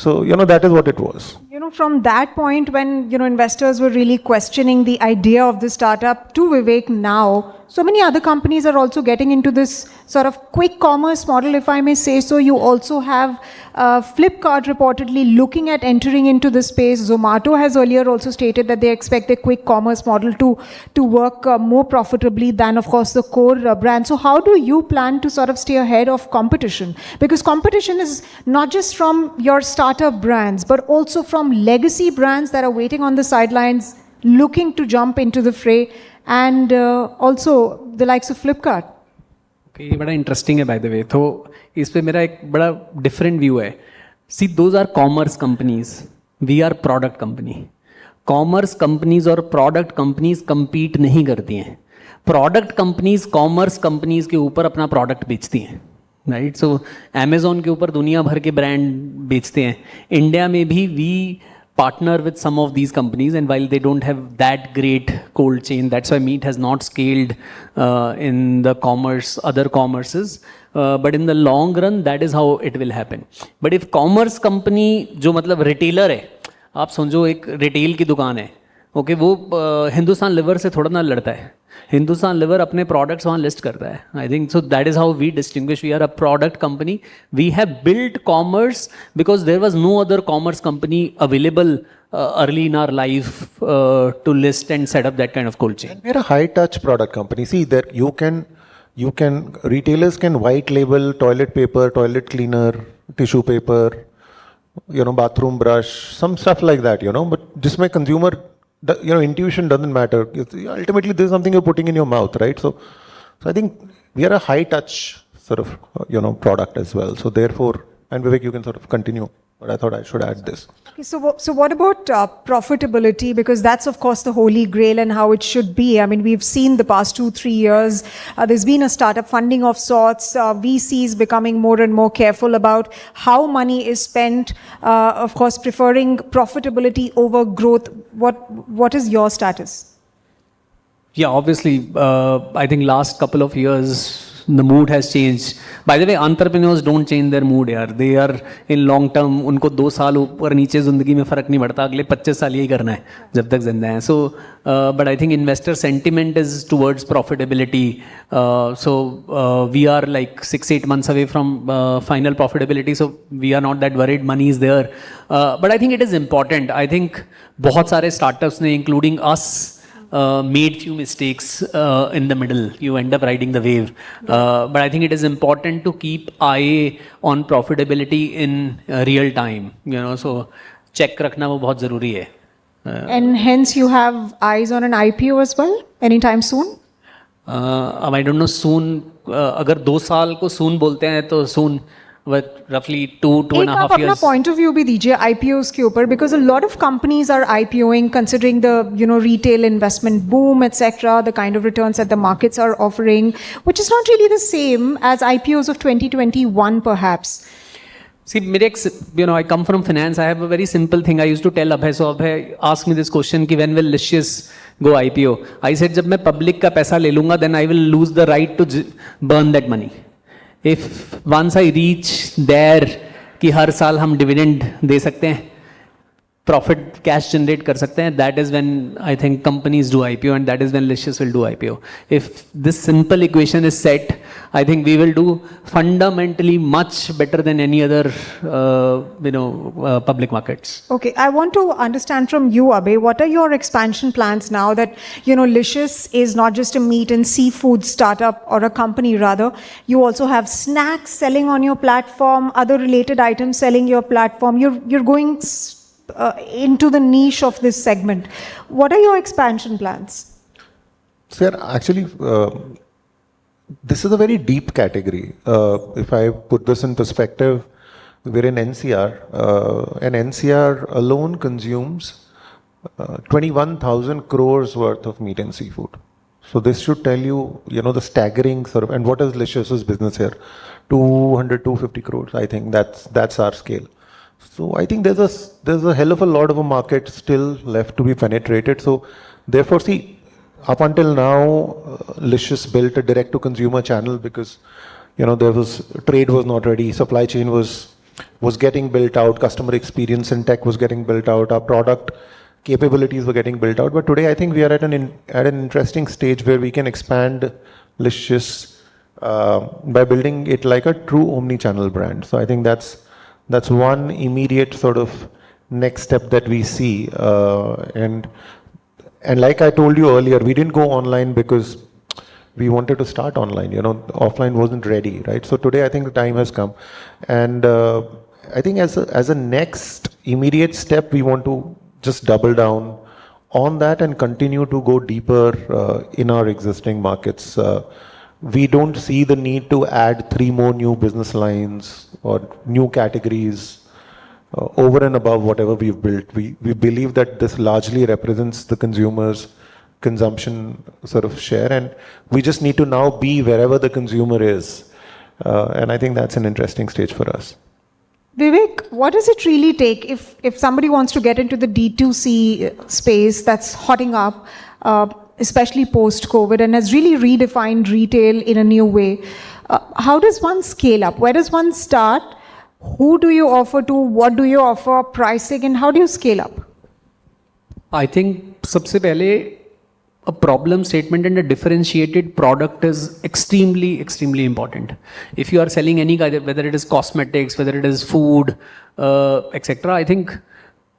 So you know that is what it was. You know, from that point when investors were really questioning the idea of the startup to Vivek now, so many other companies are also getting into this sort of quick commerce model, if I may say so. You also have Flipkart reportedly looking at entering into this space. Zomato has earlier also stated that they expect the quick commerce model to work more profitably than, of course, the core brand. So how do you plan to sort of stay ahead of competition? Because competition is not just from your startup brands, but also from legacy brands that are waiting on the sidelines, looking to jump into the fray, and also the likes of Flipkart. Okay, ये बड़ा interesting है by the way. तो इस पे मेरा एक बड़ा different view है। See those are commerce companies, we are product company. Commerce companies और प्रोडक्ट कंपनीज compete नहीं करती हैं। प्रोडक्ट कंपनीज कॉमर्स कंपनीज के ऊपर अपना प्रोडक्ट बेचती हैं, राइट। सो अमेजोन के ऊपर दुनिया भर के ब्रांड बेचते हैं। इंडिया में भी we partner with some of these companies, and while they don't have that great cold chain, that's why meat has not scaled in the other commerces, but in the long run that is how it will happen. But if commerce company जो मतलब retailer है, आप समझो एक retail की दुकान है, okay, वो हिंदुस्तान लिवर से थोड़ा ना लड़ता है। हिंदुस्तान लिवर अपने प्रोडक्ट्स वहाँ लिस्ट करता है। I think so that is how we distinguish, we are a product company. We have built commerce because there was no other commerce company available early in our life to list and set up that kind of cold chain. We're a high touch product company. See that you can retailers can white label toilet paper, toilet cleaner, tissue paper, you know, bathroom brush, some stuff like that, you know, but जिसमें consumer intuition doesn't matter. Ultimately this is something you're putting in your mouth, right? So I think we are a high touch sort of product as well. So therefore, and Vivek, you can sort of continue. But I thought I should add this. Okay, so what about profitability? Because that's, of course, the holy grail and how it should be. I mean, we've seen the past 2-3 years, there's been a startup funding of sorts, VCs becoming more and more careful about how money is spent, of course, preferring profitability over growth. What is your status? Yeah, obviously, I think last couple of years, the mood has changed. By the way, entrepreneurs don't change their mood यार. They are in long term. उनको 2 साल ऊपर नीचे ज़िंदगी में फ़र्क नहीं पड़ता. अगले 25 साल यही करना है जब तक जिंदा हैं. So, but I think investor sentiment is towards profitability. We are like 6-8 months away from final profitability. So we are not that worried. Money is there. But I think it is important. I think बहुत सारे startups ने, including us, made few mistakes in the middle. You end up riding the wave. But I think it is important to keep eye on profitability in real time. So check रखना वो बहुत ज़रूरी है. And hence you have eyes on an IPO as well, anytime soon? I don't know soon. अगर 2 साल को soon बोलते हैं तो soon. But roughly 2.5 आप अपना years. point of view भी दीजिए IPOs के ऊपर, because a lot of companies are IPOing considering the retail investment boom, etc., the kind of returns that the markets are offering, which is not really the same as IPOs of 2021 perhaps. See, I come from finance. I have a very simple thing. I used to tell Abhay. So Abhay asked me this question: कि when will Licious go IPO? I said, जब मैं public का पैसा ले लूँगा, then I will lose the right to burn that money. If once I reach there कि हर साल हम dividend दे सकते हैं, profit cash generate कर सकते हैं, that is when I think companies do IPO, and that is when Licious will do IPO. If this simple equation is set, I think we will do fundamentally much better than any other public markets. Okay, I want to understand from you, Abhay, what are your expansion plans now that Licious is not just a meat and seafood startup, or a company rather. You also have snacks selling on your platform, other related items selling your platform. You're going into the niche of this segment. What are your expansion plans? Sir, actually, this is a very deep category. If I put this in perspective, we're in NCR, and NCR alone consumes 21,000 crores worth of meat and seafood. So this should tell you, the staggering sort of, and what is Licious's business here? 250 crores. I think that's our scale. So I think there's a hell of a lot of a market still left to be penetrated. So therefore, see, up until now, Licious built a direct-to-consumer channel because, trade was not ready, supply chain was getting built out, customer experience and tech was getting built out, our product capabilities were getting built out. But today, I think we are at an interesting stage where we can expand Licious by building it like a true omni-channel brand. So I think that's one immediate sort of next step that we see. And like I told you earlier, we didn't go online because we wanted to start online. Offline wasn't ready, right? So today I think the time has come. And I think as a next immediate step, we want to just double down on that and continue to go deeper in our existing markets. We don't see the need to add 3 more new business lines or new categories over and above whatever we've built. We believe that this largely represents the consumer's consumption sort of share, and we just need to now be wherever the consumer is. And I think that's an interesting stage for us. Vivek, what does it really take if somebody wants to get into the D2C space that's hotting up, especially post-COVID, and has really redefined retail in a new way? How does one scale up? Where does one start? Who do you offer to? What do you offer? Pricing, and how do you scale up? I think सबसे पहले a problem statement and a differentiated product is extremely, extremely important. If you are selling any kind of, whether it is cosmetics, whether it is food, etc., I think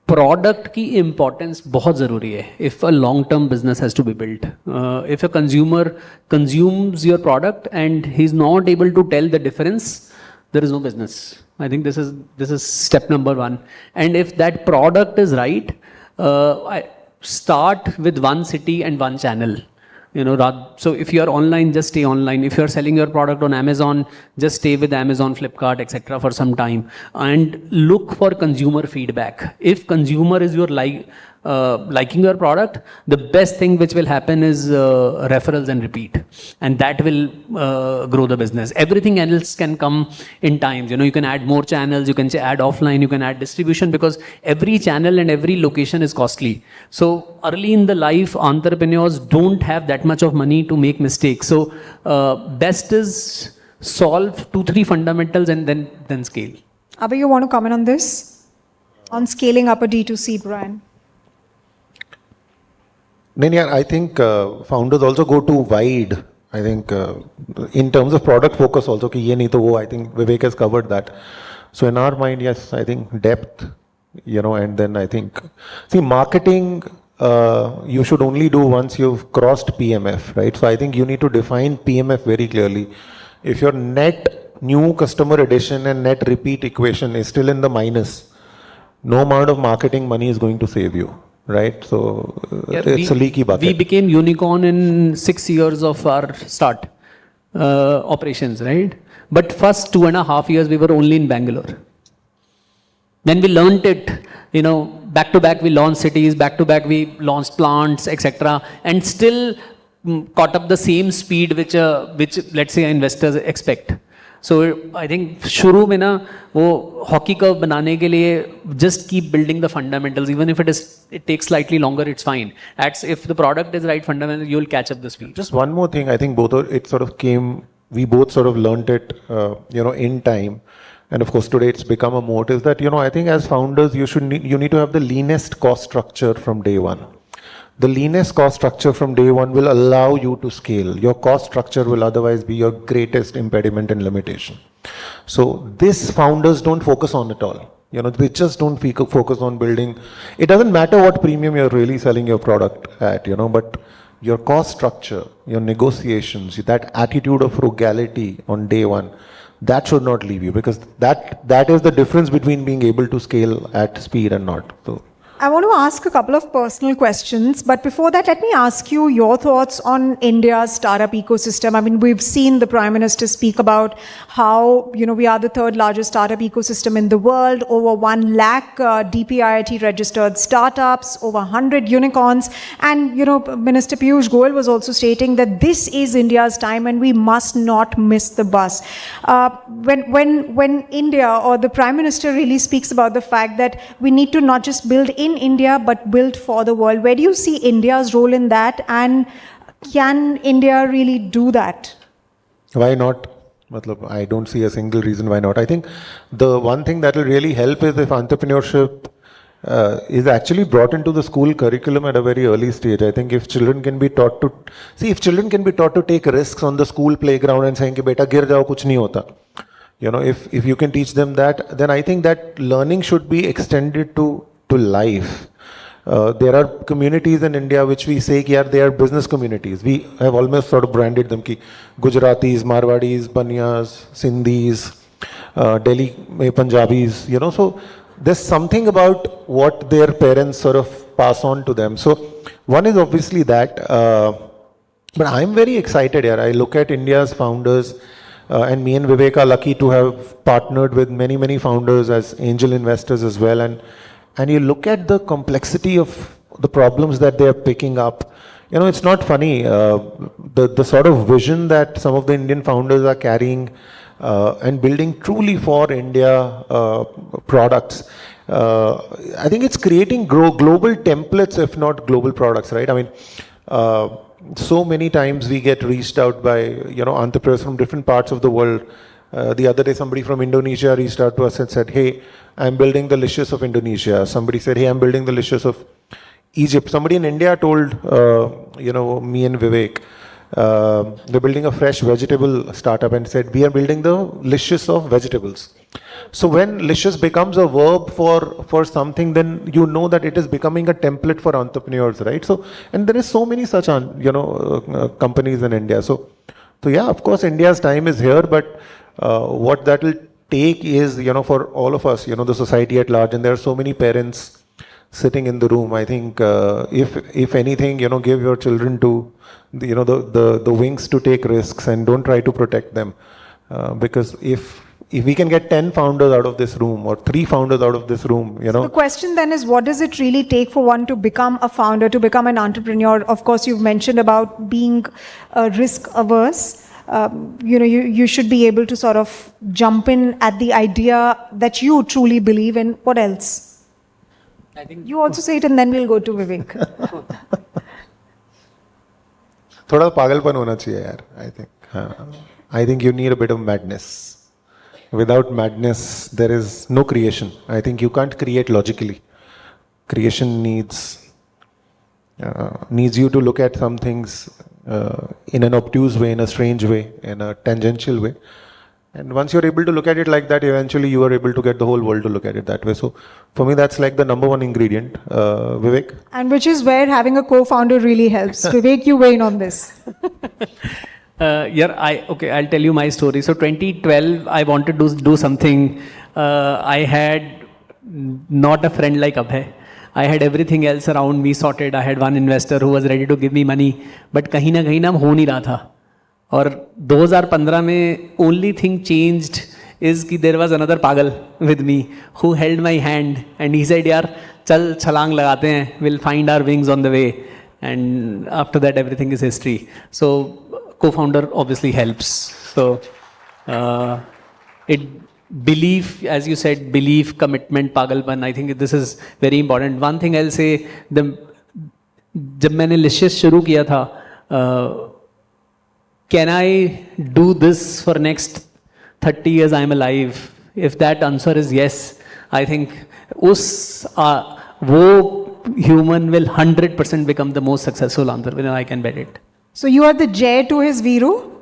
product की importance बहुत ज़रूरी है. If a long-term business has to be built, if a consumer consumes your product and he's not able to tell the difference, there is no business. I think this is step number 1. And if that product is right, I start with one city and one channel. So if you are online, just stay online. If you are selling your product on Amazon, just stay with Amazon, Flipkart, etc. for some time and look for consumer feedback. If consumer is your liking your product, the best thing which will happen is referrals and repeat. And that will grow the business. Everything else can come in times. You can add more channels, you can add offline, you can add distribution, because every channel and every location is costly. So early in the life, entrepreneurs don't have that much of money to make mistakes. So best is solve 2-3 fundamentals and then scale. Abhay, you want to comment on this? On scaling up a D2C brand? I think founders also go too wide. I think in terms of product focus also, ki ye nahi to wo, I think Vivek has covered that. So in our mind, yes, I think depth, and then I think, see, marketing, you should only do once you've crossed PMF, right? So I think you need to define PMF very clearly. If your net new customer addition and net repeat equation is still in the minus, no amount of marketing money is going to save you. Right, so it's a leaky bucket. We became unicorn in 6 years of our start operations, right? But first 2.5 years we were only in Bangalore. Then we learned it, back to back we launched cities, back to back we launched plants, etc. And still caught up the same speed which let's say investors expect. So I think शुरू में ना वो hockey curve बनाने के लिए just keep building the fundamentals. Even if it takes slightly longer, it's fine. If the product is right fundamental, you'll catch up the speed. Just one more thing. I think we both sort of learned it, in time. And of course, today it's become a moat is that, I think as founders, you need to have the leanest cost structure from day one. The leanest cost structure from day one will allow you to scale. Your cost structure will otherwise be your greatest impediment and limitation. So this founders don't focus on at all. They just don't focus on building. It doesn't matter what premium you're really selling your product at, but your cost structure, your negotiations, that attitude of frugality on day one, that should not leave you, because that is the difference between being able to scale at speed and not. So I want to ask a couple of personal questions, but before that, let me ask you your thoughts on India's startup ecosystem. I mean, we've seen the Prime Minister speak about how, we are the third largest startup ecosystem in the world, over 1 lakh DPIIT registered startups, over 100 unicorns. And, Minister Piyush Goyal was also stating that this is India's time and we must not miss the bus. When India or the Prime Minister really speaks about the fact that we need to not just build in India, but built for the world. Where do you see India's role in that? And can India really do that? Why not? I don't see a single reason why not. I think the one thing that will really help is if entrepreneurship is actually brought into the school curriculum at a very early stage. I think if children can be taught to take risks on the school playground and saying, beta gir jao, kuch nahi hota. If you can teach them that, then I think that learning should be extended to life. There are communities in India which we say they are business communities. We have almost sort of branded them ki Gujaratis, Marwadis, Banyas, Sindhis, Delhi Punjabis, so there's something about what their parents sort of pass on to them. So one is obviously that, but I'm very excited here. I look at India's founders, and me and Vivek are lucky to have partnered with many, many founders as angel investors as well. And you look at the complexity of the problems that they are picking up. It's not funny. The sort of vision that some of the Indian founders are carrying and building truly for India products. I think it's creating global templates, if not global products, right? I mean, so many times we get reached out by, entrepreneurs from different parts of the world. The other day, somebody from Indonesia reached out to us and said, hey, I'm building the Licious of Indonesia. Somebody said, hey, I'm building the Licious of Egypt. Somebody in India told, me and Vivek, they're building a fresh vegetable startup and said, we are building the Licious of vegetables. So when Licious becomes a verb for something, then you know that it is becoming a template for entrepreneurs, right? So, and there is so many such, companies in India. So yeah, of course, India's time is here, but what that will take is, for all of us, the society at large, and there are so many parents sitting in the room. I think if anything, give your children to, the wings to take risks and don't try to protect them. Because if we can get 10 founders out of this room or 3 founders out of this room, you know. The question then is, what does it really take for one to become a founder, to become an entrepreneur? Of course, you've mentioned about being risk averse. You should be able to sort of jump in at the idea that you truly believe in. What else? I think you also say it, and then we'll go to Vivek. थोड़ा पागलपन होना चाहिए यार, I think. I think you need a bit of madness. Without madness, there is no creation. I think you can't create logically. Creation needs you to look at some things in an obtuse way, in a strange way, in a tangential way. And once you're able to look at it like that, eventually you are able to get the whole world to look at it that way. So for me, that's like the number one ingredient. Vivek? And which is where having a co-founder really helps. Vivek, you weigh in on this. I'll tell you my story. So 2012, I wanted to do something. I had not a friend like Abhay. I had everything else around me sorted. I had one investor who was ready to give me money, but कहीं ना हो नहीं रहा था. और 2015 में only thing changed is कि there was another पागल with me who held my hand and he said, यार चल छलांग लगाते हैं, we'll find our wings on the way. And after that, everything is history. So co-founder obviously helps. So belief, as you said, belief, commitment, pagalpan, I think this is very important. One thing I'll say, जब मैंने Licious शुरू किया था, can I do this for next 30 years I'm alive? If that answer is yes, I think वो human will 100% become the most successful entrepreneur. I can bet it. So you are the Jay to his Viru?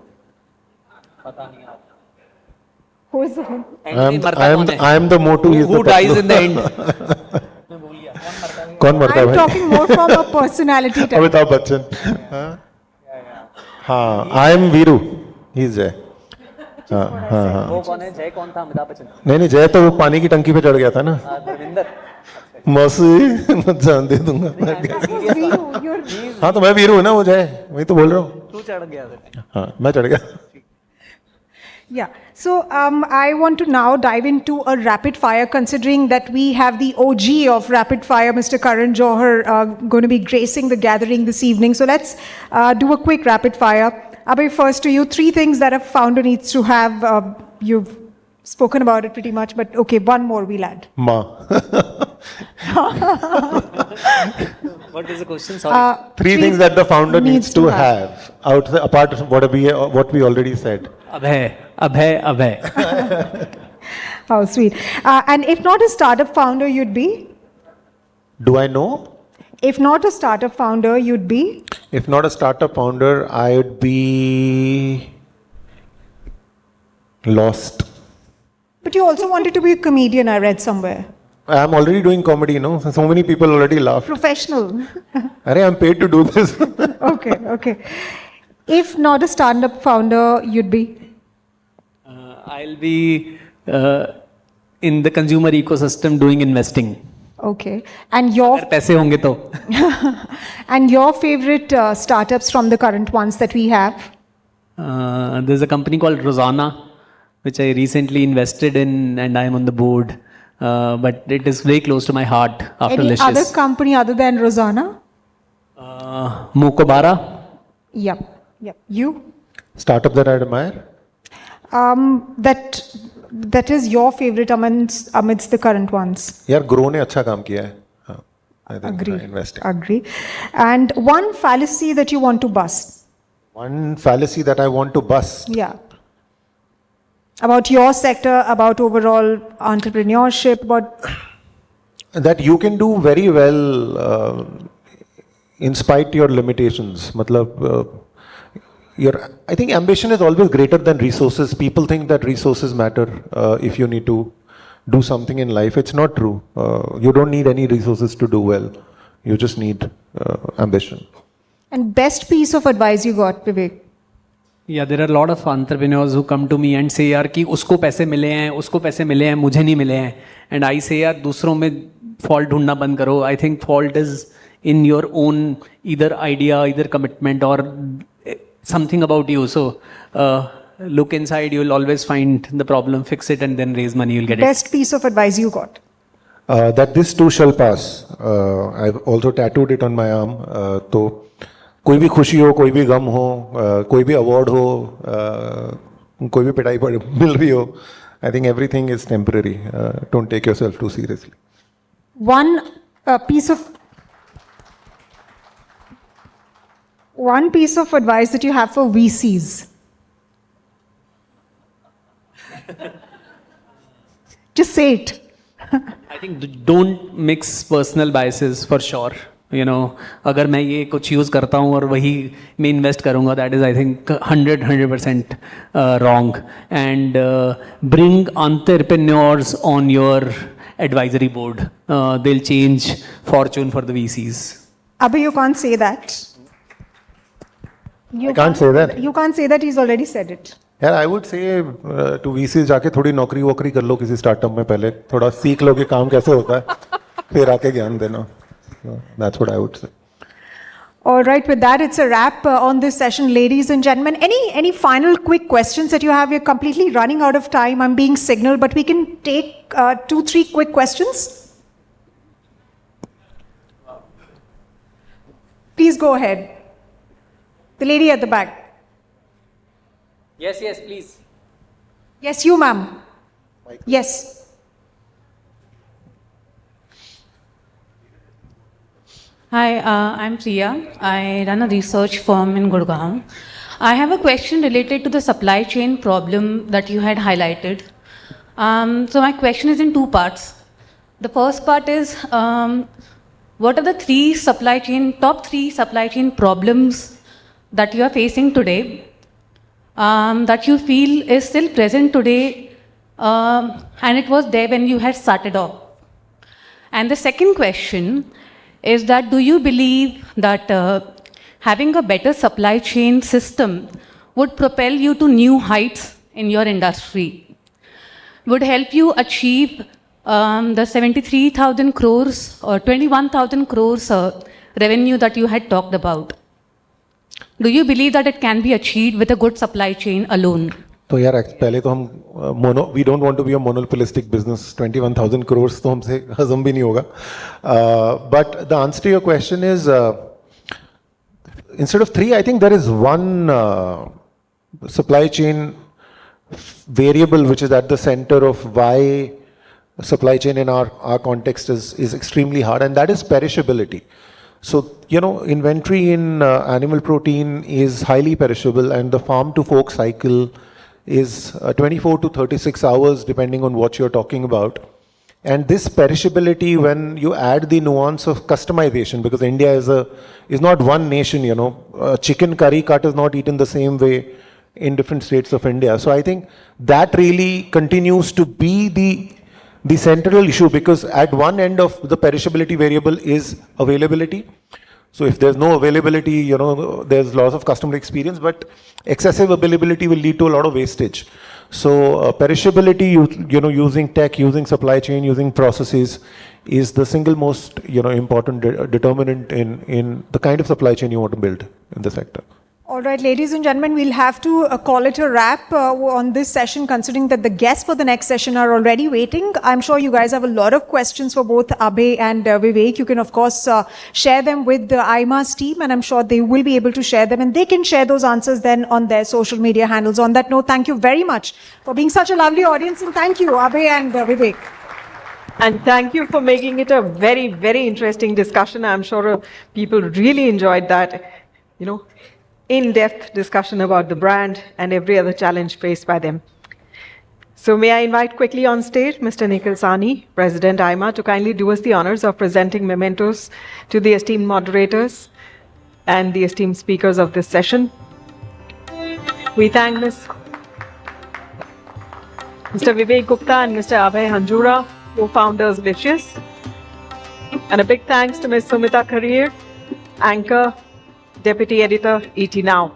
Who is the one? I am the Motu. Who dies in the end? कौन मरता है भाई? I'm talking more from a personality type. Amitabh Bachchan. हाँ, I am Viru. He is Jay. हाँ. वो कौन है? जय कौन था? अमिताभ बच्चन. नहीं जय तो वो पानी की टंकी पे चढ़ गया था ना. मौसी मैं जान दे दूंगा. हाँ तो मैं वीरू हूँ ना, वो जय, वही तो बोल रहा हूँ. तू चढ़ गया था. हाँ मैं चढ़ गया. Yeah, so I want to now dive into a rapid fire, considering that we have the OG of rapid fire, Mr. Karan Johar, going to be gracing the gathering this evening. So let's do a quick rapid fire. Abhay, first to you, 3 things that a founder needs to have. You've spoken about it pretty much, but okay, one more we'll add. Ma. What is the question? Sorry. 3 things that the founder needs to have, apart from what we already said. Abhay. How sweet. And if not a startup founder, you'd be? Do I know? If not a startup founder, you'd be? If not a startup founder, I would be lost. But you also wanted to be a comedian, I read somewhere. I'm already doing comedy, so many people already laugh. Professional. I'm paid to do this. Okay. If not a startup founder, you'd be? I'll be in the consumer ecosystem doing investing. Okay. And your पैसे होंगे तो. And your favorite startups from the current ones that we have? There's a company called Rachana, which I recently invested in, and I'm on the board. But it is very close to my heart after Any Licious. other company other than Rachana? Mokobara. Yep. You? Startup that I admire? That is your favorite amidst the current ones. यार grow ने अच्छा काम किया है. I think investing. Agree. And one fallacy that you want to bust. One fallacy that I want to bust. Yeah. About your sector, about overall entrepreneurship, about that you can do very well in spite your limitations. I think ambition is always greater than resources. People think that resources matter if you need to do something in life. It's not true. You don't need any resources to do well. You just need ambition. And best piece of advice you got, Vivek? Yeah, there are a lot of entrepreneurs who come to me and say, यार कि उसको पैसे मिले हैं, मुझे नहीं मिले हैं. And I say, यार दूसरों में fault ढूंढना बंद करो. I think fault is in your own either idea, either commitment or something about you. So look inside, you'll always find the problem, fix it, and then raise money, you'll get it. Best piece of advice you got? That this too shall pass. I've also tattooed it on my arm. तो कोई भी खुशी हो, कोई भी गम हो, कोई भी award हो, कोई भी पिटाई मिल रही हो, I think everything is temporary. Don't take yourself too seriously. One piece of advice that you have for VCs. Just say it. I think don't mix personal biases for sure. You know, अगर मैं ये कुछ use करता हूँ और वही मैं invest करूँगा, that is I think 100% wrong. And bring entrepreneurs on your advisory board. They'll change fortune for the VCs. Abhay, you can't say that. I can't say that. You can't say that. He's already said it. यार I would say to VCs जाके थोड़ी नौकरी वोकरी कर लो किसी startup में, पहले थोड़ा सीख लो कि काम कैसे होता है, फिर आके ज्ञान देना. That's what I would say. All right, with that, it's a wrap on this session, ladies and gentlemen. Any final quick questions that you have? We're completely running out of time. I'm being signaled, but we can take 2-3 quick questions. Please go ahead. The lady at the back. Yes, please. Yes, you, ma'am. Yes. Hi, I'm Priya. I run a research firm in Gurgaon. I have a question related to the supply chain problem that you had highlighted. So my question is in 2 parts. The first part is, what are the top 3 supply chain problems that you are facing today that you feel is still present today and it was there when you had started off? And the second question is that do you believe that having a better supply chain system would propel you to new heights in your industry, would help you achieve the 73,000 crores or 21,000 crores revenue that you had talked about? Do you believe that it can be achieved with a good supply chain alone? तो यार पहले तो हम we don't want to be a monopolistic business. 21,000 crores तो हमसे हजम भी नहीं होगा. But the answer to your question is, instead of 3, I think there is one supply chain variable which is at the center of why supply chain in our context is extremely hard, and that is perishability. So, inventory in animal protein is highly perishable, and the farm to fork cycle is 24 to 36 hours depending on what you're talking about. And this perishability, when you add the nuance of customization, because India is not one nation, chicken curry cut is not eaten the same way in different states of India. So I think that really continues to be the central issue, because at one end of the perishability variable is availability. So if there's no availability, there's loss of customer experience, but excessive availability will lead to a lot of wastage. So perishability, using tech, using supply chain, using processes is the single most, important determinant in the kind of supply chain you want to build in the sector. All right, ladies and gentlemen, we'll have to call it a wrap on this session, considering that the guests for the next session are already waiting. I'm sure you guys have a lot of questions for both Abhay and Vivek. You can, of course, share them with the AIMA's team, and I'm sure they will be able to share them, and they can share those answers then on their social media handles. On that note, thank you very much for being such a lovely audience, and thank you, Abhay and Vivek. And thank you for making it a very, very interesting discussion. I'm sure people really enjoyed that, in-depth discussion about the brand and every other challenge faced by them. So may I invite quickly on stage Mr. Nikhil Sawhney, President AIMA, to kindly do us the honors of presenting mementos to the esteemed moderators and the esteemed speakers of this session. We thank Mr. Vivek Gupta and Mr. Abhay Hanjura, co-founders Licious. And a big thanks to Ms. Sumita Karir, Ankur, Deputy Editor, ET Now.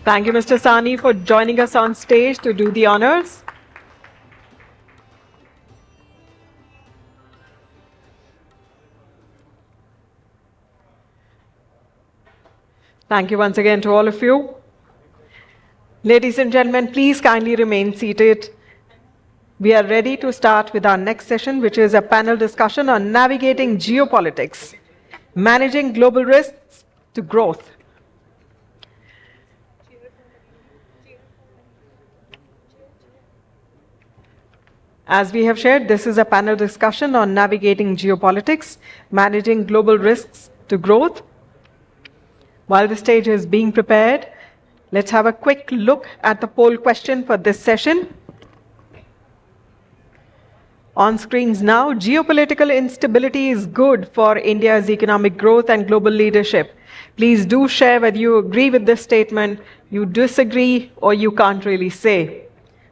Thank you, Mr. Sawhney, for joining us on stage to do the honors. Thank you once again to all of you. Ladies and gentlemen, please kindly remain seated. We are ready to start with our next session, which is a panel discussion on navigating geopolitics, managing global risks to growth. As we have shared, this is a panel discussion on navigating geopolitics, managing global risks to growth. While the stage is being prepared, let's have a quick look at the poll question for this session. On screens now, geopolitical instability is good for India's economic growth and global leadership. Please do share whether you agree with this statement, you disagree, or you can't really say.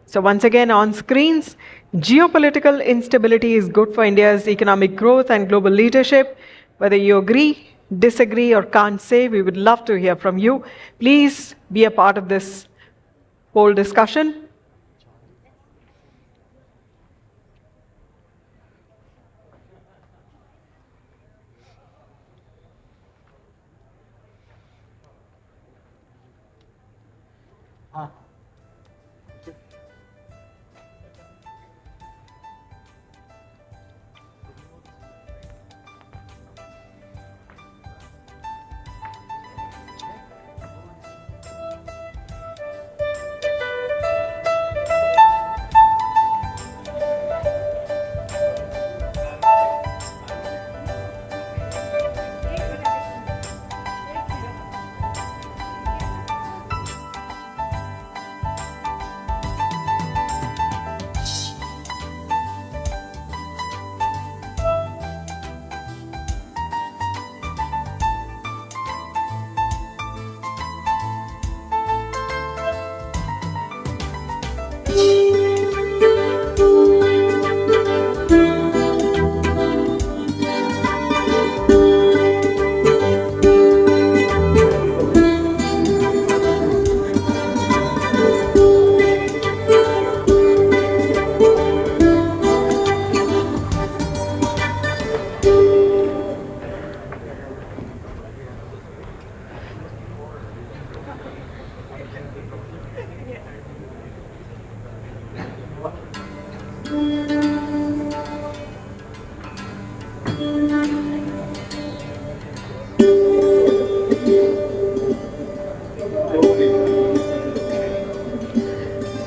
So once again, on screens, geopolitical instability is good for India's economic growth and global leadership. Whether you agree, disagree, or can't say, we would love to hear from you. Please be a part of this poll discussion.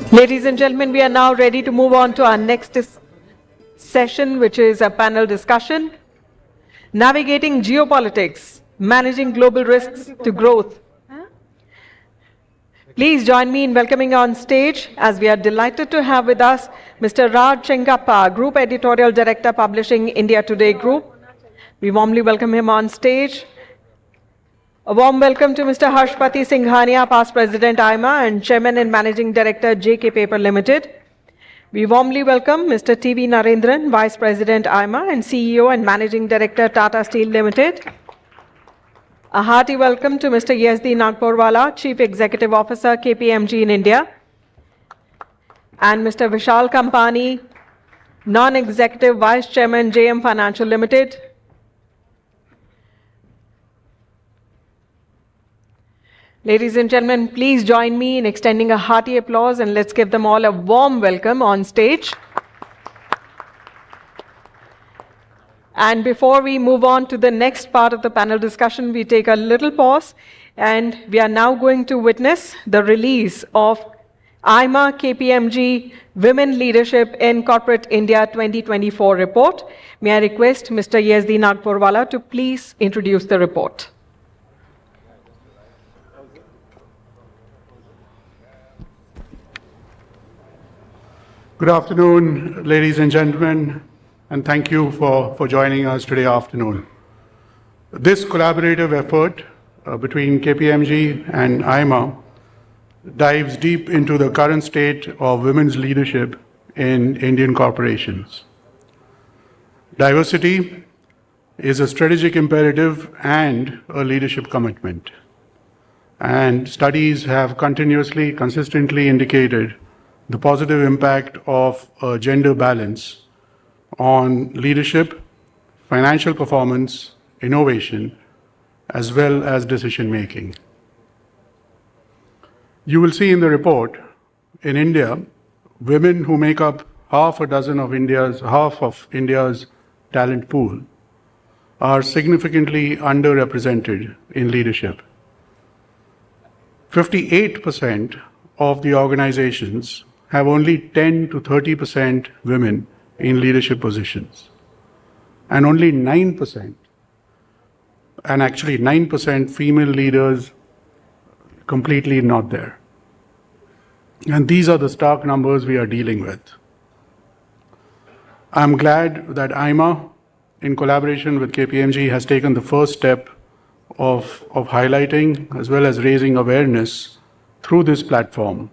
Ladies and gentlemen, we are now ready to move on to our next session, which is a panel discussion, navigating geopolitics, managing global risks to growth. Please join me in welcoming on stage, as we are delighted to have with us Mr. Raj Chengappa, Group Editorial Director, Publishing India Today Group. We warmly welcome him on stage. A warm welcome to Mr. Harshpati Singhania, Past President AIMA and Chairman and Managing Director, JK Paper Limited. We warmly welcome Mr. TV Narendran, Vice President AIMA and CEO and Managing Director, Tata Steel Limited. A hearty welcome to Mr. Yezdi Nagpurwala, Chief Executive Officer, KPMG in India. And Mr. Vishal Kampani, Non-Executive Vice Chairman, JM Financial Limited. Ladies and gentlemen, please join me in extending a hearty applause and let's give them all a warm welcome on stage. And before we move on to the next part of the panel discussion, we take a little pause and we are now going to witness the release of AIMA KPMG Women Leadership in Corporate India 2024 report. May I request Mr. Yezdi Nagpurwala to please introduce the report. Good afternoon, ladies and gentlemen, and thank you for joining us today afternoon. This collaborative effort between KPMG and AIMA dives deep into the current state of women's leadership in Indian corporations. Diversity is a strategic imperative and a leadership commitment. And studies have consistently indicated the positive impact of a gender balance on leadership, financial performance, innovation, as well as decision making. You will see in the report, in India, women who make up half of India's talent pool are significantly underrepresented in leadership. 58% of the organizations have only 10 to 30% women in leadership positions, and only 9%, and actually 9% female leaders completely not there. And these are the stark numbers we are dealing with. I'm glad that AIMA, in collaboration with KPMG, has taken the first step of highlighting as well as raising awareness through this platform.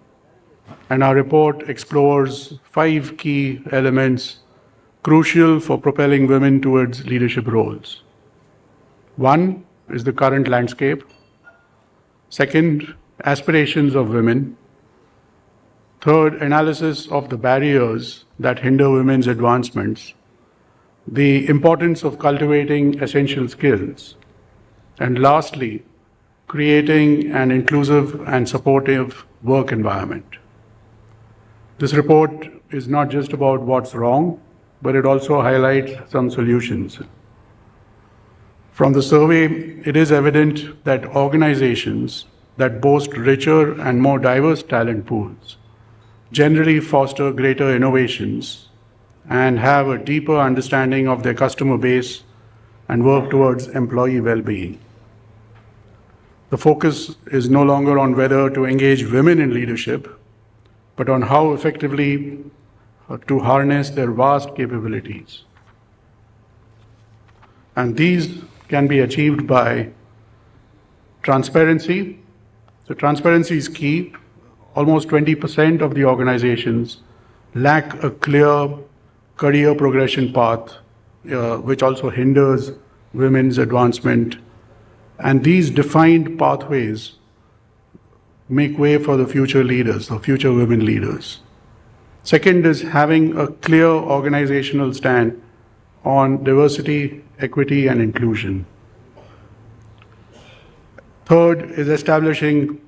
And our report explores 5 key elements crucial for propelling women towards leadership roles. 1 is the current landscape. 2, aspirations of women. 3, analysis of the barriers that hinder women's advancements. The importance of cultivating essential skills. And lastly, creating an inclusive and supportive work environment. This report is not just about what's wrong, but it also highlights some solutions. From the survey, it is evident that organizations that boast richer and more diverse talent pools generally foster greater innovations and have a deeper understanding of their customer base and work towards employee well-being. The focus is no longer on whether to engage women in leadership, but on how effectively to harness their vast capabilities. And these can be achieved by transparency. So transparency is key. Almost 20% of the organizations lack a clear career progression path, which also hinders women's advancement. And these defined pathways make way for the future leaders, the future women leaders. Second is having a clear organizational stand on diversity, equity, and inclusion. Third is establishing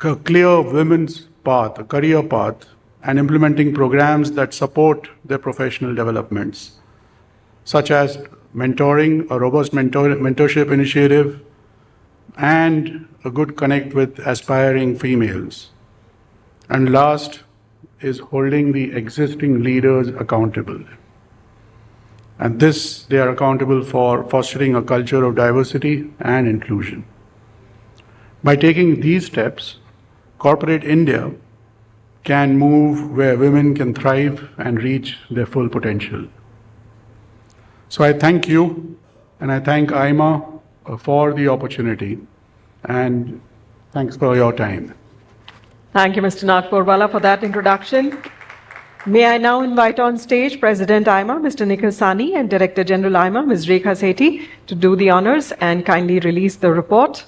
a clear women's path, a career path, and implementing programs that support their professional developments, such as mentoring, a robust mentorship initiative, and a good connect with aspiring females. And last is holding the existing leaders accountable. And this, they are accountable for fostering a culture of diversity and inclusion. By taking these steps, corporate India can move where women can thrive and reach their full potential. So I thank you, and I thank AIMA for the opportunity, and thanks for your time. Thank you, Mr. Nagpurwala, for that introduction. May I now invite on stage President AIMA, Mr. Nikhil Sawhney, and Director General AIMA, Ms. Rekha Sethi, to do the honors and kindly release the report.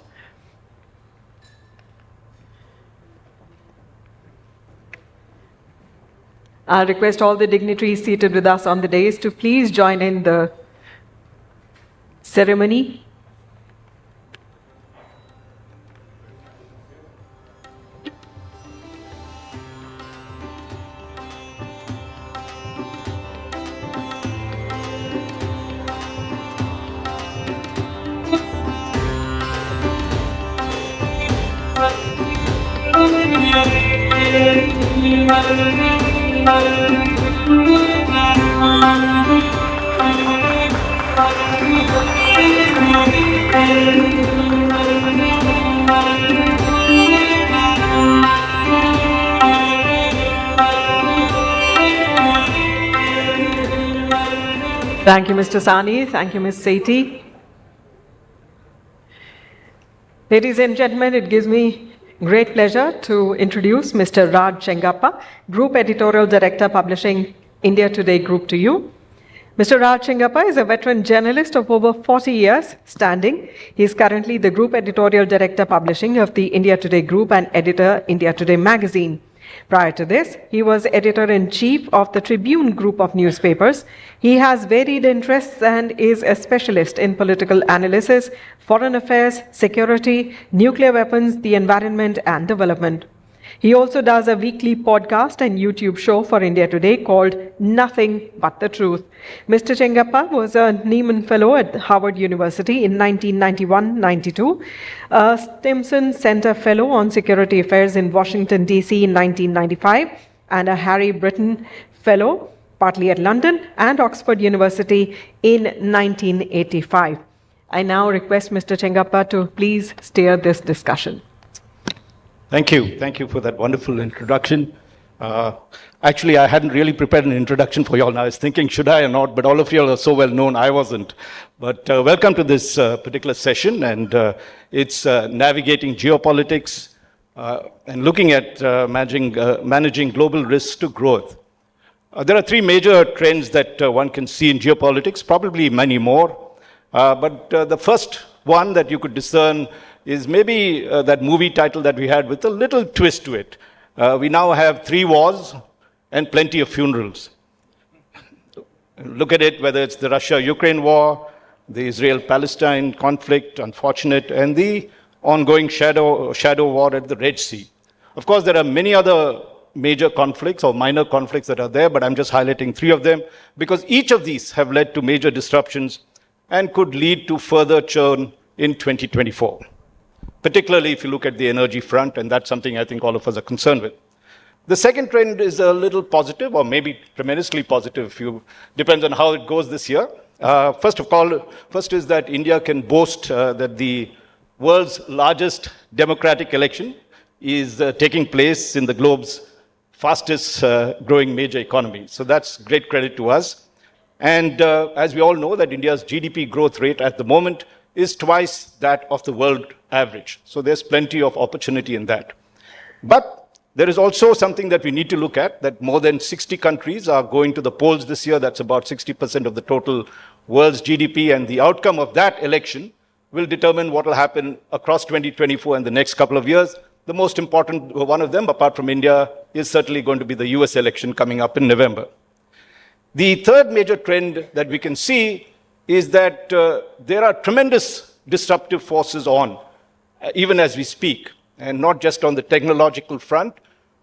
I request all the dignitaries seated with us on the dais to please join in the ceremony. Thank you, Mr. Sawhney. Thank you, Ms. Sethi. Ladies and gentlemen, it gives me great pleasure to introduce Mr. Raj Chengappa, Group Editorial Director, Publishing India Today Group to you. Mr. Raj Chengappa is a veteran journalist of over 40 years standing. He is currently the Group Editorial Director, Publishing of the India Today Group and Editor, India Today Magazine. Prior to this, he was Editor-in-Chief of the Tribune Group of newspapers. He has varied interests and is a specialist in political analysis, foreign affairs, security, nuclear weapons, the environment, and development. He also does a weekly podcast and YouTube show for India Today called Nothing But the Truth. Mr. Chengappa was a Nieman Fellow at Harvard University in 1991-92, a Stimson Center Fellow on Security Affairs in Washington, D.C. in 1995, and a Harry Britton Fellow, partly at London and Oxford University in 1985. I now request Mr. Chengappa to please steer this discussion. Thank you. Thank you for that wonderful introduction. Actually, I hadn't really prepared an introduction for you all. Now I was thinking, should I or not? But all of you all are so well known, I wasn't. But welcome to this particular session. And it's navigating geopolitics and looking at managing global risks to growth. There are three major trends that one can see in geopolitics, probably many more. But the first one that you could discern is maybe that movie title that we had with a little twist to it. We now have 3 wars and plenty of funerals. Look at it, whether it's the Russia-Ukraine war, the Israel-Palestine conflict, unfortunate, and the ongoing shadow war at the Red Sea. Of course, there are many other major conflicts or minor conflicts that are there, but I'm just highlighting 3 of them because each of these have led to major disruptions and could lead to further churn in 2024. Particularly if you look at the energy front, and that's something I think all of us are concerned with. The second trend is a little positive, or maybe tremendously positive, depends on how it goes this year. First is that India can boast that the world's largest democratic election is taking place in the globe's fastest growing major economy. So that's great credit to us. And as we all know, that India's GDP growth rate at the moment is twice that of the world average. So there's plenty of opportunity in that. But there is also something that we need to look at, that more than 60 countries are going to the polls this year. That's about 60% of the total world's GDP. And the outcome of that election will determine what will happen across 2024 and the next couple of years. The most important one of them, apart from India, is certainly going to be the US election coming up in November. The third major trend that we can see is that there are tremendous disruptive forces on, even as we speak, and not just on the technological front,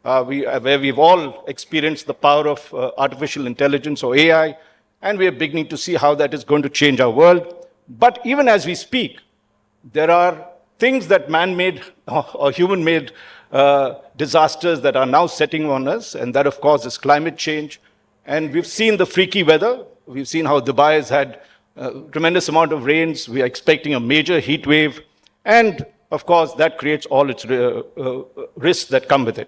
where we've all experienced the power of artificial intelligence or AI, and we are beginning to see how that is going to change our world. But even as we speak, there are things that man-made or human-made disasters that are now setting on us, and that, of course, is climate change. And we've seen the freaky weather. We've seen how Dubai has had a tremendous amount of rains. We are expecting a major heat wave. And, of course, that creates all its risks that come with it.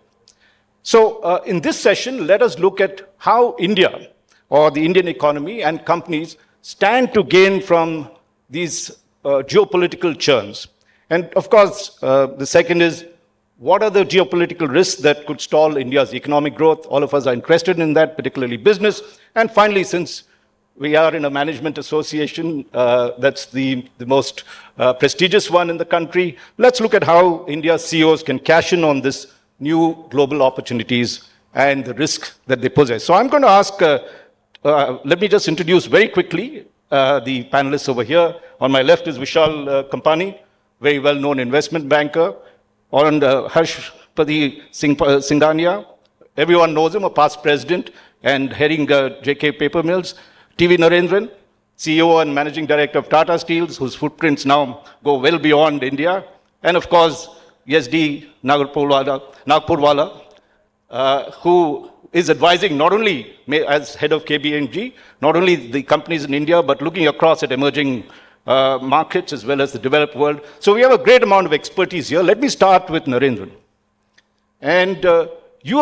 So in this session, let us look at how India, or the Indian economy and companies, stand to gain from these geopolitical churns. And, of course, the second is, what are the geopolitical risks that could stall India's economic growth? All of us are interested in that, particularly business. And finally, since we are in a management association that's the most prestigious one in the country, let's look at how India's CEOs can cash in on this new global opportunities and the risk that they possess. So I'm going to ask, let me just introduce very quickly the panelists over here. On my left is Vishal Kampani, very well-known investment banker. On Harshpati Singhania, everyone knows him, a past president and heading JK Paper Mills. TV Narendran, CEO and Managing Director of Tata Steels, whose footprints now go well beyond India. And of course, SD Nagpurwala, who is advising not only as head of KBMG, not only the companies in India, but looking across at emerging markets as well as the developed world. So we have a great amount of expertise here. Let me start with Narendran. And you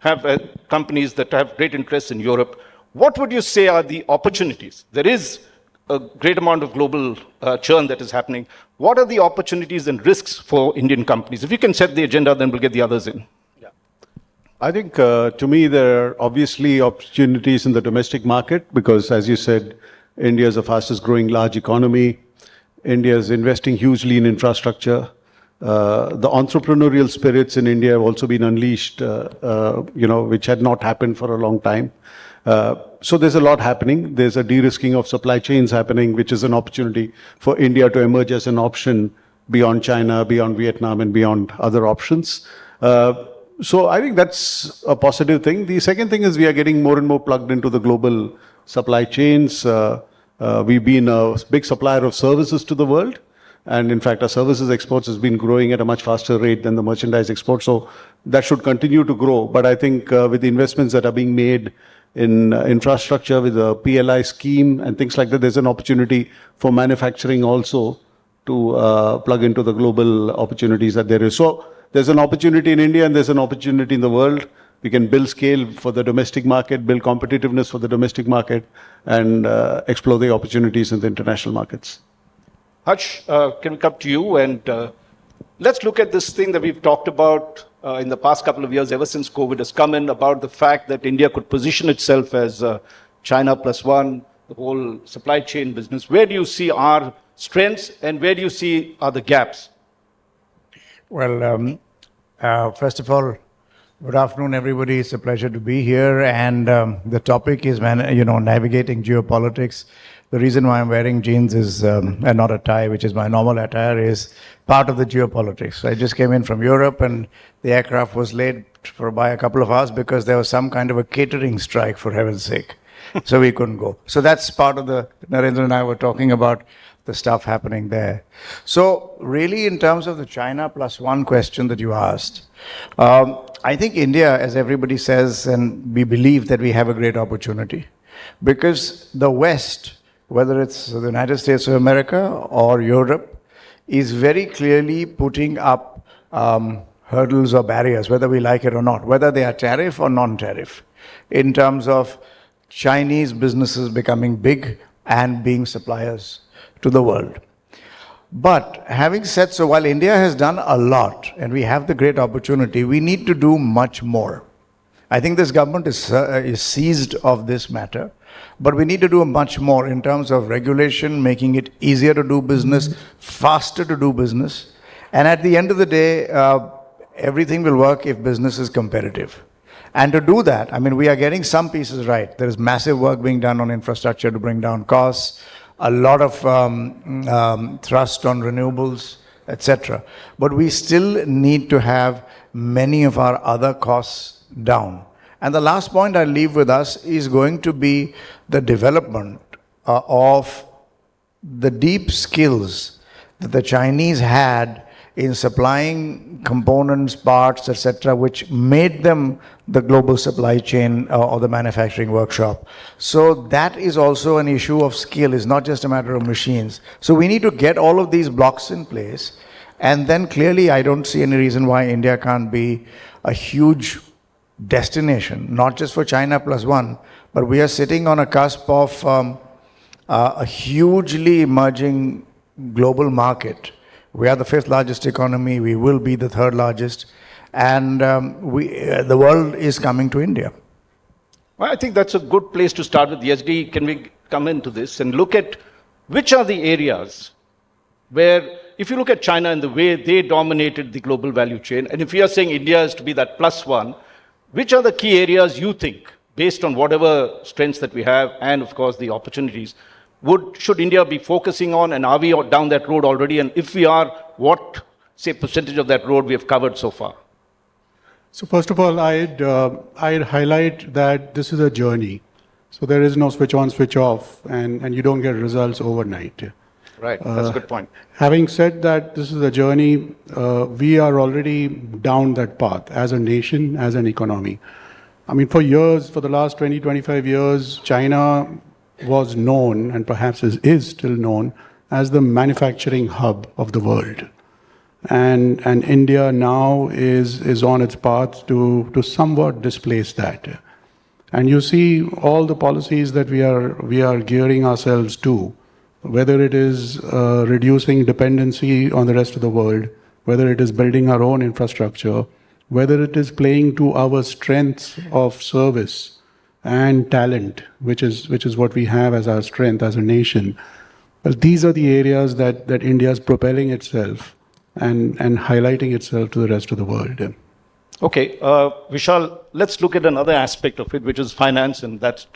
have companies that have great interests in Europe. What would you say are the opportunities? There is a great amount of global churn that is happening. What are the opportunities and risks for Indian companies? If you can set the agenda, then we'll get the others in. I think, to me, there are obviously opportunities in the domestic market because, as you said, India is the fastest growing large economy. India is investing hugely in infrastructure. The entrepreneurial spirits in India have also been unleashed, which had not happened for a long time. So there's a lot happening. There's a de-risking of supply chains happening, which is an opportunity for India to emerge as an option beyond China, beyond Vietnam, and beyond other options. So I think that's a positive thing. The second thing is we are getting more and more plugged into the global supply chains. We've been a big supplier of services to the world. And in fact, our services exports has been growing at a much faster rate than the merchandise exports. So that should continue to grow. But I think with the investments that are being made in infrastructure, with the PLI scheme and things like that, there's an opportunity for manufacturing also to plug into the global opportunities that there is. So there's an opportunity in India and there's an opportunity in the world. We can build scale for the domestic market, build competitiveness for the domestic market, and explore the opportunities in the international markets. Harsh, can we come to you? And let's look at this thing that we've talked about in the past couple of years, ever since COVID has come in, about the fact that India could position itself as China plus one, the whole supply chain business. Where do you see our strengths and where do you see are the gaps? Well, first of all, good afternoon, everybody. It's a pleasure to be here. And the topic is, navigating geopolitics. The reason why I'm wearing jeans is, and not a tie, which is my normal attire, is part of the geopolitics. I just came in from Europe and the aircraft was late by a couple of hours because there was some kind of a catering strike, for heaven's sake. So we couldn't go. So that's part of the, Narendra and I were talking about the stuff happening there. So really, in terms of the China plus one question that you asked, I think India, as everybody says, and we believe that we have a great opportunity because the West, whether it's the United States of America or Europe, is very clearly putting up hurdles or barriers, whether we like it or not, whether they are tariff or non-tariff, in terms of Chinese businesses becoming big and being suppliers to the world. But having said so, while India has done a lot and we have the great opportunity, we need to do much more. I think this government is seized of this matter, but we need to do much more in terms of regulation, making it easier to do business, faster to do business. And at the end of the day, everything will work if business is competitive. And to do that, I mean, we are getting some pieces right. There is massive work being done on infrastructure to bring down costs, a lot of thrust on renewables, etc. But we still need to have many of our other costs down. And the last point I'll leave with us is going to be the development of the deep skills that the Chinese had in supplying components, parts, etc., which made them the global supply chain or the manufacturing workshop. So that is also an issue of skill. It's not just a matter of machines. So we need to get all of these blocks in place. And then clearly, I don't see any reason why India can't be a huge destination, not just for China plus one, but we are sitting on a cusp of a hugely emerging global market. We are the 5th largest economy. We will be the 3rd largest. And the world is coming to India. Well, I think that's a good place to start with. SD, can we come into this and look at which are the areas where, if you look at China and the way they dominated the global value chain, and if we are saying India is to be that plus one, which are the key areas you think, based on whatever strengths that we have and, of course, the opportunities, should India be focusing on, and are we down that road already? And if we are, what, say, percentage of that road we have covered so far? So first of all, I'd highlight that this is a journey. So there is no switch on, switch off, and you don't get results overnight. Right, that's a good point. Having said that, this is a journey. We are already down that path as a nation, as an economy. I mean, for years, for the last 20, 25 years, China was known, and perhaps is still known, as the manufacturing hub of the world. And India now is on its path to somewhat displace that. And you see all the policies that we are gearing ourselves to, whether it is reducing dependency on the rest of the world, whether it is building our own infrastructure, whether it is playing to our strengths of service and talent, which is what we have as our strength as a nation. Well, these are the areas that India is propelling itself and highlighting itself to the rest of the world. Okay, Vishal, let's look at another aspect of it, which is finance, and that's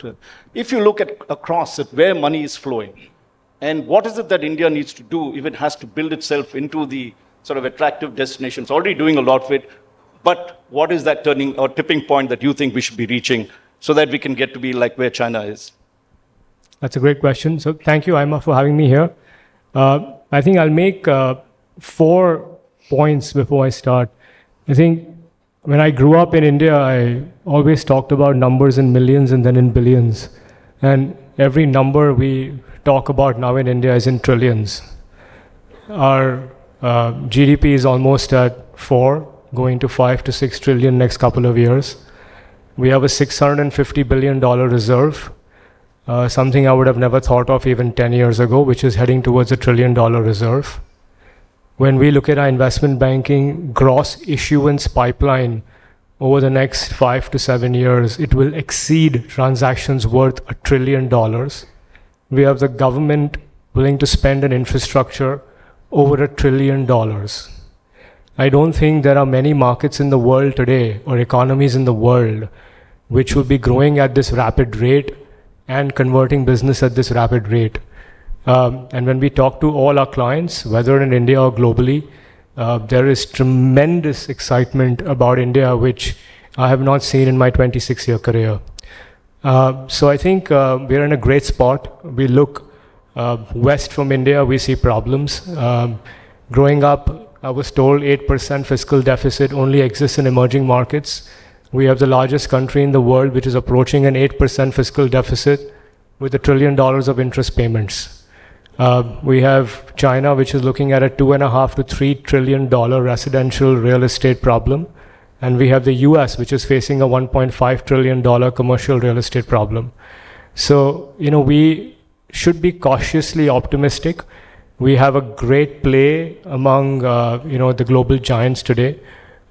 if you look at across it, where money is flowing, and what is it that India needs to do if it has to build itself into the sort of attractive destinations, already doing a lot of it, But what is that turning or tipping point that you think we should be reaching so that we can get to be like where China is? That's a great question. So thank you, AIMA, for having me here. I think I'll make 4 points before I start. I think when I grew up in India, I always talked about numbers in millions and then in billions. And every number we talk about now in India is in trillions. Our GDP is almost at 4, going to 5 to 6 trillion next couple of years. We have a $650 billion reserve, something I would have never thought of even 10 years ago, which is heading towards a $1 trillion reserve. When we look at our investment banking gross issuance pipeline over the next 5 to 7 years, it will exceed transactions worth $1 trillion. We have the government willing to spend on infrastructure over $1 trillion. I don't think there are many markets in the world today or economies in the world which will be growing at this rapid rate and converting business at this rapid rate. And when we talk to all our clients, whether in India or globally, there is tremendous excitement about India, which I have not seen in my 26-year career. So I think we're in a great spot. We look west from India, we see problems. Growing up, I was told 8% fiscal deficit only exists in emerging markets. We have the largest country in the world, which is approaching an 8% fiscal deficit with $1 trillion of interest payments. We have China, which is looking at a $2.5 to $3 trillion residential real estate problem. And we have the US, which is facing a $1.5 trillion commercial real estate problem. So, we should be cautiously optimistic. We have a great play among, the global giants today.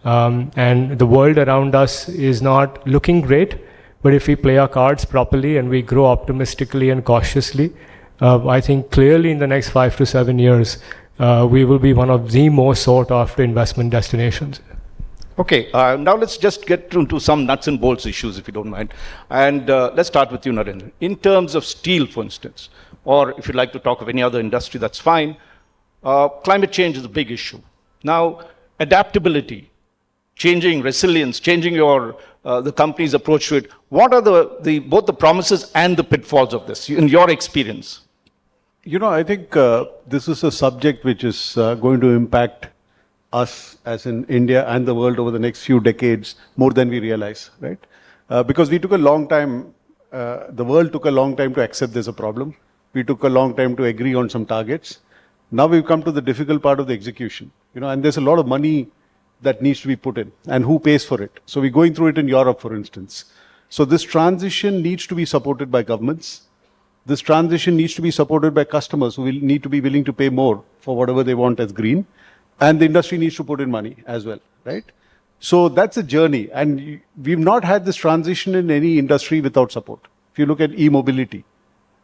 And the world around us is not looking great. But if we play our cards properly and we grow optimistically and cautiously, I think clearly in the next 5 to 7 years, we will be one of the most sought after investment destinations. Okay, now let's just get into some nuts and bolts issues, if you don't mind. And let's start with you, Narendra. In terms of steel, for instance, or if you'd like to talk of any other industry, that's fine. Climate change is a big issue. Now, adaptability, changing resilience, changing the company's approach to it. What are both the promises and the pitfalls of this, in your experience? I think this is a subject which is going to impact us as in India and the world over the next few decades more than we realize, right? Because we took a long time, the world took a long time to accept there's a problem. We took a long time to agree on some targets. Now we've come to the difficult part of the execution, and there's a lot of money that needs to be put in, and who pays for it. So we're going through it in Europe, for instance. So this transition needs to be supported by governments. This transition needs to be supported by customers who will need to be willing to pay more for whatever they want as green. And the industry needs to put in money as well, right? So that's a journey. And we've not had this transition in any industry without support. If you look at e-mobility,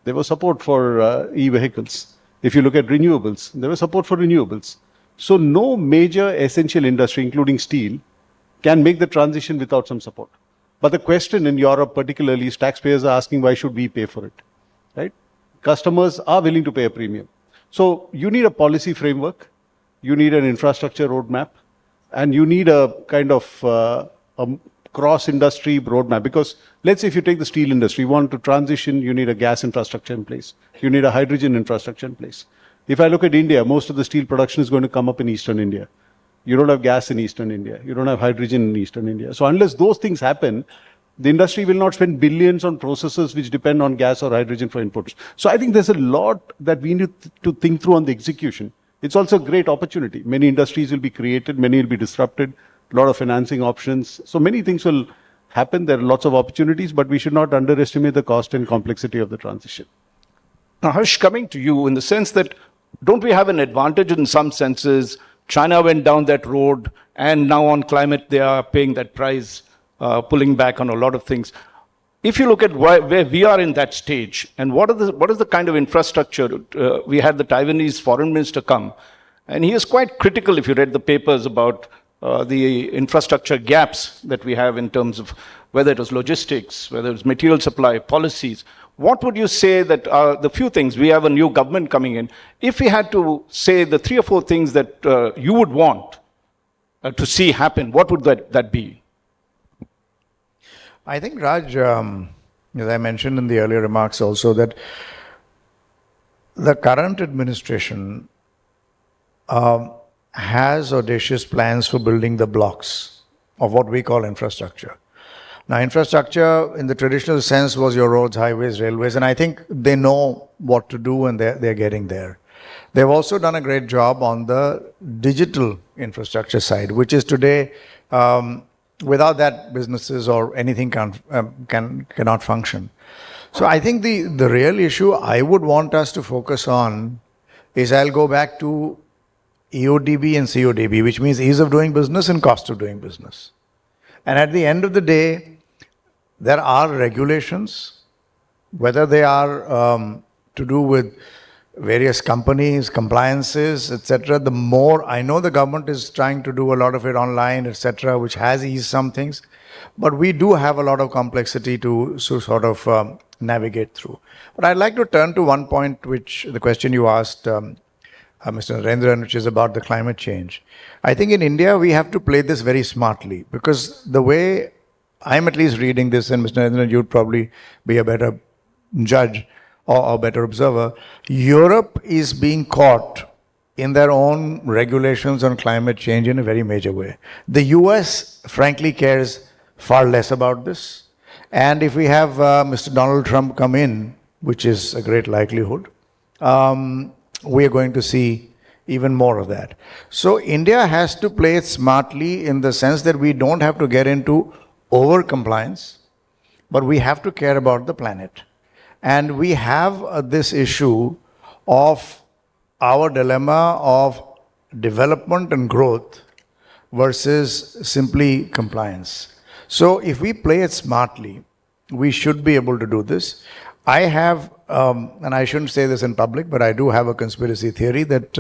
there was support for e-vehicles. If you look at renewables, there was support for renewables. So no major essential industry, including steel, can make the transition without some support. But the question in Europe particularly is taxpayers are asking, why should we pay for it, right? Customers are willing to pay a premium. So you need a policy framework, you need an infrastructure roadmap, and you need a kind of a cross-industry roadmap. Because let's say if you take the steel industry, you want to transition, you need a gas infrastructure in place. You need a hydrogen infrastructure in place. If I look at India, most of the steel production is going to come up in Eastern India. You don't have gas in Eastern India. You don't have hydrogen in Eastern India. So unless those things happen, the industry will not spend billions on processes which depend on gas or hydrogen for inputs. So I think there's a lot that we need to think through on the execution. It's also a great opportunity. Many industries will be created, many will be disrupted, a lot of financing options. So many things will happen. There are lots of opportunities, but we should not underestimate the cost and complexity of the transition. Now, Harsh, coming to you in the sense that, don't we have an advantage in some senses? China went down that road, and now on climate, they are paying that price, pulling back on a lot of things. If you look at where we are in that stage, and what is the kind of infrastructure, we had the Taiwanese foreign minister come, and he is quite critical, if you read the papers, about the infrastructure gaps that we have in terms of whether it was logistics, whether it was material supply, policies. What would you say that are the few things, we have a new government coming in, if we had to say the 3 or 4 things that you would want to see happen, what would that be? I think, Raj, as I mentioned in the earlier remarks also, that the current administration has audacious plans for building the blocks of what we call infrastructure. Now, infrastructure in the traditional sense was your roads, highways, railways, and I think they know what to do and they're getting there. They've also done a great job on the digital infrastructure side, which is today, without that, businesses or anything cannot function. So I think the real issue I would want us to focus on is, I'll go back to EODB and CODB, which means ease of doing business and cost of doing business. And at the end of the day, there are regulations, whether they are to do with various companies, compliances, etc. The more, I know the government is trying to do a lot of it online, etc., which has eased some things, but we do have a lot of complexity to sort of navigate through. But I'd like to turn to one point, which the question you asked, Mr. Narendran, which is about the climate change. I think in India, we have to play this very smartly, because the way I'm at least reading this, and Mr. Narendran, you'd probably be a better judge or better observer, Europe is being caught in their own regulations on climate change in a very major way. The US, frankly, cares far less about this. And if we have Mr. Donald Trump come in, which is a great likelihood, we are going to see even more of that. So India has to play it smartly in the sense that we don't have to get into over-compliance, but we have to care about the planet. And we have this issue of our dilemma of development and growth versus simply compliance. So if we play it smartly, we should be able to do this. I have, and I shouldn't say this in public, but I do have a conspiracy theory that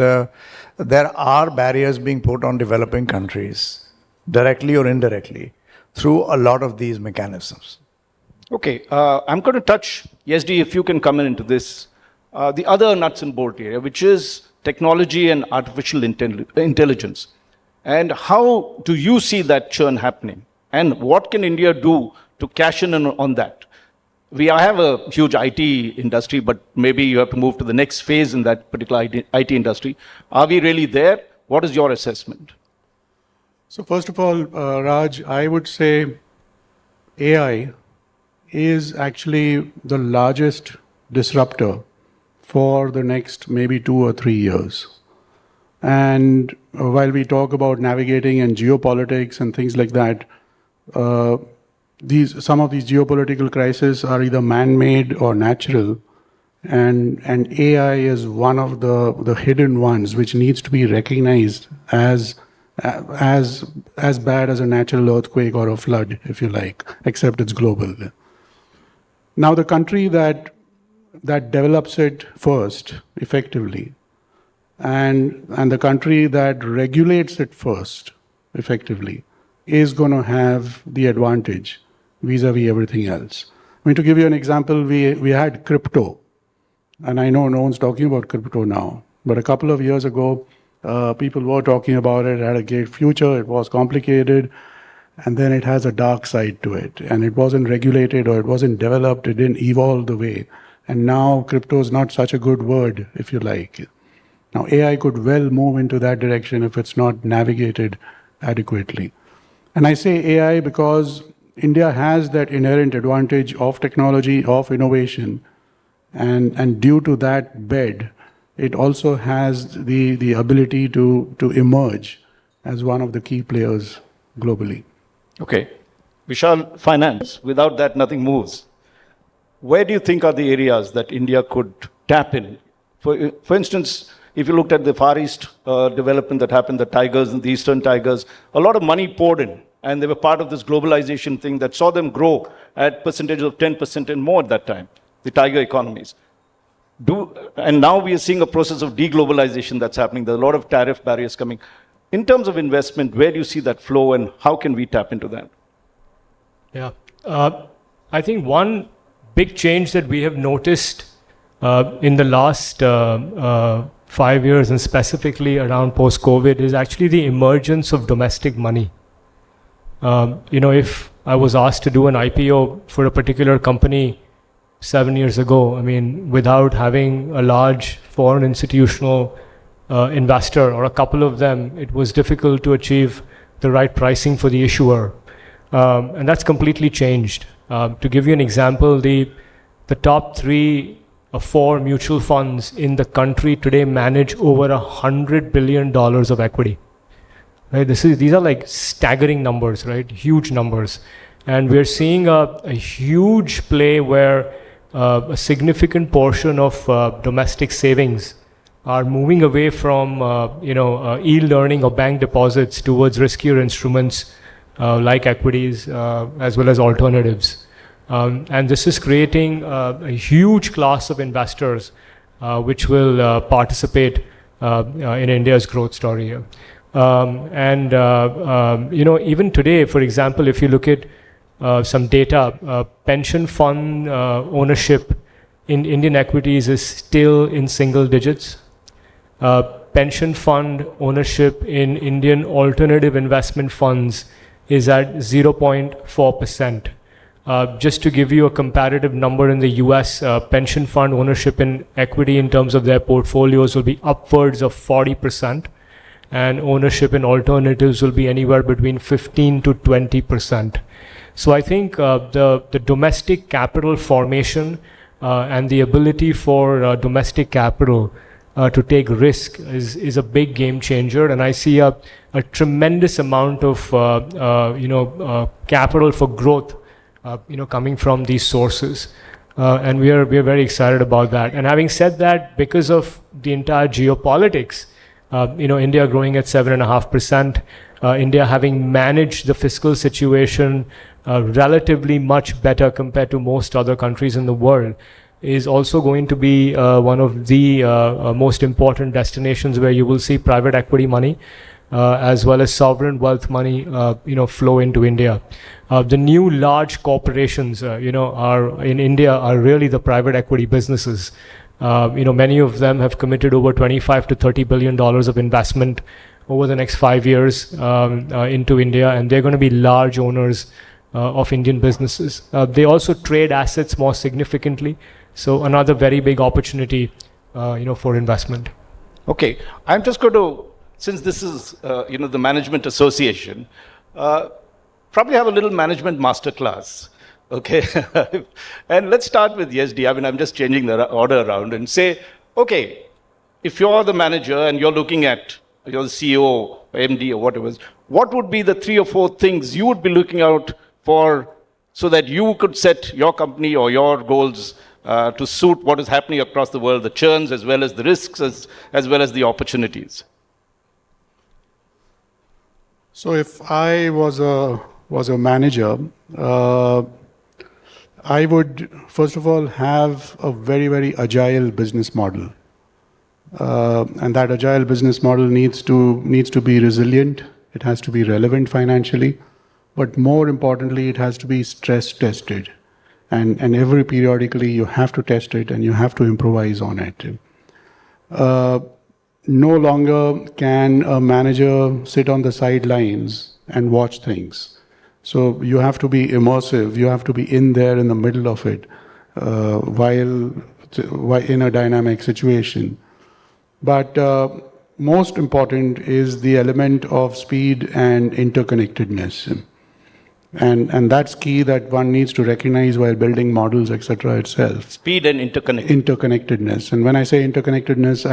there are barriers being put on developing countries, directly or indirectly, through a lot of these mechanisms. Okay, I'm going to touch, YesD, if you can come into this, the other nuts and bolt area, which is technology and artificial intelligence. And how do you see that churn happening? And what can India do to cash in on that? We have a huge IT industry, but maybe you have to move to the next phase in that particular IT industry. Are we really there? What is your assessment? So first of all, Raj, I would say AI is actually the largest disruptor for the next maybe 2 or 3 years. And while we talk about navigating and geopolitics and things like that, some of these geopolitical crises are either man-made or natural, and AI is one of the hidden ones which needs to be recognized as bad as a natural earthquake or a flood, if you like, except it's global. Now, the country that develops it first, effectively, and the country that regulates it first, effectively, is going to have the advantage vis-a-vis everything else. I mean, to give you an example, we had crypto, and I know no one's talking about crypto now, but a couple of years ago, people were talking about it, had a great future, it was complicated, and then it has a dark side to it, and it wasn't regulated or it wasn't developed, it didn't evolve the way. And now crypto is not such a good word, if you like. Now AI could well move into that direction if it's not navigated adequately. And I say AI because India has that inherent advantage of technology, of innovation, and due to that bed, it also has the ability to emerge as one of the key players globally. Okay. Vishal, finance. Without that, nothing moves. Where do you think are the areas that India could tap in? For instance, if you looked at the Far East development that happened, the tigers and the Eastern tigers, a lot of money poured in. And they were part of this globalization thing that saw them grow at percentage of 10% and more at that time, the tiger economies. And now we are seeing a process of deglobalization that's happening. There are a lot of tariff barriers coming. In terms of investment, where do you see that flow and how can we tap into that? Yeah, I think one big change that we have noticed in the last 5 years, and specifically around post-COVID, is actually the emergence of domestic money. If I was asked to do an IPO for a particular company 7 years ago, without having a large foreign institutional investor or a couple of them, it was difficult to achieve the right pricing for the issuer. And that's completely changed. To give you an example, the top 3 or 4 mutual funds in the country today manage over $100 billion of equity. Right? These are like staggering numbers, right? Huge numbers. And we're seeing a huge play where a significant portion of domestic savings are moving away from yield earning or bank deposits towards riskier instruments like equities as well as alternatives. And this is creating a huge class of investors which will participate in India's growth story here. Even today, for example, if you look at some data, pension fund ownership in Indian equities is still in single digits. Pension fund ownership in Indian alternative investment funds is at 0.4%. Just to give you a comparative number, in the US, pension fund ownership in equity in terms of their portfolios will be upwards of 40%, and ownership in alternatives will be anywhere between 15 to 20%. So I think the domestic capital formation and the ability for domestic capital to take risk is a big game changer, and I see a tremendous amount of capital for growth coming from these sources, and we are very excited about that. And having said that, because of the entire geopolitics, India growing at 7.5%, India having managed the fiscal situation relatively much better compared to most other countries in the world, is also going to be one of the most important destinations where you will see private equity money as well as sovereign wealth money flow into India. The new large corporations are in India are really the private equity businesses. Many of them have committed over $25 to $30 billion of investment over the next 5 years into India, and they're going to be large owners of Indian businesses. They also trade assets more significantly, so another very big opportunity for investment. Okay, I'm just going to, since this is the Management Association, probably have a little management masterclass. Okay, and let's start with YesD. I'm just changing the order around and say, okay, if you're the manager and you're looking at, you're the CEO, MD, or whatever, what would be the 3 or 4 things you would be looking out for so that you could set your company or your goals to suit what is happening across the world, the churns as well as the risks as well as the opportunities? So if I was a manager, I would, first of all, have a very, very agile business model. And that agile business model needs to be resilient. It has to be relevant financially. But more importantly, it has to be stress tested. And every periodically, you have to test it and you have to improvise on it. No longer can a manager sit on the sidelines and watch things. So you have to be immersive. You have to be in there in the middle of it while in a dynamic situation. But most important is the element of speed and interconnectedness. And that's key that one needs to recognize while building models, etc. itself. Speed and interconnectedness. And when I say interconnectedness,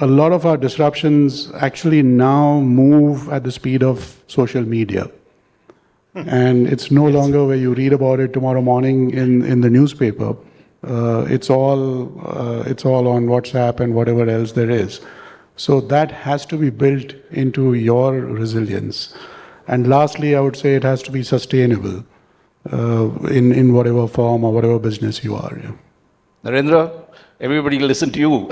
a lot of our disruptions actually now move at the speed of social media. And it's no longer where you read about it tomorrow morning in the newspaper. It's all on WhatsApp and whatever else there is. So that has to be built into your resilience. And lastly, I would say it has to be sustainable in whatever form or whatever business you are. Yeah. Narendra, everybody listen to you.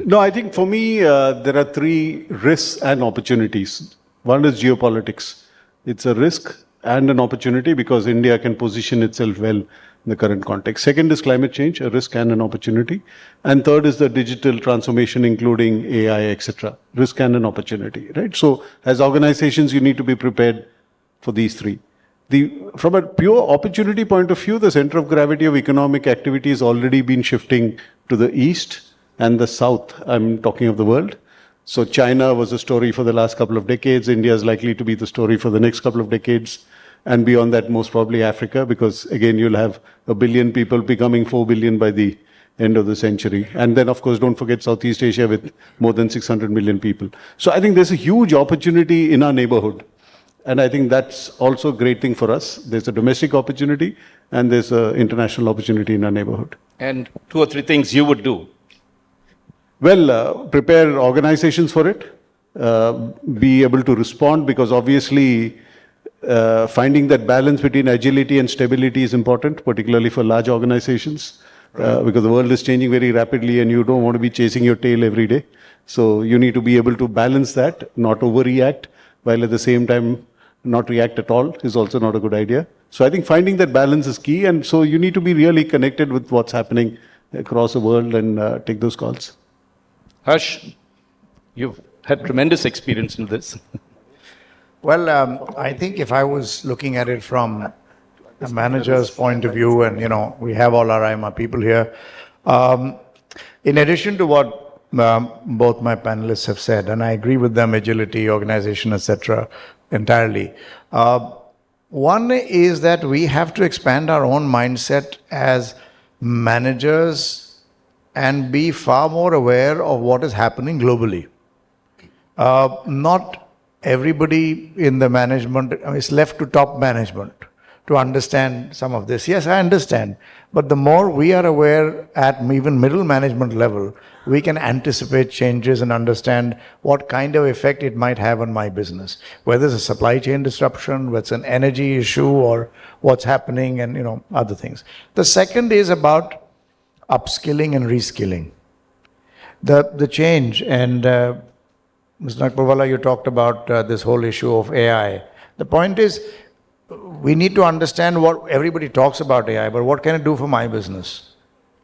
No, I think for me, there are 3 risks and opportunities. One is geopolitics. It's a risk and an opportunity because India can position itself well in the current context. Second is climate change, a risk and an opportunity. And third is the digital transformation, including AI, etc. Risk and an opportunity, right? So as organizations, you need to be prepared for these three. From a pure opportunity point of view, the center of gravity of economic activity has already been shifting to the east and the south. I'm talking of the world. So China was a story for the last couple of decades. India is likely to be the story for the next couple of decades. And beyond that, most probably Africa, because again, you'll have 1 billion people becoming 4 billion by the end of the century. And then, of course, don't forget Southeast Asia with more than 600 million people. So I think there's a huge opportunity in our neighborhood. And I think that's also a great thing for us. There's a domestic opportunity and there's an international opportunity in our neighborhood. And 2 or 3 things you would do. Well, prepare organizations for it, be able to respond, because obviously finding that balance between agility and stability is important, particularly for large organizations, because the world is changing very rapidly and you don't want to be chasing your tail every day. So you need to be able to balance that, not overreact, while at the same time not react at all is also not a good idea. So I think finding that balance is key, and so you need to be really connected with what's happening across the world and take those calls. Harsh, you've had tremendous experience in this. Well, I think if I was looking at it from a manager's point of view, and we have all our AIMA people here, in addition to what both my panelists have said, and I agree with them, agility, organization, etc., entirely. One is that we have to expand our own mindset as managers and be far more aware of what is happening globally. Not everybody in the management is left to top management to understand some of this. Yes, I understand. But the more we are aware at even middle management level, we can anticipate changes and understand what kind of effect it might have on my business. Whether it's a supply chain disruption, whether it's an energy issue, or what's happening and other things. The second is about upskilling and reskilling. The change, and Mr. Nakpurwala, you talked about this whole issue of AI. The point is, we need to understand what everybody talks about AI, but what can it do for my business?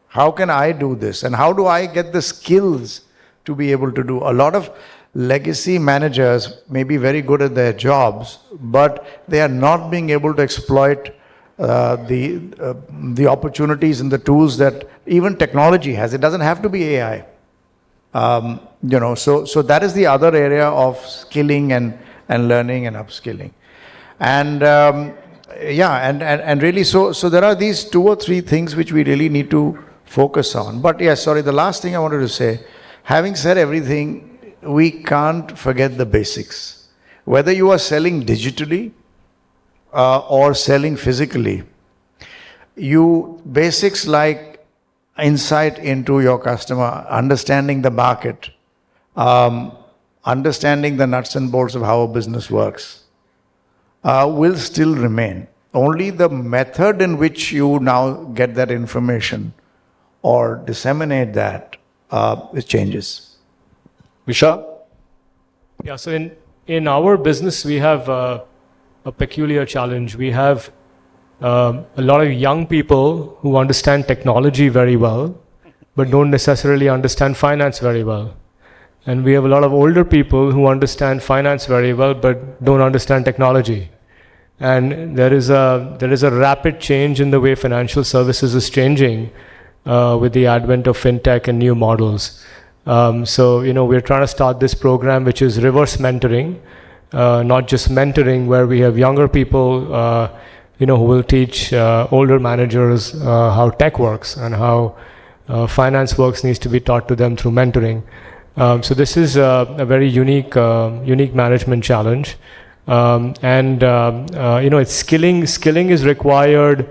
How can I do this? And how do I get the skills to be able to do? A lot of legacy managers may be very good at their jobs, but they are not being able to exploit the opportunities and the tools that even technology has. It doesn't have to be AI. So that is the other area of skilling and learning and upskilling. And and really, so there are these 2 or 3 things which we really need to focus on. But yes, sorry, the last thing I wanted to say, having said everything, we can't forget the basics. Whether you are selling digitally or selling physically, basics like insight into your customer, understanding the market, understanding the nuts and bolts of how a business works, will still remain. Only the method in which you now get that information or disseminate that, it changes. Vishal? Yeah, so in our business, we have a peculiar challenge. We have a lot of young people who understand technology very well, but don't necessarily understand finance very well. And we have a lot of older people who understand finance very well, but don't understand technology. And there is a rapid change in the way financial services is changing with the advent of fintech and new models. So we're trying to start this program, which is reverse mentoring, not just mentoring, where we have younger people, who will teach older managers how tech works and how finance works needs to be taught to them through mentoring. So this is a very unique management challenge, it's skilling. Skilling is required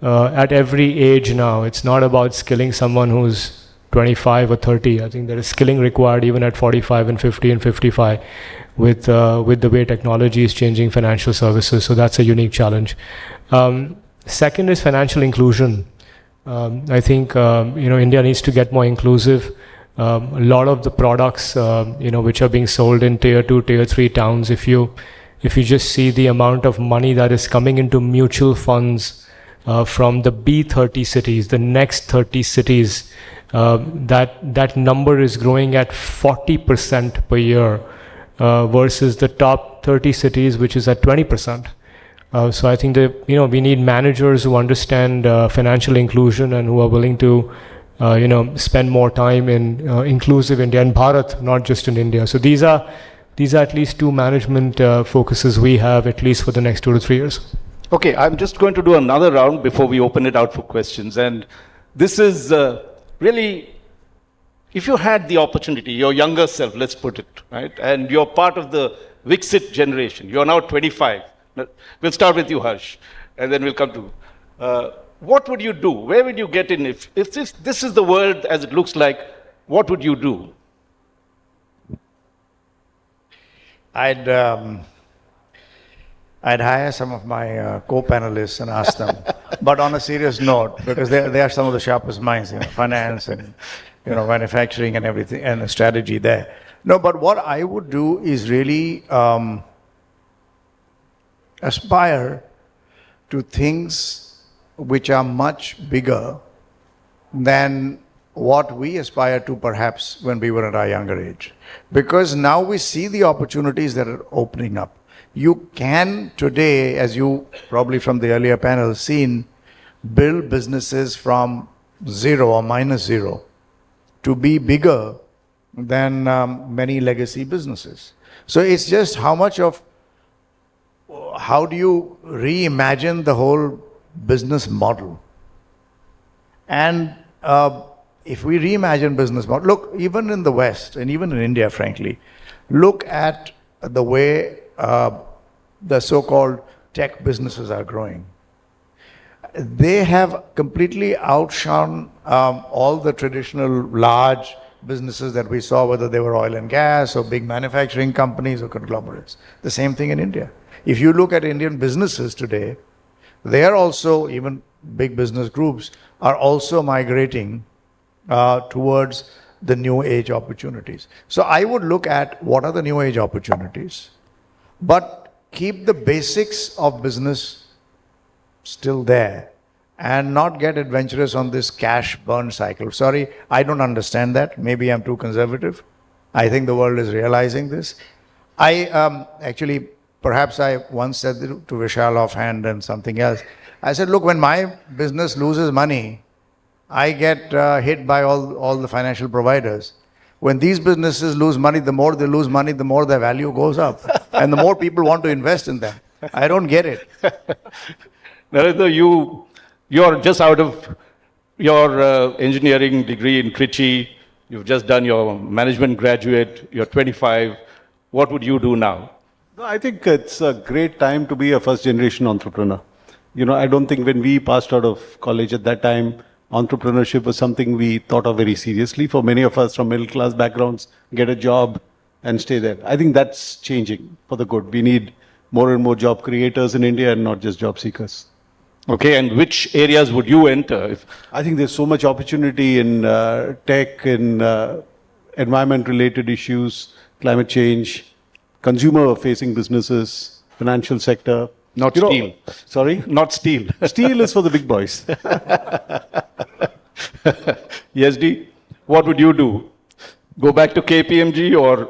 at every age now. It's not about skilling someone who's 25 or 30. I think there is skilling required even at 45 and 50 and 55 with the way technology is changing financial services. So that's a unique challenge. Second is financial inclusion. I think India needs to get more inclusive. A lot of the products which are being sold in tier 2, tier 3 towns, if you just see the amount of money that is coming into mutual funds from the B30 cities, the next 30 cities, that number is growing at 40% per year versus the top 30 cities, which is at 20%. So I think that we need managers who understand financial inclusion and who are willing to spend more time in inclusive India and Bharat, not just in India. So these are at least two management focuses we have, at least for the next 2 to 3 years. Okay, I'm just going to do another round before we open it out for questions. And this is really, if you had the opportunity, your younger self, let's put it, right? And you're part of the Viksit generation. You're now 25. We'll start with you, Harsh, and then we'll come to, what would you do? Where would you get in? If this is the world as it looks like, what would you do? I'd hire some of my co-panelists and ask them, but on a serious note, because they are some of the sharpest minds, finance and manufacturing and everything, and the strategy there. No, but what I would do is really aspire to things which are much bigger than what we aspire to perhaps when we were at our younger age. Because now we see the opportunities that are opening up. You can today, as you probably from the earlier panel seen, build businesses from zero or minus zero to be bigger than many legacy businesses. So it's just how do you reimagine the whole business model? And if we reimagine business model, look, even in the West and even in India, frankly, look at the way the so-called tech businesses are growing. They have completely outshone all the traditional large businesses that we saw, whether they were oil and gas or big manufacturing companies or conglomerates. The same thing in India. If you look at Indian businesses today, they are also, even big business groups, are also migrating towards the new age opportunities. So I would look at what are the new age opportunities, but keep the basics of business still there and not get adventurous on this cash burn cycle. Sorry, I don't understand that. Maybe I'm too conservative. I think the world is realizing this. Actually, perhaps I once said to Vishal offhand and something else. I said, look, when my business loses money, I get hit by all the financial providers. When these businesses lose money, the more they lose money, the more their value goes up. And the more people want to invest in them. I don't get it. Narendra, you're just out of your engineering degree in Trichy. You've just done your management graduate. You're 25. What would you do now? I think it's a great time to be a first generation entrepreneur. I don't think when we passed out of college at that time, entrepreneurship was something we thought of very seriously. For many of us from middle class backgrounds, get a job and stay there. I think that's changing for the good. We need more and more job creators in India and not just job seekers. Okay, and which areas would you enter? I think there's so much opportunity in tech, in environment-related issues, climate change, consumer-facing businesses, financial sector. Not steel. Sorry? Not steel. Steel is for the big boys. Yes, D. What would you do? Go back to KPMG or?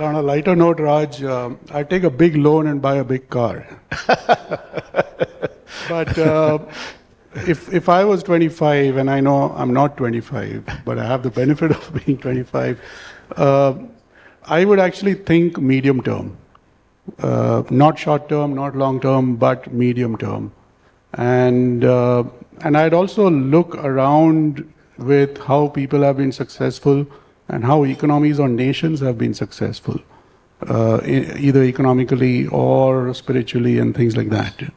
On a lighter note, Raj, I'd take a big loan and buy a big car. But if I was 25, and I know I'm not 25, but I have the benefit of being 25, I would actually think medium term. Not short term, not long term, but medium term. And I'd also look around with how people have been successful and how economies or nations have been successful, either economically or spiritually and things like that.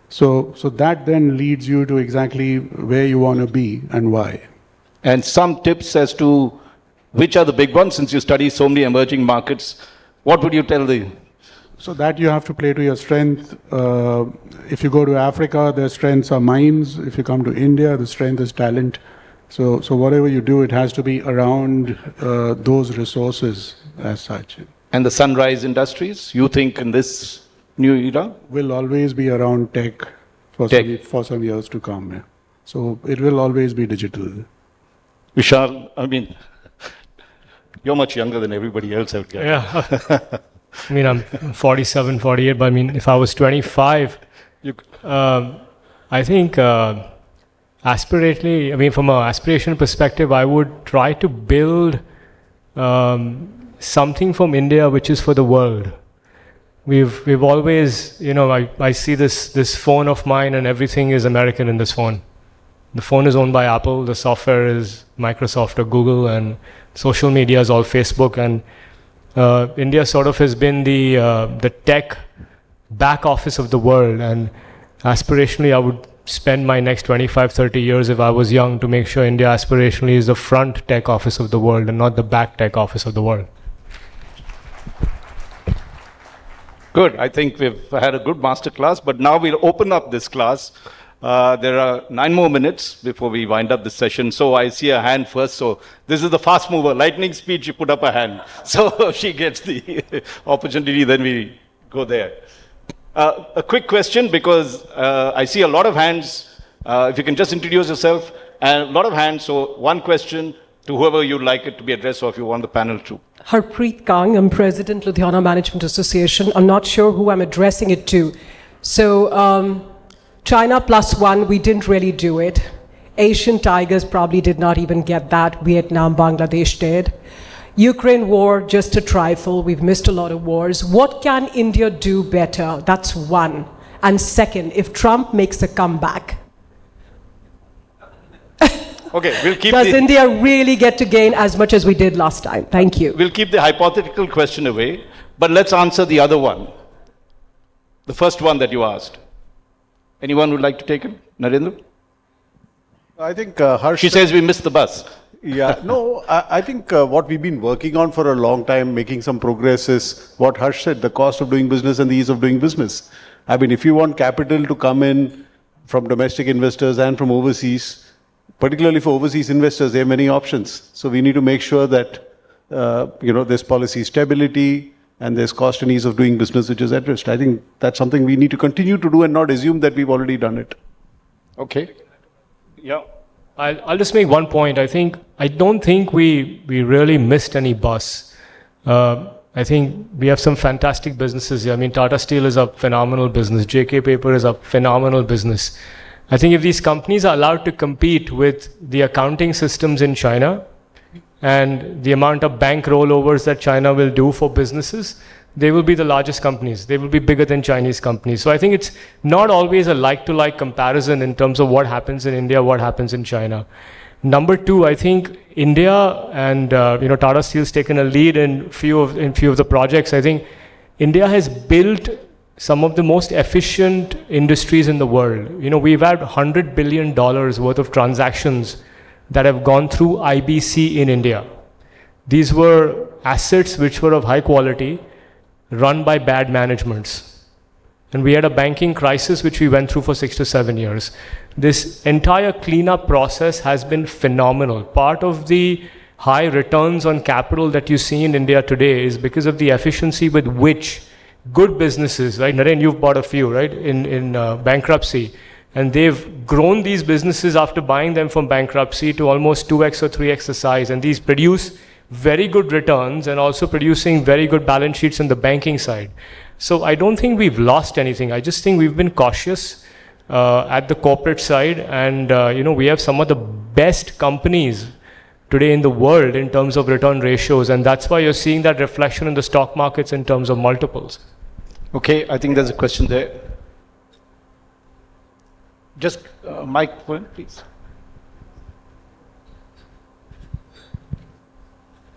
So that then leads you to exactly where you want to be and why. And some tips as to which are the big ones, since you study so many emerging markets. What would you tell the? So that you have to play to your strength. If you go to Africa, their strengths are mines. If you come to India, the strength is talent. So whatever you do, it has to be around those resources as such. And the sunrise industries, you think in this new era? Will always be around tech, for some years to come. Yeah. So it will always be digital. Vishal, I mean, you're much younger than everybody else out here. Yeah. I mean, I'm 47, 48, but I mean, if I was 25, I think aspirationally, I mean, from an aspirational perspective, I would try to build something from India which is for the world. We've always, you know, I see this phone of mine and everything is American in this phone. The phone is owned by Apple, the software is Microsoft or Google, and social media is all Facebook. And India sort of has been the tech back office of the world. And aspirationally, I would spend my next 25, 30 years if I was young to make sure India aspirationally is the front tech office of the world and not the back tech office of the world. Good. I think we've had a good masterclass, but now we'll open up this class. There are 9 more minutes before we wind up the session. So I see a hand first. So this is the fast mover. Lightning speed, she put up a hand. So she gets the opportunity, then we go there. A quick question, because I see a lot of hands. If you can just introduce yourself, and a lot of hands. So one question to whoever you'd like it to be addressed, or if you want the panel to. Harpreet Kang, I'm President, Ludhiana Management Association. I'm not sure who I'm addressing it to. So China +1, we didn't really do it. Asian Tigers probably did not even get that. Vietnam, Bangladesh did. Ukraine war, just a trifle. We've missed a lot of wars. What can India do better? That's one. And second, if Trump makes a comeback, okay, we'll keep does India really get to gain as much as we did last time? Thank you. We'll keep the hypothetical question away, but let's answer the other one. The first one that you asked. Anyone would like to take it? Narendra? I think Harsh... She says we missed the bus. Yeah, no, I think what we've been working on for a long time, making some progress, is what Harsh said, the cost of doing business and the ease of doing business. I mean, if you want capital to come in from domestic investors and from overseas, particularly for overseas investors, there are many options. So we need to make sure that, there's policy stability and there's cost and ease of doing business which is addressed. I think that's something we need to continue to do and not assume that we've already done it. Okay. Yeah. I'll just make one point. I don't think we really missed any bus. I think we have some fantastic businesses here. I mean, Tata Steel is a phenomenal business. JK Paper is a phenomenal business. I think if these companies are allowed to compete with the accounting systems in China and the amount of bank rollovers that China will do for businesses, they will be the largest companies. They will be bigger than Chinese companies. So I think it's not always a like-to-like comparison in terms of what happens in India, what happens in China. Number two, I think India and Tata Steel's taken a lead in few of the projects. I think India has built some of the most efficient industries in the world. We've had $100 billion worth of transactions that have gone through IBC in India. These were assets which were of high quality, run by bad managements. And we had a banking crisis which we went through for 6 to 7 years. This entire cleanup process has been phenomenal. Part of the high returns on capital that you see in India today is because of the efficiency with which good businesses, right? Naren, you've bought a few, right? In bankruptcy. And they've grown these businesses after buying them from bankruptcy to almost 2x or 3x the size. And these produce very good returns and also producing very good balance sheets on the banking side. So I don't think we've lost anything. I just think we've been cautious at the corporate side. And, we have some of the best companies today in the world in terms of return ratios. And that's why you're seeing that reflection in the stock markets in terms of multiples. Okay, I think there's a question there. Just mic point, please.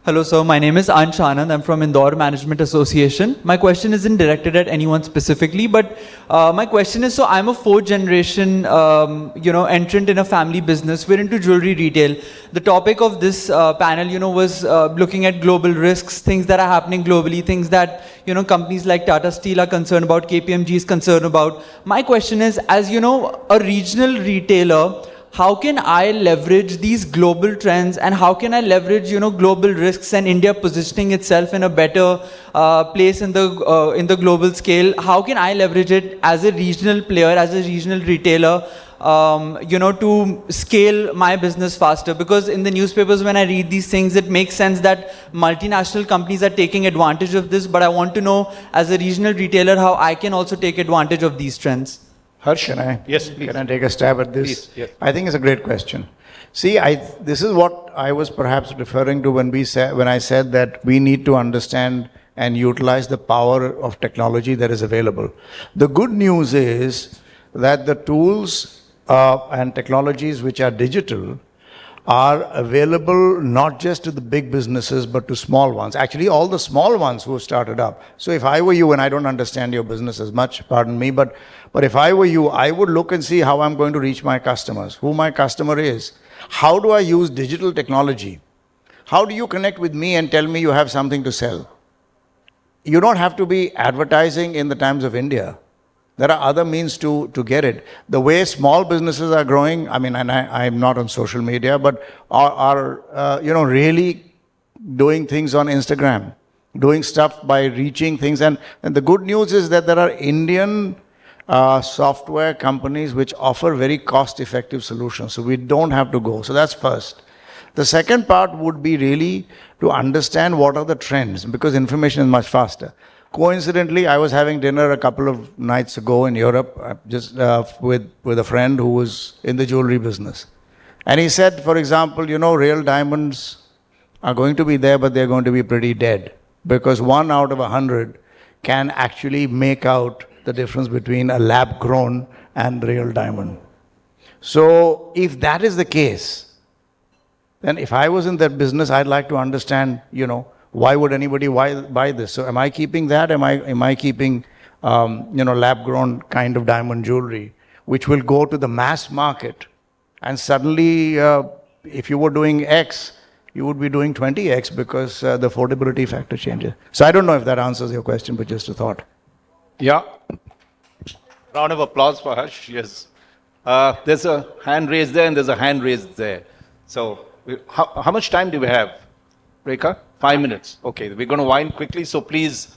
Hello, sir. My name is Anshakling. I'm from Indore Management Association. My question isn't directed at anyone specifically, but my question is, so I'm a 4th generation, entrant in a family business. We're into jewelry retail. The topic of this panel, was looking at global risks, things that are happening globally, things that, companies like Tata Steel are concerned about, KPMG is concerned about. My question is, as a regional retailer, how can I leverage these global trends and how can I leverage, global risks and India positioning itself in a better place in the global scale? How can I leverage it as a regional player, as a regional retailer, to scale my business faster? Because in the newspapers, when I read these things, it makes sense that multinational companies are taking advantage of this, but I want to know, as a regional retailer, how I can also take advantage of these trends. Harsh, Yes, please. Can I take a stab at this? Please, yes. I think it's a great question. See, this is what I was perhaps referring to when I said that we need to understand and utilize the power of technology that is available. The good news is that the tools and technologies which are digital are available not just to the big businesses but to small ones. Actually, all the small ones who have started up. So if I were you, and I don't understand your business as much, pardon me, but if I were you, I would look and see how I'm going to reach my customers, who my customer is. How do I use digital technology? How do you connect with me and tell me you have something to sell? You don't have to be advertising in the Times of India. There are other means to get it. The way small businesses are growing, I mean, and I'm not on social media, but are really doing things on Instagram, doing stuff by reaching things. And the good news is that there are Indian software companies which offer very cost-effective solutions. So we don't have to go. So that's first. The second part would be really to understand what are the trends, because information is much faster. Coincidentally, I was having dinner a couple of nights ago in Europe, just with a friend who was in the jewelry business. And he said, for example, real diamonds are going to be there, but they're going to be pretty dead. Because 1 out of 100 can actually make out the difference between a lab-grown and real diamond. So if that is the case, then if I was in that business, I'd like to understand, why would anybody buy this? So am I keeping that? Am I keeping, lab-grown kind of diamond jewelry, which will go to the mass market? And suddenly, if you were doing X, you would be doing 20X because the affordability factor changes. So I don't know if that answers your question, but just a thought. Yeah. Round of applause for Harsh. Yes. There's a hand raised there and there's a hand raised there. So how much time do we have? Rekha? 5 minutes. Okay, we're going to wind quickly. So please,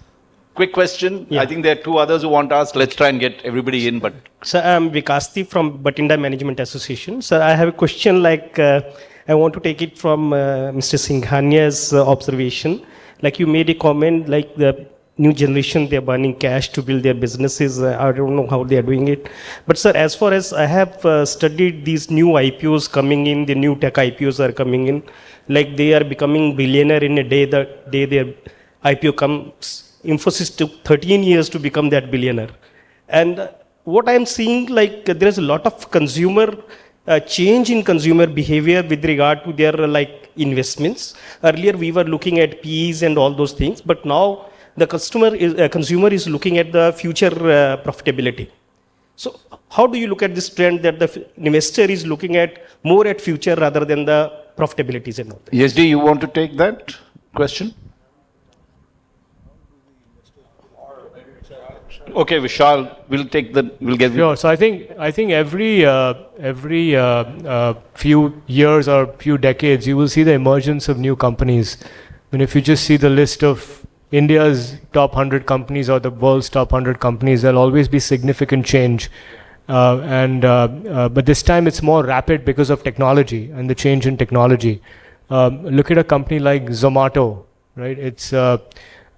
quick question. Yeah. I think there are 2 others who want to ask. Let's try and get everybody in. But Sir, I'm Vikasti from Batinda Management Association. Sir, I have a question I want to take it from Mr. Singhania's observation. Like you made a comment, the new generation, they're burning cash to build their businesses. I don't know how they're doing it. But sir, as far as I have studied these new IPOs coming in, the new tech IPOs are coming in, they are becoming billionaire in a day, the day their IPO comes. Infosys took 13 years to become that billionaire. And what I'm seeing, there's a lot of consumer change in consumer behavior with regard to their investments. Earlier we were looking at PEs and all those things, but now the consumer is looking at the future profitability. So how do you look at this trend that the investor is looking at more at future rather than the profitabilities and all that? Yes, do you want to take that question? Okay, Vishal, we'll get Sure. So I think every few years or few decades, you will see the emergence of new companies. And if you just see the list of India's top 100 companies or the world's top 100 companies, there'll always be significant change. But this time it's more rapid because of technology and the change in technology. Look at a company like Zomato, right? It's not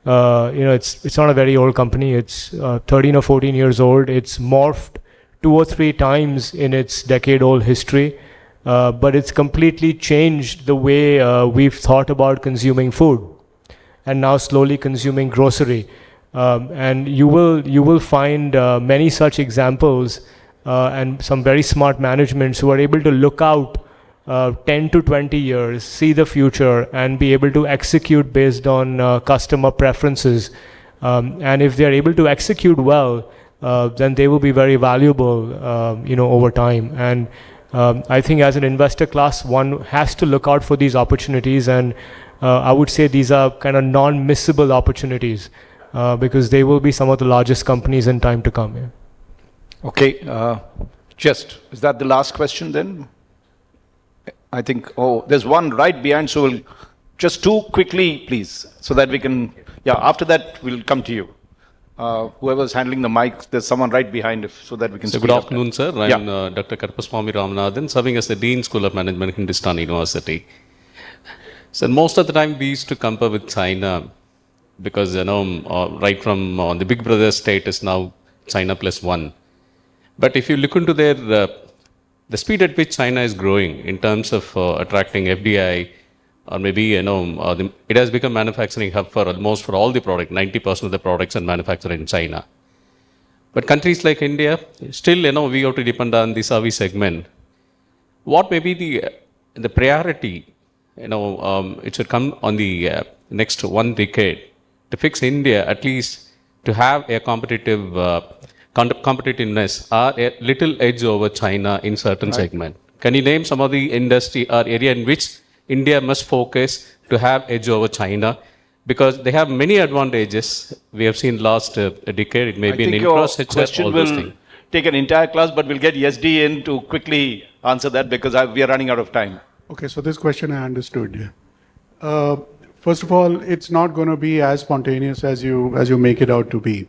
a very old company. It's 13 or 14 years old. It's morphed 2 or 3 times in its decade-old history, but it's completely changed the way we've thought about consuming food, and now slowly consuming grocery. And you will find many such examples and some very smart managements who are able to look out 10 to 20 years, see the future, and be able to execute based on customer preferences. And if they're able to execute well, then they will be very valuable, over time. And I think as an investor class, one has to look out for these opportunities. And I would say these are kind of non-missable opportunities because they will be some of the largest companies in time to come. Yeah. Okay. Is that the last question then? I think, oh, there's one right behind, so we'll just two quickly, please, so that we can, yeah, after that, we'll come to you. Whoever's handling the mic, there's someone right behind, so that we can So good afternoon, sir. I'm Dr. Karpaswamy Ramanathan, serving as the Dean School of Management, Hindustan University. So most of the time we used to compare with China because, right from the Big Brother status now, China +1. But if you look into their, the speed at which China is growing in terms of attracting FDI, or maybe, it has become manufacturing hub for almost for all the product, 90% of the products are manufactured in China. But countries like India, still, we have to depend on the service segment. What may be the priority, it should come on the next 1 decade to fix India, at least to have a competitiveness or a little edge over China in certain segment. Can you name some of the industry or area in which India must focus to have edge over China? Because they have many advantages. We have seen last decade, it may be an infrastructure, all those things. Take an entire class, but we'll get SD in to quickly answer that because we are running out of time. Okay, so this question I understood. First of all, it's not going to be as spontaneous as you make it out to be.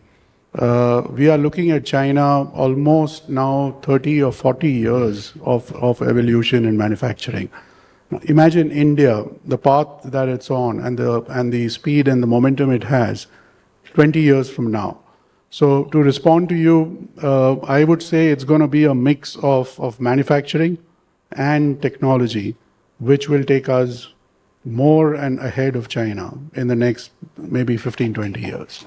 We are looking at China almost now 30 or 40 years of evolution in manufacturing. Now, imagine India, the path that it's on and the speed and the momentum it has 20 years from now. So to respond to you, I would say it's going to be a mix of manufacturing and technology, which will take us more and ahead of China in the next maybe 15, 20 years.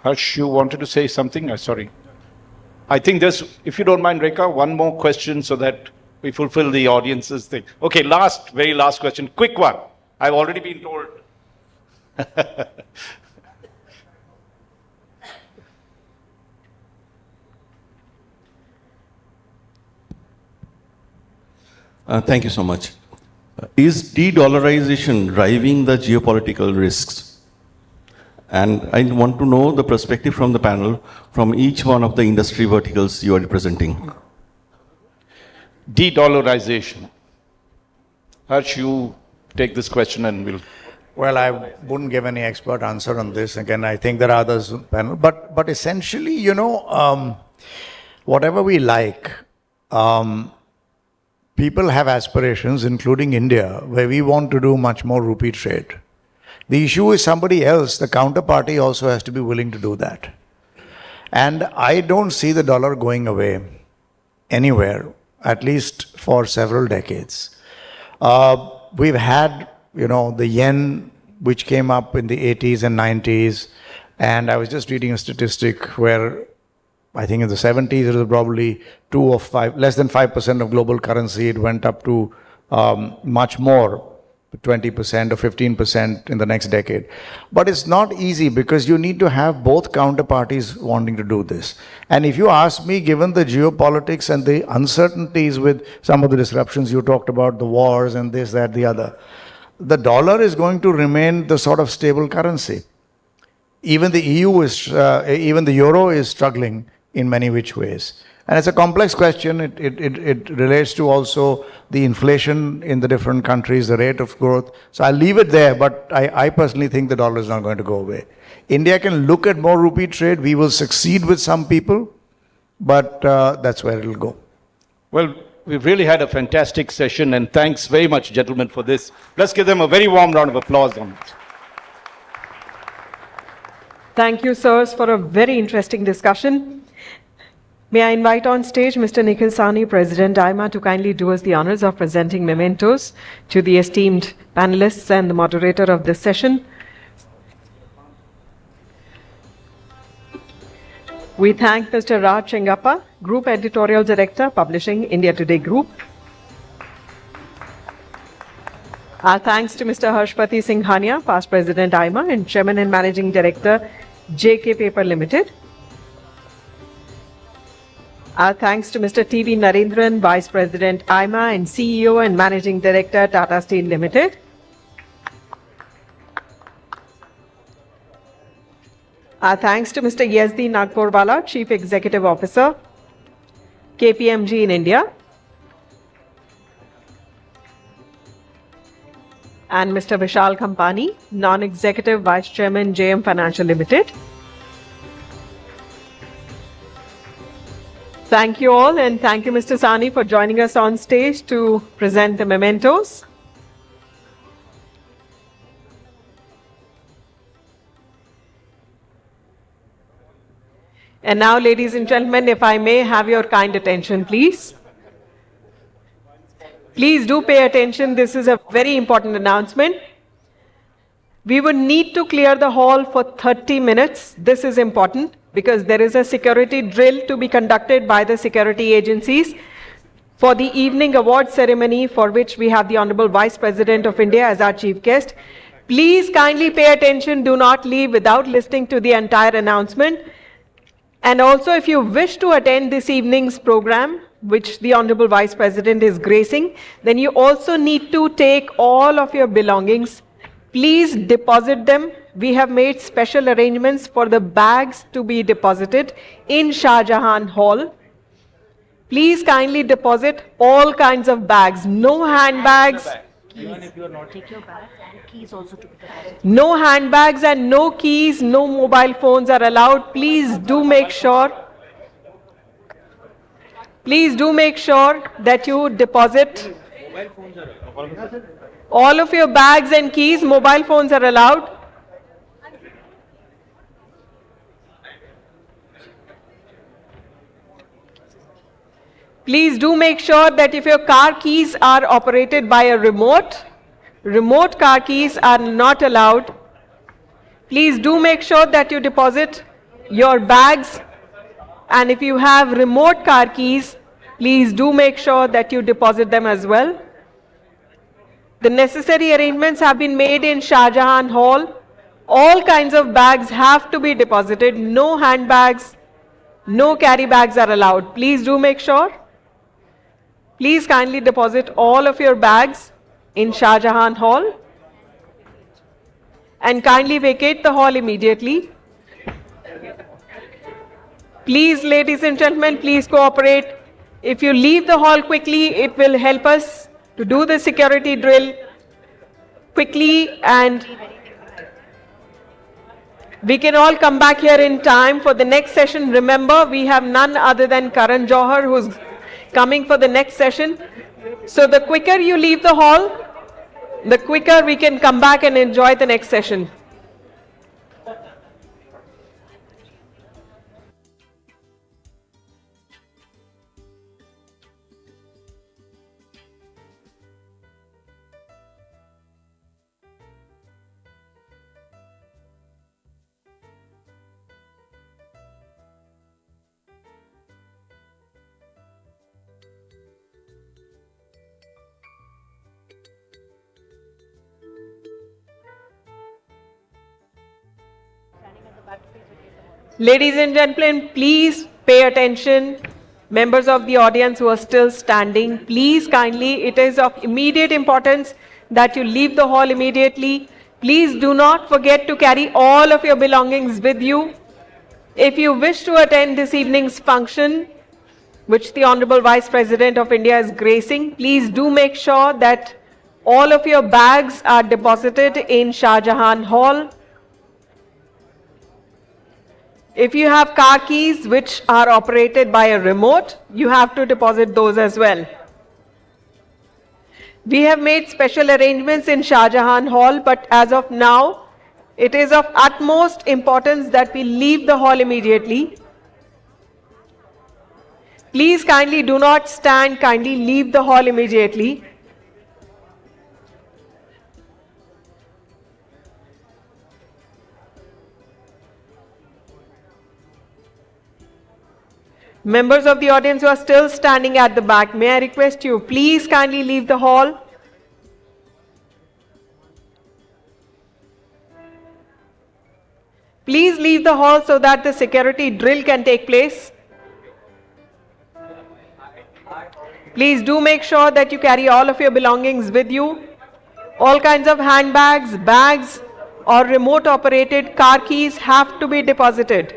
Harsh, you wanted to say something? Sorry. I think there's, if you don't mind, Rekha, one more question so that we fulfill the audience's thing. Okay, very last question. Quick one. I've already been told. Thank you so much. Is de-dollarization driving the geopolitical risks? And I want to know the perspective from the panel from each one of the industry verticals you are representing. De-dollarization. Harsh, you take this question and we'll... Well, I wouldn't give any expert answer on this. Again, I think there are others on the panel. But essentially, whatever we like, people have aspirations, including India, where we want to do much more rupee trade. The issue is somebody else, the counterparty also has to be willing to do that. And I don't see the dollar going away anywhere, at least for several decades. We've had, the yen, which came up in the 80s and 90s, and I was just reading a statistic where I think in the 70s it was probably less than 5% of global currency. It went up to much more, 20% or 15% in the next decade. But it's not easy because you need to have both counterparties wanting to do this. And if you ask me, given the geopolitics and the uncertainties with some of the disruptions you talked about, the wars and this, that, the other, the dollar is going to remain the sort of stable currency. Even the even the euro is struggling in many which ways. And it's a complex question. It relates to also the inflation in the different countries, the rate of growth. So I'll leave it there, but I personally think the dollar is not going to go away. India can look at more rupee trade. We will succeed with some people, but that's where it'll go. Well, we've really had a fantastic session, and thanks very much, gentlemen, for this. Let's give them a very warm round of applause on it. Thank you, sirs, for a very interesting discussion. May I invite on stage Mr. Nikhil Sawhney, President AIMA, to kindly do us the honors of presenting mementos to the esteemed panelists and the moderator of this session. We thank Mr. Raj Chengappa, Group Editorial Director, Publishing India Today Group. Our thanks to Mr. Harshpati Singhania, Past President AIMA and Chairman and Managing Director, JK Paper Limited. Our thanks to Mr. T.V. Narendran, Vice President AIMA and CEO and Managing Director, Tata Steel Limited. Our thanks to Mr. Yazdi Nagpurwala, Chief Executive Officer, KPMG in India. and Mr. Vishal Khampani, Non-Executive Vice Chairman, JM Financial Limited. Thank you all, and thank you, Mr. Sawhney, for joining us on stage to present the mementos. And now, ladies and gentlemen, if I may have your kind attention, please. Please do pay attention. This is a very important announcement. We would need to clear the hall for 30 minutes. This is important because there is a security drill to be conducted by the security agencies for the evening award ceremony, for which we have the Honorable Vice President of India as our chief guest. Please kindly pay attention. Do not leave without listening to the entire announcement. And also, if you wish to attend this evening's program, which the Honorable Vice President is gracing, then you also need to take all of your belongings. Please deposit them. We have made special arrangements for the bags to be deposited in Shah Jahan Hall. Please kindly deposit all kinds of bags. No handbags. Even if you are not, take your bag and keys also to be deposited. No handbags and no keys, no mobile phones are allowed. Please do make sure. Please do make sure that you deposit all of your bags and keys. Mobile phones are allowed. Please do make sure that if your car keys are operated by a remote car keys are not allowed. Please do make sure that you deposit your bags, and if you have remote car keys, please do make sure that you deposit them as well. The necessary arrangements have been made in Shah Jahan Hall. All kinds of bags have to be deposited. No handbags, no carry bags are allowed. Please do make sure. Please kindly deposit all of your bags in Shah Jahan Hall and kindly vacate the hall immediately. Please, ladies and gentlemen, please cooperate. If you leave the hall quickly, it will help us to do the security drill quickly, and we can all come back here in time for the next session. Remember, we have none other than Karan Johar, who's coming for the next session. So the quicker you leave the hall, the quicker we can come back and enjoy the next session. Ladies and gentlemen, please pay attention. Members of the audience who are still standing, please kindly, it is of immediate importance that you leave the hall immediately. Please do not forget to carry all of your belongings with you. If you wish to attend this evening's function, which the Honorable Vice President of India is gracing, please do make sure that all of your bags are deposited in Shah Jahan Hall. If you have car keys which are operated by a remote, you have to deposit those as well. We have made special arrangements in Shah Jahan Hall, but as of now, it is of utmost importance that we leave the hall immediately. Please kindly do not stand, kindly leave the hall immediately. Members of the audience who are still standing at the back, may I request you, please kindly leave the hall. Please leave the hall so that the security drill can take place. Please do make sure that you carry all of your belongings with you. All kinds of handbags, bags, or remote operated car keys have to be deposited.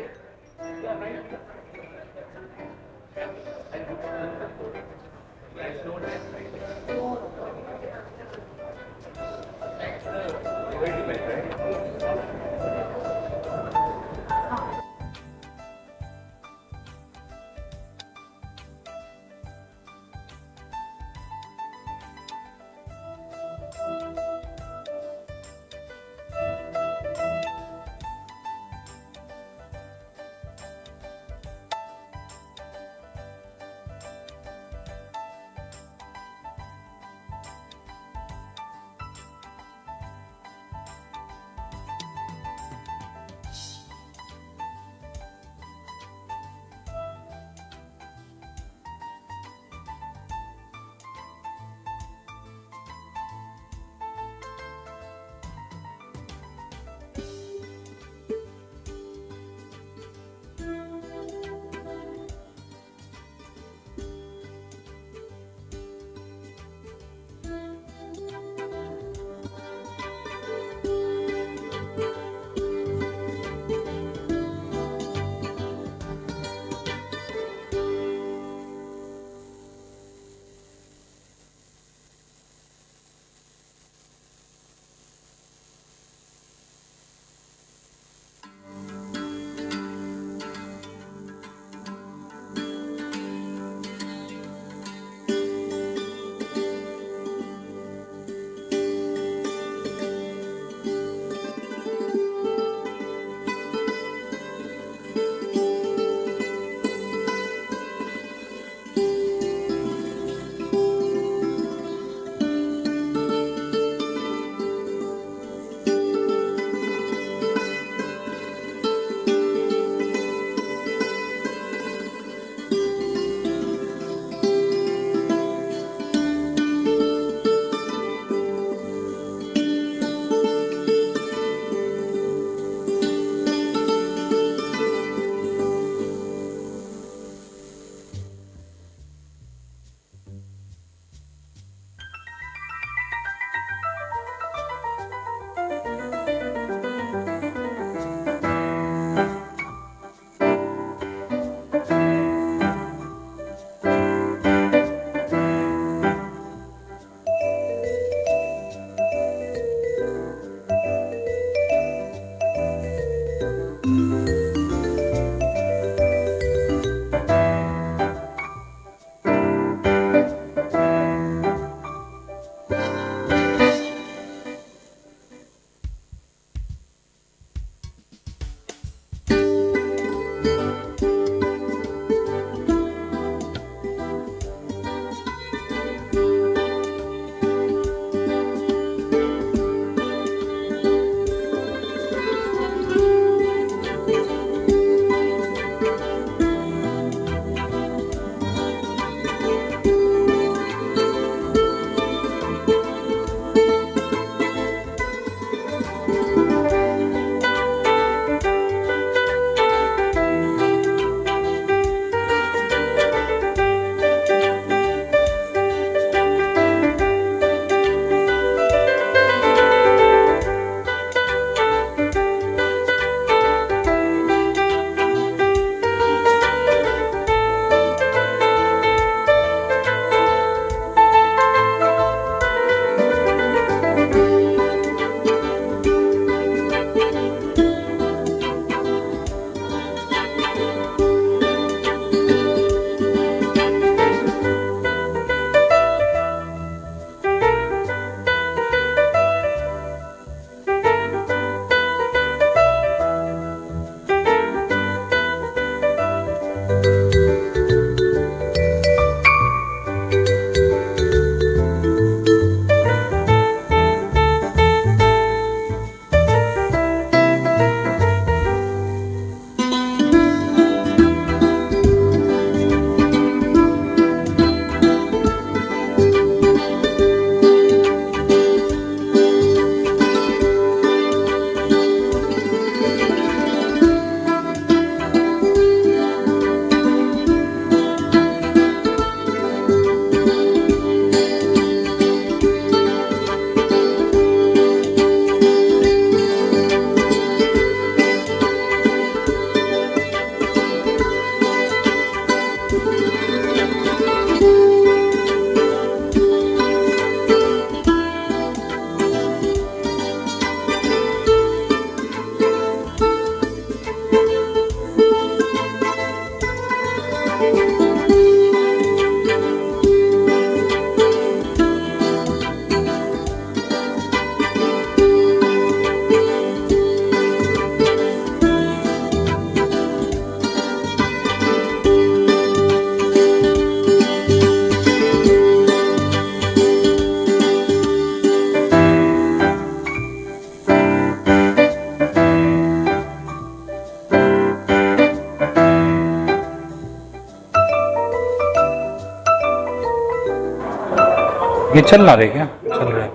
चल ना रहे क्या? चल रहे.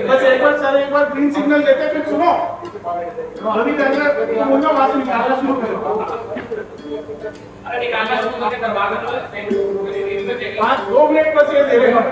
बस एक बार green signal देते फिर सुनो अभी बोलना वहां से निकालना शुरू करो अरे निकालना शुरू करके करवा दो 2 मिनट बस ये दे रहे हैं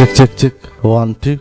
Check. 1, 2.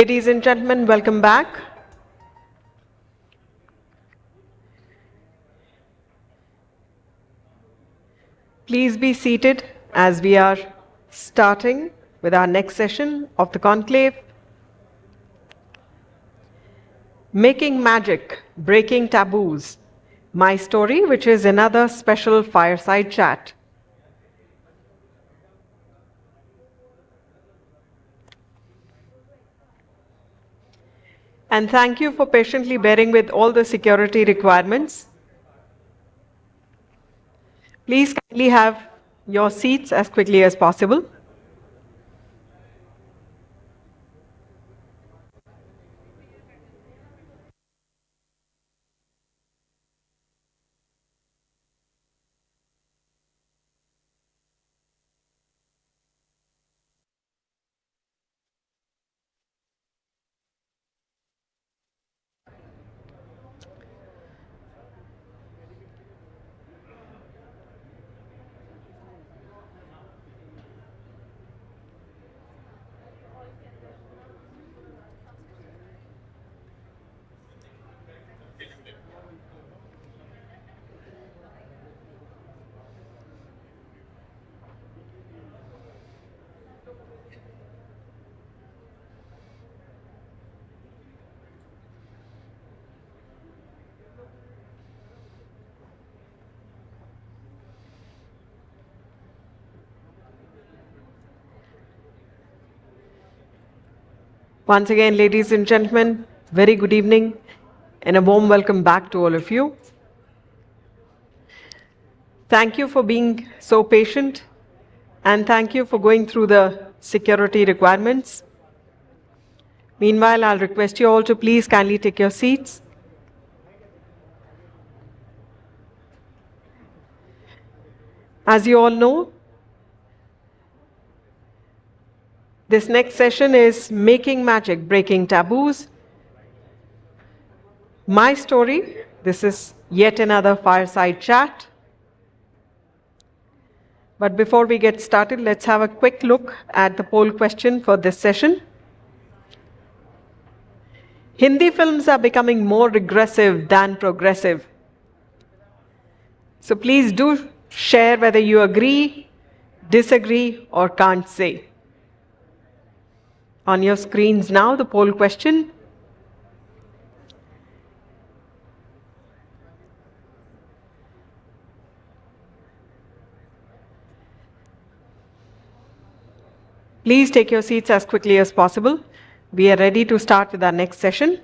Ladies and gentlemen, welcome back. Please be seated as we are starting with our next session of the conclave. Making Magic, Breaking Taboos, My Story, which is another special fireside chat. And thank you for patiently bearing with all the security requirements. Please kindly have your seats as quickly as possible. Once again, ladies and gentlemen, very good evening and a warm welcome back to all of you. Thank you for being so patient and thank you for going through the security requirements. Meanwhile, I'll request you all to please kindly take your seats. As you all know, this next session is Making Magic, Breaking Taboos. My Story. This is yet another fireside chat. But before we get started, let's have a quick look at the poll question for this session. Hindi films are becoming more regressive than progressive. So please do share whether you agree, disagree, or can't say. On your screens now, the poll question. Please take your seats as quickly as possible. We are ready to start with our next session.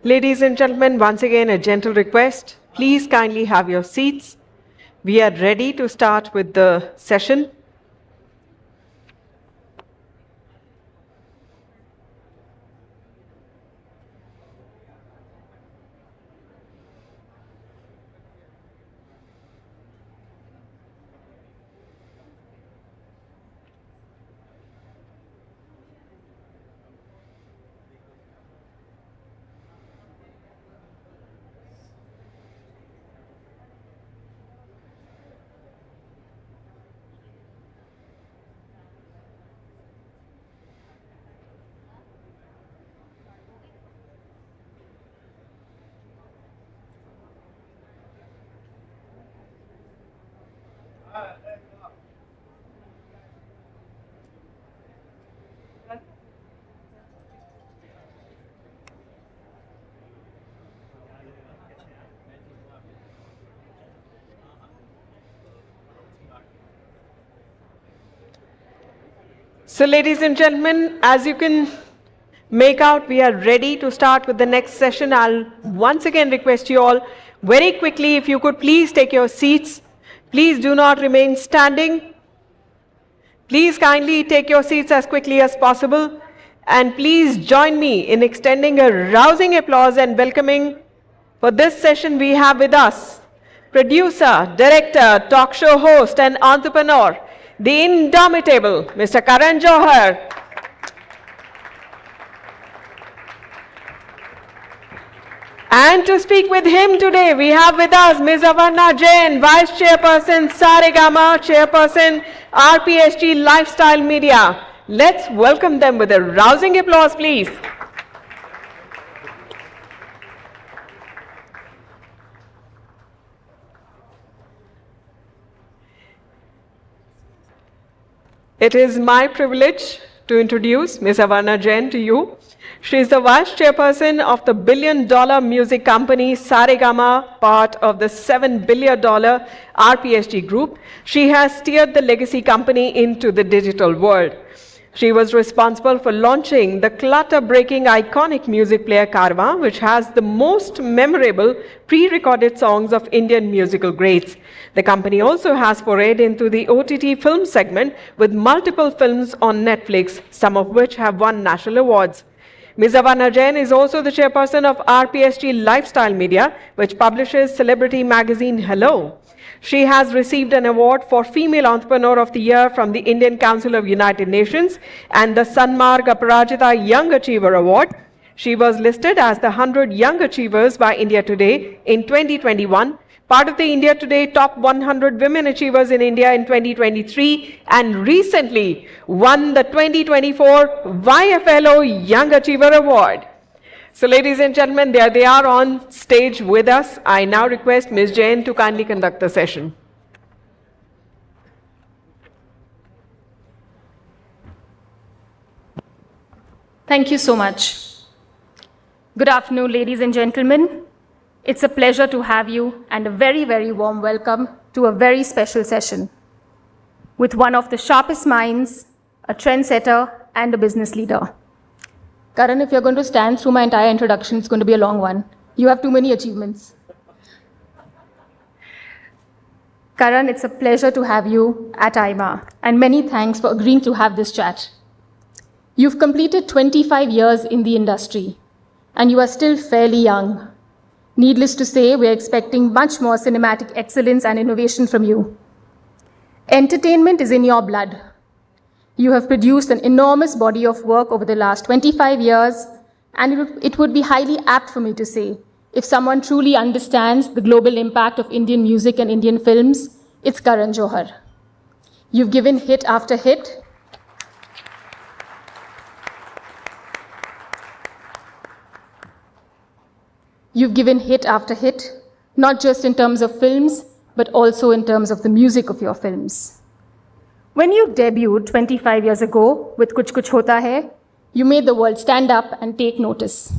Ladies and gentlemen, once again a gentle request. Please kindly have your seats. We are ready to start with the session. So ladies and gentlemen, as you can make out, we are ready to start with the next session. I'll once again request you all very quickly, if you could please take your seats. Please do not remain standing. Please kindly take your seats as quickly as possible. And please join me in extending a rousing applause and welcoming for this session we have with us producer, director, talk show host and entrepreneur, the indomitable Mr. Karan Johar. And to speak with him today, we have with us Ms. Avarna Jain, Vice Chairperson, Saregama, Chairperson, RPSG Lifestyle Media. Let's welcome them with a rousing applause, please. It is my privilege to introduce Ms. Avarna Jain to you. She is the Vice Chairperson of the billion-dollar music company Saregama, part of the $7 billion RPSG group. She has steered the legacy company into the digital world. She was responsible for launching the clutter-breaking iconic music player Carvaan, which has the most memorable pre-recorded songs of Indian musical greats. The company also has forayed into the OTT film segment with multiple films on Netflix, some of which have won national awards. Ms. Avarna Jain is also the chairperson of RPSG Lifestyle Media, which publishes celebrity magazine Hello. She has received an award for Female Entrepreneur of the Year from the Indian Council of United Nations and the Sanmarg Aparajita Young Achiever Award. She was listed as the 100 Young Achievers by India Today in 2021, part of the India Today Top 100 Women Achievers in India in 2023, and recently won the 2024 YFLO Young Achiever Award. So ladies and gentlemen, there they are on stage with us. I now request Ms. Jain to kindly conduct the session. Thank you so much. Good afternoon, ladies and gentlemen. It's a pleasure to have you and a very, very warm welcome to a very special session with one of the sharpest minds, a trendsetter, and a business leader. Karan, if you're going to stand through my entire introduction, it's going to be a long one. You have too many achievements. Karan, it's a pleasure to have you at AIMA, and many thanks for agreeing to have this chat. You've completed 25 years in the industry, and you are still fairly young. Needless to say, we're expecting much more cinematic excellence and innovation from you. Entertainment is in your blood. You have produced an enormous body of work over the last 25 years, and it would be highly apt for me to say, if someone truly understands the global impact of Indian music and Indian films, it's Karan Johar. You've given hit after hit. You've given hit after hit, not just in terms of films, but also in terms of the music of your films. When you debuted 25 years ago with Kuch Kuch Hota Hai, you made the world stand up and take notice.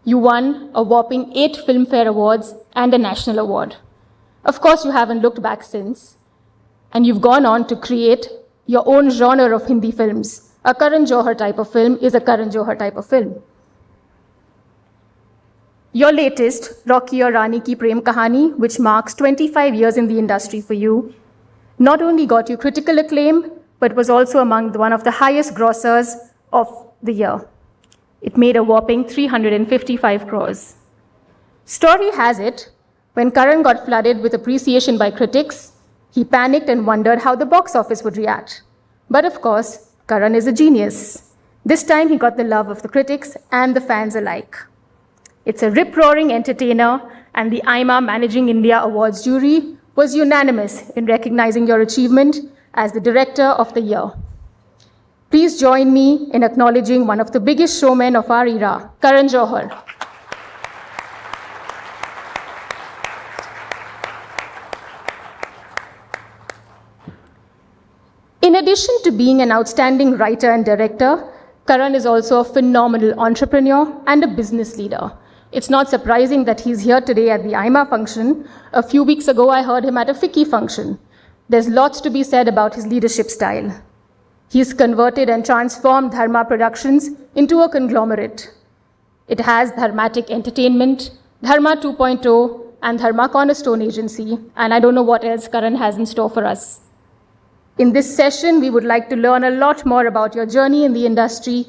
You won a whopping 8 Filmfare Awards and a national award. Of course, you haven't looked back since, and you've gone on to create your own genre of Hindi films. A Karan Johar type of film is a Karan Johar type of film. Your latest, Rocky Aur Rani Ki Prem Kahani, which marks 25 years in the industry for you, not only got you critical acclaim, but was also among one of the highest grossers of the year. It made a whopping 355 crores. Story has it, when Karan got flooded with appreciation by critics, he panicked and wondered how the box office would react. But of course, Karan is a genius. This time he got the love of the critics and the fans alike. It's a rip-roaring entertainer, and the AIMA Managing India Awards jury was unanimous in recognizing your achievement as the Director of the Year. Please join me in acknowledging one of the biggest showmen of our era, Karan Johar. In addition to being an outstanding writer and director, Karan is also a phenomenal entrepreneur and a business leader. It's not surprising that he's here today at the AIMA function. A few weeks ago, I heard him at a FICCI function. There's lots to be said about his leadership style. He's converted and transformed Dharma Productions into a conglomerate. It has Dharmatic Entertainment, Dharma 2.0, and Dharma Cornerstone Agency, and I don't know what else Karan has in store for us. In this session, we would like to learn a lot more about your journey in the industry,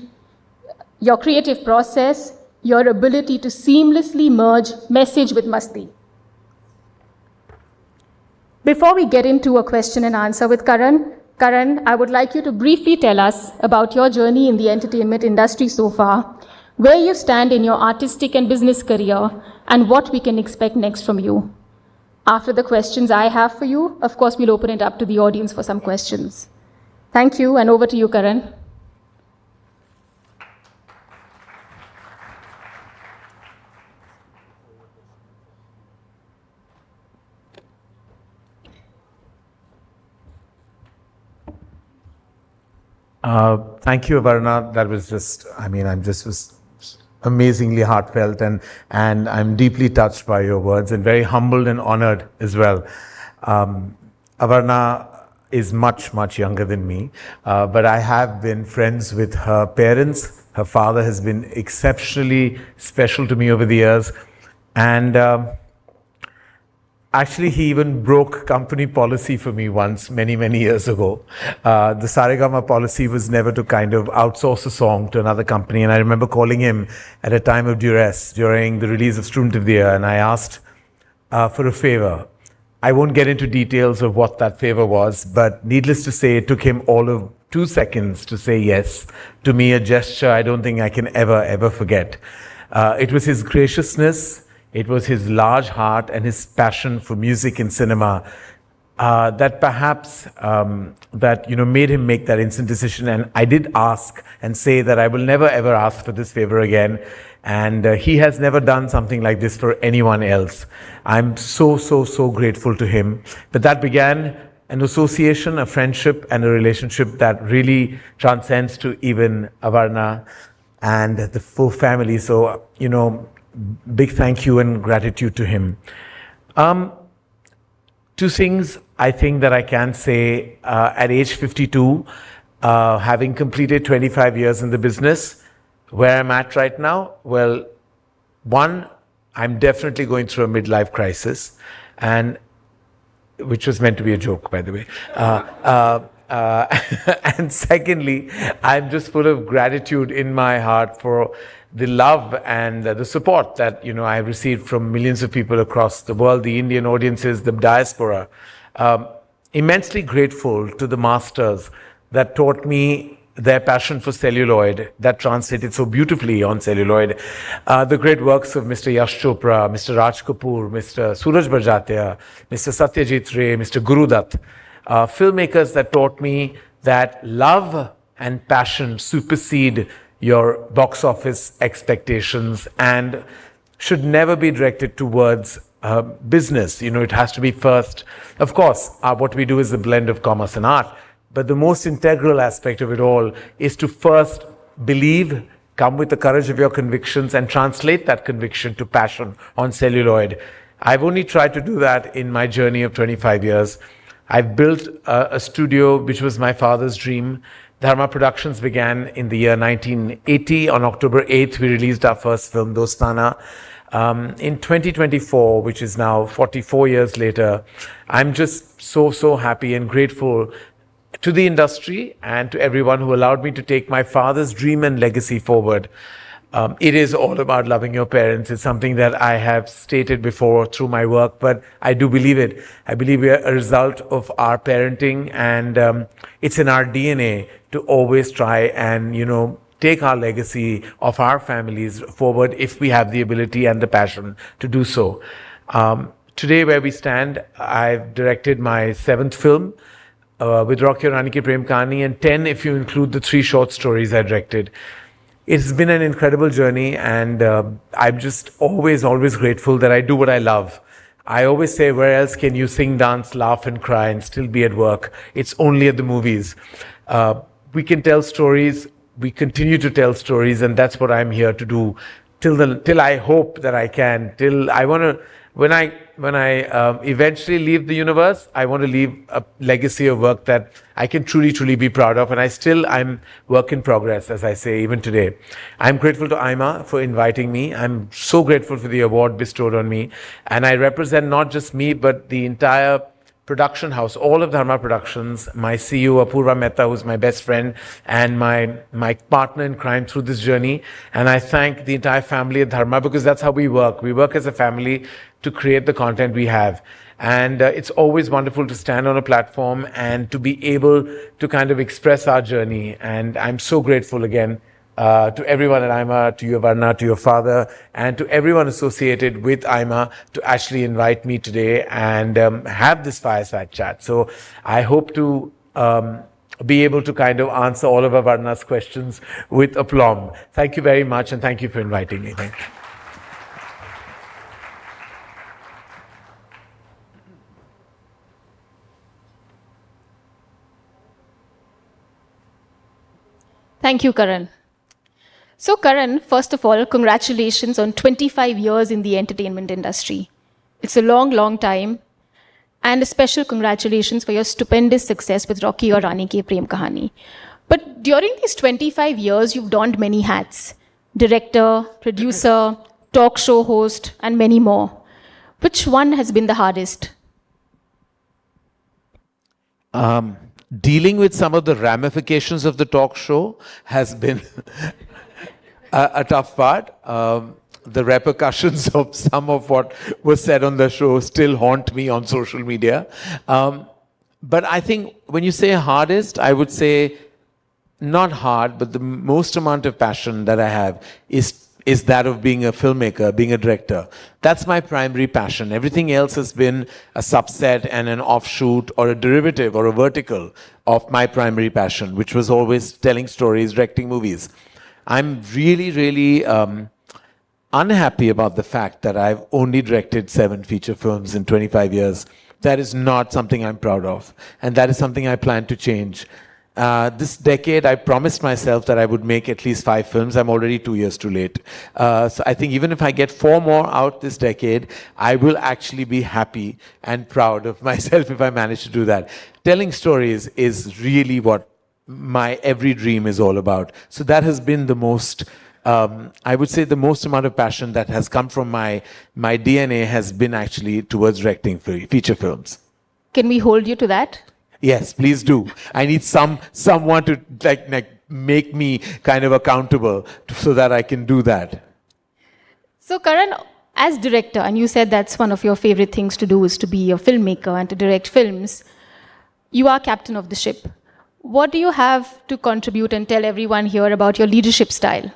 your creative process, your ability to seamlessly merge message with masti. Before we get into a question and answer with Karan, I would like you to briefly tell us about your journey in the entertainment industry so far, where you stand in your artistic and business career, and what we can expect next from you. After the questions I have for you, of course, we'll open it up to the audience for some questions. Thank you, and over to you, Karan. Thank you, Avarna. That was just, was amazingly heartfelt, and I'm deeply touched by your words and very humbled and honored as well. Avarna is much, much younger than me, but I have been friends with her parents. Her father has been exceptionally special to me over the years, and actually, he even broke company policy for me once, many, many years ago. The Saregama policy was never to kind of outsource a song to another company. And I remember calling him at a time of duress during the release of Student of the Year. And I asked for a favor. I won't get into details of what that favor was, but needless to say, it took him all of 2 seconds to say yes. To me, a gesture I don't think I can ever forget. It was his graciousness. It was his large heart and his passion for music and cinema that perhaps made him make that instant decision. And I did ask and say that I will never ever ask for this favor again. And he has never done something like this for anyone else. I'm so grateful to him. But that began an association, a friendship, and a relationship that really transcends to even Avarna and the full family. So, big thank you and gratitude to him. 2 things I think that I can say at age 52, having completed 25 years in the business, where I'm at right now. Well, one, I'm definitely going through a midlife crisis, and which was meant to be a joke, by the way. And secondly, I'm just full of gratitude in my heart for the love and the support that I received from millions of people across the world, the Indian audiences, the diaspora. Immensely grateful to the masters that taught me their passion for celluloid, that translated so beautifully on celluloid. The great works of Mr. Yash Chopra, Mr. Raj Kapoor, Mr. Suraj Barjatya, Mr. Satyajit Ray, Mr. Guru Dutt. Filmmakers that taught me that love and passion supersede your box office expectations and should never be directed towards business. It has to be first. Of course, what we do is a blend of commerce and art, But the most integral aspect of it all is to first believe, come with the courage of your convictions, and translate that conviction to passion on celluloid. I've only tried to do that in my journey of 25 years. I've built a studio which was my father's dream. Dharma Productions began in the year 1980. On October 8th, we released our first film, Dostana. In 2024, which is now 44 years later, I'm just so happy and grateful to the industry and to everyone who allowed me to take my father's dream and legacy forward. It is all about loving your parents. It's something that I have stated before through my work, but I do believe it. I believe we are a result of our parenting, and it's in our DNA to always try and, take our legacy of our families forward if we have the ability and the passion to do so. Today, where we stand, I've directed my 7th film with Rocky Aur Rani Ki Prem Kahani, and 10 if you include the 3 short stories I directed. It's been an incredible journey, and I'm just always grateful that I do what I love. I always say, where else can you sing, dance, laugh and cry and still be at work? It's only at the movies. We can tell stories, we continue to tell stories, and that's what I'm here to do till I hope that I can, till I want to, when I eventually leave the universe, I want to leave a legacy of work that I can truly be proud of. And I'm work in progress, as I say, even today. I'm grateful to AIMA for inviting me. I'm so grateful for the award bestowed on me. And I represent not just me, but the entire production house, all of Dharma Productions, my CEO, Apurva Mehta, who's my best friend, and my partner in crime through this journey. And I thank the entire family at Dharma, because that's how we work. We work as a family to create the content we have. And it's always wonderful to stand on a platform and to be able to kind of express our journey. And I'm so grateful again to everyone at AIMA, to you, Avarna, to your father, and to everyone associated with AIMA to actually invite me today and have this fireside chat. So I hope to be able to kind of answer all of Avarna's questions with aplomb. Thank you very much, and thank you for inviting me. Thank you. Thank you, Karan. So, Karan, first of all, congratulations on 25 years in the entertainment industry. It's a long time. And a special congratulations for your stupendous success with Rocky Aur Rani Ki Prem Kahani. But during these 25 years, you've donned many hats. Director, producer, talk show host, and many more. Which one has been the hardest? Dealing with some of the ramifications of the talk show has been a tough part. The repercussions of some of what was said on the show still haunt me on social media. But I think when you say hardest, I would say not hard, but the most amount of passion that I have is that of being a filmmaker, being a director. That's my primary passion. Everything else has been a subset and an offshoot or a derivative or a vertical of my primary passion, which was always telling stories, directing movies. I'm really unhappy about the fact that I've only directed 7 feature films in 25 years. That is not something I'm proud of. And that is something I plan to change. This decade, I promised myself that I would make at least 5 films. I'm already 2 years too late. So I think even if I get 4 more out this decade, I will actually be happy and proud of myself if I manage to do that. Telling stories is really what my every dream is all about. So that has been the most, I would say the most amount of passion that has come from my DNA has been actually towards directing feature films. Can we hold you to that? Yes, please do. I need someone to like make me kind of accountable so that I can do that. So Karan, as director, and you said that's one of your favorite things to do is to be a filmmaker and to direct films, you are captain of the ship. What do you have to contribute and tell everyone here about your leadership style?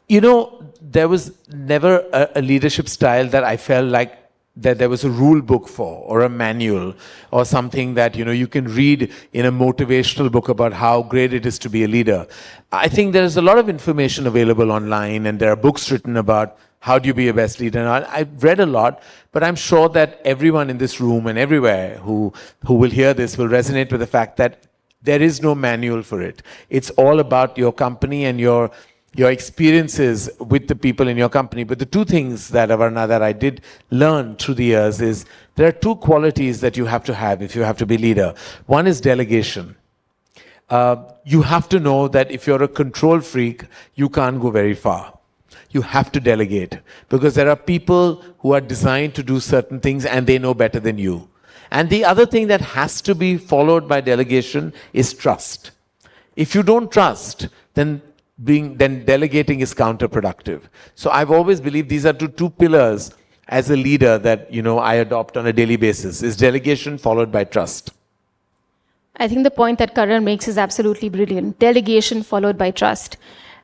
There was never a leadership style that I felt like that there was a rule book for, or a manual, or something that you can read in a motivational book about how great it is to be a leader. I think there is a lot of information available online, and there are books written about how do you be a best leader? And I've read a lot, but I'm sure that everyone in this room and everywhere who will hear this will resonate with the fact that there is no manual for it. It's all about your company and your experiences with the people in your company. But the two things that, Avarna, that I did learn through the years is there are two qualities that you have to have if you have to be leader. One is delegation. You have to know that if you're a control freak, you can't go very far. You have to delegate because there are people who are designed to do certain things and they know better than you. And the other thing that has to be followed by delegation is trust. If you don't trust, then delegating is counterproductive. So I've always believed these are two pillars as a leader that I adopt on a daily basis is delegation followed by trust. I think the point that Karan makes is absolutely brilliant. Delegation followed by trust.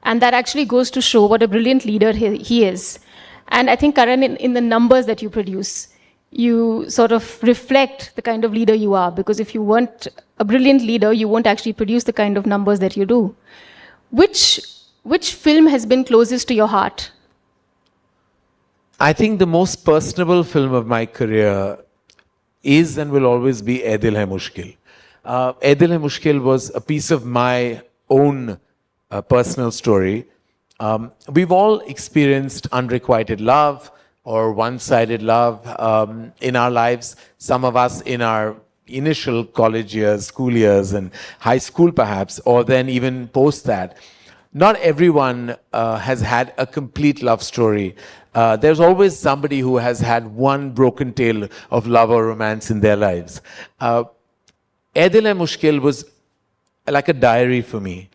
And that actually goes to show what a brilliant leader he is. And I think, Karan, in the numbers that you produce, you sort of reflect the kind of leader you are. Because if you weren't a brilliant leader, you won't actually produce the kind of numbers that you do. Which film has been closest to your heart? I think the most personable film of my career is and will always be Ae Dil Hai Mushkil. Ae Dil Hai Mushkil was a piece of my own personal story. We've all experienced unrequited love or one-sided love in our lives. Some of us in our initial college years, school years, and high school perhaps, or then even post that. Not everyone has had a complete love story. There's always somebody who has had one broken tale of love or romance in their lives. Ae Dil Hai Mushkil was like a diary for me.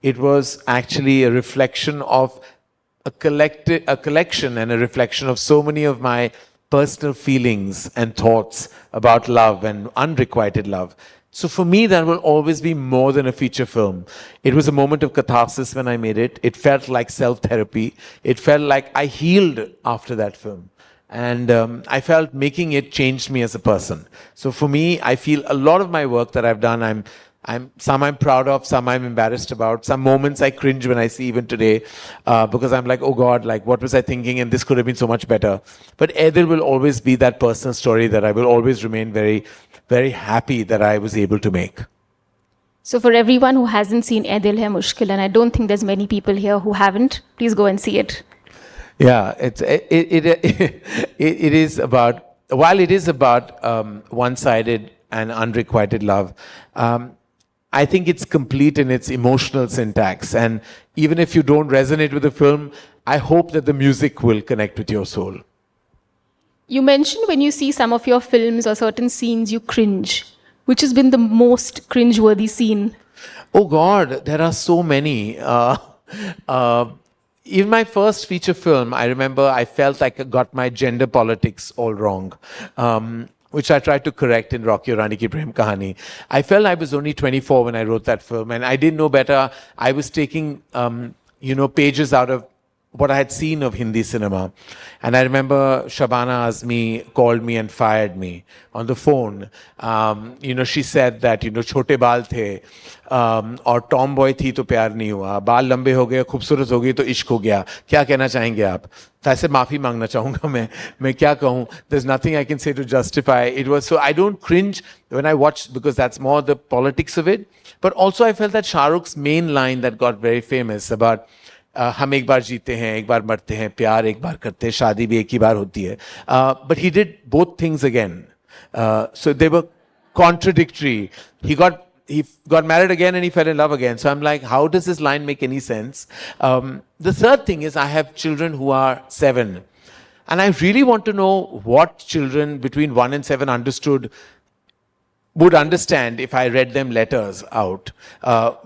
It was actually a reflection of a collection and a reflection of so many of my personal feelings and thoughts about love and unrequited love. So for me, that will always be more than a feature film. It was a moment of catharsis when I made it. It felt like self-therapy. It felt like I healed after that film. And I felt making it changed me as a person. So for me, I feel a lot of my work that I've done, some I'm proud of, some I'm embarrassed about. Some moments I cringe when I see even today because I'm like, oh God, like what was I thinking? And this could have been so much better. But Ae Dil will always be that personal story that I will always remain very, very happy that I was able to make. So for everyone who hasn't seen Ae Dil Hai Mushkil, and I don't think there's many people here who haven't, please go and see it. Yeah, it is about, while it is about one-sided and unrequited love, I think it's complete in its emotional syntax. And even if you don't resonate with the film, I hope that the music will connect with your soul. You mentioned when you see some of your films or certain scenes, you cringe. Which has been the most cringe-worthy scene? Oh God, there are so many. Even my first feature film, I remember I felt like I got my gender politics all wrong. Which I tried to correct in Rocky Rani Ki Prem Kahani. I felt I was only 24 when I wrote that film, and I didn't know better. I was taking, pages out of what I had seen of Hindi cinema. And I remember Shabana Azmi called me and fired me on the phone. She said that, chote baal the, और tomboy थी तो प्यार नहीं हुआ, बाल लंबे हो गए, खूबसूरत हो गई तो इश्क हो गया, क्या कहना चाहेंगे आप? तो ऐसे माफी मांगना चाहूँगा मैं क्या कहूँ? There's nothing I can say to justify. It was so I don't cringe when I watch because that's more the politics of it. But also I felt that Shah Rukh's main line that got very famous about हम एक बार जीते हैं, एक बार मरते हैं, प्यार एक बार करते हैं, शादी भी एक ही बार होती है. But he did both things again. So they were contradictory. He got married again and he fell in love again. So I'm like, how does this line make any sense? The third thing is I have children who are 7. And I really want to know what children between 1 and 7 would understand if I read them letters out,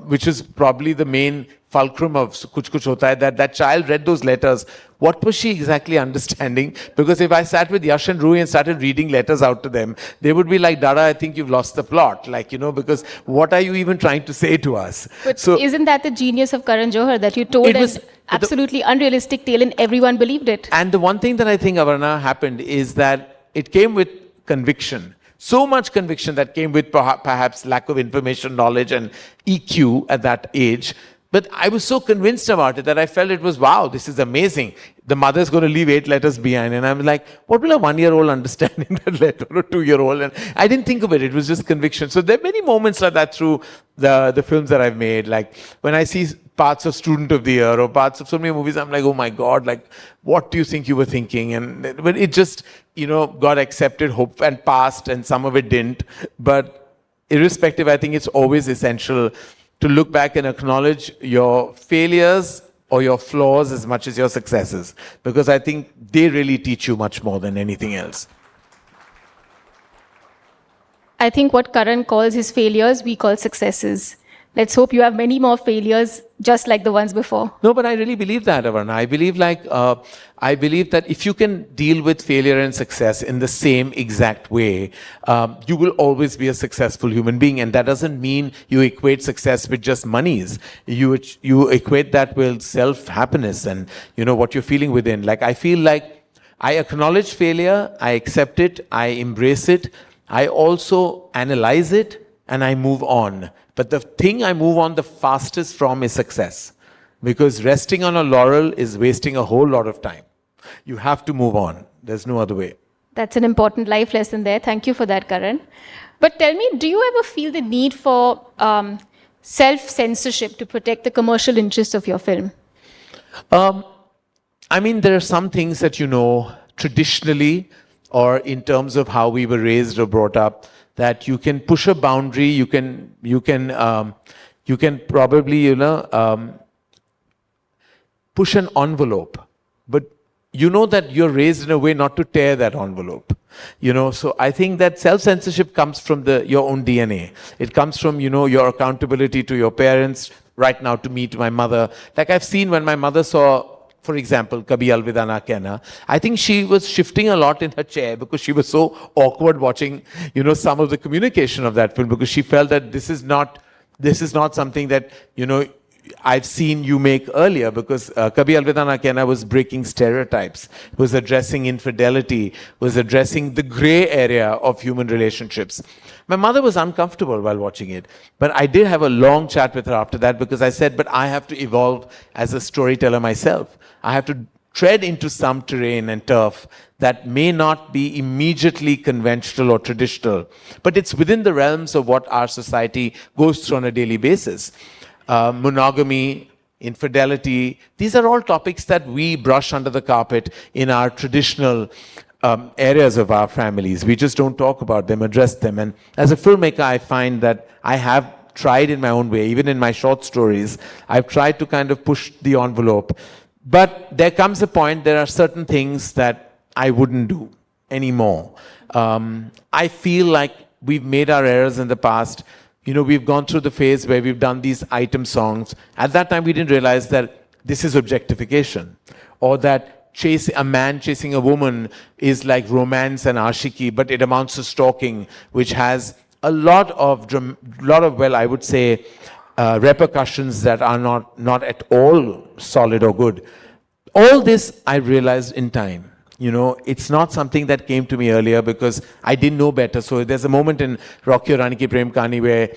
which is probably the main fulcrum of Kuch Kuch Hota Hai, that child read those letters. What was she exactly understanding? Because if I sat with Yash and Rui and started reading letters out to them, they would be like, Dada, I think you've lost the plot. Because what are you even trying to say to us? But so, isn't that the genius of Karan Johar, that you told an absolutely unrealistic tale and everyone believed it? And the one thing that I think, Avarna, happened is that it came with conviction. So much conviction that came with perhaps lack of information, knowledge and EQ at that age. But I was so convinced about it that I felt it was, wow, this is amazing. The mother's going to leave 8 letters behind. And I'm like, what will a 1-year-old understand in that letter, or a 2-year-old? And I didn't think of it. It was just conviction. So there are many moments like that through the films that I've made. Like when I see parts of Student of the Year or parts of so many movies, I'm like, oh my God, like, what do you think you were thinking? And but it just, got accepted, hope, and passed, and some of it didn't. But irrespective, I think it's always essential to look back and acknowledge your failures or your flaws as much as your successes, because I think they really teach you much more than anything else. I think what Karan calls his failures, we call successes. Let's hope you have many more failures just like the ones before. No, but I really believe that, Avarna. I believe that if you can deal with failure and success in the same exact way, you will always be a successful human being. And that doesn't mean you equate success with just monies. You equate that with self-happiness and, what you're feeling within. Like, I feel like I acknowledge failure, I accept it, I embrace it, I also analyze it, and I move on. But the thing I move on the fastest from is success. Because resting on a laurel is wasting a whole lot of time. You have to move on. There's no other way. That's an important life lesson there. Thank you for that, Karan. But tell me, do you ever feel the need for self-censorship to protect the commercial interests of your film? There are some things that traditionally, or in terms of how we were raised or brought up, that you can push a boundary, you can probably, push an envelope, but that you're raised in a way not to tear that envelope. So I think that self-censorship comes from your own DNA. It comes from, your accountability to your parents, right now to me, to my mother. Like I've seen when my mother saw, for example, Kabhi Alvida Na Kehna, I think she was shifting a lot in her chair because she was so awkward watching, some of the communication of that film, because she felt that this is not something that, I've seen you make earlier, because Kabhi Alvida Na Kehna was breaking stereotypes, was addressing infidelity, was addressing the gray area of human relationships. My mother was uncomfortable while watching it, but I did have a long chat with her after that, because I said, but I have to evolve as a storyteller myself. I have to tread into some terrain and turf that may not be immediately conventional or traditional, but it's within the realms of what our society goes through on a daily basis. Monogamy, infidelity, these are all topics that we brush under the carpet in our traditional areas of our families. We just don't talk about them, address them. And as a filmmaker, I find that I have tried in my own way, even in my short stories, I've tried to kind of push the envelope. But there comes a point, there are certain things that I wouldn't do anymore. I feel like we've made our errors in the past. We've gone through the phase where we've done these item songs. At that time, we didn't realize that this is objectification, or that a man chasing a woman is like romance and ashiki, but it amounts to stalking, which has a lot of I would say, repercussions that are not at all solid or good. All this I realized in time. It's not something that came to me earlier because I didn't know better. So there's a moment in Rocky Aur Rani Ki Prem Kahani where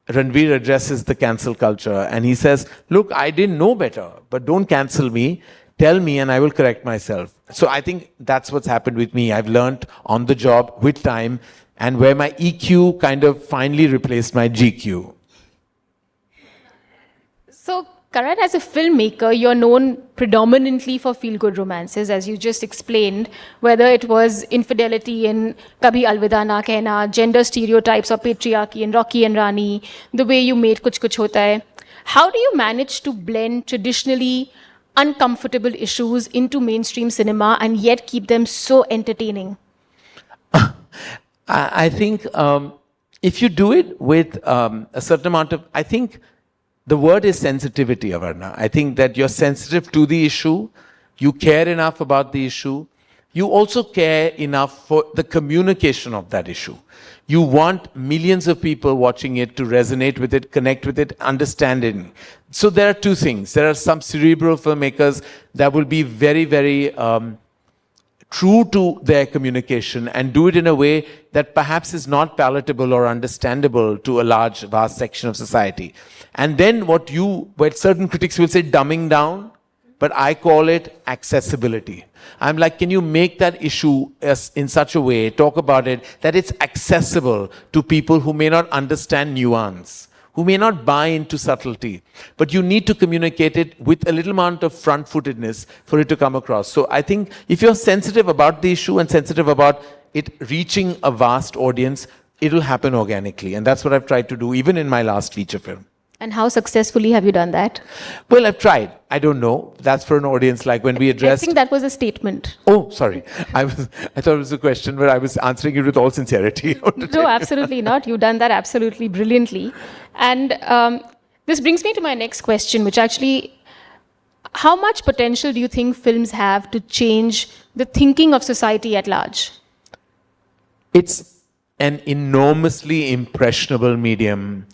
Ranveer addresses the cancel culture and he says, look, I didn't know better, but don't cancel me. Tell me and I will correct myself. So I think that's what's happened with me. I've learned on the job with time, and where my EQ kind of finally replaced my GQ. So, Karan, as a filmmaker, you're known predominantly for feel-good romances, as you just explained, whether it was infidelity in Kabhi Alvida Na Kehna, gender stereotypes or patriarchy in Rocky and Rani, the way you made Kuch Kuch Hota Hai. How do you manage to blend traditionally uncomfortable issues into mainstream cinema and yet keep them so entertaining? I think if you do it with a certain amount of, I think the word is sensitivity, Avarna. I think that you're sensitive to the issue, you care enough about the issue, you also care enough for the communication of that issue. You want millions of people watching it to resonate with it, connect with it, understand it. So there are two things. There are some cerebral filmmakers that will be very, very true to their communication and do it in a way that perhaps is not palatable or understandable to a large, vast section of society. And then what certain critics will say dumbing down, but I call it accessibility. I'm like, can you make that issue in such a way, talk about it, that it's accessible to people who may not understand nuance, who may not buy into subtlety, but you need to communicate it with a little amount of front-footedness for it to come across. So I think if you're sensitive about the issue and sensitive about it reaching a vast audience, it'll happen organically. And that's what I've tried to do, even in my last feature film. And how successfully have you done that? Well, I've tried. I don't know. That's for an audience like when we addressed... I think that was a statement. Oh, sorry. I thought it was a question, but I was answering it with all sincerity. No, absolutely not. You've done that absolutely brilliantly. And this brings me to my next question, which actually, how much potential do you think films have to change the thinking of society at large? It's an enormously impressionable medium.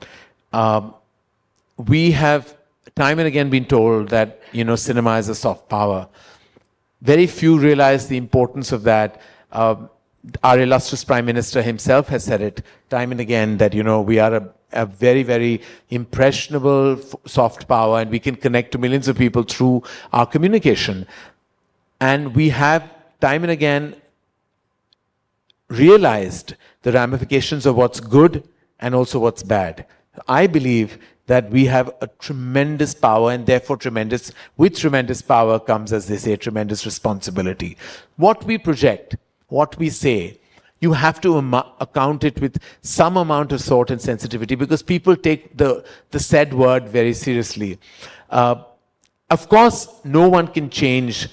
We have time and again been told that, cinema is a soft power. Very few realize the importance of that. Our illustrious Prime Minister himself has said it time and again that, we are a very, very impressionable soft power and we can connect to millions of people through our communication. And we have time and again realized the ramifications of what's good and also what's bad. I believe that we have a tremendous power and therefore with tremendous power comes, as they say, tremendous responsibility. What we project, what we say, you have to account it with some amount of thought and sensitivity because people take the said word very seriously. Of course, no one can change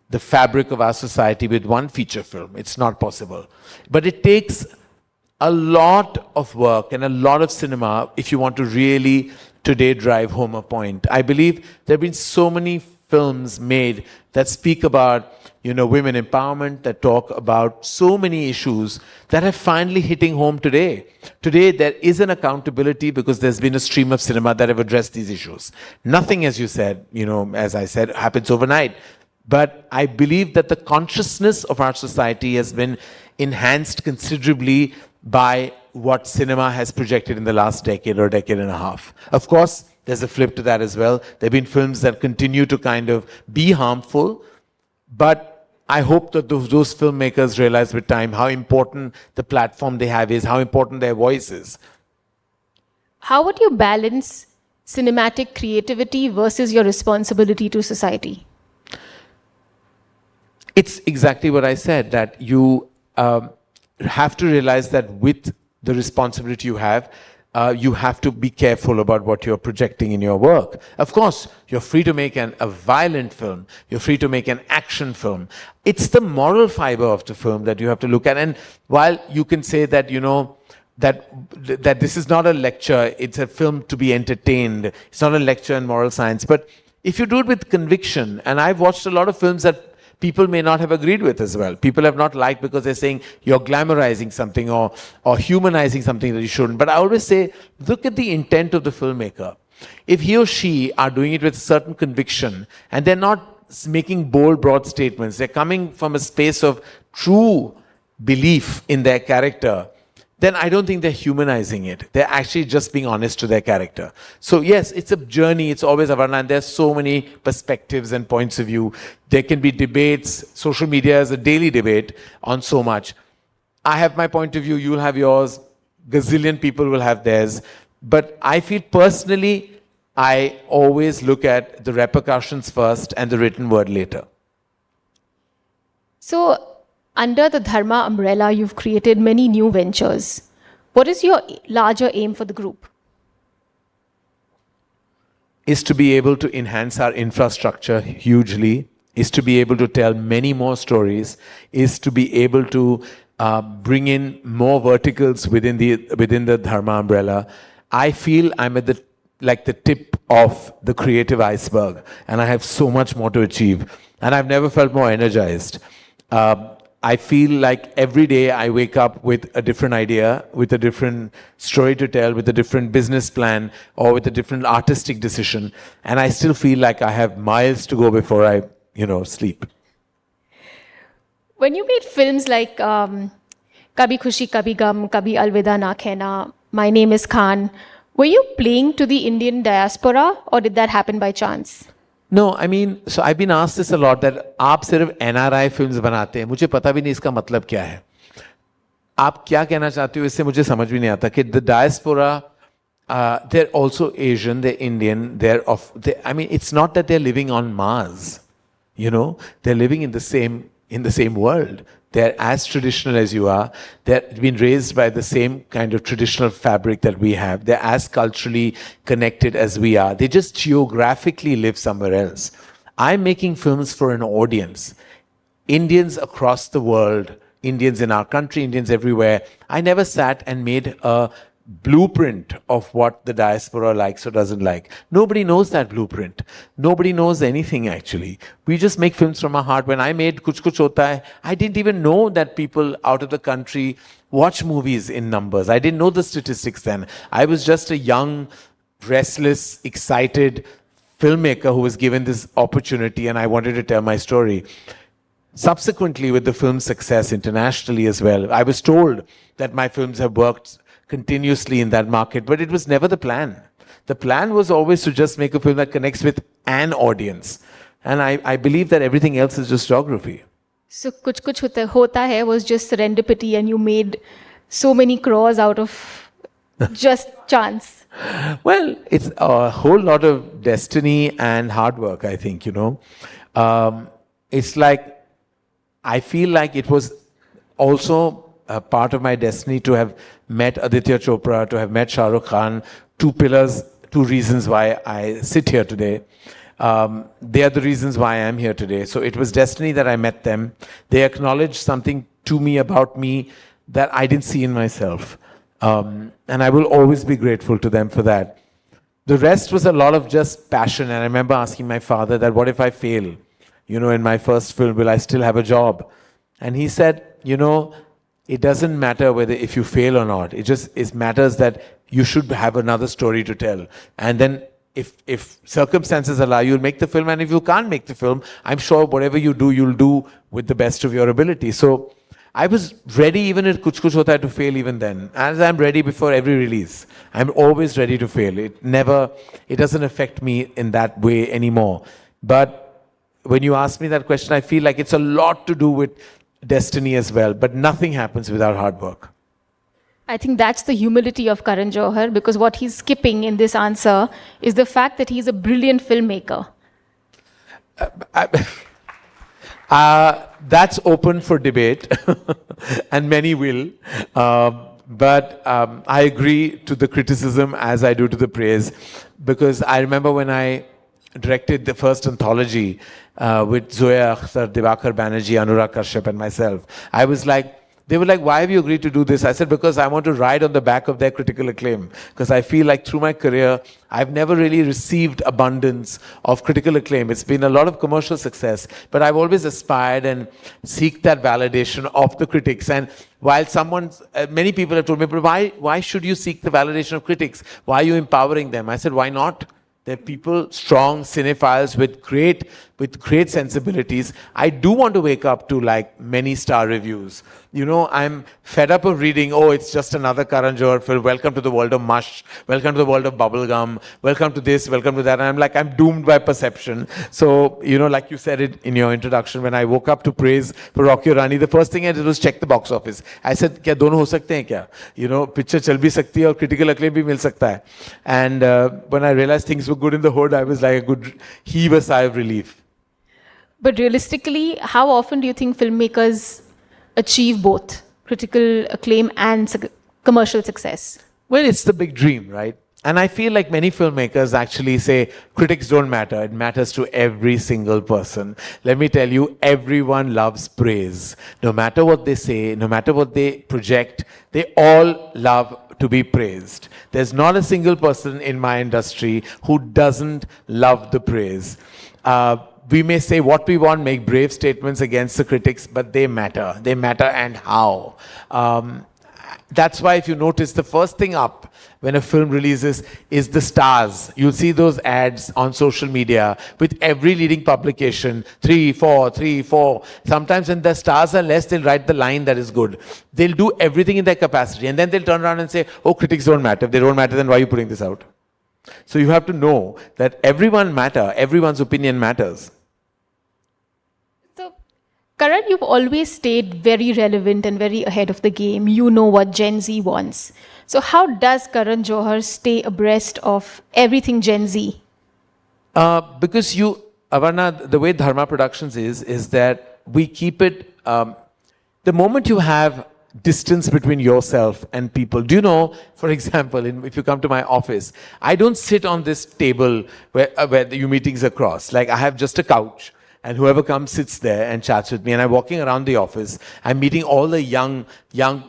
the fabric of our society with one feature film. It's not possible. But it takes a lot of work and a lot of cinema if you want to really today drive home a point. I believe there have been so many films made that speak about women empowerment, that talk about so many issues that are finally hitting home today. Today there is an accountability because there's been a stream of cinema that have addressed these issues. Nothing, as you said, as I said, happens overnight. But I believe that the consciousness of our society has been enhanced considerably by what cinema has projected in the last decade or decade and a half. Of course, there's a flip to that as well. There have been films that continue to kind of be harmful, but I hope that those filmmakers realize with time how important the platform they have is, how important their voice is. How would you balance cinematic creativity versus your responsibility to society? It's exactly what I said, that you have to realize that with the responsibility you have to be careful about what you're projecting in your work. Of course, you're free to make a violent film. You're free to make an action film. It's the moral fiber of the film that you have to look at. And while you can say that, that this is not a lecture, it's a film to be entertained. It's not a lecture in moral science. But if you do it with conviction, and I've watched a lot of films that people may not have agreed with as well. People have not liked because they're saying you're glamorizing something or humanizing something that you shouldn't. But I always say, look at the intent of the filmmaker. If he or she are doing it with certain conviction and they're not making bold, broad statements, they're coming from a space of true belief in their character, then I don't think they're humanizing it. They're actually just being honest to their character. So yes, it's a journey. It's always Avarna, and there's so many perspectives and points of view. There can be debates. Social media is a daily debate on so much. I have my point of view. You'll have yours. Gazillion people will have theirs. But I feel personally, I always look at the repercussions first and the written word later. So, under the Dharma umbrella, you've created many new ventures. What is your larger aim for the group? Is to be able to enhance our infrastructure hugely, is to be able to tell many more stories, is to be able to bring in more verticals within the Dharma umbrella. I feel I'm at the tip of the creative iceberg, and I have so much more to achieve. And I've never felt more energized. I feel like every day I wake up with a different idea, with a different story to tell, with a different business plan, or with a different artistic decision. And I still feel like I have miles to go before I, sleep. When you made films like Kabhi Khushi Kabhi Gum, Kabhi Alvida Na Kehna, My Name is Khan, were you playing to the Indian diaspora or did that happen by chance? No, I mean, so I've been asked this a lot that आप सिर्फ NRI films बनाते हैं, मुझे पता भी नहीं इसका मतलब क्या है. आप क्या कहना चाहते हो इससे मुझे समझ भी नहीं आता कि the diaspora, they're also Asian, they're Indian, I mean, it's not that they're living on Mars, you know, they're living in the same world. They're as traditional as you are. They've been raised by the same kind of traditional fabric that we have. They're as culturally connected as we are. They just geographically live somewhere else. I'm making films for an audience. Indians across the world, Indians in our country, Indians everywhere. I never sat and made a blueprint of what the diaspora likes or doesn't like. Nobody knows that blueprint. Nobody knows anything actually. We just make films from our heart. When I made Kuch Kuch Hota Hai, I didn't even know that people out of the country watch movies in numbers. I didn't know the statistics then. I was just a young, restless, excited filmmaker who was given this opportunity and I wanted to tell my story. Subsequently, with the film's success internationally as well, I was told that my films have worked continuously in that market, but it was never the plan. The plan was always to just make a film that connects with an audience. And I believe that everything else is just geography. So Kuch Kuch Hota Hai was just serendipity and you made so many crores out of just chance. Well, it's a whole lot of destiny and hard work, I think, you know. It's like, I feel like it was also a part of my destiny to have met Aditya Chopra, to have met Shah Rukh Khan, two pillars, two reasons why I sit here today. They are the reasons why I am here today. So it was destiny that I met them. They acknowledged something to me about me that I didn't see in myself. And I will always be grateful to them for that. The rest was a lot of just passion. And I remember asking my father that, what if I fail? You know, in my first film, will I still have a job? And he said, you know, it doesn't matter whether if you fail or not. It matters that you should have another story to tell. And then if circumstances allow, you'll make the film. And if you can't make the film, I'm sure whatever you do, you'll do with the best of your ability. So I was ready even at Kuch Kuch Hota Hai to fail even then. As I'm ready before every release. I'm always ready to fail. It doesn't affect me in that way anymore. But when you ask me that question, I feel like it's a lot to do with destiny as well, but nothing happens without hard work. I think that's the humility of Karan Johar, because what he's skipping in this answer is the fact that he's a brilliant filmmaker. That's open for debate, and many will. But I agree to the criticism as I do to the praise, because I remember when I directed the first anthology with Zoya Akhtar, Divakar Banerjee, Anurag Kashyap and myself. I was like, they were like, why have you agreed to do this? I said, because I want to ride on the back of their critical acclaim. Because I feel like through my career, I've never really received abundance of critical acclaim. It's been a lot of commercial success, but I've always aspired and seek that validation of the critics. And while many people have told me, but why should you seek the validation of critics? Why are you empowering them? I said, why not? They're people, strong cinephiles with great sensibilities. I do want to wake up to like many star reviews. You know, I'm fed up of reading, oh, it's just another Karan Johar film. Welcome to the world of mush. Welcome to the world of bubblegum. Welcome to this, welcome to that. And I'm like, I'm doomed by perception. So, you know, like you said it in your introduction, when I woke up to praise for Rocky Aur Rani, the first thing I did was check the box office. I said, kya dono ho sakte hain kya? You know, picture chal bhi sakti hai aur critical acclaim bhi mil sakta hai. And when I realized things were good in the hood, I was like heave a sigh of relief. But realistically, how often do you think filmmakers achieve both critical acclaim and commercial success? Well, it's the big dream, right? And I feel like many filmmakers actually say critics don't matter. It matters to every single person. Let me tell you, everyone loves praise. No matter what they say, no matter what they project, they all love to be praised. There's not a single person in my industry who doesn't love the praise. We may say what we want, make brave statements against the critics, but they matter. They matter and how. That's why if you notice, the first thing up when a film releases is the stars. You'll see those ads on social media with every leading publication, 3, 4, 3, 4. Sometimes when the stars are less, they'll write the line that is good. They'll do everything in their capacity. And then they'll turn around and say, oh, critics don't matter. If they don't matter, then why are you putting this out? So you have to know that everyone's opinion matters. Karan, you've always stayed very relevant and very ahead of the game. You know what Gen Z wants. So how does Karan Johar stay abreast of everything Gen Z? Because Avarna, the way Dharma Productions is that we keep it, the moment you have distance between yourself and people. Do you know, for example, if you come to my office, I don't sit on this table where your meetings are crossed. Like I have just a couch. And whoever comes sits there and chats with me. And I'm walking around the office. I'm meeting all the young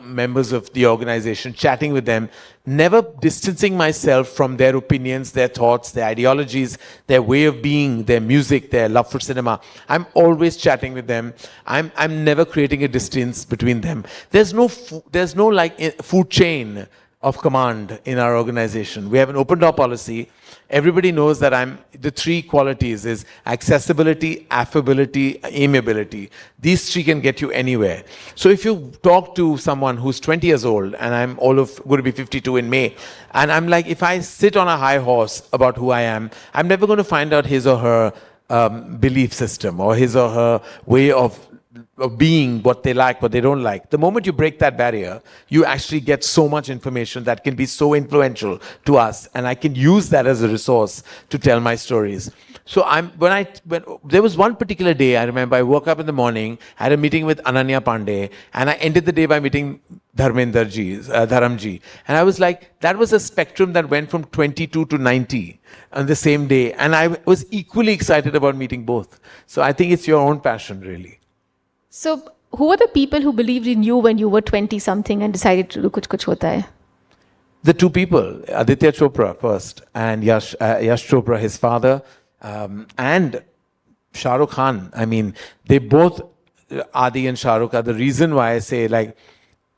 members of the organization, chatting with them, never distancing myself from their opinions, their thoughts, their ideologies, their way of being, their music, their love for cinema. I'm always chatting with them. I'm never creating a distance between them. There's no food chain of command in our organization. We have an open door policy. Everybody knows that the 3 qualities is accessibility, affability, amiability. These 3 can get you anywhere. So if you talk to someone who's 20 years old, and I'm going to be 52 in May, and I'm like, if I sit on a high horse about who I am, I'm never going to find out his or her belief system or his or her way of being, what they like, what they don't like. The moment you break that barrier, you actually get so much information that can be so influential to us, and I can use that as a resource to tell my stories. So when there was one particular day, I remember I woke up in the morning, had a meeting with Ananya Pande, and I ended the day by meeting Dharamji. And I was like, that was a spectrum that went from 22 to 90 on the same day. And I was equally excited about meeting both. So I think it's your own passion, really. So, who are the people who believed in you when you were 20-something and decided to do Kuch Kuch Hota Hai? The 2 people, Aditya Chopra first, and Yash Chopra, his father, and Shah Rukh Khan. I mean, they both, Adi and Shah Rukh, are the reason why I say, like,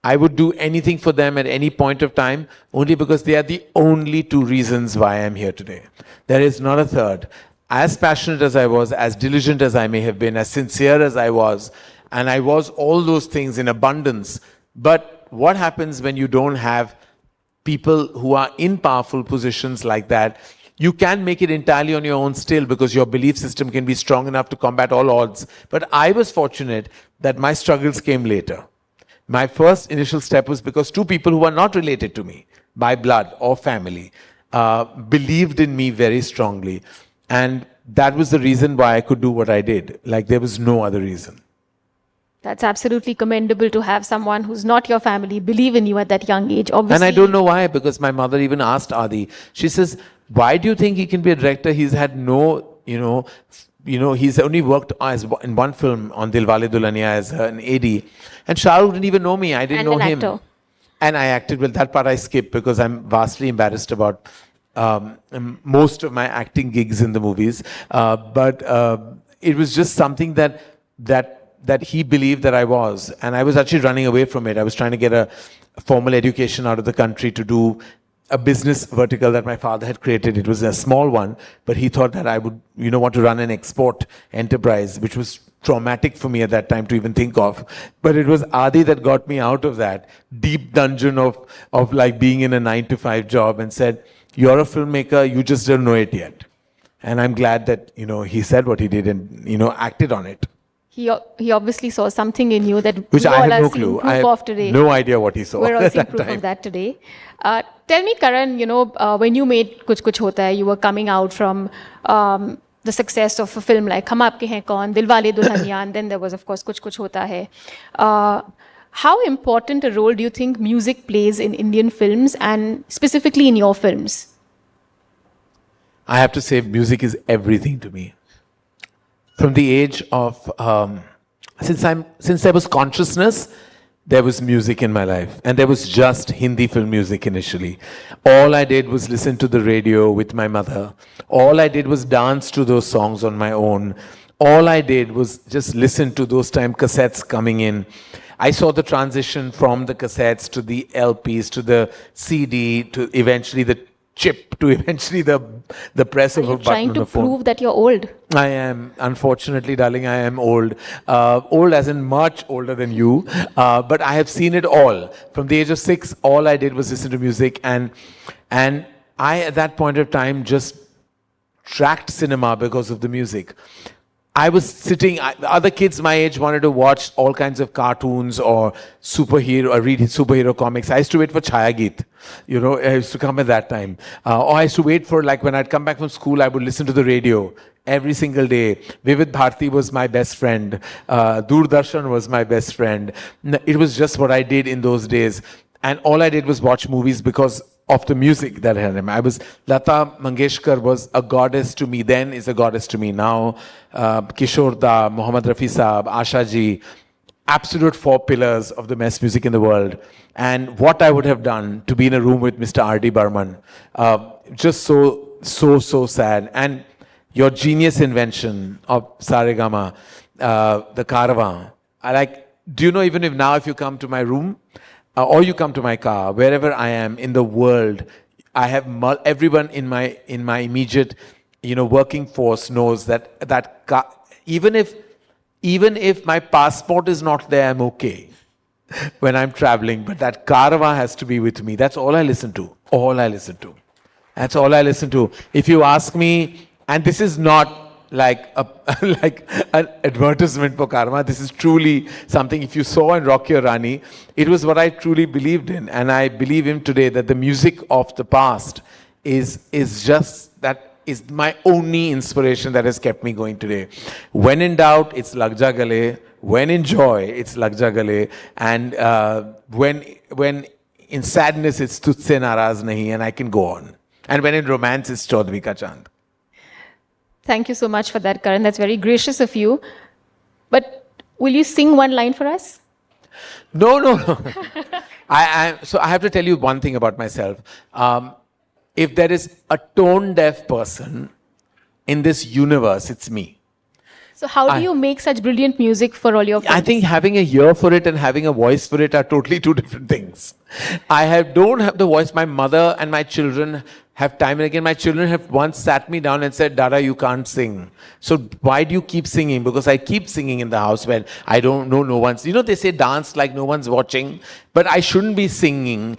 I would do anything for them at any point of time, only because they are the only 2 reasons why I'm here today. There is not a third. As passionate as I was, as diligent as I may have been, as sincere as I was, and I was all those things in abundance. But what happens when you don't have people who are in powerful positions like that? You can make it entirely on your own still, because your belief system can be strong enough to combat all odds. But I was fortunate that my struggles came later. My first initial step was because 2 people who were not related to me by blood or family believed in me very strongly. And that was the reason why I could do what I did. Like, there was no other reason. That's absolutely commendable to have someone who's not your family believe in you at that young age. Obviously. And I don't know why, because my mother even asked Adi. She says, why do you think he can be a director? He's had no, he's only worked in one film on Dilwale Dulhania as an AD. And Shah Rukh didn't even know me. I didn't know him. Actor. And I acted. Well, that part I skipped because I'm vastly embarrassed about most of my acting gigs in the movies. But it was just something that he believed that I was. And I was actually running away from it. I was trying to get a formal education out of the country to do a business vertical that my father had created. It was a small one, but he thought that I would, want to run an export enterprise, which was traumatic for me at that time to even think of. But it was Adi that got me out of that deep dungeon of like being in a 9-to-5 job and said, you're a filmmaker, you just don't know it yet. And I'm glad that, he said what he did and, acted on it. He obviously saw something in you that which we I all have are no seeing clue. proof I have of today. No idea what he saw. We're all at seeing that proof time. of that today. Tell me, Karan, when you made Kuch Kuch Hota Hai, you were coming out from the success of a film like Hum Aapke Hain Kaun, Dilwale Dulhania, and then there was, of course, Kuch Kuch Hota Hai. How important a role do you think music plays in Indian films and specifically in your films? I have to say, music is everything to me. From the age of, since there was consciousness, there was music in my life. And there was just Hindi film music initially. All I did was listen to the radio with my mother. All I did was dance to those songs on my own. All I did was just listen to those time cassettes coming in. I saw the transition from the cassettes to the LPs to the CD to eventually the chip to eventually the press of a button Trying on to the phone. prove that you're old. I am, unfortunately, darling, I am old. Old as in much older than you. But I have seen it all. From the age of 6, all I did was listen to music. And I, at that point of time, just tracked cinema because of the music. I was sitting, other kids my age wanted to watch all kinds of cartoons or superhero, or read superhero comics. I used to wait for Chayageet. You know, I used to come at that time. Or I used to wait for, like, when I'd come back from school, I would listen to the radio every single day. Vivid Bharati was my best friend. Doordarshan was my best friend. It was just what I did in those days. And all I did was watch movies because of the music that I had. Lata Mangeshkar was a goddess to me then, is a goddess to me now. Kishore Da, Mohammad Rafi Saab, Asha Ji, absolute 4 pillars of the best music in the world. And what I would have done to be in a room with Mr. R.D. Burman, just so sad. And your genius invention of Saregama, the Caravan. Do you know, even if now if you come to my room, or you come to my car, wherever I am in the world, I have everyone in my immediate, working force knows that car, even if my passport is not there, I'm okay when I'm traveling. But that Caravan has to be with me. That's all I listen to. That's all I listen to. If you ask me, and this is not like an advertisement for Karma. This is truly something, if you saw in Rocky or Rani, it was what I truly believed in. And I believe in today that the music of the past is my only inspiration that has kept me going today. When in doubt, it's Lag Ja Gale. When in joy, it's Lag Ja Gale. And when in sadness, it's Tujhse Naraz Nahi, and I can go on. And when in romance, it's Chaudhary Ka Chand. Thank you so much for that, Karan. That's very gracious of you. But will you sing one line for us? No. So I have to tell you one thing about myself. If there is a tone-deaf person in this universe, it's me. So how do you make such brilliant music for all your friends? I think having a ear for it and having a voice for it are totally 2 different things. Don't have the voice. My mother and my children have time and again. My children have once sat me down and said, Dada, you can't sing. So why do you keep singing? Because I keep singing in the house when I don't know no one's. They say dance like no one's watching. But I shouldn't be singing,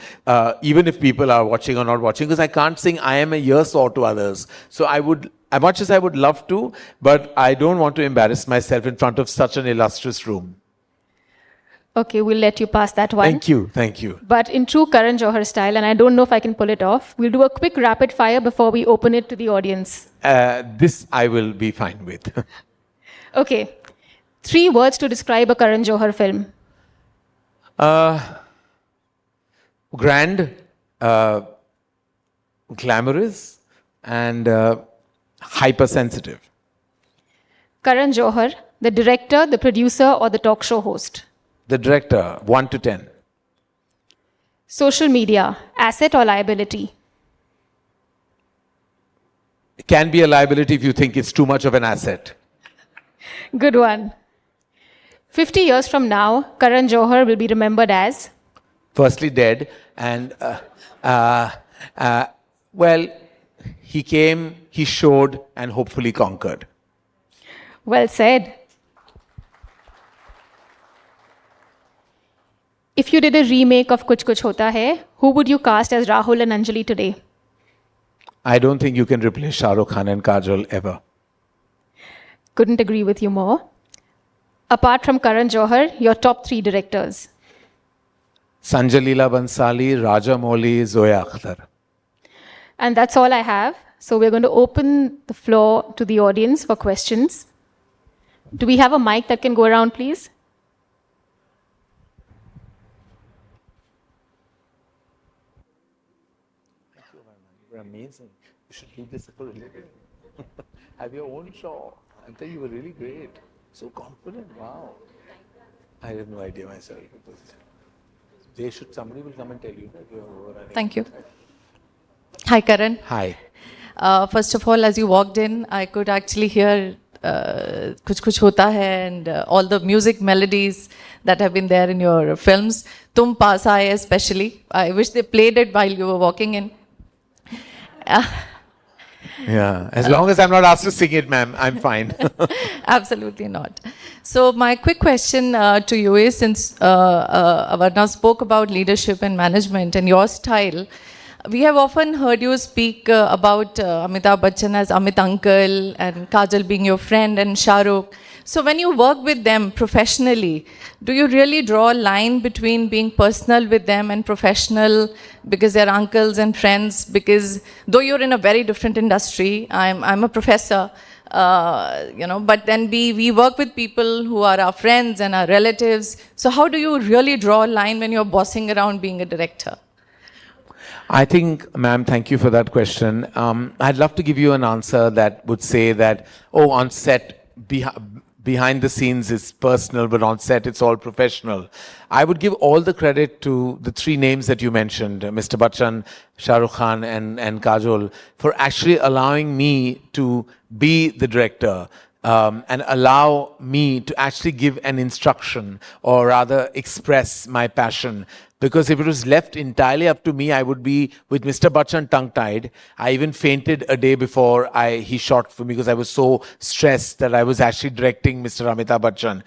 even if people are watching or not watching, because I can't sing. I am a ear sore to others. So as much as I would love to, but I don't want to embarrass myself in front of such an illustrious room. Okay, we'll let you pass that one. Thank you. But in true Karan Johar style, and I don't know if I can pull it off, we'll do a quick rapid fire before we open it to the audience. This I will be fine with. Okay. 3 words to describe a Karan Johar film. Grand, glamorous, and hypersensitive. Karan Johar, the director, the producer, or the talk show host? The director, 1 to 10. Social media, asset or liability? It can be a liability if you think it's too much of an asset. Good one. 50 years from now, Karan Johar will be remembered as? Firstly, dead. And, well, he came, he showed, and hopefully conquered. Well said. If you did a remake of Kuch Kuch Hota Hai, who would you cast as Rahul and Anjali today? I don't think you can replace Shah Rukh Khan and Kajol ever. Couldn't agree with you more. Apart from Karan Johar, your top 3 directors? Sanjay Leela Bansali, Rajamouli, Zoya Akhtar. And that's all I have. So we're going to open the floor to the audience for questions. Do we have a mic that can go around, please? You're amazing. You should do this for a living. Have your own show. I tell you were really great. So confident. Wow. I have no idea myself. Somebody will come and tell you that you're overrunning. Thank you. Hi, Karan. Hi. First of all, as you walked in, I could actually hear Kuch Kuch Hota Hai and all the music melodies that have been there in your films. Tum Paas Aaye especially. I wish they played it while you were walking in. Yeah, as long as I'm not asked to sing it, ma'am, I'm fine. Absolutely not. So my quick question to you is, since Avarna spoke about leadership and management and your style, we have often heard you speak about Amitabh Bachchan as Amit Uncle and Kajal being your friend and Shah Rukh. So when you work with them professionally, do you really draw a line between being personal with them and professional because they're uncles and friends? Because though you're in a very different industry, I'm a professor, but then we work with people who are our friends and our relatives. So how do you really draw a line when you're bossing around being a director? I think, ma'am, thank you for that question. I'd love to give you an answer that would say that, on set, behind the scenes is personal, but on set it's all professional. I would give all the credit to the three names that you mentioned, Mr. Bachchan, Shah Rukh Khan and Kajol, for actually allowing me to be the director and allow me to actually give an instruction or rather express my passion. Because if it was left entirely up to me, I would be with Mr. Bachchan tongue-tied. I even fainted a day before he shot for me because I was so stressed that I was actually directing Mr. Amitabh Bachchan.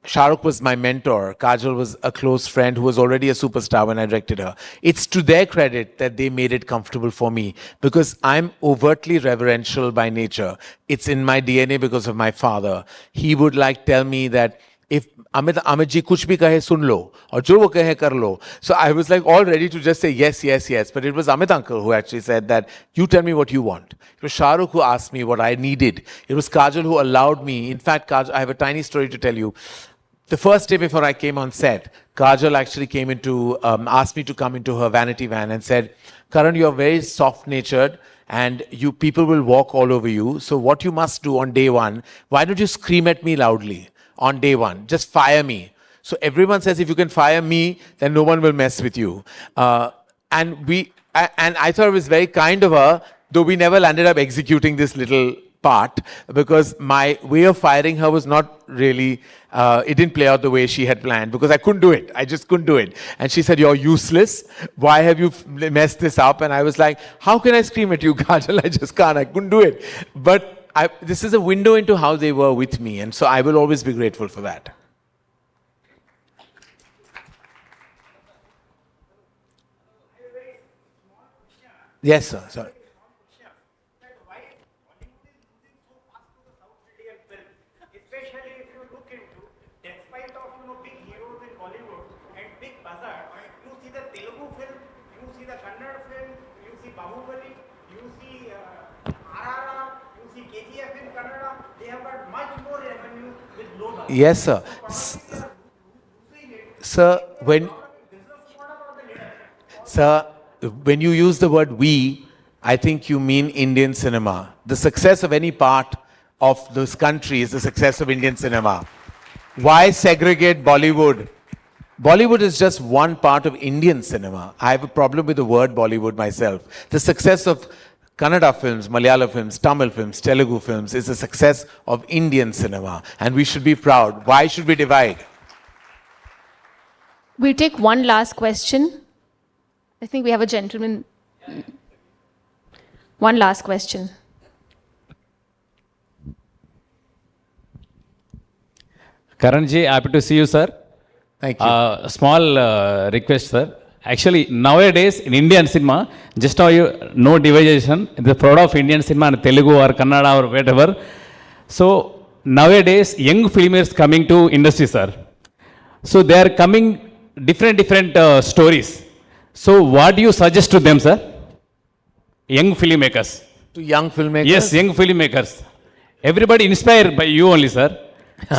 Shah Rukh was my mentor. Kajol was a close friend who was already a superstar when I directed her. It's to their credit that they made it comfortable for me because I'm overtly reverential by nature. It's in my DNA because of my father. He would tell me that if Amit ji kuch bhi kahe sun lo, aur jo wo kahe kar lo. So I was all ready to just say yes, yes, yes. But it was Amit uncle who actually said that, you tell me what you want. It was Shah Rukh who asked me what I needed. It was Kajol who allowed me. In fact, Kajol, I have a tiny story to tell you. The first day before I came on set, Kajol actually came asked me to come into her vanity van and said, Karan, you're very soft-natured and people will walk all over you. So what you must do on day one, why don't you scream at me loudly? On day one, just fire me. So everyone says if you can fire me, then no one will mess with you. And I thought it was very kind of her, though we never landed up executing this little part because my way of firing her was not really, it didn't play out the way she had planned because I couldn't do it. I just couldn't do it. And she said, you're useless. Why have you messed this up? And I was like, how can I scream at you, Kajal? I just can't. I couldn't do it. But this is a window into how they were with me, and so I will always be grateful for that. Yes, sir. Sorry. Especially if you look into, despite of big heroes in Bollywood and big bazaar, you see the Telugu film, you see the Kannada film, you see Bahubali, you see RRR. KGF in Kannada, they have got much more revenue with low dollars. Yes, sir. Sir, when you use the word we, I think you mean Indian cinema. The success of any part of this country is the success of Indian cinema. Why segregate Bollywood? Bollywood is just one part of Indian cinema. I have a problem with the word Bollywood myself. The success of Kannada films, Malayalam films, Tamil films, Telugu films is a success of Indian cinema. And we should be proud. Why should we divide? We'll take one last question. I think we have a gentleman. One last question. Karan ji, happy to see you, sir. Thank you. Small request, sir. Actually, nowadays in Indian cinema, just how you know division, the proud of Indian cinema and Telugu or Kannada or whatever. So nowadays, young filmmakers coming to industry, sir. So they are coming different stories. So what do you suggest to them, sir? Young filmmakers. To young filmmakers? Yes, young filmmakers. Everybody inspired by you only, sir.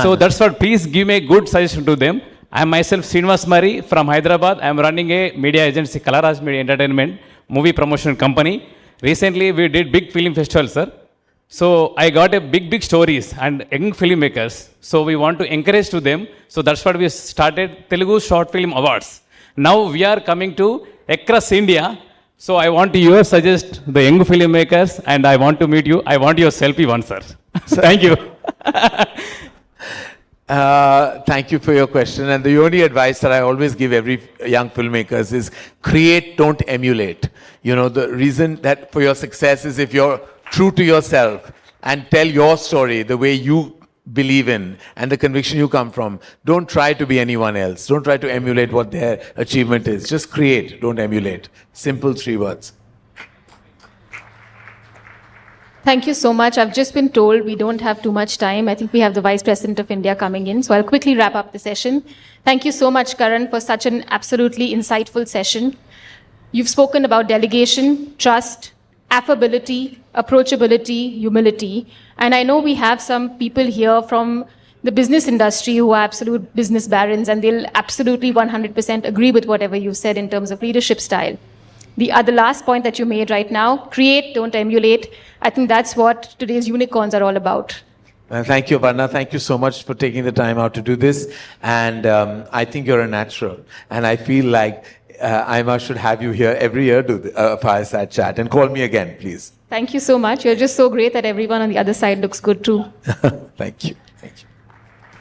So that's what, please give me a good suggestion to them. I am myself Srinivas Mari from Hyderabad. I am running a media agency, Kalaraj Media Entertainment, movie promotion company. Recently, we did big film festival, sir. So I got a big stories and young filmmakers. So we want to encourage to them. So that's what we started Telugu Short Film Awards. Now we are coming to across India. So I want to suggest the young filmmakers and I want to meet you. I want your selfie one, sir. Thank you. Thank you for your question. And the only advice that I always give every young filmmakers is create, don't emulate. You know, the reason that for your success is if you're true to yourself and tell your story the way you believe in and the conviction you come from. Don't try to be anyone else. Don't try to emulate what their achievement is. Just create, don't emulate. Simple 3 words. Thank you so much. I've just been told we don't have too much time. I think we have the Vice President of India coming in, so I'll quickly wrap up the session. Thank you so much, Karan, for such an absolutely insightful session. You've spoken about delegation, trust, affability, approachability, humility. And I know we have some people here from the business industry who are absolute business barons, and they'll absolutely 100% agree with whatever you said in terms of leadership style. The last point that you made right now, create, don't emulate. I think that's what today's unicorns are all about. Thank you, Avarna. Thank you so much for taking the time out to do this. And I think you're a natural. And I feel like AIMA should have you here every year do the fireside chat. And call me again, please. Thank you so much. You're just so great that everyone on the other side looks good too. Thank you. Thank you.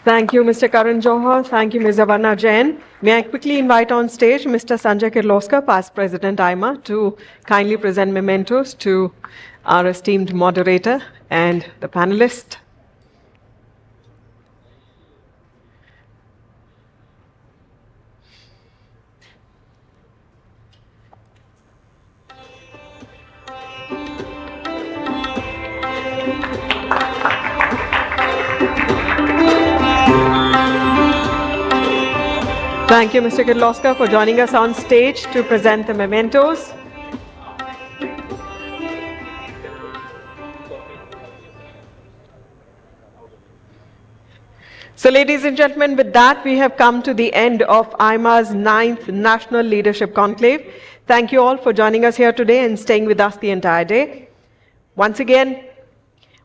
Thank you, Mr. Karan Johar. Thank you, Ms. Avarna Jain. May I quickly invite on stage Mr. Sanjay Kirloskar, past President AIMA, to kindly present mementos to our esteemed moderator and the panelist. Thank you, Mr. Kirloskar, for joining us on stage to present the mementos. So, ladies and gentlemen, with that, we have come to the end of AIMA's 9th National Leadership Conclave. Thank you all for joining us here today and staying with us the entire day. Once again,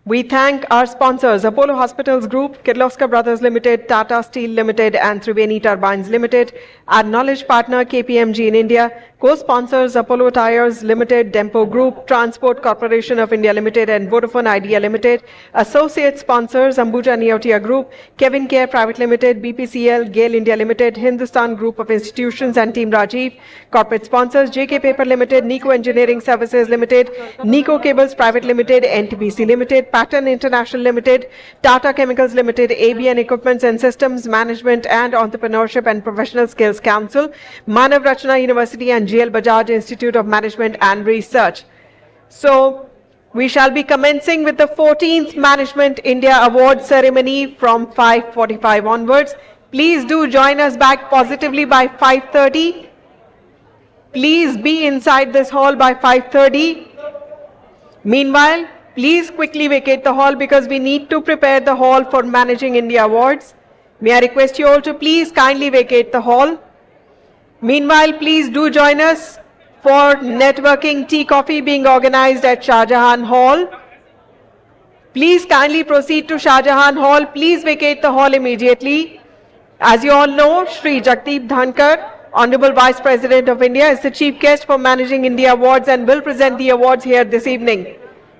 we thank our sponsors, Apollo Hospitals Group, Kirloskar Brothers Limited, Tata Steel Limited, and Triveni Turbines Limited, our knowledge partner, KPMG in India, co-sponsors, Apollo Tyres Limited, Dempo Group, Transport Corporation of India Limited, and Vodafone Idea Limited, associate sponsors, Ambuja Neotia Group, Kevin Care Private Limited, BPCL, GAIL India Limited, Hindustan Group of Institutions, and Team Rajiv, corporate sponsors, JK Paper Limited, Nico Engineering Services Limited, Nico Cables Private Limited, NTPC Limited, Pattern International Limited, Tata Chemicals Limited, ABN Equipments and Systems Management and Entrepreneurship and Professional Skills Council, Manav Rachana University, and GL Bajaj Institute of Management and Research. So, we shall be commencing with the 14th Management India Award ceremony from 5:45 onwards. Please do join us back positively by 5:30. Please be inside this hall by 5:30. Meanwhile, please quickly vacate the hall because we need to prepare the hall for Managing India Awards. May I request you all to please kindly vacate the hall. Meanwhile, please do join us for networking tea coffee being organized at Shah Jahan Hall. Please kindly proceed to Shah Jahan Hall. Please vacate the hall immediately. As you all know, Shri Jagdeep Dhankar, Honorable Vice President of India, is the chief guest for Managing India Awards and will present the awards here this evening.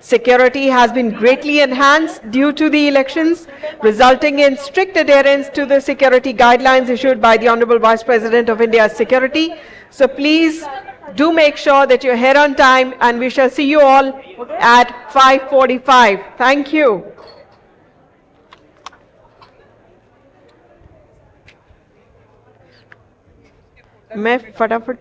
Security has been greatly enhanced due to the elections, resulting in strict adherence to the security guidelines issued by the Honorable Vice President of India's Security. So please do make sure that you're here on time, and we shall see you all at 5:45. Thank you. मैं फटाफट